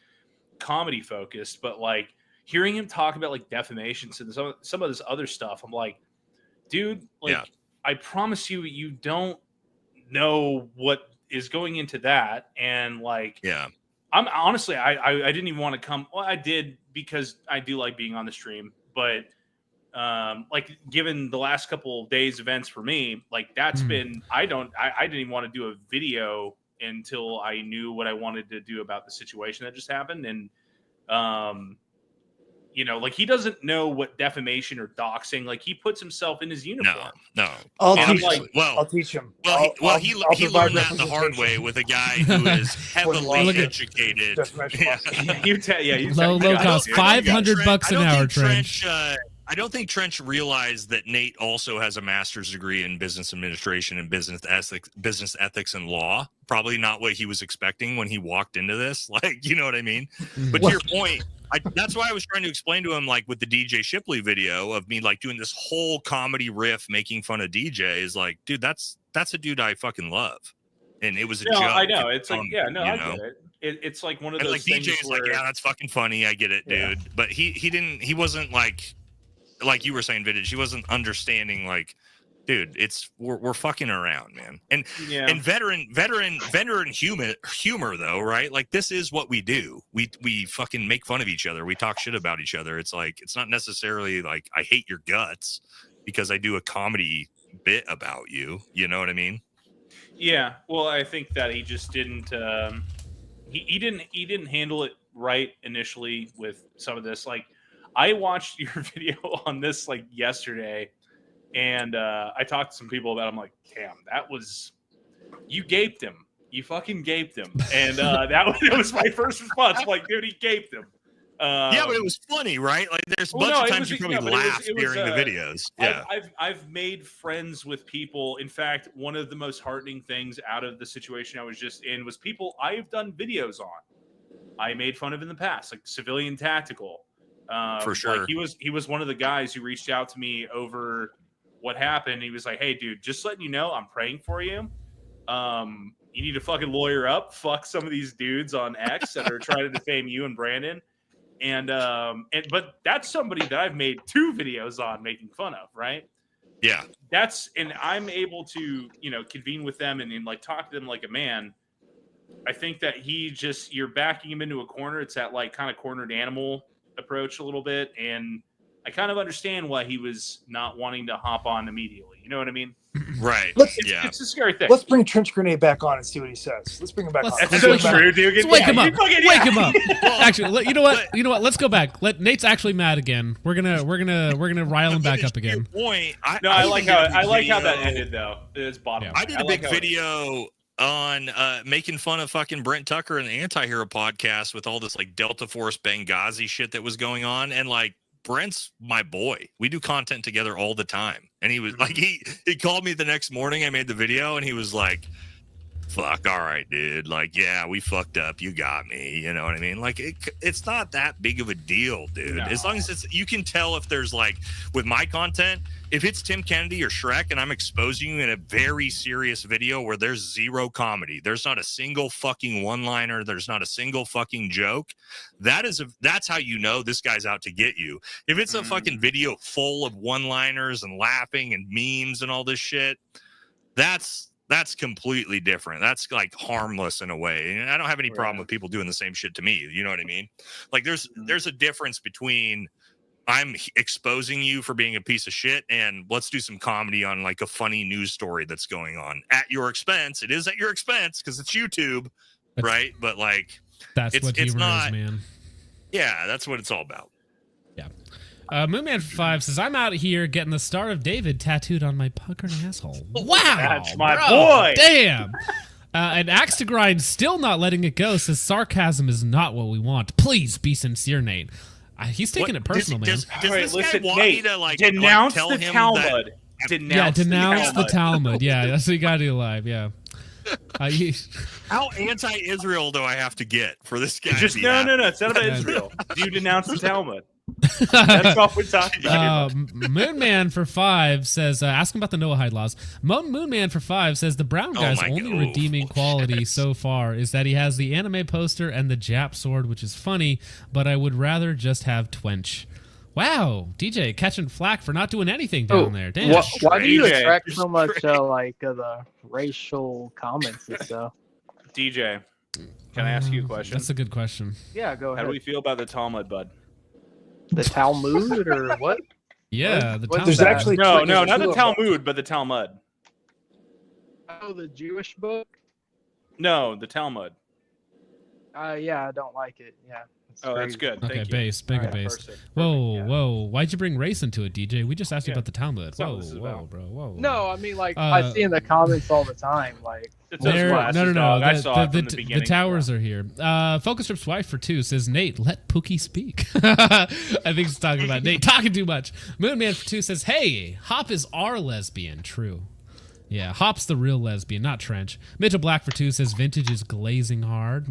Speaker 4: comedy focused, but like hearing him talk about like defamations and some of this other stuff, I'm like, dude, like I promise you don't know what is going into that. And like, I'm honestly, I didn't even want to come. Well, I did because I do like being on the stream, but like given the last couple of days events for me, like that's been, I didn't even want to do a video until I knew what I wanted to do about the situation that just happened. And, like he doesn't know what defamation or doxing, like he puts himself in his uniform.
Speaker 5: No.
Speaker 12: I'll teach him.
Speaker 5: Well, he learned that the hard way with a guy who is heavily educated.
Speaker 1: Low cost, $500 an hour, Trench.
Speaker 5: I don't think Trench realized that Nate also has a master's degree in business administration and business ethics and law. Probably not what he was expecting when he walked into this. Like, you know what I mean? But to your point, that's why I was trying to explain to him, like with the DJ Shipley video of me like doing this whole comedy riff making fun of DJ is like, dude, that's a dude I fucking love. And it was a joke.
Speaker 4: I know. It's like, I get it. It's like one of those things
Speaker 5: DJ's
Speaker 4: where...
Speaker 5: like, yeah, that's fucking funny. I get it, dude. But he wasn't like you were saying, Vintage, he wasn't understanding like, dude, we're fucking around, man. And veteran humor though, right? Like this is what we do. We fucking make fun of each other. We talk shit about each other. It's like it's not necessarily like I hate your guts because I do a comedy bit about you. You know what I mean?
Speaker 4: Yeah. Well, I think that he just didn't he didn't handle it right initially with some of this. Like I watched your video on this like yesterday, and I talked to some people about it. I'm like, damn, you gaped him. You fucking gaped him. And that was my first response. I'm like, dude, he gaped him.
Speaker 5: Yeah, but it was funny, right? Like there's a bunch of times you probably laughed during the videos. Yeah,
Speaker 4: I've made friends with people. In fact, one of the most heartening things out of the situation I was just in was people I've done videos on. I made fun of in the past, like Civilian Tactical.
Speaker 5: For sure.
Speaker 4: Like he was one of the guys who reached out to me over what happened. He was like, "Hey, dude, just letting you know, I'm praying for you. You need to fucking lawyer up. Fuck some of these dudes on X that are trying to defame you and Brandon." But that's somebody that I've made 2 videos on making fun of, right?
Speaker 5: Yeah.
Speaker 4: And I'm able to, convene with them and like talk to them like a man. I think that you're backing him into a corner. It's that like kind of cornered animal approach a little bit. And I kind of understand why he was not wanting to hop on immediately. You know what I mean?
Speaker 5: Right.
Speaker 4: It's a scary thing.
Speaker 12: Let's bring Trench Grenade back on and see what he says. Let's bring him back on.
Speaker 4: That's so true, dude.
Speaker 1: Let's wake him up. Wake him up. Actually, you know what? Let's go back. Nate's actually mad again. We're gonna rile him back up again.
Speaker 4: I like how that ended though. It's bottom.
Speaker 5: I did a big video on making fun of fucking Brent Tucker and the Anti-Hero podcast with all this like Delta Force Benghazi shit that was going on, and like Brent's my boy. We do content together all the time. And he was like, he called me the next morning. I made the video and he was like, fuck, all right, dude. Like, yeah, we fucked up. You got me. You know what I mean? Like, it's not that big of a deal, dude. No. As long as you can tell if there's like, with my content, if it's Tim Kennedy or Shrek and I'm exposing you in a very serious video where there's zero comedy, there's not a single fucking one-liner, there's not a single fucking joke, that's how you know this guy's out to get you. If it's a fucking video full of one-liners and laughing and memes and all this shit, that's completely different. That's like harmless in a way. And I don't have any problem with people doing the same shit to me. You know what I mean? Like there's a difference between I'm exposing you for being a piece of shit and let's do some comedy on like a funny news story that's going on at your expense. It is at your expense because it's YouTube, right? But like
Speaker 1: it's not, is, man.
Speaker 5: Yeah, that's what it's all about.
Speaker 1: Yeah. Moonman5 says, I'm out here getting the Star of David tattooed on my puckered asshole. Wow.
Speaker 4: That's my boy.
Speaker 1: Damn. And Axe to Grind, still not letting it go, says sarcasm is not what we want. Please be sincere, Nate. He's taking it personal, man.
Speaker 5: Does this guy want me to like
Speaker 4: denounce
Speaker 5: tell
Speaker 4: the
Speaker 5: him
Speaker 4: Talmud?
Speaker 1: Denounce the Talmud. Yeah, that's what you gotta do live. Yeah.
Speaker 5: How anti-Israel do I have to get for this guy?
Speaker 4: No. It's not about Israel. Do you denounce the Talmud? That's all we're talking about.
Speaker 1: Moonman for 5 says, ask him about the Noahide laws. Moonman for 5 says the brown guy's only redeeming quality so far is that he has the anime poster and the Jap sword, which is funny, but I would rather just have Twench. Wow, DJ catching flack for not doing anything down there. Damn.
Speaker 2: Why do you attract so much the racial comments and stuff?
Speaker 4: DJ, can I ask you a question?
Speaker 1: That's a good question.
Speaker 2: Yeah, go ahead.
Speaker 4: How do we feel about the Talmud, bud?
Speaker 2: The Talmud or what?
Speaker 1: Yeah, the Talmud.
Speaker 12: There's actually
Speaker 4: no, not the Talmud, but the Talmud.
Speaker 2: Oh, the Jewish book?
Speaker 4: No, the Talmud.
Speaker 2: Yeah, I don't like it. Yeah.
Speaker 4: That's good.
Speaker 1: Okay, base, bigger base.
Speaker 4: Perfect.
Speaker 1: Whoa. Why'd you bring race into it, DJ? We just asked you about the Talmud. Whoa, bro. Whoa.
Speaker 2: No, I mean, like, I see in the comments all the time, like.
Speaker 1: No. The towers are here. Focus Trip's wife for 2 says, Nate, let Pookie speak. I think he's talking about Nate talking too much. Moonman for 2 says, hey, Hop is our lesbian. True. Yeah, Hop's the real lesbian, not Trench. Mitchell Black for 2 says, vintage is glazing hard.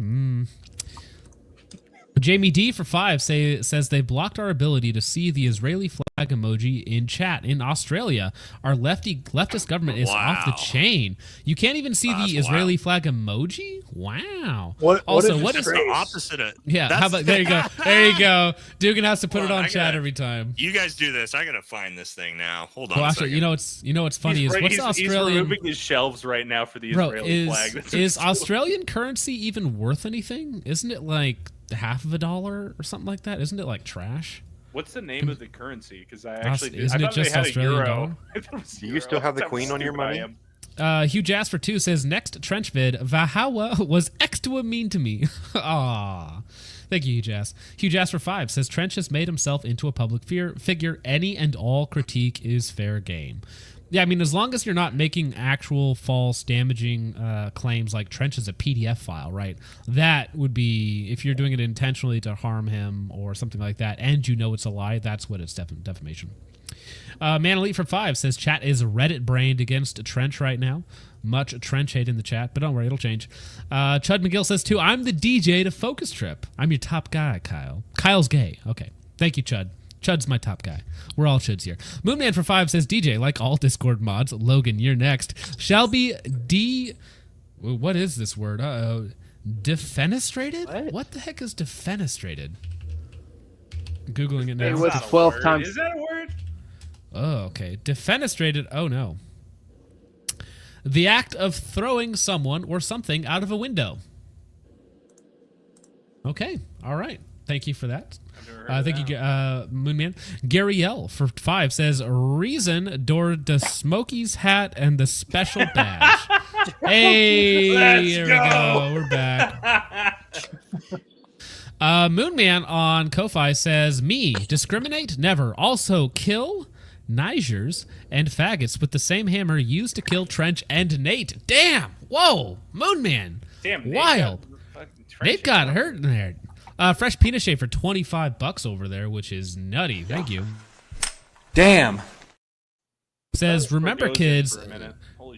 Speaker 1: Jamie D for 5 says they blocked our ability to see the Israeli flag emoji in chat in Australia. Our leftist government is off the chain. You can't even see the Israeli flag emoji? Wow.
Speaker 12: What
Speaker 5: is the opposite of?
Speaker 1: Yeah, how about there you go. There you go. Dugan has to put it on chat every time.
Speaker 5: You guys do this. I gotta find this thing now. Hold on. Well,
Speaker 1: actually, you know what's funny is what's Australian?
Speaker 4: He's removing his shelves right now for the Israeli flag.
Speaker 1: Is Australian currency even worth anything? Isn't it like $0.50 or something like that? Isn't it like trash?
Speaker 4: What's the name of the currency? Because I actually
Speaker 1: isn't it just Australian dollar?
Speaker 3: Do you still have the Queen on your money?
Speaker 1: Hugh Jasper 2 says next trench vid Valhalla was extra mean to me. Aw. Thank you, Hugh Jas. Hugh Jasper 5 says Trench has made himself into a public figure. Any and all critique is fair game. Yeah, I mean, as long as you're not making actual false, damaging claims like Trench is a PDF file, right? That would be, if you're doing it intentionally to harm him or something like that, and you know it's a lie, that's what it's defamation. Man Elite for 5 says, chat is Reddit-brained against Trench right now. Much Trench hate in the chat, but don't worry, it'll change. Chud McGill says, too, I'm the DJ to Focus Trip. I'm your top guy, Kyle. Kyle's gay. Okay. Thank you, Chud. Chud's my top guy. We're all Chuds here. Moonman for 5 says, DJ, like all Discord mods, Logan, you're next, shall be what is this word? Defenestrated? What the heck is defenestrated? Googling it now.
Speaker 2: It was 12 times.
Speaker 4: Is that a word?
Speaker 1: Oh, okay. Defenestrated. Oh, no. The act of throwing someone or something out of a window. Okay. All right. Thank you for that. Thank you, Moonman. Gary L for 5 says, reason door the Smokies hat and the special badge. Hey, here we go. We're back. Moonman on Ko-Fi says, me, discriminate, never. Also kill Nigers and faggots with the same hammer used to kill Trench and Nate. Damn. Whoa. Moonman.
Speaker 4: Damn.
Speaker 1: Wild. Nate got hurt in there. Fresh peanut shade for $25 over there, which is nutty. Thank you.
Speaker 4: Damn.
Speaker 1: Says, remember kids,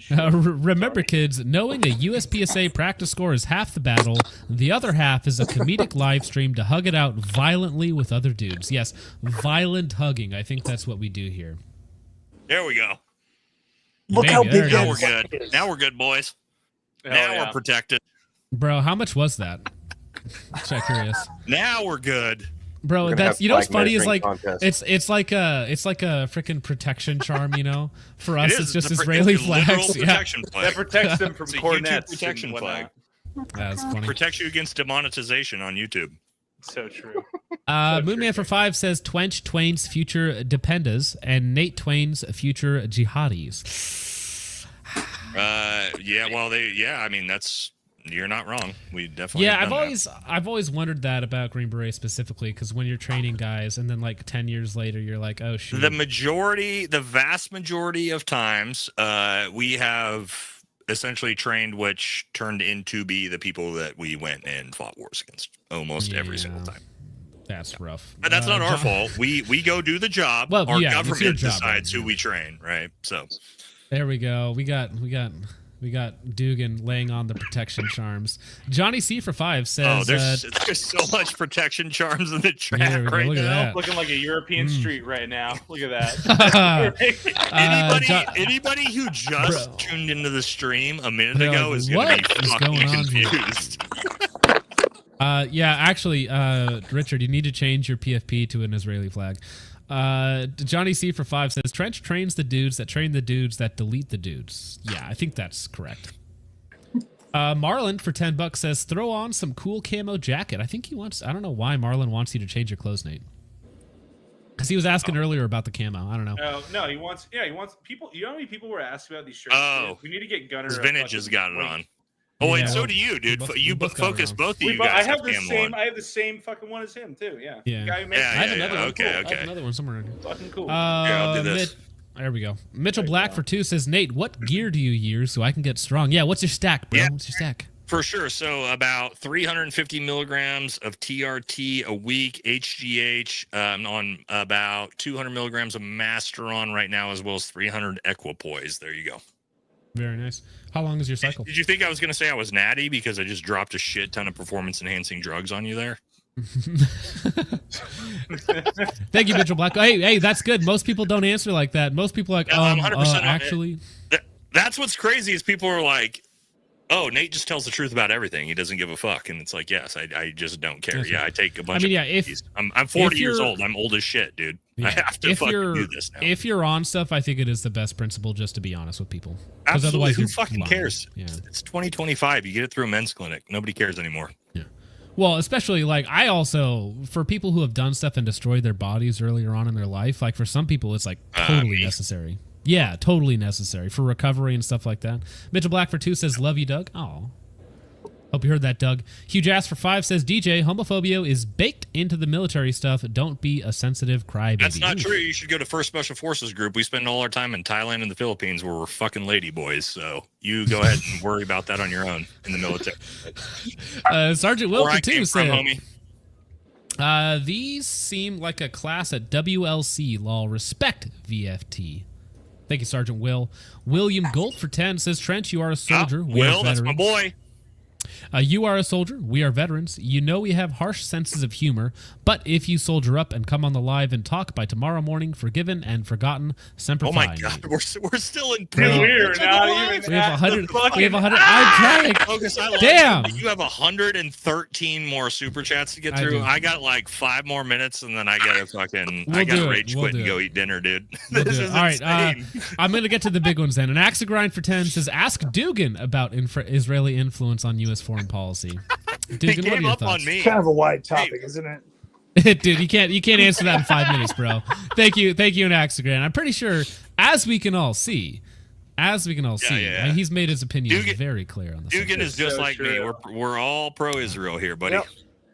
Speaker 1: remember kids, knowing a USPSA practice score is half the battle, the other half is a comedic live stream to hug it out violently with other dudes. Yes, violent hugging. I think that's what we do here.
Speaker 5: There we go.
Speaker 6: Look how big
Speaker 5: now we're good. Now we're good, boys. Now we're protected.
Speaker 1: Bro, how much was that? Just curious.
Speaker 5: Now we're good.
Speaker 1: Bro, that's, you know what's funny is like it's like a freaking protection charm, you know. For us, it's just Israeli flags.
Speaker 4: That protects them from cornets.
Speaker 5: Protection flag.
Speaker 1: That's funny.
Speaker 5: Protects you against demonetization on YouTube.
Speaker 4: So true.
Speaker 1: Moonman for 5 says Twench Twain's future dependas and Nate Twain's future jihadis.
Speaker 5: Yeah, well, I mean, you're not wrong. We definitely.
Speaker 1: Yeah, I've always wondered that about Green Beret specifically, because when you're training guys and then like 10 years later you're like, oh shoot.
Speaker 5: The vast majority of times, we have essentially trained which turned into be the people that we went and fought wars against almost every single time.
Speaker 1: That's rough.
Speaker 5: But that's not our fault. We go do the job.
Speaker 1: Well,
Speaker 5: our
Speaker 1: yeah,
Speaker 5: government decides who we train, right? So
Speaker 1: there we go. We got Dugan laying on the protection charms. Johnny C for 5 says,
Speaker 5: "Oh, there's so much protection charms in the chat right now.
Speaker 4: Looking like a European street right now. Look at that.
Speaker 5: Anybody who just tuned into the stream a minute ago is going to be fucking confused."
Speaker 1: Yeah, actually, Richard, you need to change your PFP to an Israeli flag. Johnny C for 5 says, Trench trains the dudes that train the dudes that delete the dudes. Yeah, I think that's correct. Marlon for $10 says, throw on some cool camo jacket. I think he wants, I don't know why Marlon wants you to change your clothes, Nate. Because he was asking earlier about the camo. I don't know.
Speaker 4: No, he wants people. You know how many people were asking about these shirts?
Speaker 5: Oh,
Speaker 4: we need to get Gunner.
Speaker 5: Vintage has got it on. Oh wait, so do you, dude. You focus both of you guys.
Speaker 4: I have the same. I have the same fucking one as him too. Yeah.
Speaker 1: Yeah.
Speaker 4: I have
Speaker 1: another one.
Speaker 5: Okay.
Speaker 1: I have another one somewhere in here.
Speaker 4: Fucking cool.
Speaker 5: I'll do this.
Speaker 1: There we go. Mitchell Black for 2 says, Nate, what gear do you use so I can get strong? Yeah. What's your stack, bro?
Speaker 5: Yeah,
Speaker 1: what's your stack?
Speaker 5: For sure. So about 350 milligrams of TRT a week, HGH, on about 200 milligrams of Masteron right now, as well as 300 Equipoise. There you go.
Speaker 1: Very nice. How long is your cycle?
Speaker 5: Did you think I was going to say I was natty because I just dropped a shit ton of performance-enhancing drugs on you there?
Speaker 1: Thank you, Mitchell Black. Hey, that's good. Most people don't answer like that. Most people are like,
Speaker 5: I'm 100%
Speaker 1: actually.
Speaker 5: That's what's crazy is people are like, oh, Nate just tells the truth about everything. He doesn't give a fuck. And it's like, yes, I just don't care.
Speaker 1: That's
Speaker 5: yeah,
Speaker 1: right.
Speaker 5: I take a bunch of these. I'm 40 years old. I'm old as shit, dude. Yeah. I have to fucking do this now.
Speaker 1: If you're on stuff, I think it is the best principle just to be honest with people.
Speaker 5: Absolutely.
Speaker 1: Otherwise,
Speaker 5: who fucking
Speaker 1: lying.
Speaker 5: cares?
Speaker 1: Yeah.
Speaker 5: It's 2025. You get it through a men's clinic. Nobody cares anymore.
Speaker 1: Yeah. Well, especially like I also, for people who have done stuff and destroyed their bodies earlier on in their life, like for some people, it's like totally necessary. Yeah, totally necessary for recovery and stuff like that. Mitchell Black for 2 says, love you, Doug. Oh. Hope you heard that, Doug. Huge Ass for 5 says, DJ, homophobia is baked into the military stuff. Don't be a sensitive crybaby.
Speaker 5: That's not true. You should go to First Special Forces Group. We spend all our time in Thailand and the Philippines where we're fucking lady boys. So you go ahead and worry about that on your own in the military.
Speaker 1: Sergeant Wilson, too,
Speaker 5: from,
Speaker 1: said,
Speaker 5: homie.
Speaker 1: these seem like a class at WLC, lol. Respect VFT. Thank you, Sergeant Will. William Gold for 10 says, Trench, you are a soldier.
Speaker 5: Will, that's my boy.
Speaker 1: You are a soldier. We are veterans. You know we have harsh senses of humor, but if you soldier up and come on the live and talk by tomorrow morning, forgiven and forgotten, semper
Speaker 5: Oh my
Speaker 1: fi.
Speaker 5: God, we're still in.
Speaker 1: No.
Speaker 4: We're not even.
Speaker 1: We have 100. We have 100.
Speaker 5: Focus, I
Speaker 1: Damn.
Speaker 5: You have 113 more super chats to get
Speaker 1: I
Speaker 5: through.
Speaker 1: do.
Speaker 5: I got like 5 more minutes, and then I gotta fucking.
Speaker 1: We'll
Speaker 5: I gotta
Speaker 1: do it.
Speaker 5: rage
Speaker 1: We'll
Speaker 5: quit and
Speaker 1: do
Speaker 5: go
Speaker 1: it.
Speaker 5: eat dinner, dude.
Speaker 1: We'll
Speaker 5: This
Speaker 1: do it.
Speaker 5: is
Speaker 1: All right,
Speaker 5: insane.
Speaker 1: I'm going to get to the big ones then. An Axe Grind for 10 says, ask Dugan about Israeli influence on U.S. foreign policy. Dugan, what are your thoughts?
Speaker 12: Kind of a wide topic, isn't it?
Speaker 1: Dude, you can't answer that in 5 minutes, bro. Thank you, an Axe Grind. I'm pretty sure, as we can all see, he's made his opinion very clear on this.
Speaker 5: Dugan is just like me. We're all pro-Israel here, buddy.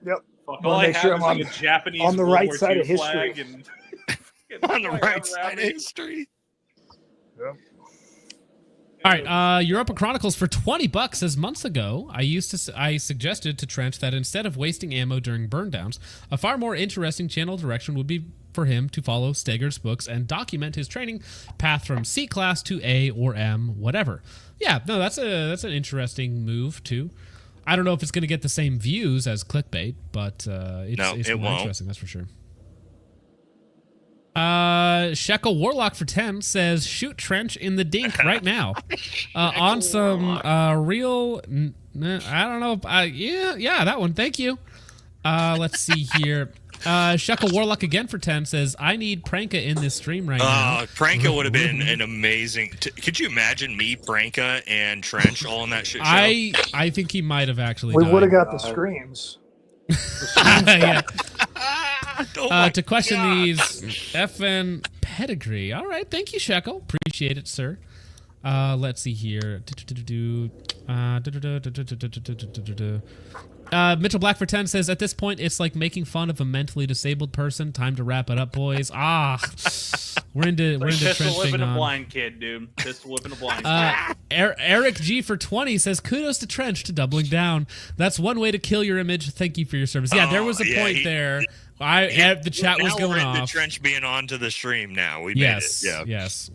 Speaker 12: Yep.
Speaker 4: All I have is like a Japanese
Speaker 12: on the
Speaker 4: World
Speaker 12: right
Speaker 4: War
Speaker 12: side
Speaker 4: II
Speaker 12: of history.
Speaker 4: flag and
Speaker 5: On the right side of history.
Speaker 12: Yep.
Speaker 1: All right, Europa Chronicles for $20 says, months ago, I suggested to Trench that instead of wasting ammo during burn downs, a far more interesting channel direction would be for him to follow Steger's books and document his training path from C class to A or M, whatever. Yeah, no, that's an interesting move too. I don't know if it's going to get the same views as clickbait, but it's more interesting, that's for sure. Shekel Warlock for 10 says, shoot Trench in the dink right now. On some real, I don't know. Yeah, that one. Thank you. Let's see here. Shekel Warlock again for 10 says, I need Pranka in this stream right now.
Speaker 5: Pranka would have been an amazing. Could you imagine me, Pranka, and Trench all in that shit show?
Speaker 1: I think he might have actually.
Speaker 12: We
Speaker 1: died.
Speaker 12: would have got the screams.
Speaker 1: Yeah.
Speaker 5: Oh
Speaker 1: to question
Speaker 5: God.
Speaker 1: these FN pedigree. All right, thank you, Shekel. Appreciate it, sir. Let's see here. Mitchell Black for 10 says, at this point, it's like making fun of a mentally disabled person. Time to wrap it up, boys. We're into
Speaker 4: pistol
Speaker 1: Trench
Speaker 4: whipping
Speaker 1: thing
Speaker 4: a
Speaker 1: on.
Speaker 4: blind kid, dude. Pistol whipping a blind kid.
Speaker 1: Eric G for 20 says, kudos to Trench to doubling down. That's one way to kill your image. Thank you for your service. Yeah, there was a point there. The chat was going
Speaker 5: off. The
Speaker 1: off.
Speaker 5: Trench being on to the stream now. We
Speaker 1: Yes,
Speaker 5: made it. Yeah.
Speaker 1: yes.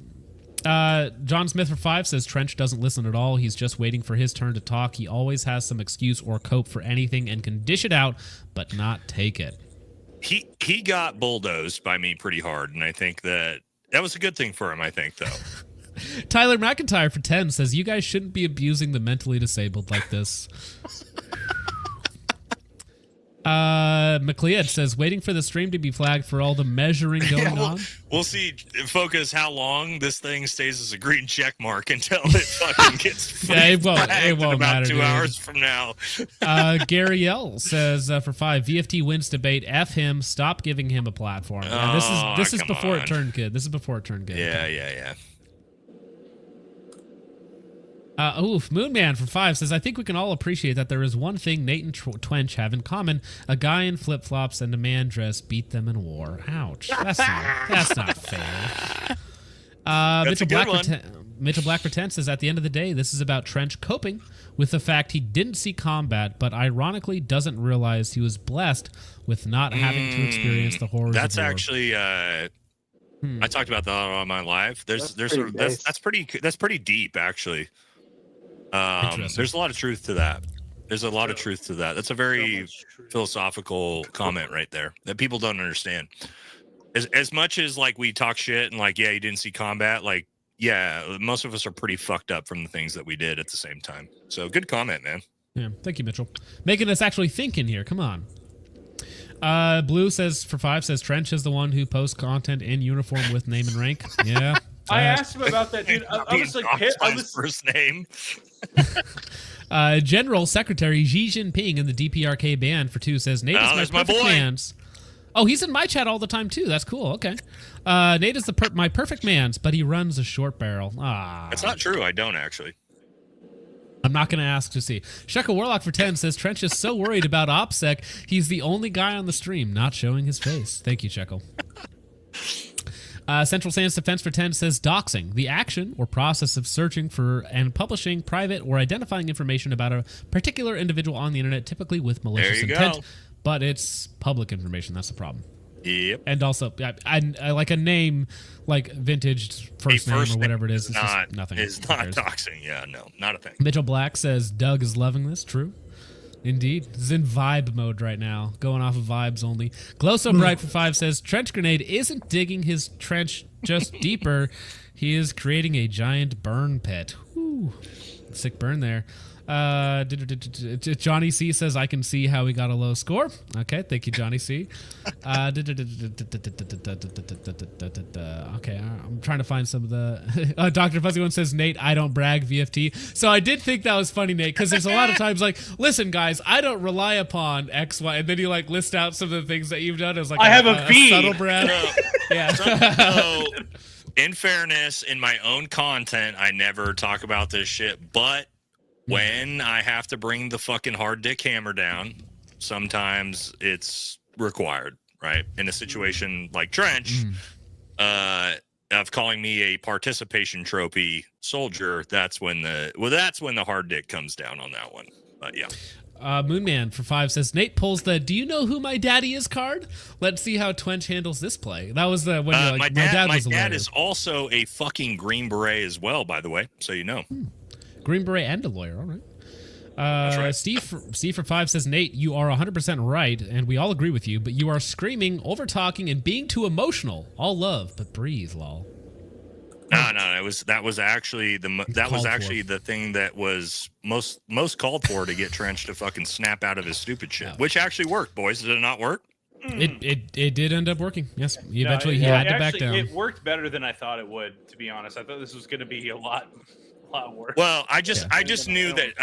Speaker 1: John Smith for 5 says, Trench doesn't listen at all. He's just waiting for his turn to talk. He always has some excuse or cope for anything and can dish it out, but not take it.
Speaker 5: He got bulldozed by me pretty hard, and I think that was a good thing for him, I think, though.
Speaker 1: Tyler McIntyre for 10 says, you guys shouldn't be abusing the mentally disabled like this. McLeod says, waiting for the stream to be flagged for all the measuring going on.
Speaker 5: We'll see, Focus, how long this thing stays as a green check mark until it fucking gets
Speaker 1: it won't
Speaker 5: about
Speaker 1: matter,
Speaker 5: 2
Speaker 1: dude.
Speaker 5: hours from now.
Speaker 1: Gary L says for 5, VFT wins debate. F him. Stop giving him a platform. Yeah, this is before it turned good. This is before it turned good.
Speaker 5: Yeah.
Speaker 1: Moonman for 5 says, I think we can all appreciate that there is one thing Nate and Twench have in common. A guy in flip-flops and a man dressed beat them in war. Ouch. That's not fair. Mitchell Black for 10 says, at the end of the day, this is about Trench coping with the fact he didn't see combat, but ironically doesn't realize he was blessed with not having to experience the horrors
Speaker 5: That's
Speaker 1: of war.
Speaker 5: actually... I talked about that on my live. That's pretty deep, actually. There's a lot of truth to that. That's a very philosophical comment right there that people don't understand. As much as like we talk shit and like, yeah, you didn't see combat, like, yeah, most of us are pretty fucked up from the things that we did at the same time. So good comment, man.
Speaker 1: Yeah, thank you, Mitchell. Making us actually think in here. Come on. Blue says for 5 says Trench is the one who posts content in uniform with name and rank. Yeah.
Speaker 4: I asked him about that, dude. I was like,
Speaker 5: first name.
Speaker 1: General Secretary Xi Jinping in the DPRK band for 2 says Nate is my perfect
Speaker 5: boy.
Speaker 1: man's. Oh, he's in my chat all the time too. That's cool. Okay. Nate is my perfect man's, but he runs a short barrel.
Speaker 5: That's not true. I don't actually.
Speaker 1: I'm not going to ask to see. Shekel Warlock for 10 says, Trench is so worried about OPSEC, he's the only guy on the stream not showing his face. Thank you, Shekel. Central Sands Defense for 10 says, doxing, the action or process of searching for and publishing private or identifying information about a particular individual on the internet, typically with malicious intent. But it's public information. That's the problem.
Speaker 5: Yep.
Speaker 1: And also, I like a name like Vintage first name or whatever it is. It's just nothing.
Speaker 5: It's not doxing. Yeah, no, not a thing.
Speaker 1: Mitchell Black says Doug is loving this. True. Indeed. He's in vibe mode right now. Going off of vibes only. Glow So Bright for 5 says Trench Grenade isn't digging his trench just deeper. He is creating a giant burn pit. Whew. Sick burn there. Johnny C says I can see how he got a low score. Okay, thank you, Johnny C. Okay, I'm trying to find some of the Dr. Fuzzy One says, Nate, I don't brag VFT. So I did think that was funny, Nate, because there's a lot of times like, listen guys, I don't rely upon X, Y, and then you like list out some of the things that you've done. It was like
Speaker 10: I have a V.
Speaker 1: Subtle brag. Yeah.
Speaker 5: So, in fairness, in my own content, I never talk about this shit, but when I have to bring the fucking hard dick hammer down, sometimes it's required, right? In a situation like Trench, of calling me a participation trophy soldier, that's when the hard dick comes down on that one. But yeah.
Speaker 1: Moonman for 5 says Nate pulls the "Do you know who my daddy is?" card. Let's see how Twench handles this play. That was the when like, my dad
Speaker 5: is also a fucking Green Beret as well, by the way, so you know.
Speaker 1: Green Beret and a lawyer, all right.
Speaker 5: Right.
Speaker 1: Steve for 5 says, Nate, you are 100% right, and we all agree with you, but you are screaming, over-talking, and being too emotional. All love, but breathe, lol.
Speaker 5: No, that was actually the thing that was most called for to get Trench to fucking snap out of his stupid shit, which actually worked, boys. Did it not work?
Speaker 1: It did end up working. Yes, eventually he had to back down.
Speaker 4: It worked better than I thought it would, to be honest. I thought this was going to be a lot worse.
Speaker 5: Well, I just knew that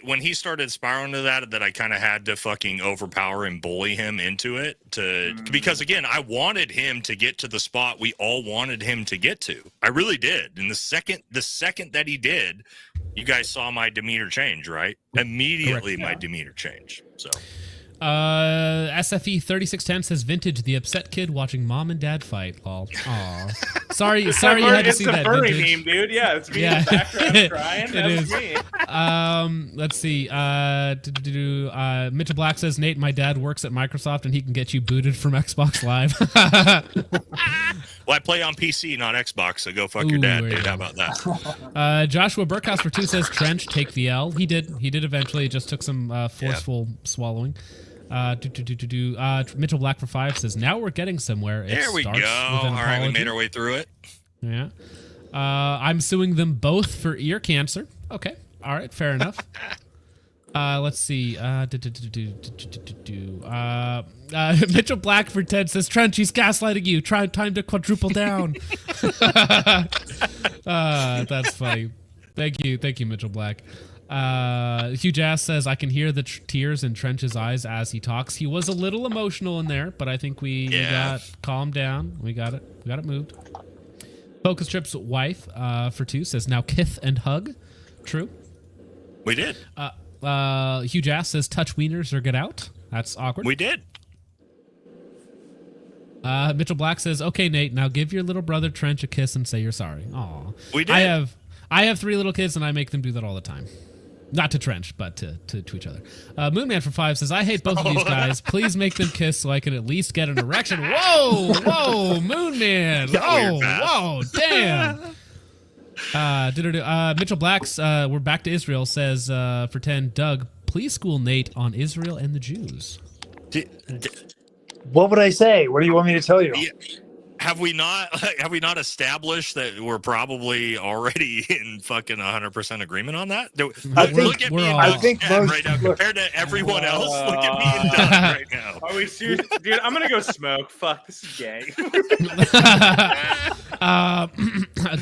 Speaker 5: when he started spiraling to that I kind of had to fucking overpower and bully him into it because again, I wanted him to get to the spot we all wanted him to get to. I really did. And the second that he did, you guys saw my demeanor change, right? Immediately. Correct, yeah. My demeanor change. So
Speaker 1: SFE 3610 says Vintage, the upset kid watching mom and dad fight. Lol. Aw. Sorry you had to see that.
Speaker 4: It's a furry meme, dude. Yeah, it's me in the background crying. That's me.
Speaker 1: Let's see. Mitchell Black says, Nate, my dad works at Microsoft and he can get you booted from Xbox Live.
Speaker 5: Well, I play on PC, not Xbox, so go fuck your dad, dude. How about that?
Speaker 1: Joshua Burkhouse for 2 says, Trench, take the L. He did eventually. It just took some forceful swallowing. Mitchell Black for 5 says, now we're getting somewhere.
Speaker 5: There we go. All right, we made our way through it.
Speaker 1: Yeah. I'm suing them both for ear cancer. Okay. All right. Fair enough. Let's see. Mitchell Black for 10 says, Trench, he's gaslighting you. Time to quadruple down. That's funny. Thank you, Mitchell Black. Huge Ass says, I can hear the tears in Trench's eyes as he talks. He was a little emotional in there, but I think we got calmed down. We got it moved. Focus Trip's wife for 2 says, now kith and hug. True.
Speaker 5: We did.
Speaker 1: Huge Ass says, touch wieners or get out. That's awkward.
Speaker 5: We did.
Speaker 1: Mitchell Black says, okay, Nate, now give your little brother Trench a kiss and say you're sorry. Aw.
Speaker 5: We did.
Speaker 1: I have 3 little kids and I make them do that all the time. Not to Trench, but to each other. Moonman for 5 says, I hate both of these guys. Please make them kiss so I can at least get an erection. Whoa, Moonman. Whoa, damn. Mitchell Black's, we're back to Israel, says for 10, Doug, please school Nate on Israel and the Jews.
Speaker 12: What would I say? What do you want me to tell you?
Speaker 5: Have we not established that we're probably already in fucking 100% agreement on that? Look at me right now compared to everyone else. Look at me and Doug right now.
Speaker 4: Are we serious? Dude, I'm going to go smoke. Fuck, this is gay.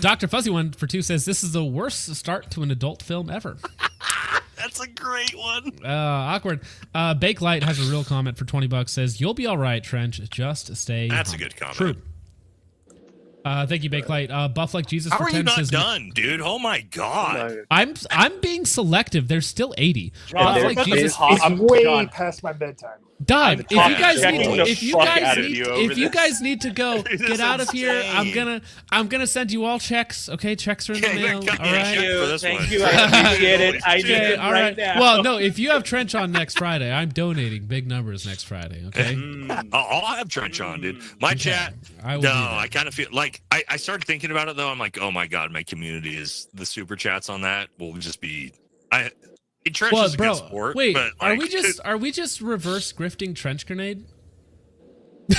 Speaker 1: Dr. Fuzzy One for 2 says, this is the worst start to an adult film ever.
Speaker 5: That's a great one.
Speaker 1: Awkward. Bake Light has a real comment for $20. Says, you'll be all right, Trench. Just stay
Speaker 5: That's
Speaker 1: home.
Speaker 5: A good comment.
Speaker 1: True. Thank you, Bakelight. Buff like Jesus
Speaker 5: How
Speaker 1: for
Speaker 5: are
Speaker 1: 10
Speaker 5: you not
Speaker 1: says,
Speaker 5: done, dude? Oh my god.
Speaker 1: I'm being selective. There's still 80.
Speaker 2: John,
Speaker 1: Buff
Speaker 2: there's-
Speaker 1: like Jesus.
Speaker 12: It's way past my bedtime.
Speaker 1: Dime. If you guys
Speaker 4: checking
Speaker 1: need
Speaker 4: the
Speaker 1: to, if you
Speaker 4: fuck
Speaker 1: guys
Speaker 4: out of
Speaker 1: need,
Speaker 4: you
Speaker 1: to,
Speaker 4: over
Speaker 1: if you
Speaker 4: this.
Speaker 1: guys need to go,
Speaker 5: This
Speaker 1: get
Speaker 5: is
Speaker 1: out of here.
Speaker 5: insane.
Speaker 1: I'm gonna send you all checks. Okay, checks are in the mail. All right.
Speaker 5: For this
Speaker 4: Thank
Speaker 5: one.
Speaker 4: you. I appreciate it. I need
Speaker 1: Okay,
Speaker 4: it
Speaker 1: all
Speaker 4: right
Speaker 1: right.
Speaker 4: now.
Speaker 1: Well, no, if you have Trench on next Friday, I'm donating big numbers next Friday. Okay.
Speaker 5: I'll have Trench on, dude. My chat.
Speaker 1: I will
Speaker 5: No,
Speaker 1: do that.
Speaker 5: I kind of feel like I started thinking about it though. I'm like, oh my god, my community is the super chats on that will just be. Trench
Speaker 1: Well,
Speaker 5: is a
Speaker 1: bro,
Speaker 5: good sport.
Speaker 1: wait,
Speaker 5: but
Speaker 1: are
Speaker 5: like,
Speaker 1: we just reverse grifting Trench Grenade?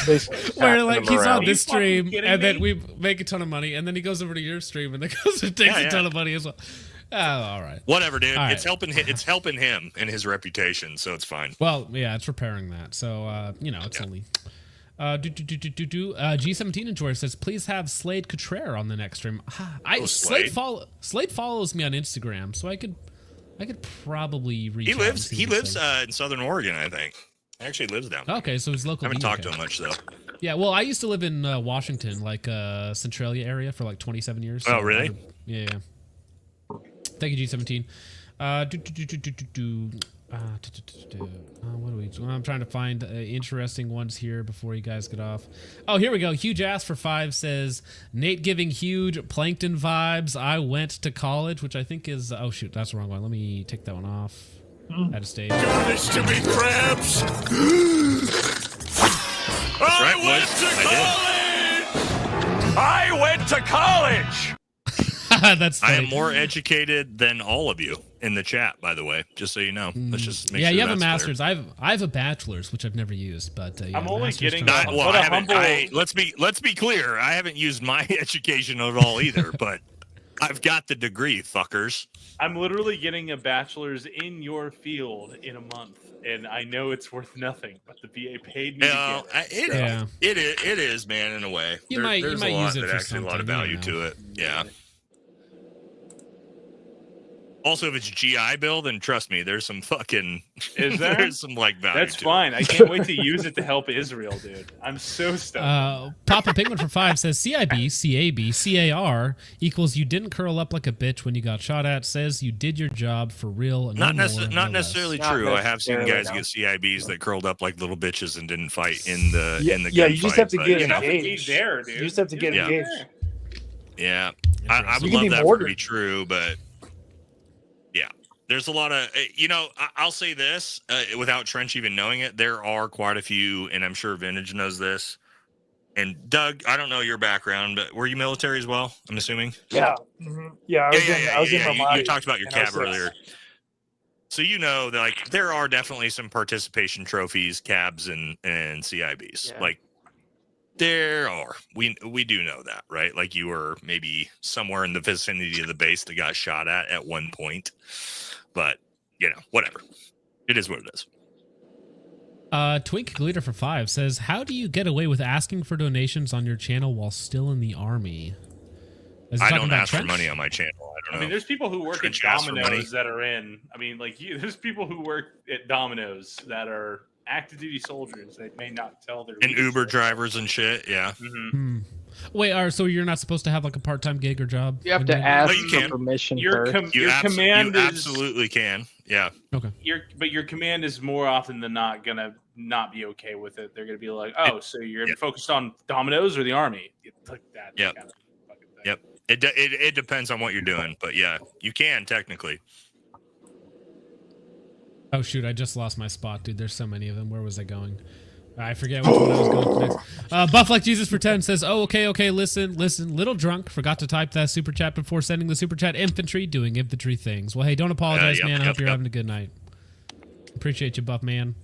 Speaker 12: Basically,
Speaker 1: Where like he's on
Speaker 4: Are
Speaker 1: this
Speaker 4: you fucking
Speaker 1: stream
Speaker 4: kidding
Speaker 1: and then
Speaker 4: me?
Speaker 1: we make a ton of money and then he goes over to your stream and then goes and takes a ton of money as well. Oh, all right.
Speaker 5: Whatever, dude.
Speaker 1: All right.
Speaker 5: It's helping. It's helping him and his reputation, so it's fine.
Speaker 1: Well, yeah, it's repairing that. So it's only. G17 Enjoyer says, please have Slade Cottrell on the next stream. Slade follows me on Instagram, so I could probably reach.
Speaker 5: He
Speaker 1: out
Speaker 5: lives.
Speaker 1: and see
Speaker 5: He
Speaker 1: what
Speaker 5: lives
Speaker 1: saying.
Speaker 5: In Southern Oregon, I think. He actually lives down there.
Speaker 1: Okay, so he's local.
Speaker 5: I haven't talked to
Speaker 1: okay.
Speaker 5: him much though.
Speaker 1: Yeah, well, I used to live in Washington, like Centralia area, for like 27 years.
Speaker 5: Oh, really?
Speaker 1: Yeah. Thank you, G17. What do we? I'm trying to find interesting ones here before you guys get off. Oh, here we go. Huge Ass for 5 says, Nate giving huge Plankton vibes. I went to college, which I think is. Oh shoot, that's the wrong one. Let me take that one off. At a stage.
Speaker 10: This to be crabs. I went to college.
Speaker 1: That's
Speaker 5: I
Speaker 1: funny.
Speaker 5: am more educated than all of you in the chat, by the way. Just so you know. Let's just make
Speaker 1: yeah,
Speaker 5: sure
Speaker 1: you have a
Speaker 5: that's
Speaker 1: master's. I have a bachelor's, which I've never used, but yeah,
Speaker 4: I'm only
Speaker 1: master's
Speaker 4: getting
Speaker 1: sounds
Speaker 5: Not,
Speaker 1: fun.
Speaker 5: well,
Speaker 4: What a
Speaker 5: I haven't.
Speaker 4: humble-
Speaker 5: Let's be clear. I haven't used my education at all either, but I've got the degree, fuckers.
Speaker 4: I'm literally getting a bachelor's in your field in a month, and I know it's worth nothing, but the VA paid me
Speaker 5: Yeah,
Speaker 4: to get it.
Speaker 5: it is, man. In a way,
Speaker 1: You
Speaker 5: there's
Speaker 1: might
Speaker 5: a lot
Speaker 1: use it
Speaker 5: that
Speaker 1: for
Speaker 5: actually a lot of
Speaker 1: something,
Speaker 5: value
Speaker 1: you know.
Speaker 5: to it. Yeah. Also, if it's GI Bill, then trust me, there's some fucking
Speaker 4: Is there?
Speaker 5: there's some like value.
Speaker 4: That's
Speaker 5: to
Speaker 4: fine. I can't wait to use it to help Israel, dude. I'm so stoked.
Speaker 1: Papa Penguin for 5 says CIB, CAB, CAR equals you didn't curl up like a bitch when you got shot at. Says you did your job for real.
Speaker 5: Not
Speaker 1: no
Speaker 5: necessarily
Speaker 1: less.
Speaker 5: true. I have seen
Speaker 2: necessarily,
Speaker 5: guys
Speaker 2: no.
Speaker 5: get CIBs that curled up like little bitches and didn't fight in the
Speaker 12: Yeah,
Speaker 5: in the
Speaker 12: yeah, you just
Speaker 5: gunfight,
Speaker 12: have to
Speaker 5: but,
Speaker 12: get
Speaker 5: you know,
Speaker 12: engaged.
Speaker 4: He's there, dude.
Speaker 12: You just have to get
Speaker 5: Yeah.
Speaker 12: engaged.
Speaker 5: Yeah, I would
Speaker 12: You can
Speaker 5: love
Speaker 12: be
Speaker 5: that for it to
Speaker 12: mortared.
Speaker 5: be true, but yeah, there's a lot of I'll say this without Trench even knowing it. There are quite a few, and I'm sure Vintage knows this. And Doug, I don't know your background, but were you military as well? I'm assuming.
Speaker 12: Yeah. Yeah, I was in Vermont.
Speaker 5: You talked about your
Speaker 12: in
Speaker 5: cab
Speaker 12: 06.
Speaker 5: earlier. So you know that like there are definitely some participation trophies, cabs, and CIBs.
Speaker 2: Yeah.
Speaker 5: Like there are. We do know that, right? Like you were maybe somewhere in the vicinity of the base that got shot at one point. But whatever. It is what it is.
Speaker 1: Twink Glitter for 5 says, how do you get away with asking for donations on your channel while still in the army? Is he
Speaker 5: I
Speaker 1: talking
Speaker 5: don't
Speaker 1: about
Speaker 5: ask for
Speaker 1: Trench?
Speaker 5: money on my channel. I don't know.
Speaker 4: I mean, there's people who work
Speaker 5: Trench
Speaker 4: at
Speaker 5: asks for money.
Speaker 4: Domino's that are in. I mean, like there's people who work at Domino's that are active duty soldiers. They may not tell their
Speaker 5: And Uber
Speaker 4: leadership.
Speaker 5: drivers and shit. Yeah.
Speaker 4: Mhm.
Speaker 1: Wait, so you're not supposed to have like a part-time gig or job?
Speaker 2: You have to ask
Speaker 5: you
Speaker 2: for
Speaker 5: can.
Speaker 2: permission
Speaker 4: Your
Speaker 2: first.
Speaker 5: You
Speaker 4: command is
Speaker 5: absolutely can. Yeah.
Speaker 1: Okay.
Speaker 4: your command is more often than not gonna not be okay with it. They're gonna be like, oh, so you're focused on Domino's or the army? Like that.
Speaker 5: Yep.
Speaker 4: kind of fucking thing.
Speaker 5: Yep. It depends on what you're doing, but yeah, you can technically.
Speaker 1: Oh shoot, I just lost my spot, dude. There's so many of them. Where was I going? I forget which one I was going to next. Buff like Jesus for 10 says, oh, okay, listen. Little drunk. Forgot to type that super chat before sending the super chat. Infantry doing infantry things. Well, hey, don't apologize, man. I hope you're having a good night. Appreciate you, Buff man.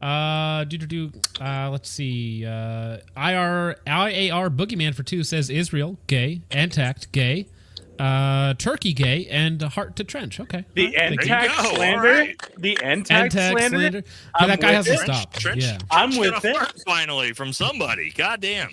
Speaker 1: Let's see. IAR Boogeyman for 2 says Israel, gay, Antact, gay, Turkey, gay, and Heart to Trench. Okay.
Speaker 4: The
Speaker 1: Thank you.
Speaker 4: Antac slander.
Speaker 5: right.
Speaker 4: The Antac slander.
Speaker 1: Yeah,
Speaker 4: I'm
Speaker 1: that guy
Speaker 4: with
Speaker 1: hasn't
Speaker 4: it.
Speaker 1: stopped.
Speaker 5: Trench.
Speaker 1: Yeah.
Speaker 4: I'm
Speaker 5: Got
Speaker 4: with
Speaker 5: a
Speaker 4: it.
Speaker 5: fart finally from somebody. Goddamn.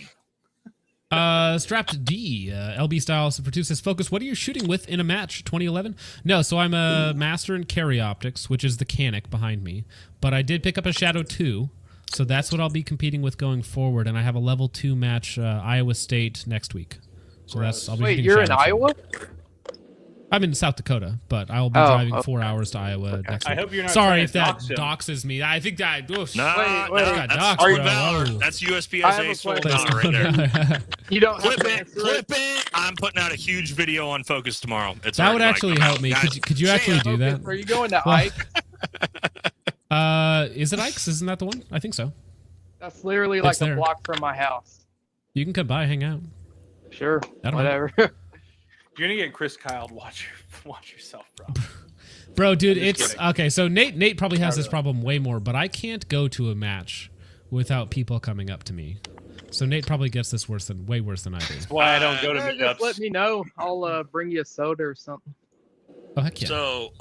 Speaker 1: Strapped D, LB Styles for 2 says, Focus, what are you shooting with in a match, 2011? No, so I'm a master in carry optics, which is the Canic behind me, but I did pick up a Shadow 2, So that's what I'll be competing with going forward, and I have a level 2 match, Iowa State next week. So I'll be
Speaker 2: Wait,
Speaker 1: shooting
Speaker 2: you're in
Speaker 1: shout-outs.
Speaker 2: Iowa?
Speaker 1: I'm in South Dakota, but I will be driving 4 hours to Iowa next week.
Speaker 4: I hope you're not
Speaker 1: Sorry
Speaker 4: trying
Speaker 1: if
Speaker 4: to
Speaker 1: that
Speaker 4: dox him.
Speaker 1: doxes me. I think that. Oof.
Speaker 5: Nah,
Speaker 2: Wait,
Speaker 5: that's
Speaker 1: doxed,
Speaker 5: Army
Speaker 1: bro.
Speaker 5: Valor.
Speaker 1: Whoa.
Speaker 5: That's
Speaker 2: I have
Speaker 5: USPSA
Speaker 2: a
Speaker 5: sold
Speaker 2: question.
Speaker 5: out right there.
Speaker 2: You don't have
Speaker 5: Clip
Speaker 2: to
Speaker 5: it,
Speaker 2: answer
Speaker 5: clip it. I'm putting out a huge video on Focus tomorrow. It's
Speaker 1: That would
Speaker 5: already,
Speaker 1: actually
Speaker 5: like,
Speaker 1: help me.
Speaker 5: guys,
Speaker 1: Could you actually do that?
Speaker 2: Are you going to
Speaker 1: Well-
Speaker 2: Ike?
Speaker 1: Is it Ike's? Isn't that the one? I think so.
Speaker 2: That's literally like
Speaker 1: It's there.
Speaker 2: a block from my house.
Speaker 1: You can come by, hang out.
Speaker 2: Sure,
Speaker 1: I don't know.
Speaker 2: whatever.
Speaker 4: You're gonna get Chris Kyle to watch yourself, bro.
Speaker 1: Bro, dude,
Speaker 4: I'm just
Speaker 1: it's
Speaker 4: kidding.
Speaker 1: okay. So Nate probably has this problem way more, but I can't go to a match without people coming up to me. So Nate probably gets this way worse than I do.
Speaker 4: That's why I don't go to
Speaker 2: Yeah, just let
Speaker 4: meetups.
Speaker 2: me know. I'll bring you a soda or something.
Speaker 1: Oh heck yeah!
Speaker 5: So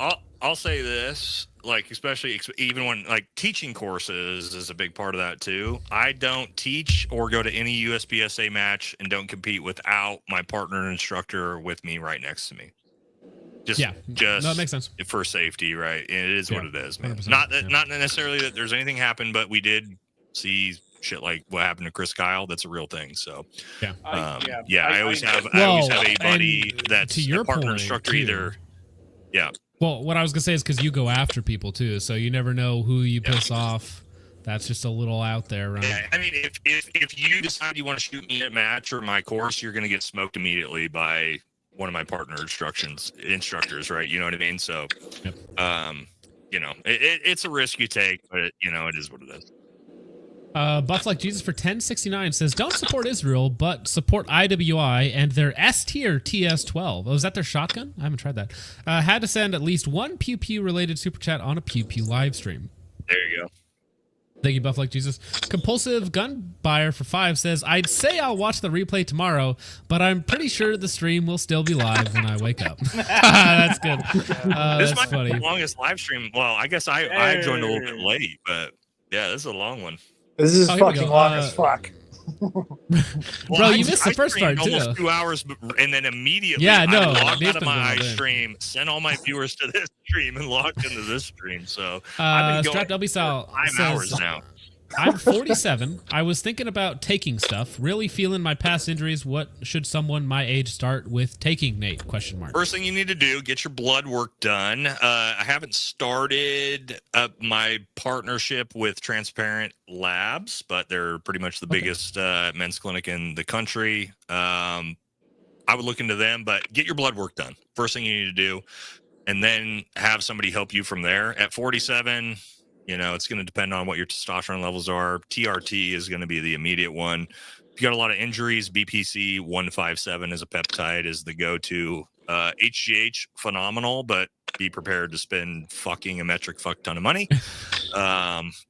Speaker 5: I'll say this, like especially even when like teaching courses is a big part of that too. I don't teach or go to any USPSA match and don't compete without my partner and instructor with me right next to me. Just
Speaker 1: no, that makes sense.
Speaker 5: for safety, right? It is what it is, man.
Speaker 1: 100%,
Speaker 5: Not that
Speaker 1: yeah.
Speaker 5: not necessarily that there's anything happened, but we did see shit like what happened to Chris Kyle. That's a real thing. So
Speaker 1: Yeah.
Speaker 5: I always have
Speaker 1: Well,
Speaker 5: a buddy
Speaker 1: and
Speaker 5: that's
Speaker 1: to your
Speaker 5: a partner
Speaker 1: point,
Speaker 5: instructor
Speaker 1: too.
Speaker 5: either. Yeah.
Speaker 1: Well, what I was gonna say is because you go after people too, so you never know who you piss off. That's just a little out there, right?
Speaker 5: Yeah, I mean, if you decide you want to shoot me at a match or my course, you're going to get smoked immediately by one of my partner instructors, right? You know what I mean? So, you know, it's a risk you take, but it is what it is.
Speaker 1: Buff Like Jesus for 1069 says, don't support Israel, but support IWI and their S tier TS12. Oh, is that their shotgun? I haven't tried that. Had to send at least one Pew Pew related super chat on a Pew Pew live stream.
Speaker 5: There you go.
Speaker 1: Thank you, Buff Like Jesus. Compulsive Gun Buyer for 5 says, I'd say I'll watch the replay tomorrow, but I'm pretty sure the stream will still be live when I wake up. That's good.
Speaker 5: This
Speaker 1: That's
Speaker 5: might
Speaker 1: funny.
Speaker 5: be the longest live stream. Well, I guess I joined a little bit late, but yeah, this is a long one.
Speaker 12: This is
Speaker 1: Oh, here we
Speaker 12: fucking
Speaker 1: go.
Speaker 12: long as fuck.
Speaker 1: Bro, you missed the first
Speaker 5: streamed
Speaker 1: part, too.
Speaker 5: almost 2 hours, and then immediately
Speaker 1: Yeah, no,
Speaker 5: I logged
Speaker 1: Nate's
Speaker 5: out of
Speaker 1: been
Speaker 5: my
Speaker 1: going all day.
Speaker 5: stream, sent all my viewers to this stream, and logged into this stream. So I've been going
Speaker 1: Strapped LB Sal
Speaker 5: for 5
Speaker 1: says,
Speaker 5: hours now.
Speaker 1: I'm 47. I was thinking about taking stuff. Really feeling my past injuries. What should someone my age start with taking, Nate? Question mark.
Speaker 5: First thing you need to do, get your blood work done. I haven't started my partnership with Transparent Labs, but they're pretty much the biggest men's clinic in the country. I would look into them, but get your blood work done. First thing you need to do, and then have somebody help you from there. At 47, it's going to depend on what your testosterone levels are. TRT is going to be the immediate one. If you got a lot of injuries, BPC 157 as a peptide is the go-to. HGH, phenomenal, but be prepared to spend fucking a metric fuck ton of money.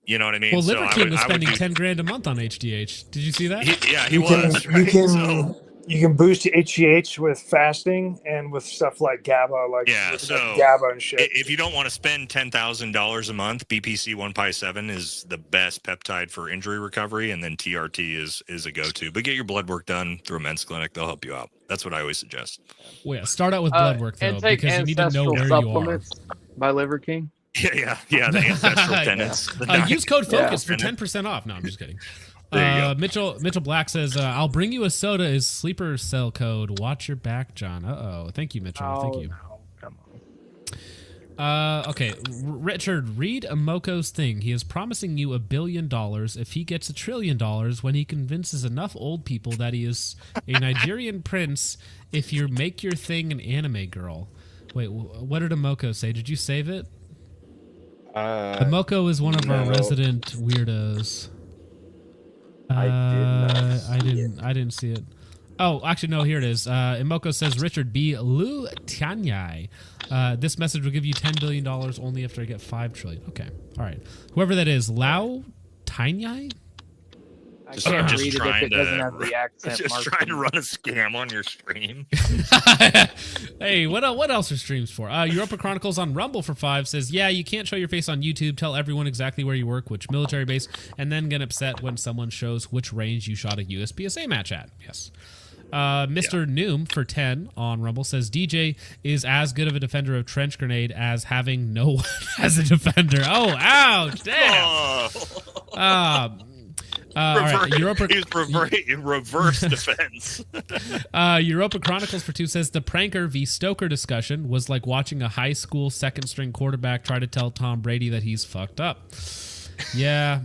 Speaker 5: You know what I mean?
Speaker 1: Well,
Speaker 5: So
Speaker 1: Liver
Speaker 5: I
Speaker 1: King
Speaker 5: would-
Speaker 1: was
Speaker 5: I would
Speaker 1: spending
Speaker 5: do-
Speaker 1: 10 grand a month on HGH. Did you see that?
Speaker 5: He
Speaker 12: You can,
Speaker 5: was.
Speaker 12: you
Speaker 5: right?
Speaker 12: can
Speaker 5: So-
Speaker 12: you can boost your HGH with fasting and with stuff like GABA,
Speaker 5: Yeah,
Speaker 12: with
Speaker 5: so
Speaker 12: GABA and shit.
Speaker 5: if you don't want to spend $10,000 a month, BPC 1pi7 is the best peptide for injury recovery, and then TRT is a go-to. But get your blood work done through a men's clinic; they'll help you out. That's what I always suggest.
Speaker 1: Well, yeah, start out with blood work, though,
Speaker 2: and take
Speaker 1: because you need to know
Speaker 2: ancestral
Speaker 1: where you are.
Speaker 2: supplements by Liver King.
Speaker 5: Yeah, the ancestral tenants. The
Speaker 1: Use code
Speaker 5: Yeah.
Speaker 1: FOCUS for 10% off. No, I'm just kidding.
Speaker 5: There you go.
Speaker 1: Mitchell Black says, I'll bring you a soda is sleeper cell code. Watch your back, John. Uh-oh. Thank you, Mitchell. Thank you.
Speaker 2: No, come on.
Speaker 1: Okay. Richard, read Amoko's thing. He is promising you $1 billion if he gets $1 trillion when he convinces enough old people that he is a Nigerian prince if you make your thing an anime girl. Wait, what did Amoko say? Did you save it? Amoko is one of our resident weirdos. I didn't see it. Oh, actually, no, here it is. Imoko says, Richard B. Lu Tianyai. This message will give you $10 billion only after I get $5 trillion. Okay. All right. Whoever that is, Lao Tianyai?
Speaker 2: I
Speaker 5: Just,
Speaker 2: can't
Speaker 5: just
Speaker 2: read it if
Speaker 5: trying
Speaker 2: it doesn't have the accent
Speaker 5: just
Speaker 2: mark.
Speaker 5: trying to run a scam on your stream.
Speaker 1: Hey, what else are streams for? Europa Chronicles on Rumble for 5 says, yeah, you can't show your face on YouTube. Tell everyone exactly where you work, which military base, and then get upset when someone shows which range you shot a USPSA match at. Yes. Mr. Noom for 10 on Rumble says DJ is as good of a defender of trench grenade as having no one as a defender. Oh, ouch, damn. All right,
Speaker 5: reverse defense.
Speaker 1: Europa Chronicles for 2 says the Pranker v. Stoker discussion was like watching a high school second-string quarterback try to tell Tom Brady that he's fucked up. Yeah,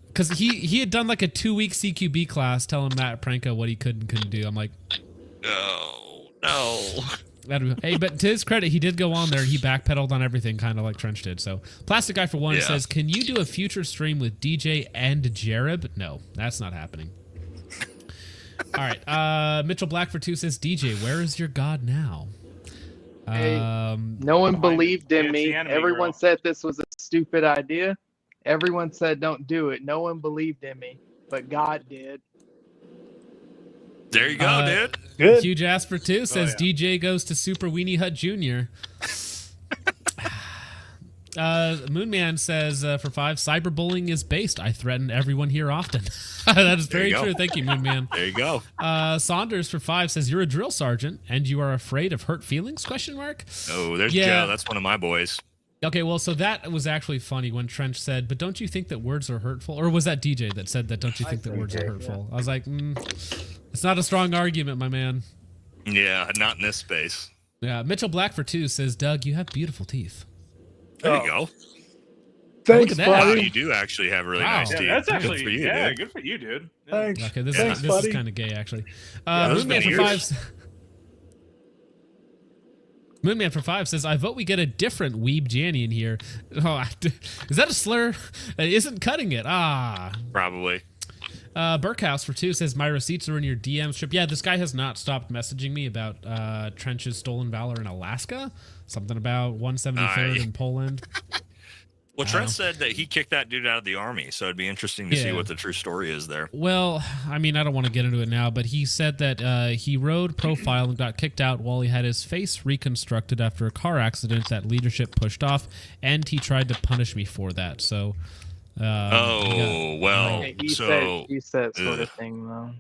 Speaker 1: because he had done like a 2-week CQB class telling Matt Pranka what he could and couldn't do. I'm like, no. Hey, but to his credit, he did go on there and he backpedaled on everything, kind of like Trench did. So, Plastic Guy for 1 says, can you do a future stream with DJ and Jereb? No, that's not happening. All right. Mitchell Black for 2 says, DJ, where is your God now?
Speaker 2: Hey, no one believed in me. Everyone said this was a stupid idea. Everyone said don't do it. No one believed in me, but God did.
Speaker 5: There you go, dude.
Speaker 12: Good.
Speaker 1: Huge Ass for 2 says DJ goes to Super Weenie Hut Jr. Moonman says for 5, cyberbullying is based. I threaten everyone here often. That is very true. Thank you, Moonman.
Speaker 5: There you go.
Speaker 1: Saunders for 5 says you're a drill sergeant and you are afraid of hurt feelings? ?
Speaker 5: Oh, there's Joe. That's one of my boys.
Speaker 1: Okay, well, so that was actually funny when Trench said, but don't you think that words are hurtful? Or was that DJ that said that, don't you think that words are hurtful? I was like, it's not a strong argument, my man.
Speaker 5: Yeah, not in this space.
Speaker 1: Yeah, Mitchell Black for 2 says, Doug, you have beautiful teeth.
Speaker 5: There you go.
Speaker 12: Thanks,
Speaker 5: buddy. Wow, you do actually have really nice teeth.
Speaker 4: That's actually
Speaker 5: good for you, dude.
Speaker 4: Good for you, dude.
Speaker 12: Thanks.
Speaker 1: Okay, this
Speaker 12: Thanks,
Speaker 1: is kind of gay, actually. Moonman for 5 says, I vote we get a different Weeb Janny in here. Oh, is that a slur? It isn't cutting it.
Speaker 5: Probably.
Speaker 1: Burkhouse for 2 says, my receipts are in your DM strip. Yeah, this guy has not stopped messaging me about Trench's stolen valor in Alaska. Something about 173rd in Poland.
Speaker 5: Well, Trent said that he kicked that dude out of the army, so it'd be interesting to see what the true story is there.
Speaker 1: Well, I mean, I don't want to get into it now, but he said that he rode profile and got kicked out while he had his face reconstructed after a car accident that leadership pushed off, and he tried to punish me for that. So,
Speaker 2: he said sort of thing, though.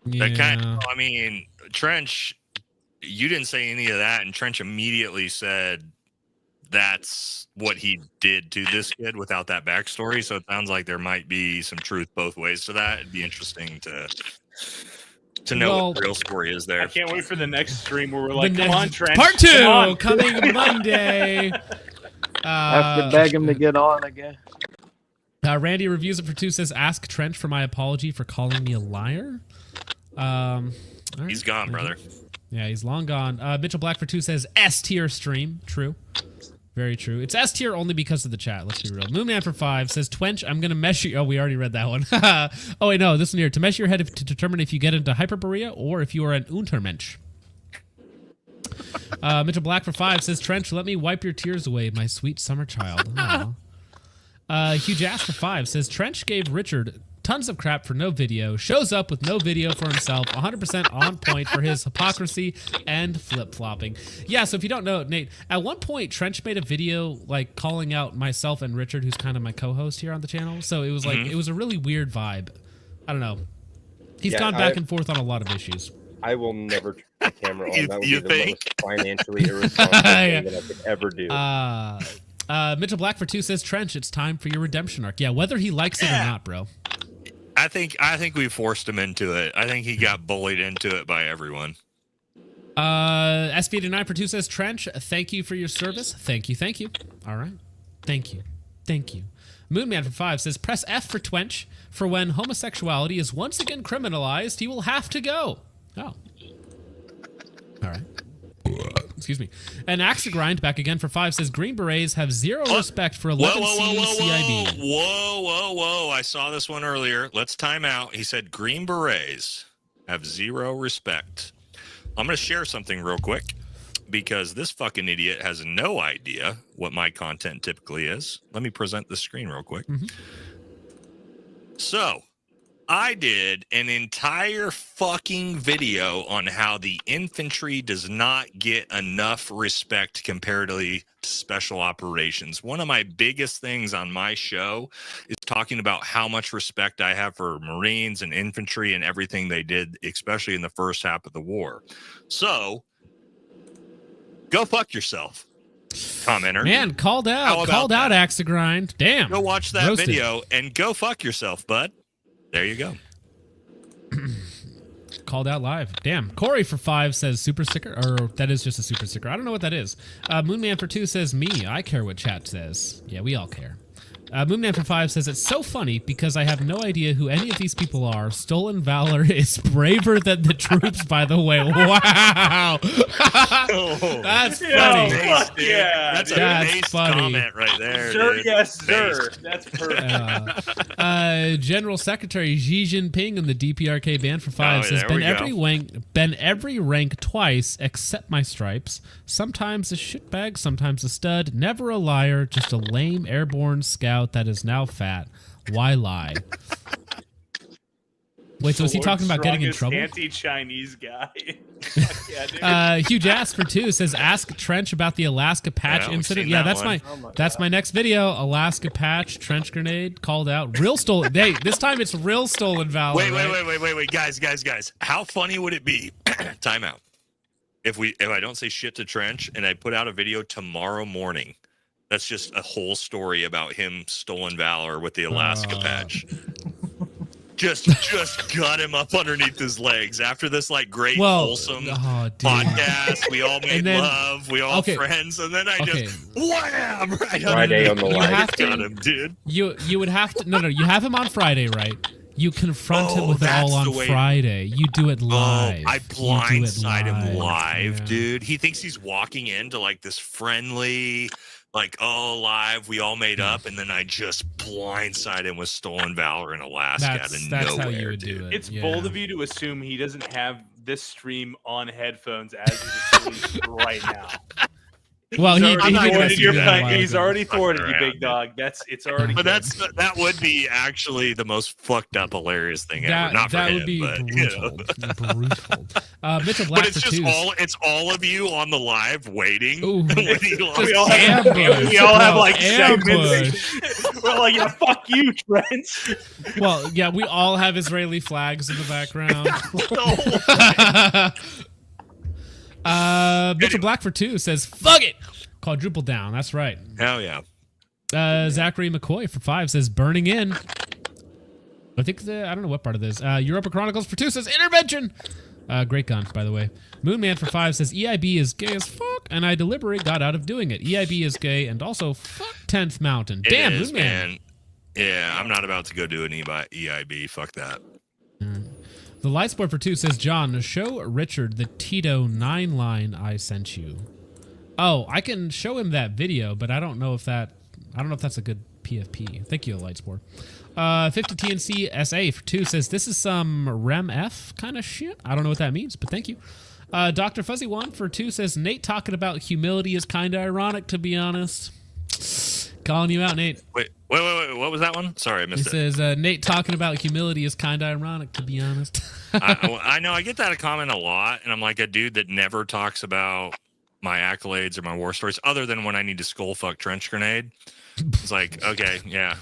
Speaker 5: That I mean, Trench, you didn't say any of that, and Trench immediately said that's what he did to this kid without that backstory. So it sounds like there might be some truth both ways to that. It'd be interesting to know what the real story is there.
Speaker 4: I can't wait for the next stream where we're like, come on, Trent.
Speaker 1: Part 2 coming Monday.
Speaker 2: I have to beg him to get on again.
Speaker 1: Randy reviews it for 2 says, ask Trench for my apology for calling me a liar.
Speaker 5: He's gone, brother.
Speaker 1: Yeah, he's long gone. Mitchell Black for 2 says, S tier stream. True. Very true. It's S tier only because of the chat. Let's be real. Moonman for 5 says, Twench, I'm going to mesh you. Oh, we already read that one. Oh, wait, no. This one here. To mesh your head to determine if you get into Hyperborea or if you are an Untermensch. Mitchell Black for 5 says, Trench, let me wipe your tears away, my sweet summer child. Huge Ass for 5 says, Trench gave Richard tons of crap for no video, shows up with no video for himself, 100% on point for his hypocrisy and flip-flopping. Yeah, so if you don't know, Nate, at one point, Trench made a video like calling out myself and Richard, who's kind of my co-host here on the channel. So it was like, it was a really weird vibe. I don't know. He's gone back and forth on a lot of issues.
Speaker 3: I will never turn the camera on. That would be the most financially irresponsible thing that I could ever do.
Speaker 1: Mitchell Black for 2 says, Trench, it's time for your redemption arc. Yeah, whether he likes it or not, bro.
Speaker 5: I think we forced him into it. I think he got bullied into it by everyone.
Speaker 1: SV89 for 2 says, Trench, thank you for your service. Thank you. All right. Thank you. Moonman for 5 says, press F for Twench. For when homosexuality is once again criminalized, he will have to go. Oh. All right. Excuse me. And Axe to Grind back again for 5 says, Green Berets have zero respect for 11C CIB.
Speaker 5: Whoa. I saw this one earlier. Let's time out. He said Green Berets have zero respect. I'm going to share something real quick because this fucking idiot has no idea what my content typically is. Let me present the screen real quick. So, I did an entire fucking video on how the infantry does not get enough respect comparatively to special operations. One of my biggest things on my show is talking about how much respect I have for Marines and infantry and everything they did, especially in the first half of the war. So go fuck yourself, commenter.
Speaker 1: Man, called out Axe to Grind. Damn.
Speaker 5: Go watch that
Speaker 1: Roasted.
Speaker 5: video and go fuck yourself, bud. There you go.
Speaker 1: Called out live. Damn. Corey for 5 says super sticker, or that is just a super sticker. I don't know what that is. Moonman for 2 says me. I care what chat says. Yeah, we all care. Moonman for 5 says it's so funny because I have no idea who any of these people are. Stolen Valor is braver than the troops, by the way. Wow. That's funny.
Speaker 4: Fuck yeah.
Speaker 5: That's
Speaker 1: That's
Speaker 5: a nice
Speaker 1: funny.
Speaker 5: comment right there.
Speaker 4: Sir,
Speaker 5: dude.
Speaker 4: yes, sir. That's perfect.
Speaker 1: General Secretary Xi Jinping in the DPRK band for 5 says been every rank twice except my stripes. Sometimes a shitbag, sometimes a stud. Never a liar, just a lame airborne scout that is now fat. Why lie? Wait, so is he talking about getting in trouble?
Speaker 4: Anti-Chinese guy.
Speaker 1: Huge Ass for 2 says ask Trench about the Alaska patch incident. Yeah, that's my next video. Alaska patch trench grenade called out. Real stolen. Hey, this time it's real stolen valor.
Speaker 5: Wait, guys. How funny would it be? Time out. If I don't say shit to Trench and I put out a video tomorrow morning, that's just a whole story about him stolen valor with the Alaska patch. Just got him up underneath his legs after this great wholesome podcast. We all made love. We all friends, and then I just wham right
Speaker 3: Friday on the line.
Speaker 5: Got him, dude.
Speaker 1: You would have to no. You have him on Friday, right? You confront him with it all on Friday. You do it live.
Speaker 5: I blindside him live, dude. He thinks he's walking into this friendly. Live, we all made up, and then I just blindside him with stolen valor in Alaska out of
Speaker 1: that's
Speaker 5: nowhere,
Speaker 1: how you would
Speaker 5: dude.
Speaker 1: do it.
Speaker 4: It's bold of you to assume he doesn't have this stream on headphones as he's asleep right now.
Speaker 1: Well,
Speaker 4: he's already thwarted you, big dog. It's already.
Speaker 5: But that would be actually the most fucked up, hilarious thing ever. Not for
Speaker 1: that
Speaker 5: him,
Speaker 1: would be
Speaker 5: but,
Speaker 1: brutal. Brutal. Mitchell Black
Speaker 5: but it's
Speaker 1: for
Speaker 5: just
Speaker 1: 2.
Speaker 5: it's all of you on the live waiting.
Speaker 1: Ooh,
Speaker 4: we all have segments. We're like, yeah, fuck you, Trent.
Speaker 1: Well, yeah, we all have Israeli flags in the background. Mitchell Black for 2 says, fuck it! Quadruple down. That's right.
Speaker 5: Hell yeah.
Speaker 1: Zachary McCoy for 5 says, burning in. I think I don't know what part of this. Europa Chronicles for 2 says, intervention! Great gun, by the way. Moonman for 5 says, EIB is gay as fuck, and I deliberately got out of doing it. EIB is gay, and also fuck 10th Mountain. Damn,
Speaker 5: Moonman.
Speaker 1: Man.
Speaker 5: Yeah, I'm not about to go do an EIB. Fuck that.
Speaker 1: The Lightsport for 2 says, John, show Richard the Tito 9 line I sent you. Oh, I can show him that video, but I don't know if that's a good PFP. Thank you, Lightsport. 50 TNC SA for 2 says, this is some REM-F kind of shit. I don't know what that means, but thank you. Dr. Fuzzy One for 2 says, Nate talking about humility is kind of ironic, to be honest. Calling you out, Nate.
Speaker 5: Wait. What was that one? Sorry, I missed it.
Speaker 1: It says, Nate talking about humility is kind of ironic, to be honest.
Speaker 5: I know. I get that comment a lot, and I'm like a dude that never talks about my accolades or my war stories other than when I need to skull fuck trench grenade. It's like, okay, yeah.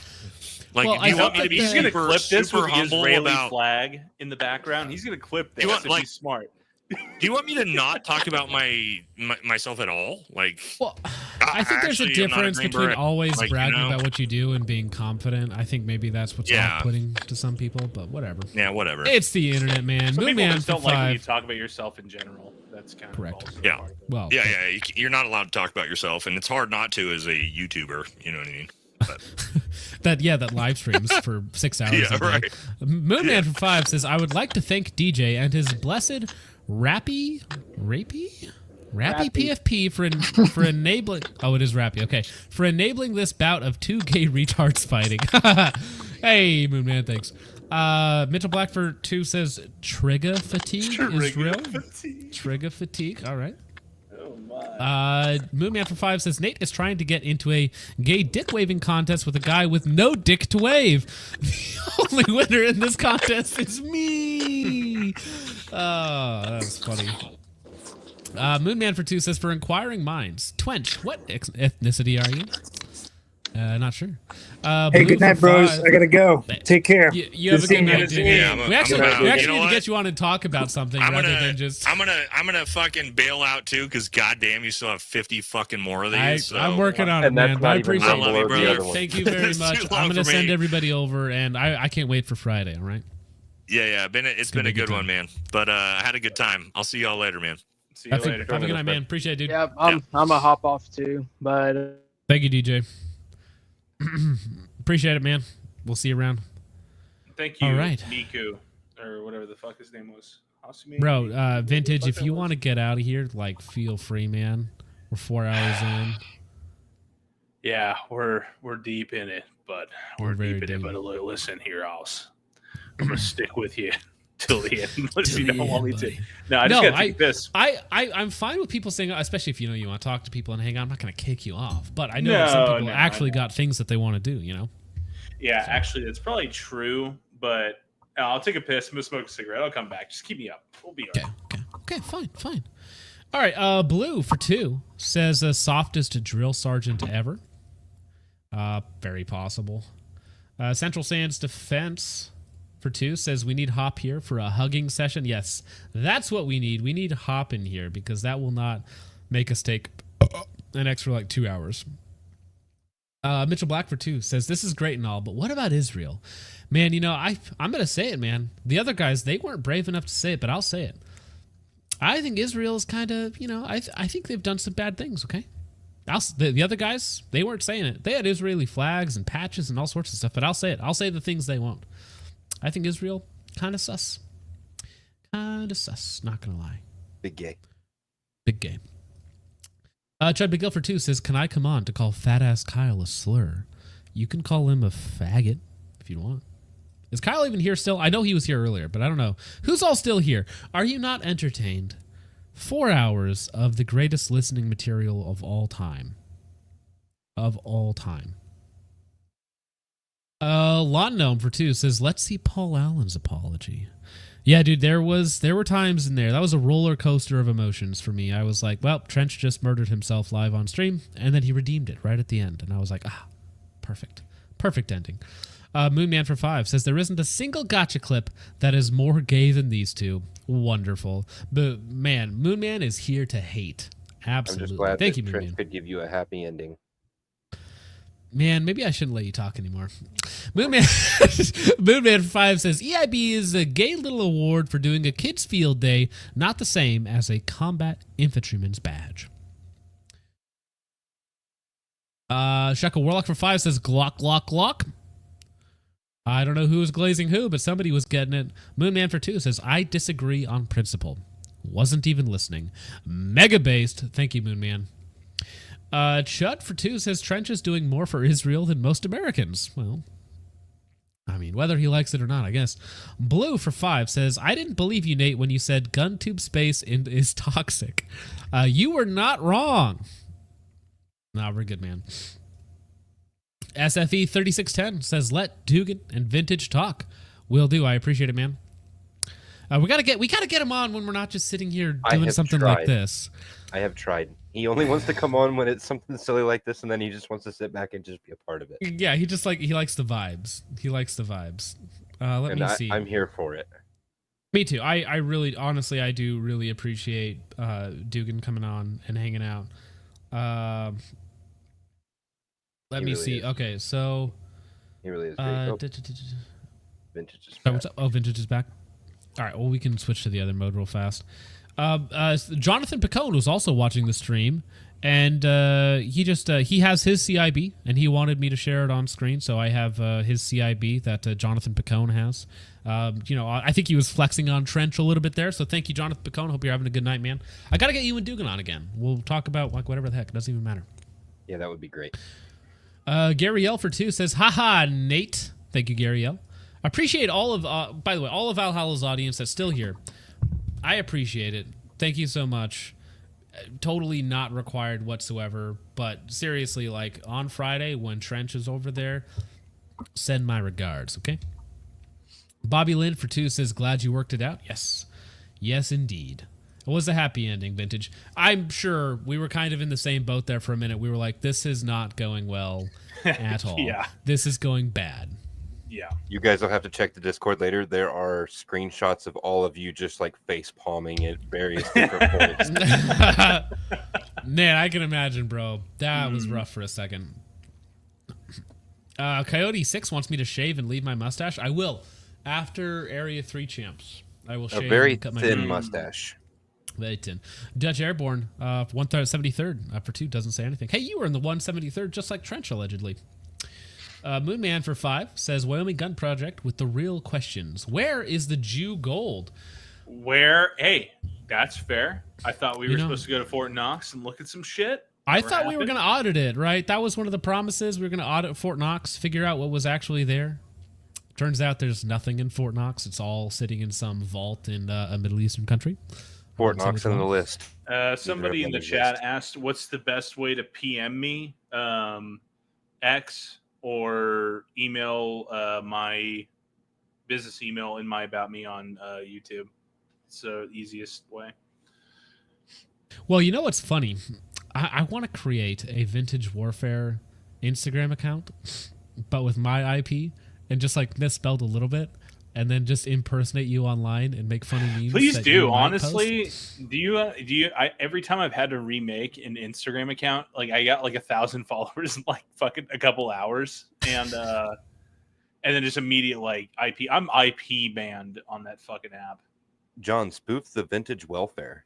Speaker 5: Do you want me to be
Speaker 4: he's
Speaker 5: super,
Speaker 4: clip this
Speaker 5: super
Speaker 4: with the
Speaker 5: humble
Speaker 4: Israeli
Speaker 5: about
Speaker 4: flag in the background? He's going to clip this if he's smart.
Speaker 5: Do you want me to not talk about myself at all?
Speaker 1: I think there's a difference between always bragging about what you do and being confident. I think maybe that's what's off-putting to some people, but whatever.
Speaker 5: Yeah, whatever.
Speaker 1: It's the internet, man.
Speaker 4: Some people just don't like when you
Speaker 1: 5.
Speaker 4: talk about yourself in general. That's kind of
Speaker 1: correct.
Speaker 5: Yeah.
Speaker 1: Well.
Speaker 5: Yeah. You're not allowed to talk about yourself, and it's hard not to as a YouTuber. You know what I mean? But.
Speaker 1: that live streams for 6 hours. Yeah, right. Moonman for 5 says, I would like to thank DJ and his blessed Rappy PFP for enabling. Oh, it is Rappy. Okay, for enabling this bout of 2 gay retards fighting. Hey, Moonman, thanks. Mitchell Black for 2 says trigger fatigue is real. Trigger fatigue. All right. Moonman for 5 says Nate is trying to get into a gay dick waving contest with a guy with no dick to wave. The only winner in this contest is me. Oh, that's funny. Moonman for 2 says for inquiring minds, Twench, what ethnicity are you? Not sure.
Speaker 12: Hey,
Speaker 1: Blue
Speaker 12: good night,
Speaker 1: for
Speaker 12: bros.
Speaker 1: 5.
Speaker 12: I gotta go. Take care.
Speaker 1: You have a good night, dude.
Speaker 5: Yeah,
Speaker 1: we actually
Speaker 5: you
Speaker 1: need
Speaker 5: know
Speaker 1: to
Speaker 5: what?
Speaker 1: get you on and talk about something rather than just.
Speaker 5: I'm gonna fucking bail out too, because goddamn, you still have 50 fucking more of these. So.
Speaker 1: I'm working on it,
Speaker 3: And that's
Speaker 1: man.
Speaker 3: not
Speaker 1: I
Speaker 3: even
Speaker 1: appreciate
Speaker 5: I love you,
Speaker 1: it.
Speaker 5: brother.
Speaker 1: Thank you very
Speaker 5: That's
Speaker 1: much.
Speaker 5: too long
Speaker 1: I'm gonna
Speaker 5: for
Speaker 1: send
Speaker 5: me.
Speaker 1: everybody over, and I can't wait for Friday. All right.
Speaker 5: Yeah, it's been a good one, man. But I had a good time. I'll see y'all later, man.
Speaker 4: See you
Speaker 1: Have a
Speaker 4: later.
Speaker 1: good night, man. Appreciate it, dude.
Speaker 2: Yeah, I'm a hop off too, but
Speaker 1: Thank you, DJ. Appreciate it, man. We'll see you around.
Speaker 4: Thank you,
Speaker 1: All right.
Speaker 4: Miku, or whatever the fuck his name was. Hasumi?
Speaker 1: Bro, Vintage, if you want to get out of here, like, feel free, man. We're 4 hours in.
Speaker 4: Yeah, we're deep in it, but we're
Speaker 1: very
Speaker 4: deep in it.
Speaker 1: deep.
Speaker 4: But listen here, Oz. I'm gonna stick with you till the end. Unless
Speaker 1: Till
Speaker 4: you
Speaker 1: the
Speaker 4: don't want me
Speaker 1: end,
Speaker 4: to.
Speaker 1: buddy.
Speaker 4: No, I just gotta take this.
Speaker 1: I'm fine with people saying, especially if you want to talk to people and hang out. I'm not going to kick you off, but I know
Speaker 4: No,
Speaker 1: that some people
Speaker 4: no,
Speaker 1: actually
Speaker 4: I know.
Speaker 1: got things that they want to do. You know.
Speaker 4: Yeah, actually, that's probably true. But I'll take a piss. I'm gonna smoke a cigarette. I'll come back. Just keep me up. We'll be all right.
Speaker 1: Okay, fine. All right, Blue for 2 says softest drill sergeant ever. Very possible. Central Sands Defense for 2 says we need Hop here for a hugging session. Yes, that's what we need. We need Hop in here because that will not make us take an extra 2 hours. Mitchell Black for 2 says this is great and all, but what about Israel? Man, I'm going to say it, man. The other guys, they weren't brave enough to say it, but I'll say it. I think Israel is kind of, I think they've done some bad things, okay? The other guys, they weren't saying it. They had Israeli flags and patches and all sorts of stuff, but I'll say it. I'll say the things they won't. I think Israel, kind of sus. Kind of sus, not going to lie.
Speaker 3: Big gay.
Speaker 1: Big gay. Chud Big for 2 says, can I come on to call fat-ass Kyle a slur? You can call him a faggot if you want. Is Kyle even here still? I know he was here earlier, but I don't know. Who's all still here? Are you not entertained? 4 hours of the greatest listening material of all time. Of all time. Lawn Gnome for 2 says, let's see Paul Allen's apology. Yeah, dude, there were times in there. That was a roller coaster of emotions for me. I was like, well, Trench just murdered himself live on stream, and then he redeemed it right at the end. And I was like, perfect. Perfect ending. Moonman for 5 says, there isn't a single gotcha clip that is more gay than these two. Wonderful. But, man, Moonman is here to hate. Absolutely.
Speaker 3: I'm just glad
Speaker 1: Thank you,
Speaker 3: that Trent
Speaker 1: Moonman.
Speaker 3: could give you a happy ending.
Speaker 1: Man, maybe I shouldn't let you talk anymore. Moonman 5 says, EIB is a gay little award for doing a kids' field day, not the same as a combat infantryman's badge. Shuckle Warlock for 5 says, Glock, Glock, Glock. I don't know who was glazing who, but somebody was getting it. Moonman for 2 says, I disagree on principle. Wasn't even listening. Mega based. Thank you, Moonman. Chud for 2 says Trench is doing more for Israel than most Americans. Well, I mean, whether he likes it or not, I guess. Blue for 5 says, I didn't believe you, Nate, when you said gun tube space is toxic. You were not wrong. Nah, we're good, man. SFE 3610 says, let Dugan and Vintage talk. Will do. I appreciate it, man. We gotta get him on when we're not just sitting here doing something like this.
Speaker 3: I have tried. He only wants to come on when it's something silly like this, and then he just wants to sit back and just be a part of it.
Speaker 1: Yeah, he likes the vibes. He likes the vibes. Let me see.
Speaker 3: I'm here for it.
Speaker 1: Me too. I really, honestly, I do really appreciate Dugan coming on and hanging out. Let me see. Okay, so
Speaker 3: he really is great. Vintage is back.
Speaker 1: What's up? Oh, Vintage is back. All right. Well, we can switch to the other mode real fast. Jonathan Picone was also watching the stream, and he has his CIB, and he wanted me to share it on screen. So I have his CIB that Jonathan Picone has. I think he was flexing on Trench a little bit there. So thank you, Jonathan Picone. Hope you're having a good night, man. I got to get you and Dugan on again. We'll talk about whatever the heck. It doesn't even matter.
Speaker 3: Yeah, that would be great.
Speaker 1: Gary L for 2 says, haha, Nate. Thank you, Gary L. Appreciate all of, by the way, all of Valhalla's audience that's still here. I appreciate it. Thank you so much. Totally not required whatsoever. But seriously, on Friday when Trench is over there, send my regards, okay? Bobby Lynn for 2 says, glad you worked it out. Yes. Yes, indeed. It was a happy ending, Vintage. I'm sure we were kind of in the same boat there for a minute. We were like, this is not going well at all.
Speaker 4: Yeah.
Speaker 1: This is going bad.
Speaker 4: Yeah.
Speaker 3: You guys will have to check the Discord later. There are screenshots of all of you just like face palming at various different points.
Speaker 1: Man, I can imagine, bro. That was rough for a second. Coyote 6 wants me to shave and leave my mustache. I will. After Area 3 champs, I will shave.
Speaker 3: A very
Speaker 1: and cut my
Speaker 3: thin
Speaker 1: beard.
Speaker 3: mustache.
Speaker 1: Very thin. Dutch Airborne, 173rd for 2, doesn't say anything. Hey, you were in the 173rd, just like Trench, allegedly. Moonman for 5 says, Wyoming Gun Project with the real questions. Where is the Jew gold?
Speaker 4: Where? Hey, that's fair. I thought we were supposed to go to Fort Knox and look at some shit.
Speaker 1: I thought we were going to audit it, right? That was one of the promises. We were going to audit Fort Knox, figure out what was actually there. Turns out there's nothing in Fort Knox. It's all sitting in some vault in a Middle Eastern country.
Speaker 3: Fort Knox on the list.
Speaker 4: Somebody in the chat asked, what's the best way to PM me? X or email my business email in my About Me on YouTube. It's the easiest way.
Speaker 1: Well, you know what's funny? I want to create a Vintage Warfare Instagram account, but with my IP and just like misspelled a little bit, and then just impersonate you online and make funny memes.
Speaker 4: Please do. Honestly, do you? Every time I've had to remake an Instagram account, like I got like 1,000 followers in like fucking a couple hours, and then just immediate like IP. I'm IP banned on that fucking app.
Speaker 3: John, spoof the Vintage Welfare.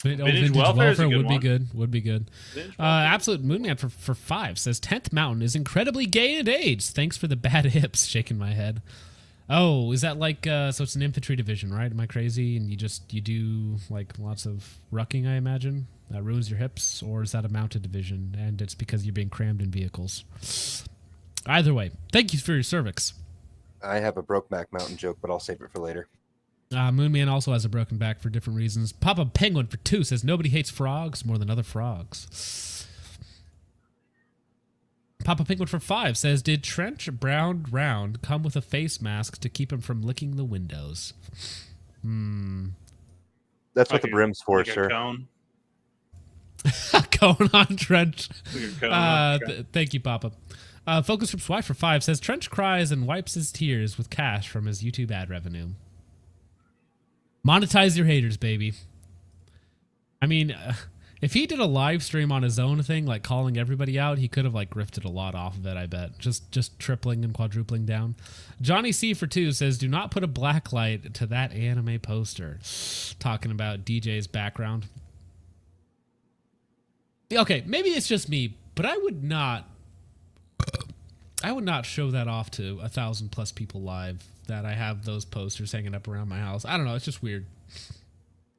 Speaker 1: Vintage Welfare would be good. Would be good. Absolute Moonman for 5 says 10th Mountain is incredibly gay and AIDS. Thanks for the bad hips. Shaking my head. Oh, is that like so? It's an infantry division, right? Am I crazy? And you do like lots of rucking, I imagine. That ruins your hips, or is that a mounted division and it's because you're being crammed in vehicles? Either way, thank you for your cervix.
Speaker 3: I have a broke back mountain joke, but I'll save it for later.
Speaker 1: Moonman also has a broken back for different reasons. Papa Penguin for 2 says nobody hates frogs more than other frogs. Papa Penguin for 5 says, did Trench Brown Round come with a face mask to keep him from licking the windows?
Speaker 3: That's what the brim's for,
Speaker 4: like
Speaker 3: sir.
Speaker 4: Cone.
Speaker 1: Cone on Trench.
Speaker 4: Cone
Speaker 1: thank you, Papa. Focus Group's wife for 5 says, Trench cries and wipes his tears with cash from his YouTube ad revenue. Monetize your haters, baby. I mean, if he did a live stream on his own thing, like calling everybody out, he could have like grifted a lot off of it, I bet. Just tripling and quadrupling down. Johnny C for 2 says, do not put a black light to that anime poster. Talking about DJ's background. Okay, maybe it's just me, but I would not show that off to 1,000+ people live, that I have those posters hanging up around my house. I don't know. It's just weird.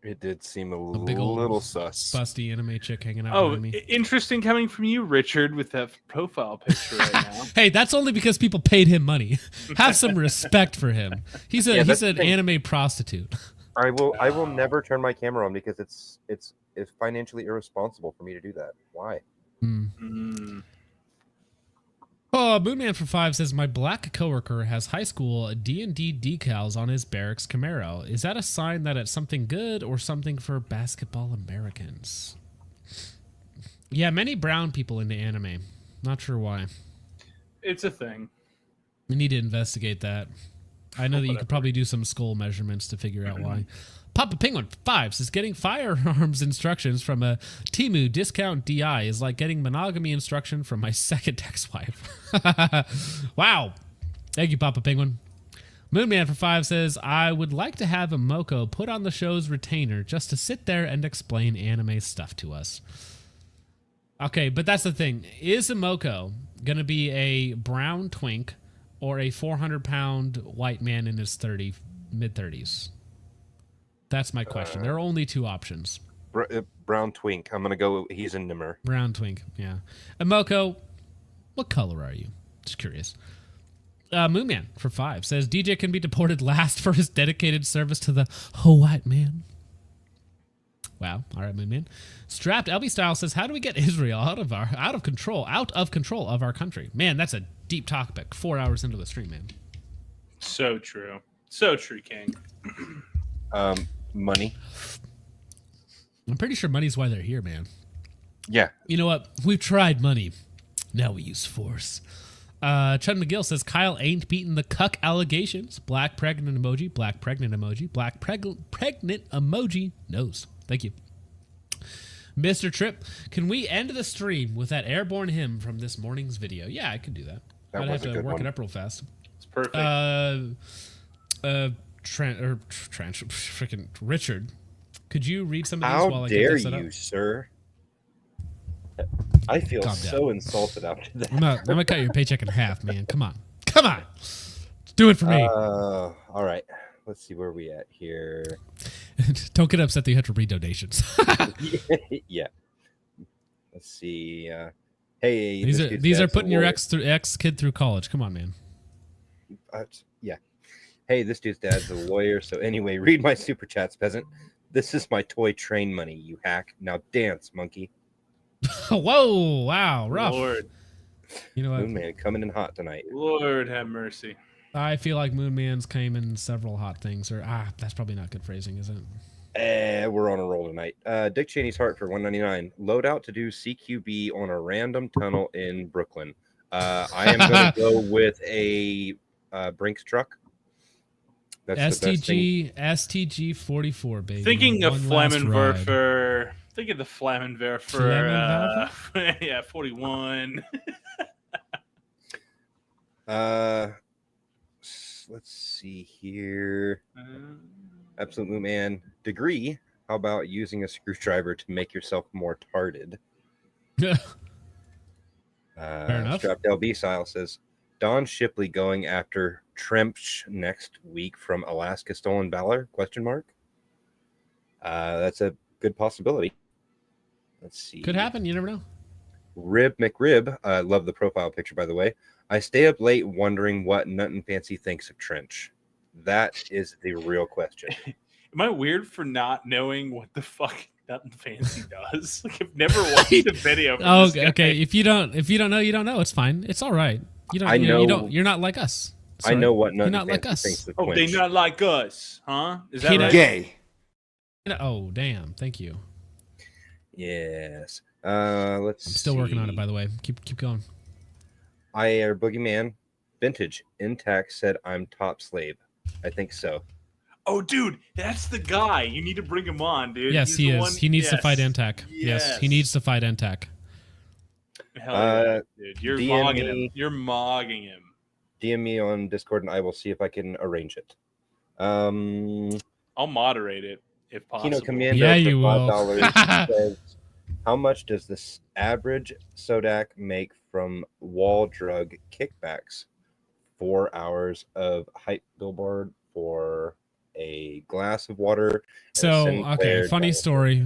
Speaker 3: It did seem
Speaker 1: A big old
Speaker 3: little sus.
Speaker 1: busty anime chick hanging out behind me.
Speaker 4: Interesting coming from you, Richard, with that profile picture right now.
Speaker 1: Hey, that's only because people paid him money. Have some respect for him. He's an anime prostitute.
Speaker 3: I will never turn my camera on because it's financially irresponsible for me to do that. Why?
Speaker 1: Oh, Moonman for 5 says, my black coworker has high school D&D decals on his barracks Camaro. Is that a sign that it's something good or something for basketball Americans? Yeah, many brown people into anime. Not sure why.
Speaker 4: It's a thing.
Speaker 1: We need to investigate that. I know that you could probably do some skull measurements to figure out why. Papa Penguin 5 says, getting firearms instructions from a Temu discount DI is like getting monogamy instruction from my second ex-wife. Wow. Thank you, Papa Penguin. Moonman for 5 says, I would like to have a Moko put on the show's retainer just to sit there and explain anime stuff to us. Okay, but that's the thing. Is a Moko going to be a brown twink or a 400-pound white man in his mid-30s? That's my question. There are only 2 options.
Speaker 3: Brown twink. I'm going to go, he's in Nimmer.
Speaker 1: Brown twink, yeah. And Moko, what color are you? Just curious. Moonman for 5 says, DJ can be deported last for his dedicated service to the white man. Wow. All right, Moonman. Strapped LB Style says, how do we get Israel out of control of our country? Man, that's a deep topic. 4 hours into the stream, man.
Speaker 4: So true. So true, King.
Speaker 3: Money.
Speaker 1: I'm pretty sure money's why they're here, man.
Speaker 3: Yeah.
Speaker 1: You know what? We've tried money. Now we use force. Chud McGill says Kyle ain't beating the cuck allegations. Black pregnant emoji. Black pregnant emoji. Black pregnant emoji. Nose. Thank you. Mr. Tripp, can we end the stream with that airborne hymn from this morning's video? Yeah, I could do that. I'd have to work it up real fast.
Speaker 4: It's perfect.
Speaker 1: Freaking Richard, could you read some of these while I get
Speaker 3: How dare
Speaker 1: this set up?
Speaker 3: you, sir? I feel so insulted after that.
Speaker 1: I'm gonna cut your paycheck in half, man. Come on. Do it for me.
Speaker 3: All right. Let's see where we at here.
Speaker 1: Don't get upset that you have to read donations.
Speaker 3: Yeah. Let's see. Hey,
Speaker 1: these are putting your ex kid through college. Come on, man.
Speaker 3: Yeah. Hey, this dude's dad's a lawyer. So anyway, read my super chats, peasant. This is my toy train money, you hack. Now dance, monkey.
Speaker 1: Whoa! Wow, rough.
Speaker 4: Lord.
Speaker 1: You know what?
Speaker 3: Moon Man coming in hot tonight.
Speaker 4: Lord have mercy.
Speaker 1: I feel like Moon Man's came in several hot things. That's probably not good phrasing, is it?
Speaker 3: We're on a roll tonight. Dick Cheney's heart for $1.99. Load out to do CQB on a random tunnel in Brooklyn. I am going to go with a Brinks truck. That's
Speaker 1: STG 44, baby.
Speaker 4: Thinking of Flammenwerfer. Think of the Flammenwerfer. Yeah, 41.
Speaker 3: Let's see here. Absolute Moon Man. Degree. How about using a screwdriver to make yourself more tarded?
Speaker 1: Fair enough.
Speaker 3: Strapped LB style says Don Shipley going after Trempch next week from Alaska Stolen Valor? ? That's a good possibility. Let's see.
Speaker 1: Could happen. You never know.
Speaker 3: Rib McRib. Love the profile picture, by the way. I stay up late wondering what Nut and Fancy thinks of Trench. That is the real question.
Speaker 4: Am I weird for not knowing what the fuck Nut and Fancy does? Like, I've never watched a video.
Speaker 1: Oh, okay. If you don't know, you don't know. It's fine. It's all right. You're not like us. Sorry.
Speaker 3: I know what Nut
Speaker 1: You're
Speaker 3: and
Speaker 1: not like
Speaker 3: Fancy
Speaker 1: us.
Speaker 3: thinks of
Speaker 4: Oh,
Speaker 3: Quench.
Speaker 4: they not like us, huh? Is that right?
Speaker 7: Gay.
Speaker 1: Oh, damn. Thank you.
Speaker 3: Yes. Let's
Speaker 1: I'm still working on it, by the way. Keep going.
Speaker 3: Air Boogeyman. Vintage. Intact said I'm top slave. I think so.
Speaker 4: Oh, dude, that's the guy. You need to bring him on, dude.
Speaker 1: Yes,
Speaker 4: He's
Speaker 1: he
Speaker 4: the
Speaker 1: is.
Speaker 4: one-
Speaker 1: He needs to
Speaker 4: yes.
Speaker 1: fight Antac. Yes, he needs to fight Antac.
Speaker 4: Hell yeah, dude. You're
Speaker 3: DM
Speaker 4: mogging
Speaker 3: me.
Speaker 4: him. You're mogging him.
Speaker 3: DM me on Discord and I will see if I can arrange it.
Speaker 4: I'll moderate it if possible.
Speaker 3: Kino Commando
Speaker 1: Yeah,
Speaker 3: for
Speaker 1: you will.
Speaker 3: $5 says, how much does this average Sodak make from wall drug kickbacks? 4 hours of hype billboard for a glass of water. and a
Speaker 1: So,
Speaker 3: Sinclair
Speaker 1: okay,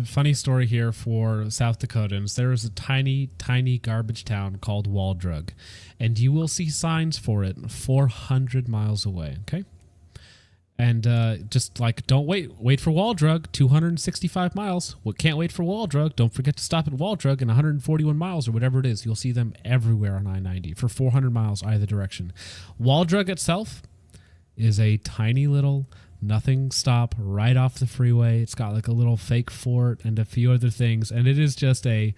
Speaker 1: funny story here for South Dakotans. There is a tiny garbage town called Waldrug, and you will see signs for it 400 miles away, okay? And just like, don't wait for Waldrug, 265 miles. Well, can't wait for Waldrug. Don't forget to stop at Waldrug in 141 miles or whatever it is. You'll see them everywhere on I-90 for 400 miles either direction. Waldrug itself is a tiny little nothing stop right off the freeway. It's got like a little fake fort and a few other things, and it is just a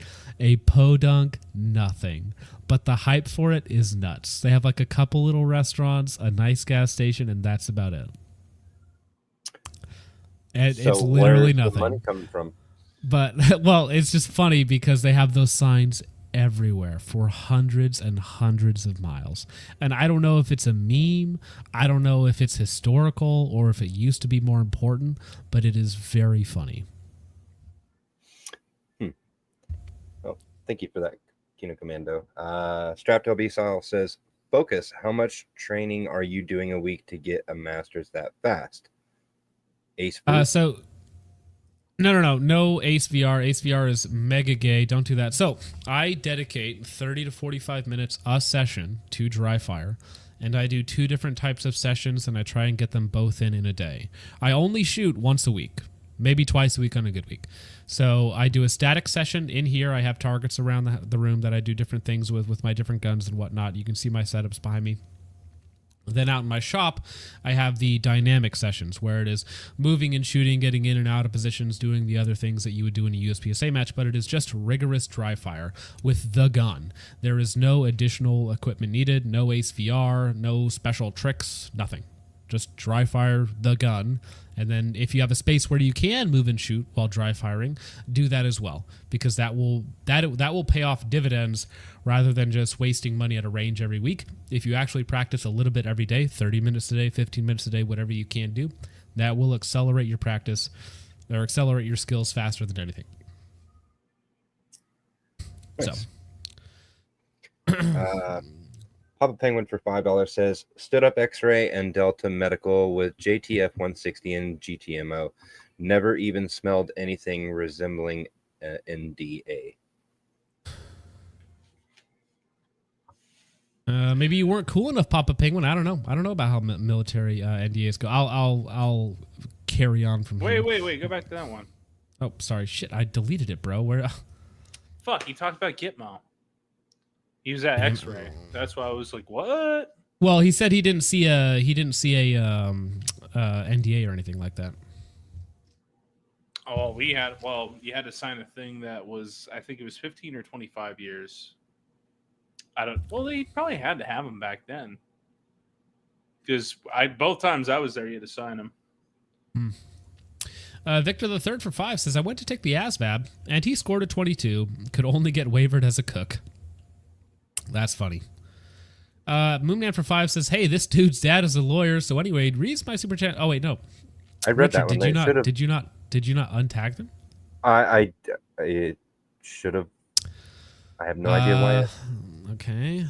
Speaker 1: podunk nothing. But the hype for it is nuts. They have like a couple little restaurants, a nice gas station, and that's about it. And
Speaker 3: So
Speaker 1: it's literally
Speaker 3: where's the
Speaker 1: nothing.
Speaker 3: money coming from?
Speaker 1: But, well, it's just funny because they have those signs everywhere for hundreds and hundreds of miles. And I don't know if it's a meme, I don't know if it's historical, or if it used to be more important, but it is very funny.
Speaker 3: Oh, thank you for that, Kino Commando. Strapped LB style says, focus, how much training are you doing a week to get a master's that fast? Ace Fruit?
Speaker 1: No Ace VR. Ace VR is mega gay. Don't do that. So I dedicate 30 to 45 minutes a session to dry fire, and I do 2 different types of sessions, and I try and get them both in a day. I only shoot once a week, maybe twice a week on a good week. So I do a static session in here. I have targets around the room that I do different things with my different guns and whatnot. You can see my setups behind me. Then out in my shop, I have the dynamic sessions where it is moving and shooting, getting in and out of positions, doing the other things that you would do in a USPSA match, but it is just rigorous dry fire with the gun. There is no additional equipment needed, no Ace VR, no special tricks, nothing. Just dry fire the gun. And then if you have a space where you can move and shoot while dry firing, do that as well, because that will pay off dividends rather than just wasting money at a range every week. If you actually practice a little bit every day, 30 minutes a day, 15 minutes a day, whatever you can do, that will accelerate your practice or accelerate your skills faster than anything.
Speaker 3: Nice. Papa Penguin for $5 says, stood up X-ray and Delta Medical with JTF 160 and GTMO. Never even smelled anything resembling NDA.
Speaker 1: Maybe you weren't cool enough, Papa Penguin. I don't know. I don't know about how military NDAs go. I'll carry on from here.
Speaker 4: Wait. Go back to that one.
Speaker 1: Oh, sorry. Shit, I deleted it, bro. Where?
Speaker 4: Fuck, he talked about Gitmo. He was at X-ray. That's why I was like, "What?"
Speaker 1: Well, he said he didn't see a NDA or anything like that.
Speaker 4: Oh, you had to sign a thing that was, I think it was 15 or 25 years. They probably had to have them back then. Because both times I was there, you had to sign them.
Speaker 1: Victor the Third for $5 says, I went to take the ASVAB, and he scored a 22. Could only get wavered as a cook. That's funny. Moonman for $5 says, hey, this dude's dad is a lawyer, so anyway, reads my super chat. Oh, wait, no.
Speaker 3: I read
Speaker 1: Richard,
Speaker 3: that one.
Speaker 1: Did you not untag them?
Speaker 3: I should have. I have no idea why.
Speaker 1: Okay.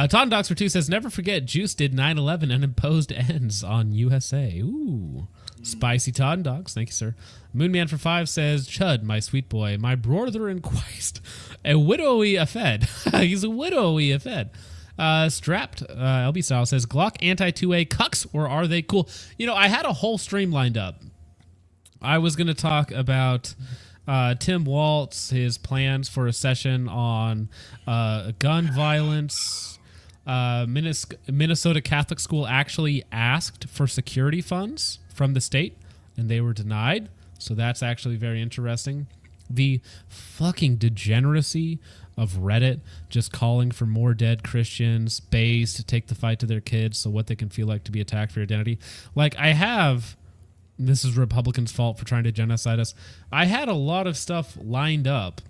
Speaker 1: Tom Docs for 2 says, never forget Juice did 9/11 and imposed ends on USA. Ooh. Spicy Todd Dogs. Thank you, sir. Moonman for 5 says, Chud, my sweet boy, my brother in Christ, a widowy afed. He's a widowy afed. Strapped, LB Style says, Glock anti-2A cucks, or are they cool? You know, I had a whole stream lined up. I was going to talk about Tim Waltz, his plans for a session on gun violence. Minnesota Catholic School actually asked for security funds from the state, and they were denied. So that's actually very interesting. The fucking degeneracy of Reddit just calling for more dead Christians, bays to take the fight to their kids, so what they can feel like to be attacked for your identity. Like, this is Republicans' fault for trying to genocide us. I had a lot of stuff lined up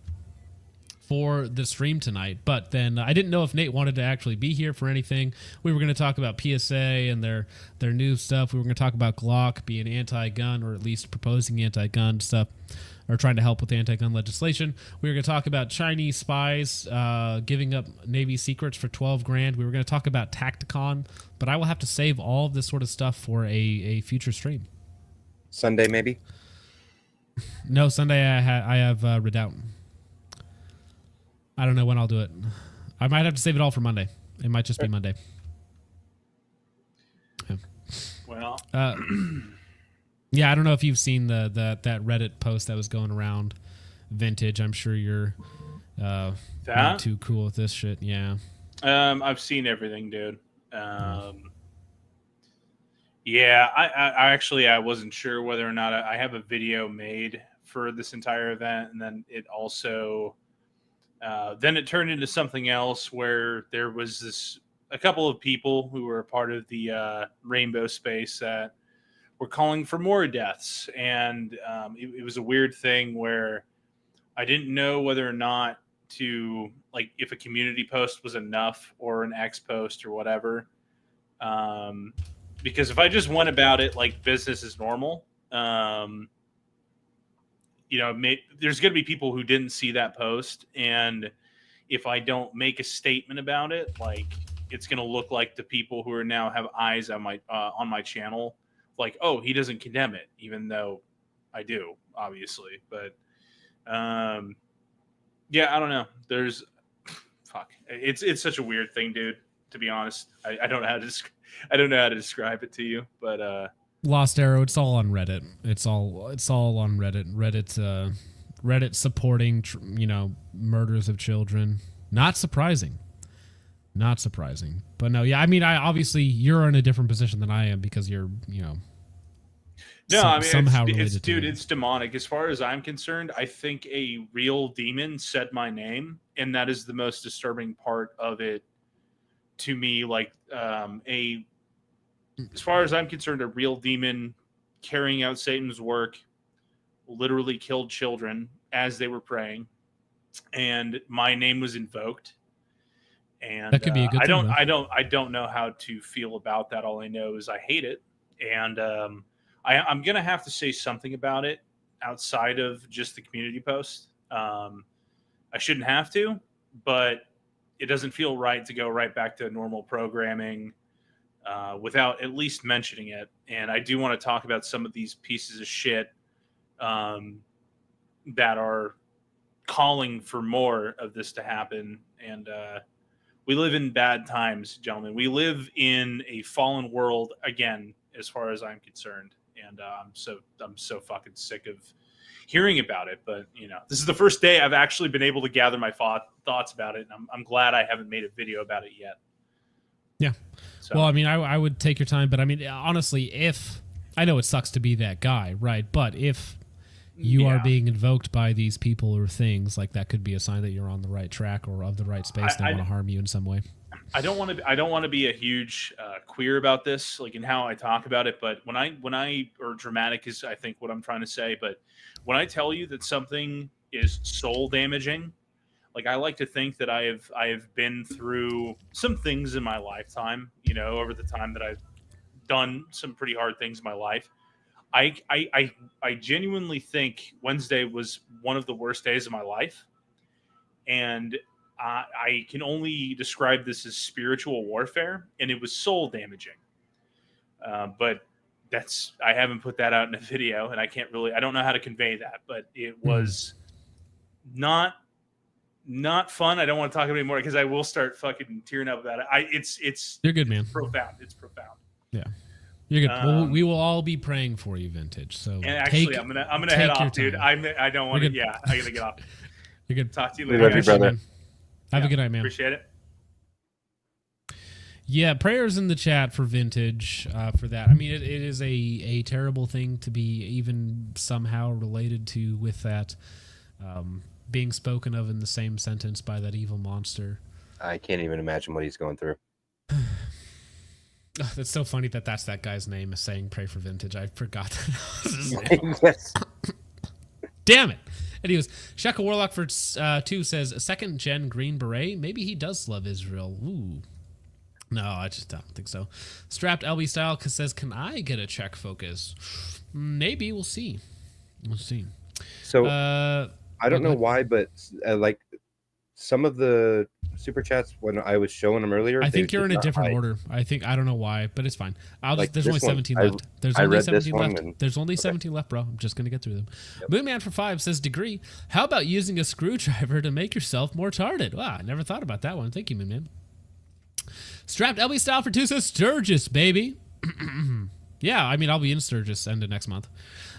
Speaker 1: for the stream tonight, but then I didn't know if Nate wanted to actually be here for anything. We were going to talk about PSA and their new stuff. We were going to talk about Glock being anti-gun, or at least proposing anti-gun stuff, or trying to help with anti-gun legislation. We were going to talk about Chinese spies giving up Navy secrets for $12,000. We were going to talk about Tacticon, but I will have to save all of this sort of stuff for a future stream.
Speaker 3: Sunday, maybe?
Speaker 1: No, Sunday I have Redoubt. I don't know when I'll do it. I might have to save it all for Monday. It might just be Monday. Yeah.
Speaker 4: Well,
Speaker 1: yeah, I don't know if you've seen that Reddit post that was going around. Vintage. I'm sure you're not too cool with this shit. Yeah.
Speaker 4: I've seen everything, dude. Yeah, I wasn't sure whether or not I have a video made for this entire event, and then it also. Then it turned into something else where there was a couple of people who were a part of the rainbow space that were calling for more deaths. And it was a weird thing where I didn't know whether or not to, like, if a community post was enough or an X post or whatever. Because if I just went about it like business as normal, there's going to be people who didn't see that post, and if I don't make a statement about it, like, it's going to look like the people who are now have eyes on my channel, like, oh, he doesn't condemn it, even though I do, obviously. But yeah, I don't know. It's such a weird thing, dude. To be honest, I don't know how to describe it to you, but.
Speaker 1: Lost Arrow, it's all on Reddit. It's all on Reddit. Reddit supporting, murders of children. Not surprising. Not surprising. But no, yeah, I mean, obviously you're in a different position than I am because you're,
Speaker 4: No, I mean,
Speaker 1: somehow
Speaker 4: it's
Speaker 1: related to
Speaker 4: dude,
Speaker 1: it.
Speaker 4: it's demonic. As far as I'm concerned, I think a real demon said my name, and that is the most disturbing part of it to me. Like, as far as I'm concerned, a real demon carrying out Satan's work literally killed children as they were praying, and my name was invoked. And
Speaker 1: that could be a good
Speaker 4: I
Speaker 1: thing,
Speaker 4: I don't know how to feel about that. All I know is I hate it, and I'm gonna have to say something about it outside of just the community post. I shouldn't have to, but it doesn't feel right to go right back to normal programming without at least mentioning it. And I do want to talk about some of these pieces of shit that are calling for more of this to happen. And we live in bad times, gentlemen. We live in a fallen world again, as far as I'm concerned. And I'm so fucking sick of hearing about it. But this is the first day I've actually been able to gather my thoughts about it, and I'm glad I haven't made a video about it yet.
Speaker 1: Yeah.
Speaker 4: So.
Speaker 1: Well, I mean, I would take your time, but I mean, honestly, if I know it sucks to be that guy, right? But if you are being invoked by these people or things, like that could be a sign that you're on the right track or of the right space. They want to harm you in some way.
Speaker 4: I don't want to be a huge queer about this, like in how I talk about it. But when I or dramatic is, I think, what I'm trying to say. But when I tell you that something is soul damaging, like I like to think that I have been through some things in my lifetime, over the time that I've done some pretty hard things in my life. I genuinely think Wednesday was one of the worst days of my life, and I can only describe this as spiritual warfare, and it was soul damaging. But I haven't put that out in a video, and I don't know how to convey that, but it was not fun. I don't want to talk about it anymore because I will start fucking tearing up about it.
Speaker 1: You're good, man.
Speaker 4: Profound. It's profound.
Speaker 1: Yeah. You're good. Well, we will all be praying for you, Vintage. So
Speaker 4: and actually, I'm gonna head off, dude. I don't want to. Yeah, I gotta get off.
Speaker 1: You're good.
Speaker 4: Talk to you
Speaker 3: We
Speaker 4: later.
Speaker 3: love you, brother.
Speaker 1: Have a good night, man.
Speaker 4: Appreciate it.
Speaker 1: Yeah, prayers in the chat for Vintage for that. I mean, it is a terrible thing to be even somehow related to with that being spoken of in the same sentence by that evil monster.
Speaker 3: I can't even imagine what he's going through.
Speaker 1: Oh, that's so funny that's that guy's name is saying pray for Vintage. I forgot that was his name.
Speaker 3: Yes.
Speaker 1: Damn it. Anyways, Shaka Warlock for 2 says, 2nd gen Green Beret. Maybe he does love Israel. Ooh. No, I just don't think so. Strapped LB Style says, can I get a check focus? Maybe. We'll see. We'll see.
Speaker 3: So, I don't know why, but like some of the super chats when I was showing them earlier,
Speaker 1: I think you're in a different order. I don't know why, but it's fine. There's only 17 left. There's only 17 left. There's only 17 left, bro. I'm just gonna get through them. Yep. Moonman for 5 says, Degree, how about using a screwdriver to make yourself more retarded? Wow, I never thought about that one. Thank you, Moonman. Strapped LB Style for 2 says, Sturgis, baby. Yeah, I mean, I'll be in Sturgis end of next month.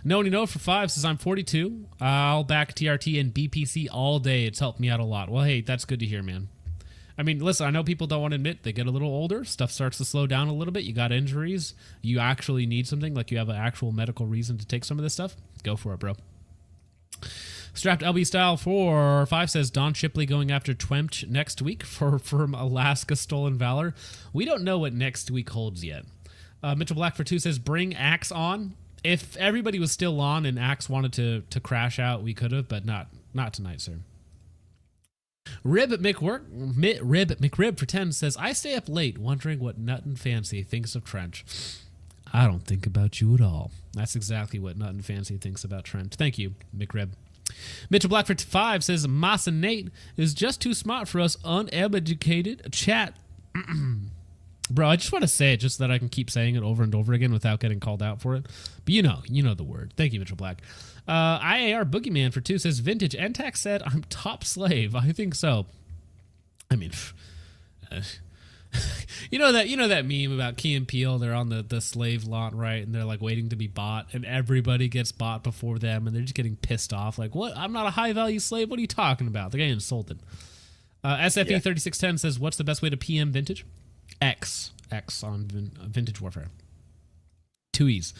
Speaker 1: No for 5 says, I'm 42. I'll back TRT and BPC all day. It's helped me out a lot. Well, hey, that's good to hear, man. I mean, listen, I know people don't want to admit they get a little older. Stuff starts to slow down a little bit. You got injuries. You actually need something, like you have an actual medical reason to take some of this stuff. Go for it, bro. Strapped LB Style for 5 says, Don Shipley going after Twemch next week from Alaska Stolen Valor. We don't know what next week holds yet. Mitchell Black for 2 says, bring Axe on. If everybody was still on and Axe wanted to crash out, we could have, but not tonight, sir. Rib McRib for 10 says, I stay up late wondering what Nut and Fancy thinks of Trench. I don't think about you at all. That's exactly what Nut and Fancy thinks about Trench. Thank you, McRib. Mitchell Black for 5 says, Massa Nate is just too smart for us uneducated chat. Bro, I just want to say it just so that I can keep saying it over and over again without getting called out for it. But you know the word. Thank you, Mitchell Black. IAR Boogeyman for 2 says, Vintage. Entax said, I'm top slave. I think so. I mean, you know that meme about Key and Peele? They're on the slave lot, right? And they're like waiting to be bought, and everybody gets bought before them, and they're just getting pissed off. Like, what? I'm not a high value slave. What are you talking about? They're getting insulted. SFE3610 says, what's the best way to PM Vintage? X on Vintage Warfare. 2 E's.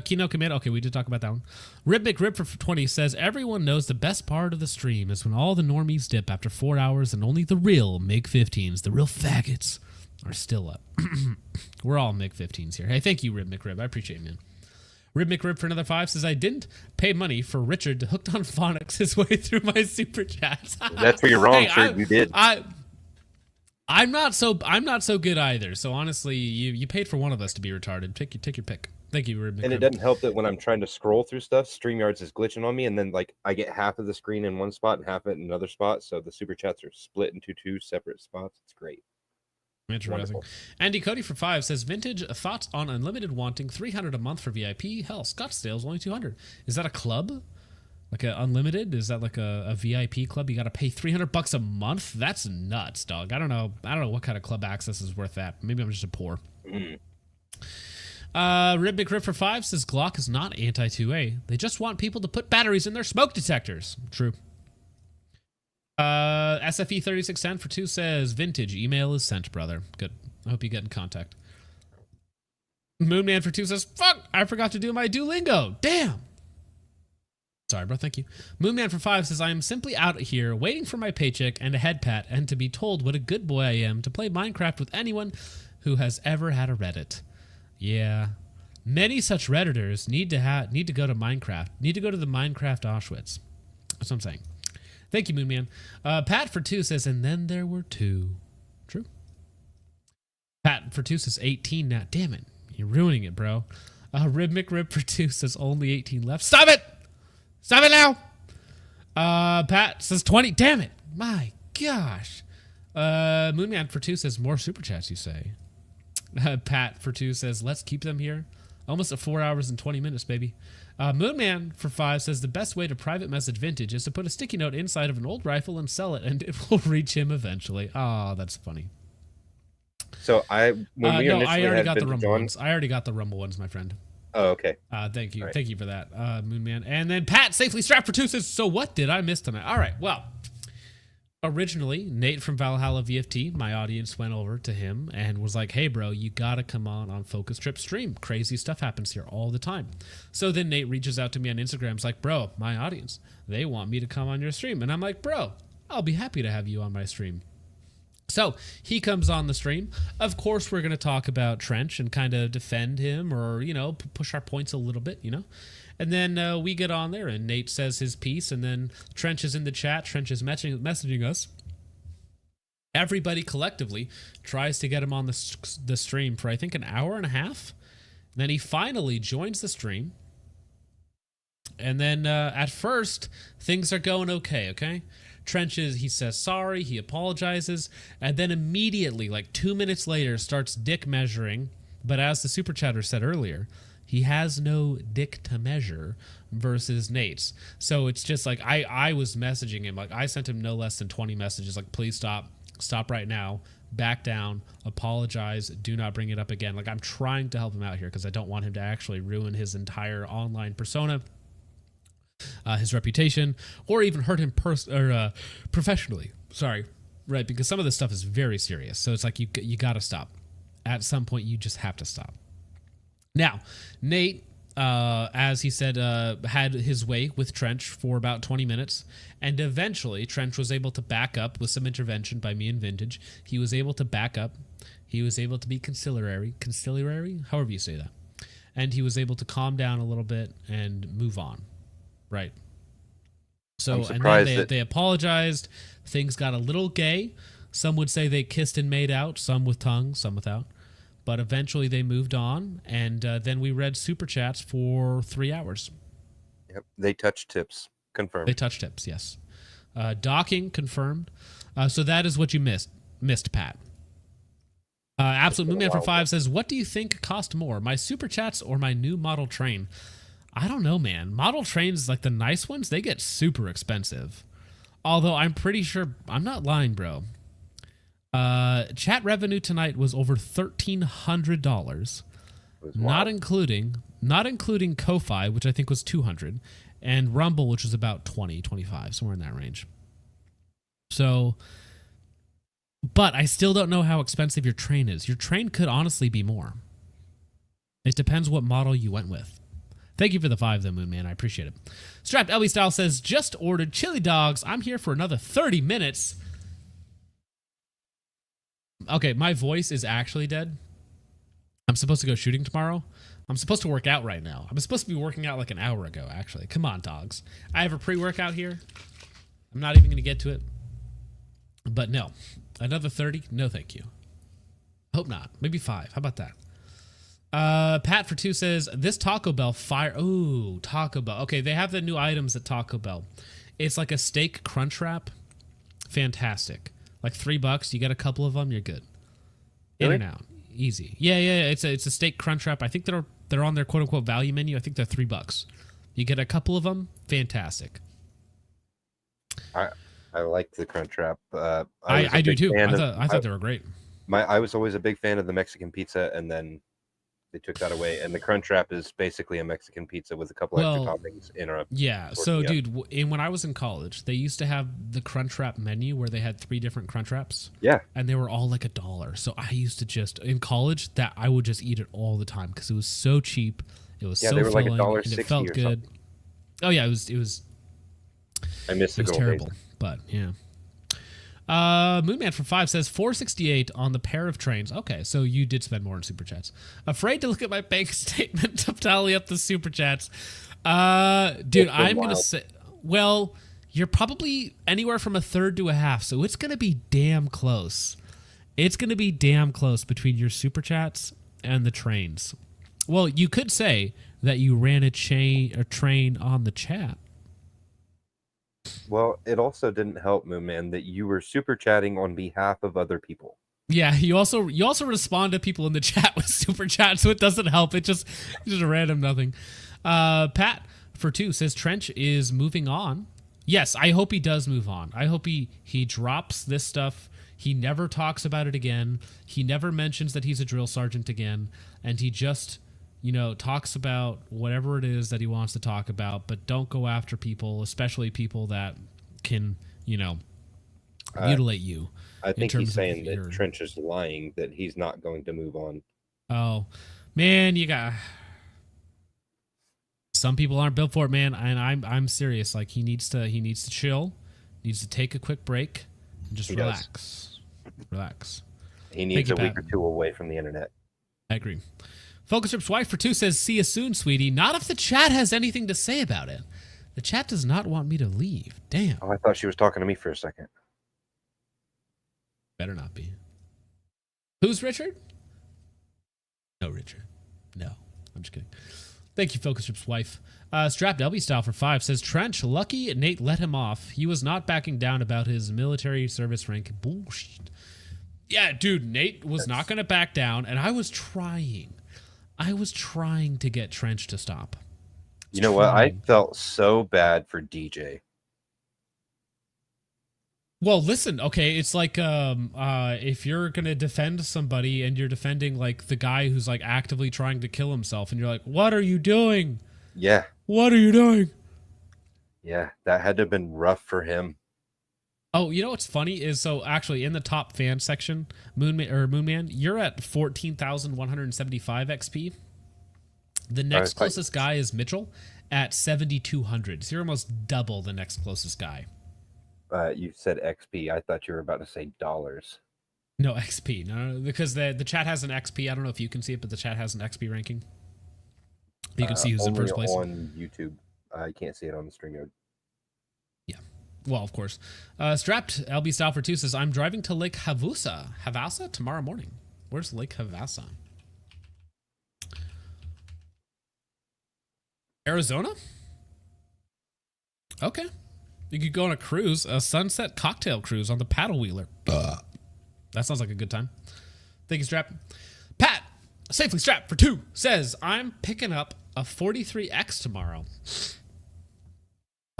Speaker 1: Kino Commit. Okay, we did talk about that one. Rib for 20 says, everyone knows the best part of the stream is when all the normies dip after 4 hours and only the real MiG-15s, the real faggots, are still up. We're all MiG-15s here. Hey, thank you, Rib. I appreciate it, man. Rib for another 5 says, I didn't pay money for Richard to hooked on phonics his way through my super chats.
Speaker 3: That's where you're wrong, sir. You did.
Speaker 1: I'm not so good either. So honestly, you paid for one of us to be retarded. Take your pick. Thank you, Rib.
Speaker 3: And it doesn't help that when I'm trying to scroll through stuff, StreamYards is glitching on me, and then like I get half of the screen in one spot and half of it in another spot. So the super chats are split into 2 separate spots. It's great.
Speaker 1: Interesting. Wonderful. Andy Cody for 5 says, Vintage, thoughts on Unlimited wanting $300 a month for VIP? Hell, Scottsdale's only $200. Is that a club? Like a Unlimited? Is that like a VIP club? You got to pay $300 a month? That's nuts, dog. I don't know what kind of club access is worth that. Maybe I'm just a poor. Rib for 5 says, Glock is not anti-2A. They just want people to put batteries in their smoke detectors. True. SFE3610 for 2 says, Vintage, email is sent, brother. Good. I hope you get in contact. Moonman for 2 says, fuck, I forgot to do my Duolingo. Damn. Sorry, bro. Thank you. Moonman for 5 says, I am simply out here waiting for my paycheck and a head pat and to be told what a good boy I am to play Minecraft with anyone who has ever had a Reddit. Yeah. Many such Redditors need to go to Minecraft. Need to go to the Minecraft Auschwitz. That's what I'm saying. Thank you, Moonman. Pat for 2 says, and then there were 2. True. Pat for 2 says 18 now. Damn it. You're ruining it, bro. Rib for 2 says only 18 left. Stop it! Stop it now! Pat says 20. Damn it. My gosh. Moonman for 2 says more super chats, you say. Pat for 2 says, let's keep them here. Almost at 4 hours and 20 minutes, baby. Moonman for 5 says the best way to private message Vintage is to put a sticky note inside of an old rifle and sell it, and it will reach him eventually. Oh, that's funny.
Speaker 3: So I
Speaker 1: already got the Rumble ones. I already got the Rumble ones, my friend.
Speaker 3: Oh, okay.
Speaker 1: Thank you.
Speaker 3: Right.
Speaker 1: Thank you for that, Moonman. And then Pat safely strapped for 2 says, so what did I miss tonight? All right, well. Originally, Nate from Valhalla VFT, my audience went over to him and was like, hey, bro, you got to come on Focus Trip stream. Crazy stuff happens here all the time. So then Nate reaches out to me on Instagram. He's like, bro, my audience, they want me to come on your stream. And I'm like, bro, I'll be happy to have you on my stream. So he comes on the stream. Of course, we're going to talk about Trench and kind of defend him or, push our points a little bit, And then we get on there, and Nate says his piece, and then Trench is in the chat. Trench is messaging us. Everybody collectively tries to get him on the stream for, I think, an hour and a half. And then he finally joins the stream. And then at first, things are going okay? Trench he says sorry, he apologizes, and then immediately, like 2 minutes later, starts dick measuring. But as the super chatter said earlier, he has no dick to measure versus Nate's. So it's just like I was messaging him. Like I sent him no less than 20 messages like, please stop right now, back down, apologize, do not bring it up again. Like I'm trying to help him out here because I don't want him to actually ruin his entire online persona, his reputation, or even hurt him professionally. Sorry, right? Because some of this stuff is very serious. So it's like you got to stop. At some point, you just have to stop. Now, Nate, as he said, had his way with Trench for about 20 minutes, and eventually Trench was able to back up with some intervention by me and Vintage. He was able to back up. He was able to be conciliatory, however you say that. And he was able to calm down a little bit and move on. Right. So, and then they apologized. Things got a little gay. Some would say they kissed and made out, some with tongue, some without. But eventually they moved on, and then we read super chats for 3 hours.
Speaker 3: Yep, they touched tips. Confirmed.
Speaker 1: They touched tips, yes. Docking, confirmed. So that is what you missed, Pat. Absolute Moonman for 5 says, what do you think cost more, my super chats or my new model train? I don't know, man. Model trains, like the nice ones, they get super expensive. Although I'm pretty sure, I'm not lying, bro. Chat revenue tonight was over $1,300, not including Ko-Fi, which I think was $200, and Rumble, which was about $20, $25, somewhere in that range. So, but I still don't know how expensive your train is. Your train could honestly be more. It depends what model you went with. Thank you for the 5, though, Moon Man. I appreciate it. Strapped LB Style says, just ordered chili dogs. I'm here for another 30 minutes. Okay, my voice is actually dead. I'm supposed to go shooting tomorrow. I'm supposed to work out right now. I'm supposed to be working out like an hour ago, actually. Come on, dogs. I have a pre-workout here. I'm not even going to get to it. But no. Another 30? No, thank you. Hope not. Maybe 5. How about that? Pat for 2 says, this Taco Bell fire. Ooh, Taco Bell. Okay, they have the new items at Taco Bell. It's like a steak crunch wrap. Fantastic. Like $3. You get a couple of them, you're good.
Speaker 3: Really?
Speaker 1: In and out. Easy. Yeah. It's a steak crunch wrap. I think they're on their quote unquote value menu. I think they're $3. You get a couple of them. Fantastic.
Speaker 3: I like the crunch wrap.
Speaker 1: I do too. I thought they were great.
Speaker 3: I was always a big fan of the Mexican pizza, and then they took that away. And the crunch wrap is basically a Mexican pizza with a couple extra toppings in a
Speaker 1: yeah. So, dude, when I was in college, they used to have the crunch wrap menu where they had 3 different crunch wraps.
Speaker 3: Yeah,
Speaker 1: and they were all like $1. So I used to just in college that I would just eat it all the time because it was so cheap. It was so
Speaker 3: they were
Speaker 1: filling,
Speaker 3: like $1.60
Speaker 1: and it felt good.
Speaker 3: Something.
Speaker 1: Oh yeah, it was.
Speaker 3: I missed the
Speaker 1: It was terrible, but yeah. Moonman for 5 says 468 on the pair of trains. Okay, so you did spend more in super chats. Afraid to look at my bank statement to tally up the super chats. Dude, I'm gonna say, well, you're probably anywhere from 1/3 to 1/2, so it's gonna be damn close. It's gonna be damn close between your super chats and the trains. Well, you could say that you ran a train on the chat.
Speaker 3: Well, it also didn't help, Moonman, that you were super chatting on behalf of other people.
Speaker 1: Yeah, you also respond to people in the chat with super chat, so it doesn't help. It's just random nothing. Pat for 2 says Trench is moving on. Yes, I hope he does move on. I hope he drops this stuff. He never talks about it again. He never mentions that he's a drill sergeant again, and he just talks about whatever it is that he wants to talk about, but don't go after people, especially people that can, mutilate you.
Speaker 3: I think he's saying that Trench is lying, that he's not going to move on.
Speaker 1: Oh, man, some people aren't built for it, man, and I'm serious. Like he needs to chill, needs to take a quick break, and just relax.
Speaker 3: He needs a week or 2 away from the internet.
Speaker 1: I agree. Focus Trip's wife for 2 says, see you soon, sweetie. Not if the chat has anything to say about it. The chat does not want me to leave. Damn.
Speaker 3: Oh, I thought she was talking to me for a second.
Speaker 1: Better not be. Who's Richard? No, Richard. No. I'm just kidding. Thank you, Focus Trip's wife. Strapped LB Style for 5 says, Trench, lucky Nate let him off. He was not backing down about his military service rank. Bullshit. Yeah, dude, Nate was not going to back down, and I was trying to get Trench to stop.
Speaker 3: You know what? I felt so bad for DJ.
Speaker 1: Well, listen, okay, it's like if you're going to defend somebody and you're defending like the guy who's like actively trying to kill himself and you're like, what are you doing?
Speaker 3: Yeah.
Speaker 1: What are you doing?
Speaker 3: Yeah, that had to have been rough for him.
Speaker 1: Oh, you know what's funny is, so actually in the top fan section, Moonman, you're at 14,175 XP. The next closest guy is Mitchell at 7,200. So you're almost double the next closest guy.
Speaker 3: You said XP. I thought you were about to say dollars.
Speaker 1: No, XP. No, because the chat has an XP. I don't know if you can see it, but the chat has an XP ranking. You can see who's in first place.
Speaker 3: On YouTube. I can't see it on the stream yard.
Speaker 1: Yeah. Well, of course. Strapped LB Style for 2 says, I'm driving to Lake Havasa tomorrow morning. Where's Lake Havasa? Arizona? Okay. You could go on a cruise, a sunset cocktail cruise on the paddle wheeler. That sounds like a good time. Thank you, Strap. Pat, safely strapped for 2, says, I'm picking up a 43X tomorrow.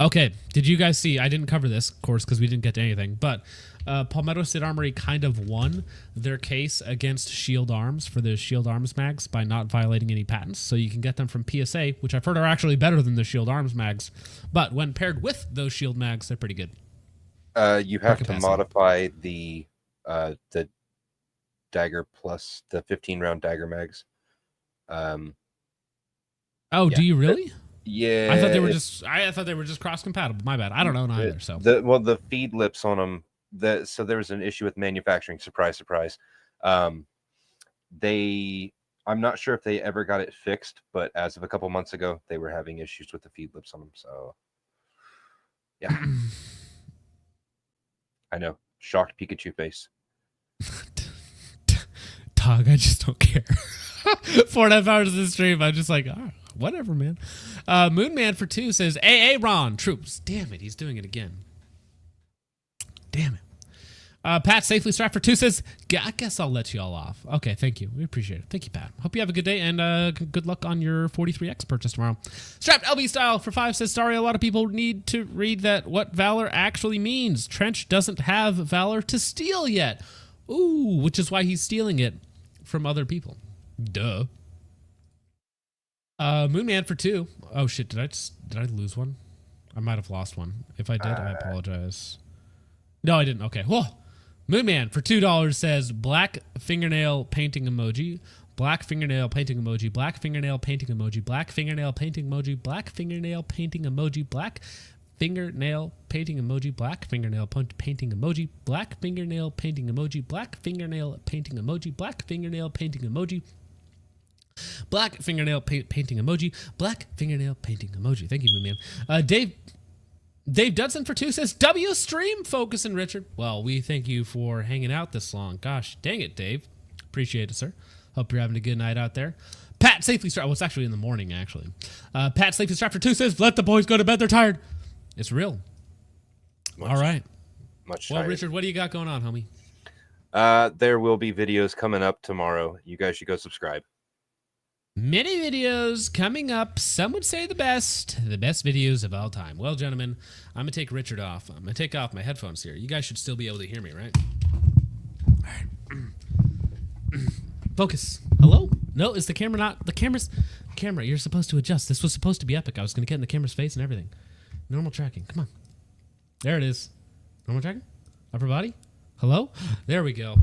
Speaker 1: Okay, did you guys see? I didn't cover this, of course, because we didn't get to anything, but Palmetto State Armory kind of won their case against Shield Arms for the Shield Arms mags by not violating any patents, so you can get them from PSA, which I've heard are actually better than the Shield Arms mags, but when paired with those Shield mags, they're pretty good.
Speaker 3: You have to modify the dagger plus the 15-round dagger mags.
Speaker 1: Do
Speaker 3: Yeah.
Speaker 1: you really?
Speaker 3: Yeah.
Speaker 1: I thought they were just cross compatible. My bad. I don't know either. So
Speaker 3: the feed lips on them. So there was an issue with manufacturing. Surprise, surprise. I'm not sure if they ever got it fixed, but as of a couple months ago, they were having issues with the feed lips on them. So yeah. I know. Shocked Pikachu face.
Speaker 1: Dog, I just don't care. 4.5 hours of the stream, I'm just like, whatever, man. Moonman for 2 says, AA Ron, troops. Damn it, he's doing it again. Damn it. Pat Safely Strapped for 2 says, I guess I'll let you all off. Okay, thank you. We appreciate it. Thank you, Pat. Hope you have a good day, and good luck on your 43X purchase tomorrow. Strapped LB Style for 5 says, sorry, a lot of people need to read that what Valor actually means. Trench doesn't have Valor to steal yet. Ooh, which is why he's stealing it from other people. Duh. Moonman for 2. Oh shit, did I lose one? I might have lost one. If I did, I apologize. No, I didn't. Okay. Whoa. Moonman for $2 says black fingernail painting emoji, black fingernail painting emoji, black fingernail painting emoji, black fingernail painting emoji, black fingernail painting emoji, black fingernail painting emoji, black fingernail painting emoji, black fingernail painting emoji, black fingernail painting emoji, black fingernail painting emoji, black fingernail painting emoji, black fingernail painting emoji. Thank you, Moonman. Dave Dudson for 2 says, W stream focus and Richard. Well, we thank you for hanging out this long. Gosh, dang it, Dave. Appreciate it, sir. Hope you're having a good night out there. Pat Safely Strapped. Well, it's actually in the morning, actually. Pat Safely Strapped for 2 says, let the boys go to bed. They're tired. It's real. All right.
Speaker 3: Much
Speaker 1: well,
Speaker 3: tired.
Speaker 1: Richard, what do you got going on, homie?
Speaker 3: There will be videos coming up tomorrow. You guys should go subscribe.
Speaker 1: Many videos coming up. Some would say the best videos of all time. Well, gentlemen, I'm going to take Richard off. I'm going to take off my headphones here. You guys should still be able to hear me, right? All right. Focus. Hello? No, is the camera not? The camera's... Camera, you're supposed to adjust. This was supposed to be epic. I was going to get in the camera's face and everything. Normal tracking. Come on. There it is. Normal tracking? Upper body? Hello? There we go.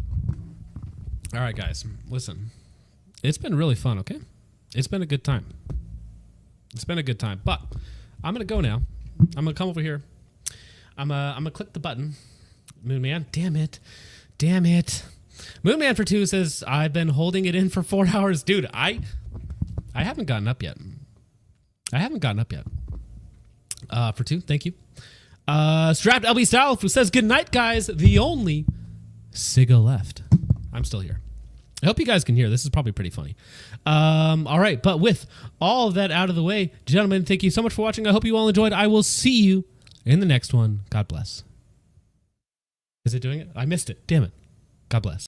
Speaker 1: All right, guys. Listen. It's been really fun, okay? It's been a good time. It's been a good time. But I'm going to go now. I'm going to come over here. I'm going to click the button. Moonman. Damn it. Damn it. Moonman for 2 says, I've been holding it in for 4 hours. Dude, I haven't gotten up yet. For 2, thank you. Strapped LB Style who says, good night, guys. The only Sigga left. I'm still here. I hope you guys can hear. This is probably pretty funny. All right, but with all of that out of the way, gentlemen, thank you so much for watching. I hope you all enjoyed. I will see you in the next one. God bless. Is it doing it? I missed it. Damn it. God bless.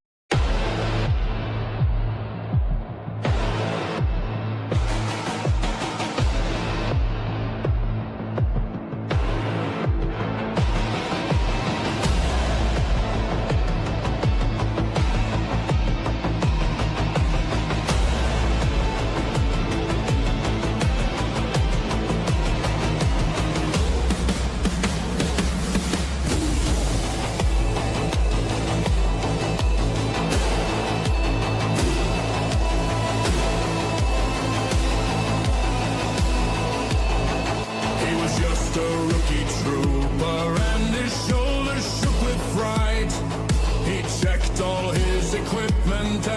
Speaker 13: All his equipment